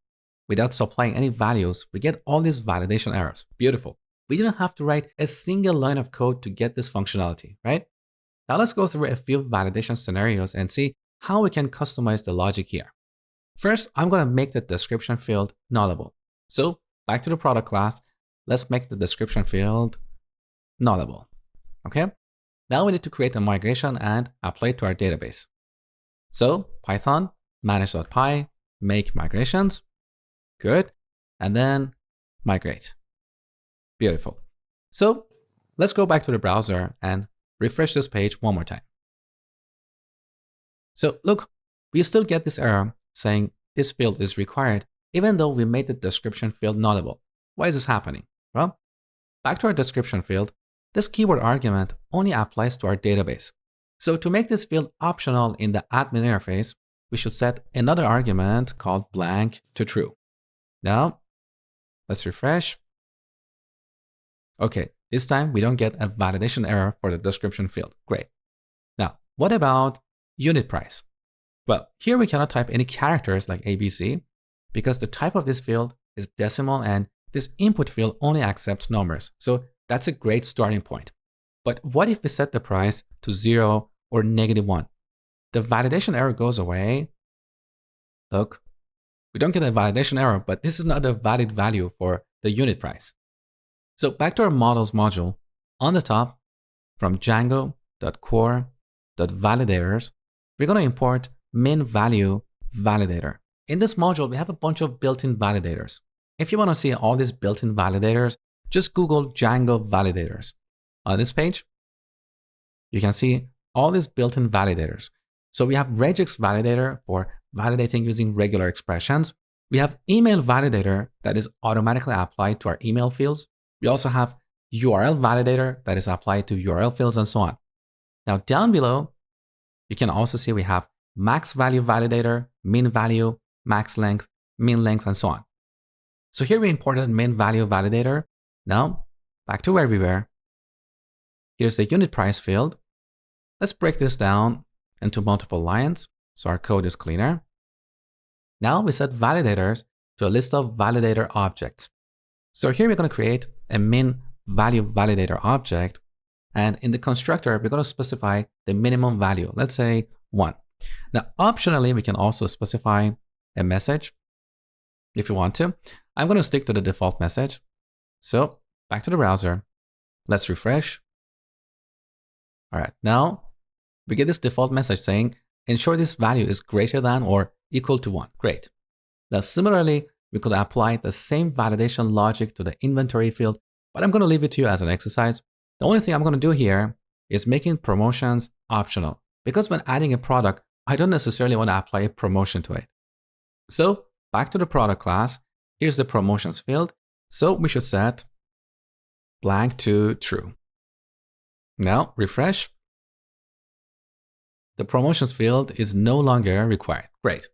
without supplying any values, we get all these validation errors. Beautiful. We didn't have to write a single line of code to get this functionality, right? Now let's go through a few validation scenarios and see how we can customize the logic here. First, I'm going to make the description field nullable. So back to the product class, let's make the description field nullable. Okay. Now we need to create a migration and apply it to our database. So Python manage.py make migrations. Good. And then migrate. Beautiful. So let's go back to the browser and refresh this page one more time. So look, we still get this error saying this field is required, even though we made the description field nullable. Why is this happening? Well, back to our description field, this keyword argument only applies to our database. So to make this field optional in the admin interface, we should set another argument called blank to true. Now, let's refresh. Okay, this time we don't get a validation error for the description field. Great. Now, what about unit price? Well, here we cannot type any characters like ABC because the type of this field is decimal and this input field only accepts numbers. So that's a great starting point. But what if we set the price to 0 or -1? The validation error goes away. Look, we don't get a validation error, but this is not a valid value for the unit price. So back to our models module, on the top, from Django.core.validators, we're going to import min value validator. In this module, we have a bunch of built-in validators. If you want to see all these built-in validators, just Google Django validators. On this page, you can see all these built-in validators. So we have regex validator for validating using regular expressions. We have email validator that is automatically applied to our email fields. We also have URL validator that is applied to URL fields and so on. Now down below, you can also see we have max value validator, min value, max length, min length, and so on. So here we imported min value validator. Now back to where we were. Here's the unit price field. Let's break this down into multiple lines so our code is cleaner. Now we set validators to a list of validator objects. So here we're going to create a min value validator object. And in the constructor, we're going to specify the minimum value. Let's say 1. Now, optionally, we can also specify a message if you want to. I'm going to stick to the default message. So back to the browser. Let's refresh. All right, now we get this default message saying, ensure this value is greater than or equal to 1. Great. Now, similarly, we could apply the same validation logic to the inventory field, but I'm going to leave it to you as an exercise. The only thing I'm going to do here is making promotions optional, because when adding a product, I don't necessarily want to apply a promotion to it. So back to the product class, here's the promotions field. So we should set blank to true. Now refresh. The promotions field is no longer required. Great.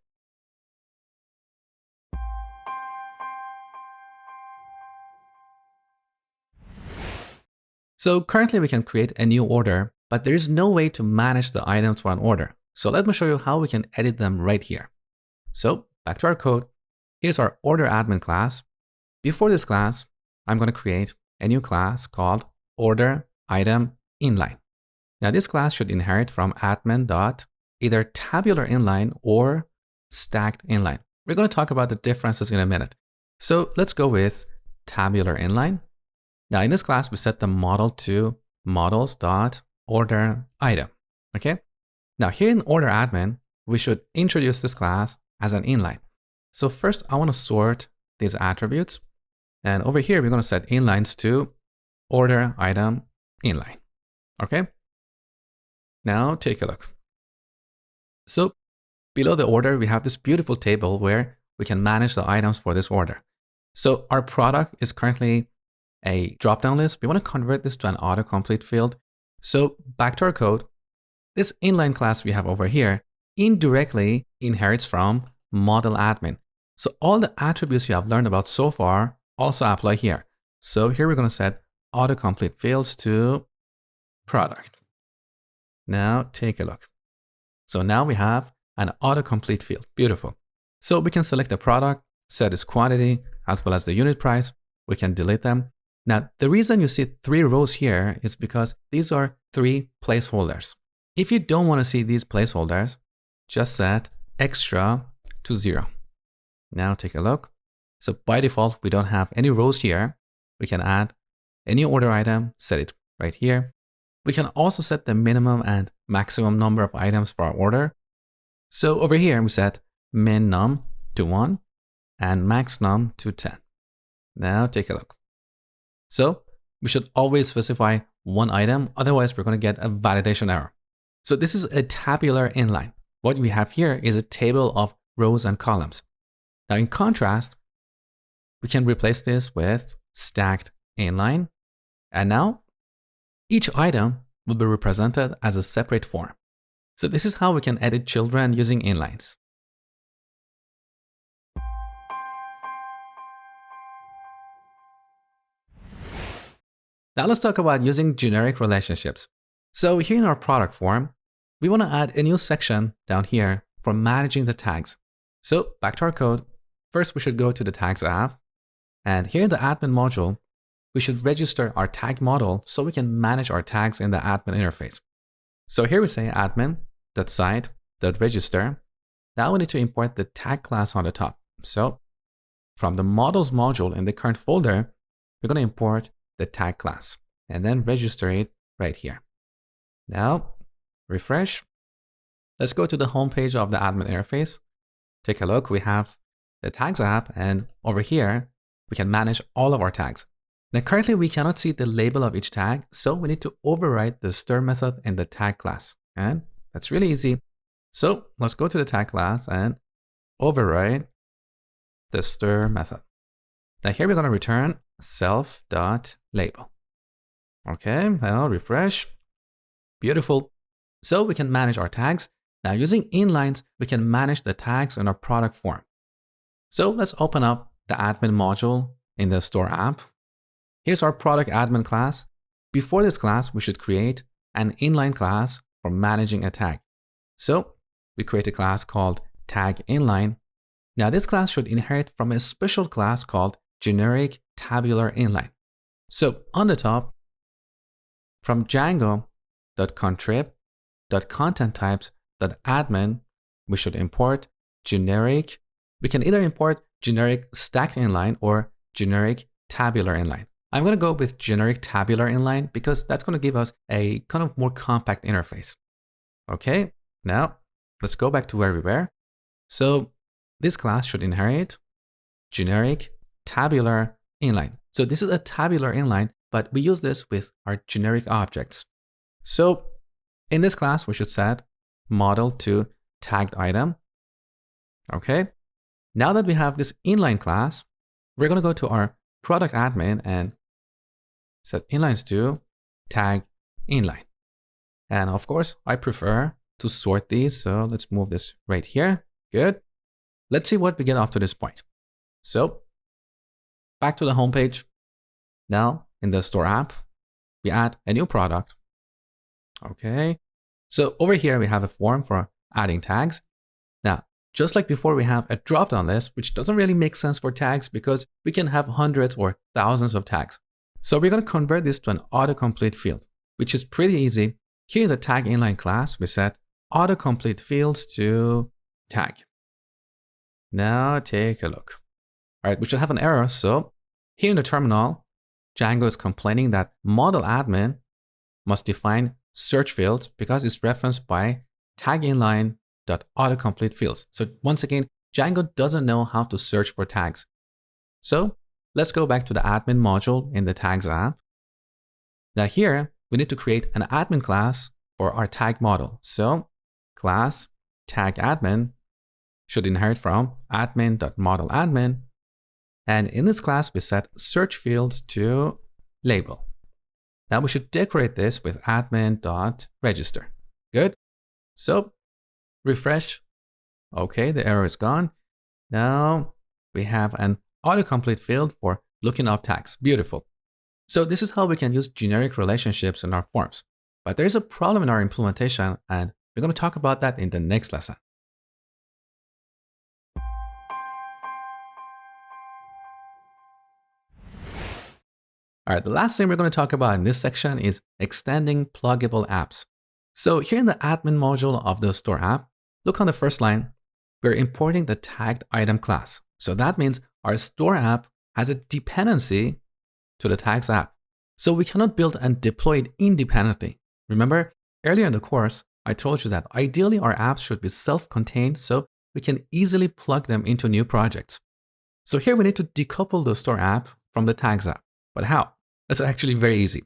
So currently we can create a new order, but there is no way to manage the items for an order. So let me show you how we can edit them right here. So back to our code. Here's our order admin class. Before this class, I'm going to create a new class called order item inline. Now this class should inherit from admin dot either tabular inline or stacked inline. We're going to talk about the differences in a minute. So let's go with tabular inline. Now in this class, we set the model to models.order_item. Okay. Now here in order admin, we should introduce this class as an inline. So first I want to sort these attributes. And over here, we're going to set inlines to order item inline. Okay. Now take a look. So below the order, we have this beautiful table where we can manage the items for this order. So our product is currently a drop-down list. We want to convert this to an autocomplete field. So back to our code, this inline class we have over here indirectly inherits from model admin. So all the attributes you have learned about so far also apply here. So here we're going to set autocomplete fields to product. Now take a look. So now we have an autocomplete field. Beautiful. So we can select the product, set its quantity, as well as the unit price. We can delete them. Now, the reason you see 3 rows here is because these are 3 placeholders. If you don't want to see these placeholders, just set extra to 0. Now take a look. So by default, we don't have any rows here. We can add a new order item, set it right here. We can also set the minimum and maximum number of items for our order. So over here, we set min num to 1 and max num to 10. Now take a look. So we should always specify 1 item, otherwise we're going to get a validation error. So this is a tabular inline. What we have here is a table of rows and columns. Now in contrast, we can replace this with stacked inline. And now each item will be represented as a separate form. So this is how we can edit children using inlines. Now let's talk about using generic relationships. So here in our product form, we want to add a new section down here for managing the tags. So back to our code. First, we should go to the tags app. And here in the admin module, we should register our tag model so we can manage our tags in the admin interface. So here we say admin.site.register. Now we need to import the tag class on the top. So from the models module in the current folder, we're going to import the tag class and then register it right here. Now refresh. Let's go to the home page of the admin interface. Take a look. We have the tags app, and over here, we can manage all of our tags. Now, currently, we cannot see the label of each tag, so we need to override the stir method in the tag class. And that's really easy. So let's go to the tag class and override the stir method. Now here we're going to return self.label. Okay, now refresh. Beautiful. So we can manage our tags. Now using inlines, we can manage the tags in our product form. So let's open up the admin module in the store app. Here's our product admin class. Before this class, we should create an inline class for managing a tag. So we create a class called tag inline. Now this class should inherit from a special class called generic tabular inline. So on the top, from Django.contrib.contenttypes.admin, we should import generic. We can either import generic stacked inline or generic tabular inline. I'm going to go with generic tabular inline because that's going to give us a kind of more compact interface. Okay, now let's go back to where we were. So this class should inherit generic tabular inline. So this is a tabular inline, but we use this with our generic objects. So in this class, we should set model to tagged item. Okay, now that we have this inline class, we're going to go to our product admin and set inlines to tag inline. And of course, I prefer to sort these. So let's move this right here. Good. Let's see what we get up to this point. So back to the home page. Now in the store app, we add a new product. Okay. So over here, we have a form for adding tags. Now, just like before, we have a drop-down list, which doesn't really make sense for tags because we can have hundreds or thousands of tags. So we're going to convert this to an autocomplete field, which is pretty easy. Here in the tag inline class, we set autocomplete fields to tag. Now take a look. All right, we should have an error. So here in the terminal, Django is complaining that model admin must define search fields because it's referenced by tag inline.autocomplete fields. So once again, Django doesn't know how to search for tags. So let's go back to the admin module in the tags app. Now here, we need to create an admin class for our tag model. So class tag admin should inherit from admin.modeladmin. And in this class, we set search fields to label. Now we should decorate this with admin.register. Good. So refresh. Okay, the error is gone. Now we have an autocomplete field for looking up tags. Beautiful. So this is how we can use generic relationships in our forms. But there is a problem in our implementation, and we're going to talk about that in the next lesson. All right, the last thing we're going to talk about in this section is extending pluggable apps. So here in the admin module of the store app, look on the first line, we're importing the tagged item class. So that means our store app has a dependency to the tags app. So we cannot build and deploy it independently. Remember, earlier in the course, I told you that ideally our apps should be self-contained so we can easily plug them into new projects. So here we need to decouple the store app from the tags app. But how? That's actually very easy.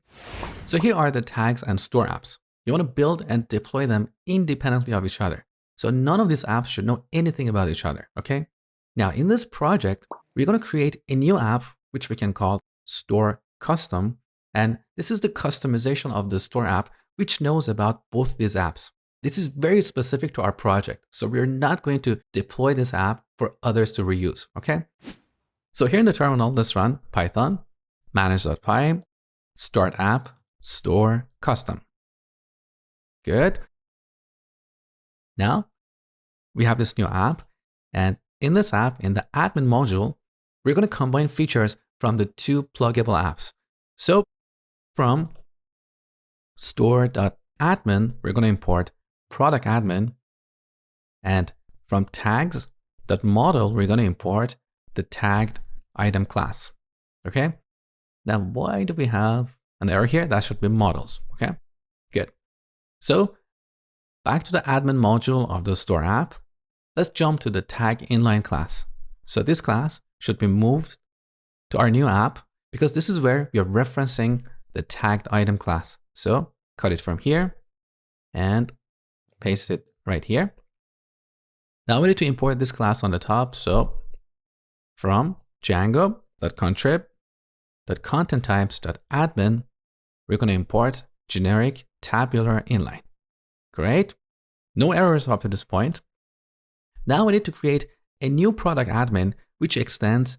So here are the tags and store apps. You want to build and deploy them independently of each other. So none of these apps should know anything about each other, okay? Now in this project, we're going to create a new app, which we can call Store Custom. And this is the customization of the store app, which knows about both these apps. This is very specific to our project. So we're not going to deploy this app for others to reuse, okay? So here in the terminal, let's run Python manage.py start app store custom. Good. Now we have this new app, and in this app, in the admin module, we're going to combine features from the two pluggable apps. So from store.admin, we're going to import product admin. And from tags.model, we're going to import the tagged item class. Okay. Now, why do we have an error here? That should be models. Okay, good. So back to the admin module of the store app. Let's jump to the tag inline class. So this class should be moved to our new app because this is where we are referencing the tagged item class. So cut it from here and paste it right here. Now we need to import this class on the top. So from django.contrib.contenttypes.admin, we're going to import generic tabular inline. Great. No errors up to this point. Now we need to create a new product admin, which extends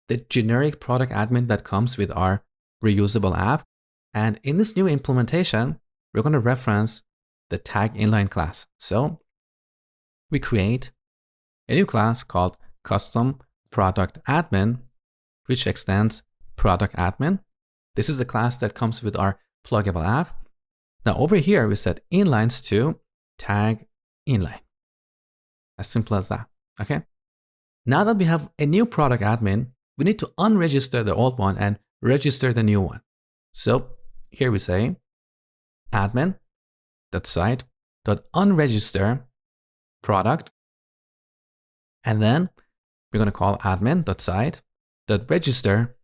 the generic product admin that comes with our reusable app. And in this new implementation, we're going to reference the tag inline class. So we create a new class called custom product admin, which extends product admin. This is the class that comes with our pluggable app. Now over here, we set inlines to tag inline. As simple as that. Okay. Now that we have a new product admin, we need to unregister the old one and register the new one. So here we say admin.site.unregister product. And then we're going to call admin.site.register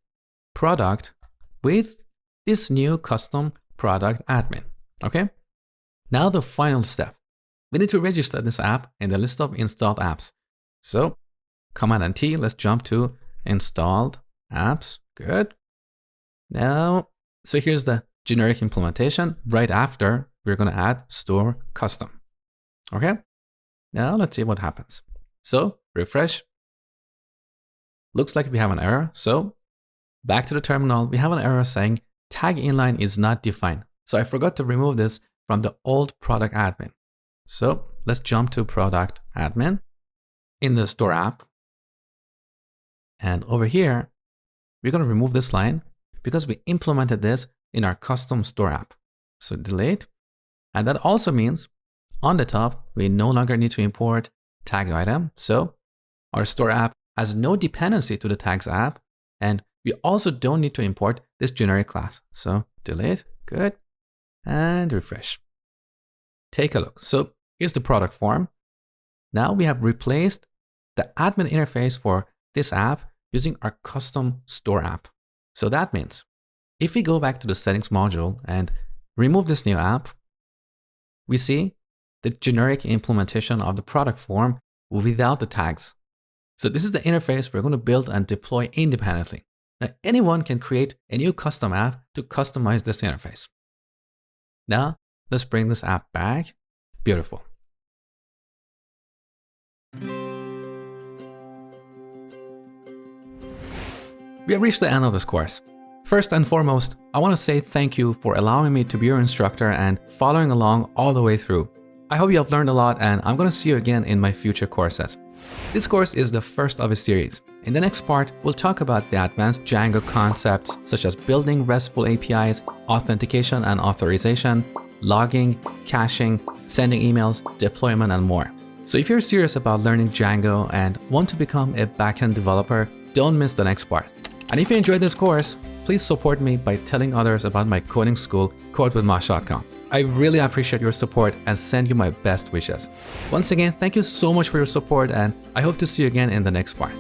product with this new custom product admin. Okay. Now the final step. We need to register this app in the list of installed apps. So Command and T, let's jump to installed apps. Good. Now, so here's the generic implementation. Right after, we're going to add store custom. Okay. Now let's see what happens. So refresh. Looks like we have an error. So back to the terminal, we have an error saying tag inline is not defined. So I forgot to remove this from the old product admin. So let's jump to product admin in the store app. And over here, we're going to remove this line because we implemented this in our custom store app. So delete. And that also means on the top, we no longer need to import tag item. So our store app has no dependency to the tags app. And we also don't need to import this generic class. So delete. Good. And refresh. Take a look. So here's the product form. Now we have replaced the admin interface for this app using our custom store app. So that means if we go back to the settings module and remove this new app, we see the generic implementation of the product form without the tags. So this is the interface we're going to build and deploy independently. Now anyone can create a new custom app to customize this interface. Now let's bring this app back. Beautiful. We have reached the end of this course. First and foremost, I want to say thank you for allowing me to be your instructor and following along all the way through. I hope you have learned a lot, and I'm going to see you again in my future courses. This course is the first of a series. In the next part, we'll talk about the advanced Django concepts such as building RESTful APIs, authentication and authorization, logging, caching, sending emails, deployment, and more. So if you're serious about learning Django and want to become a backend developer, don't miss the next part. And if you enjoyed this course, please support me by telling others about my coding school, codewithmosh.com. I really appreciate your support and send you my best wishes. Once again, thank you so much for your support, and I hope to see you again in the next part.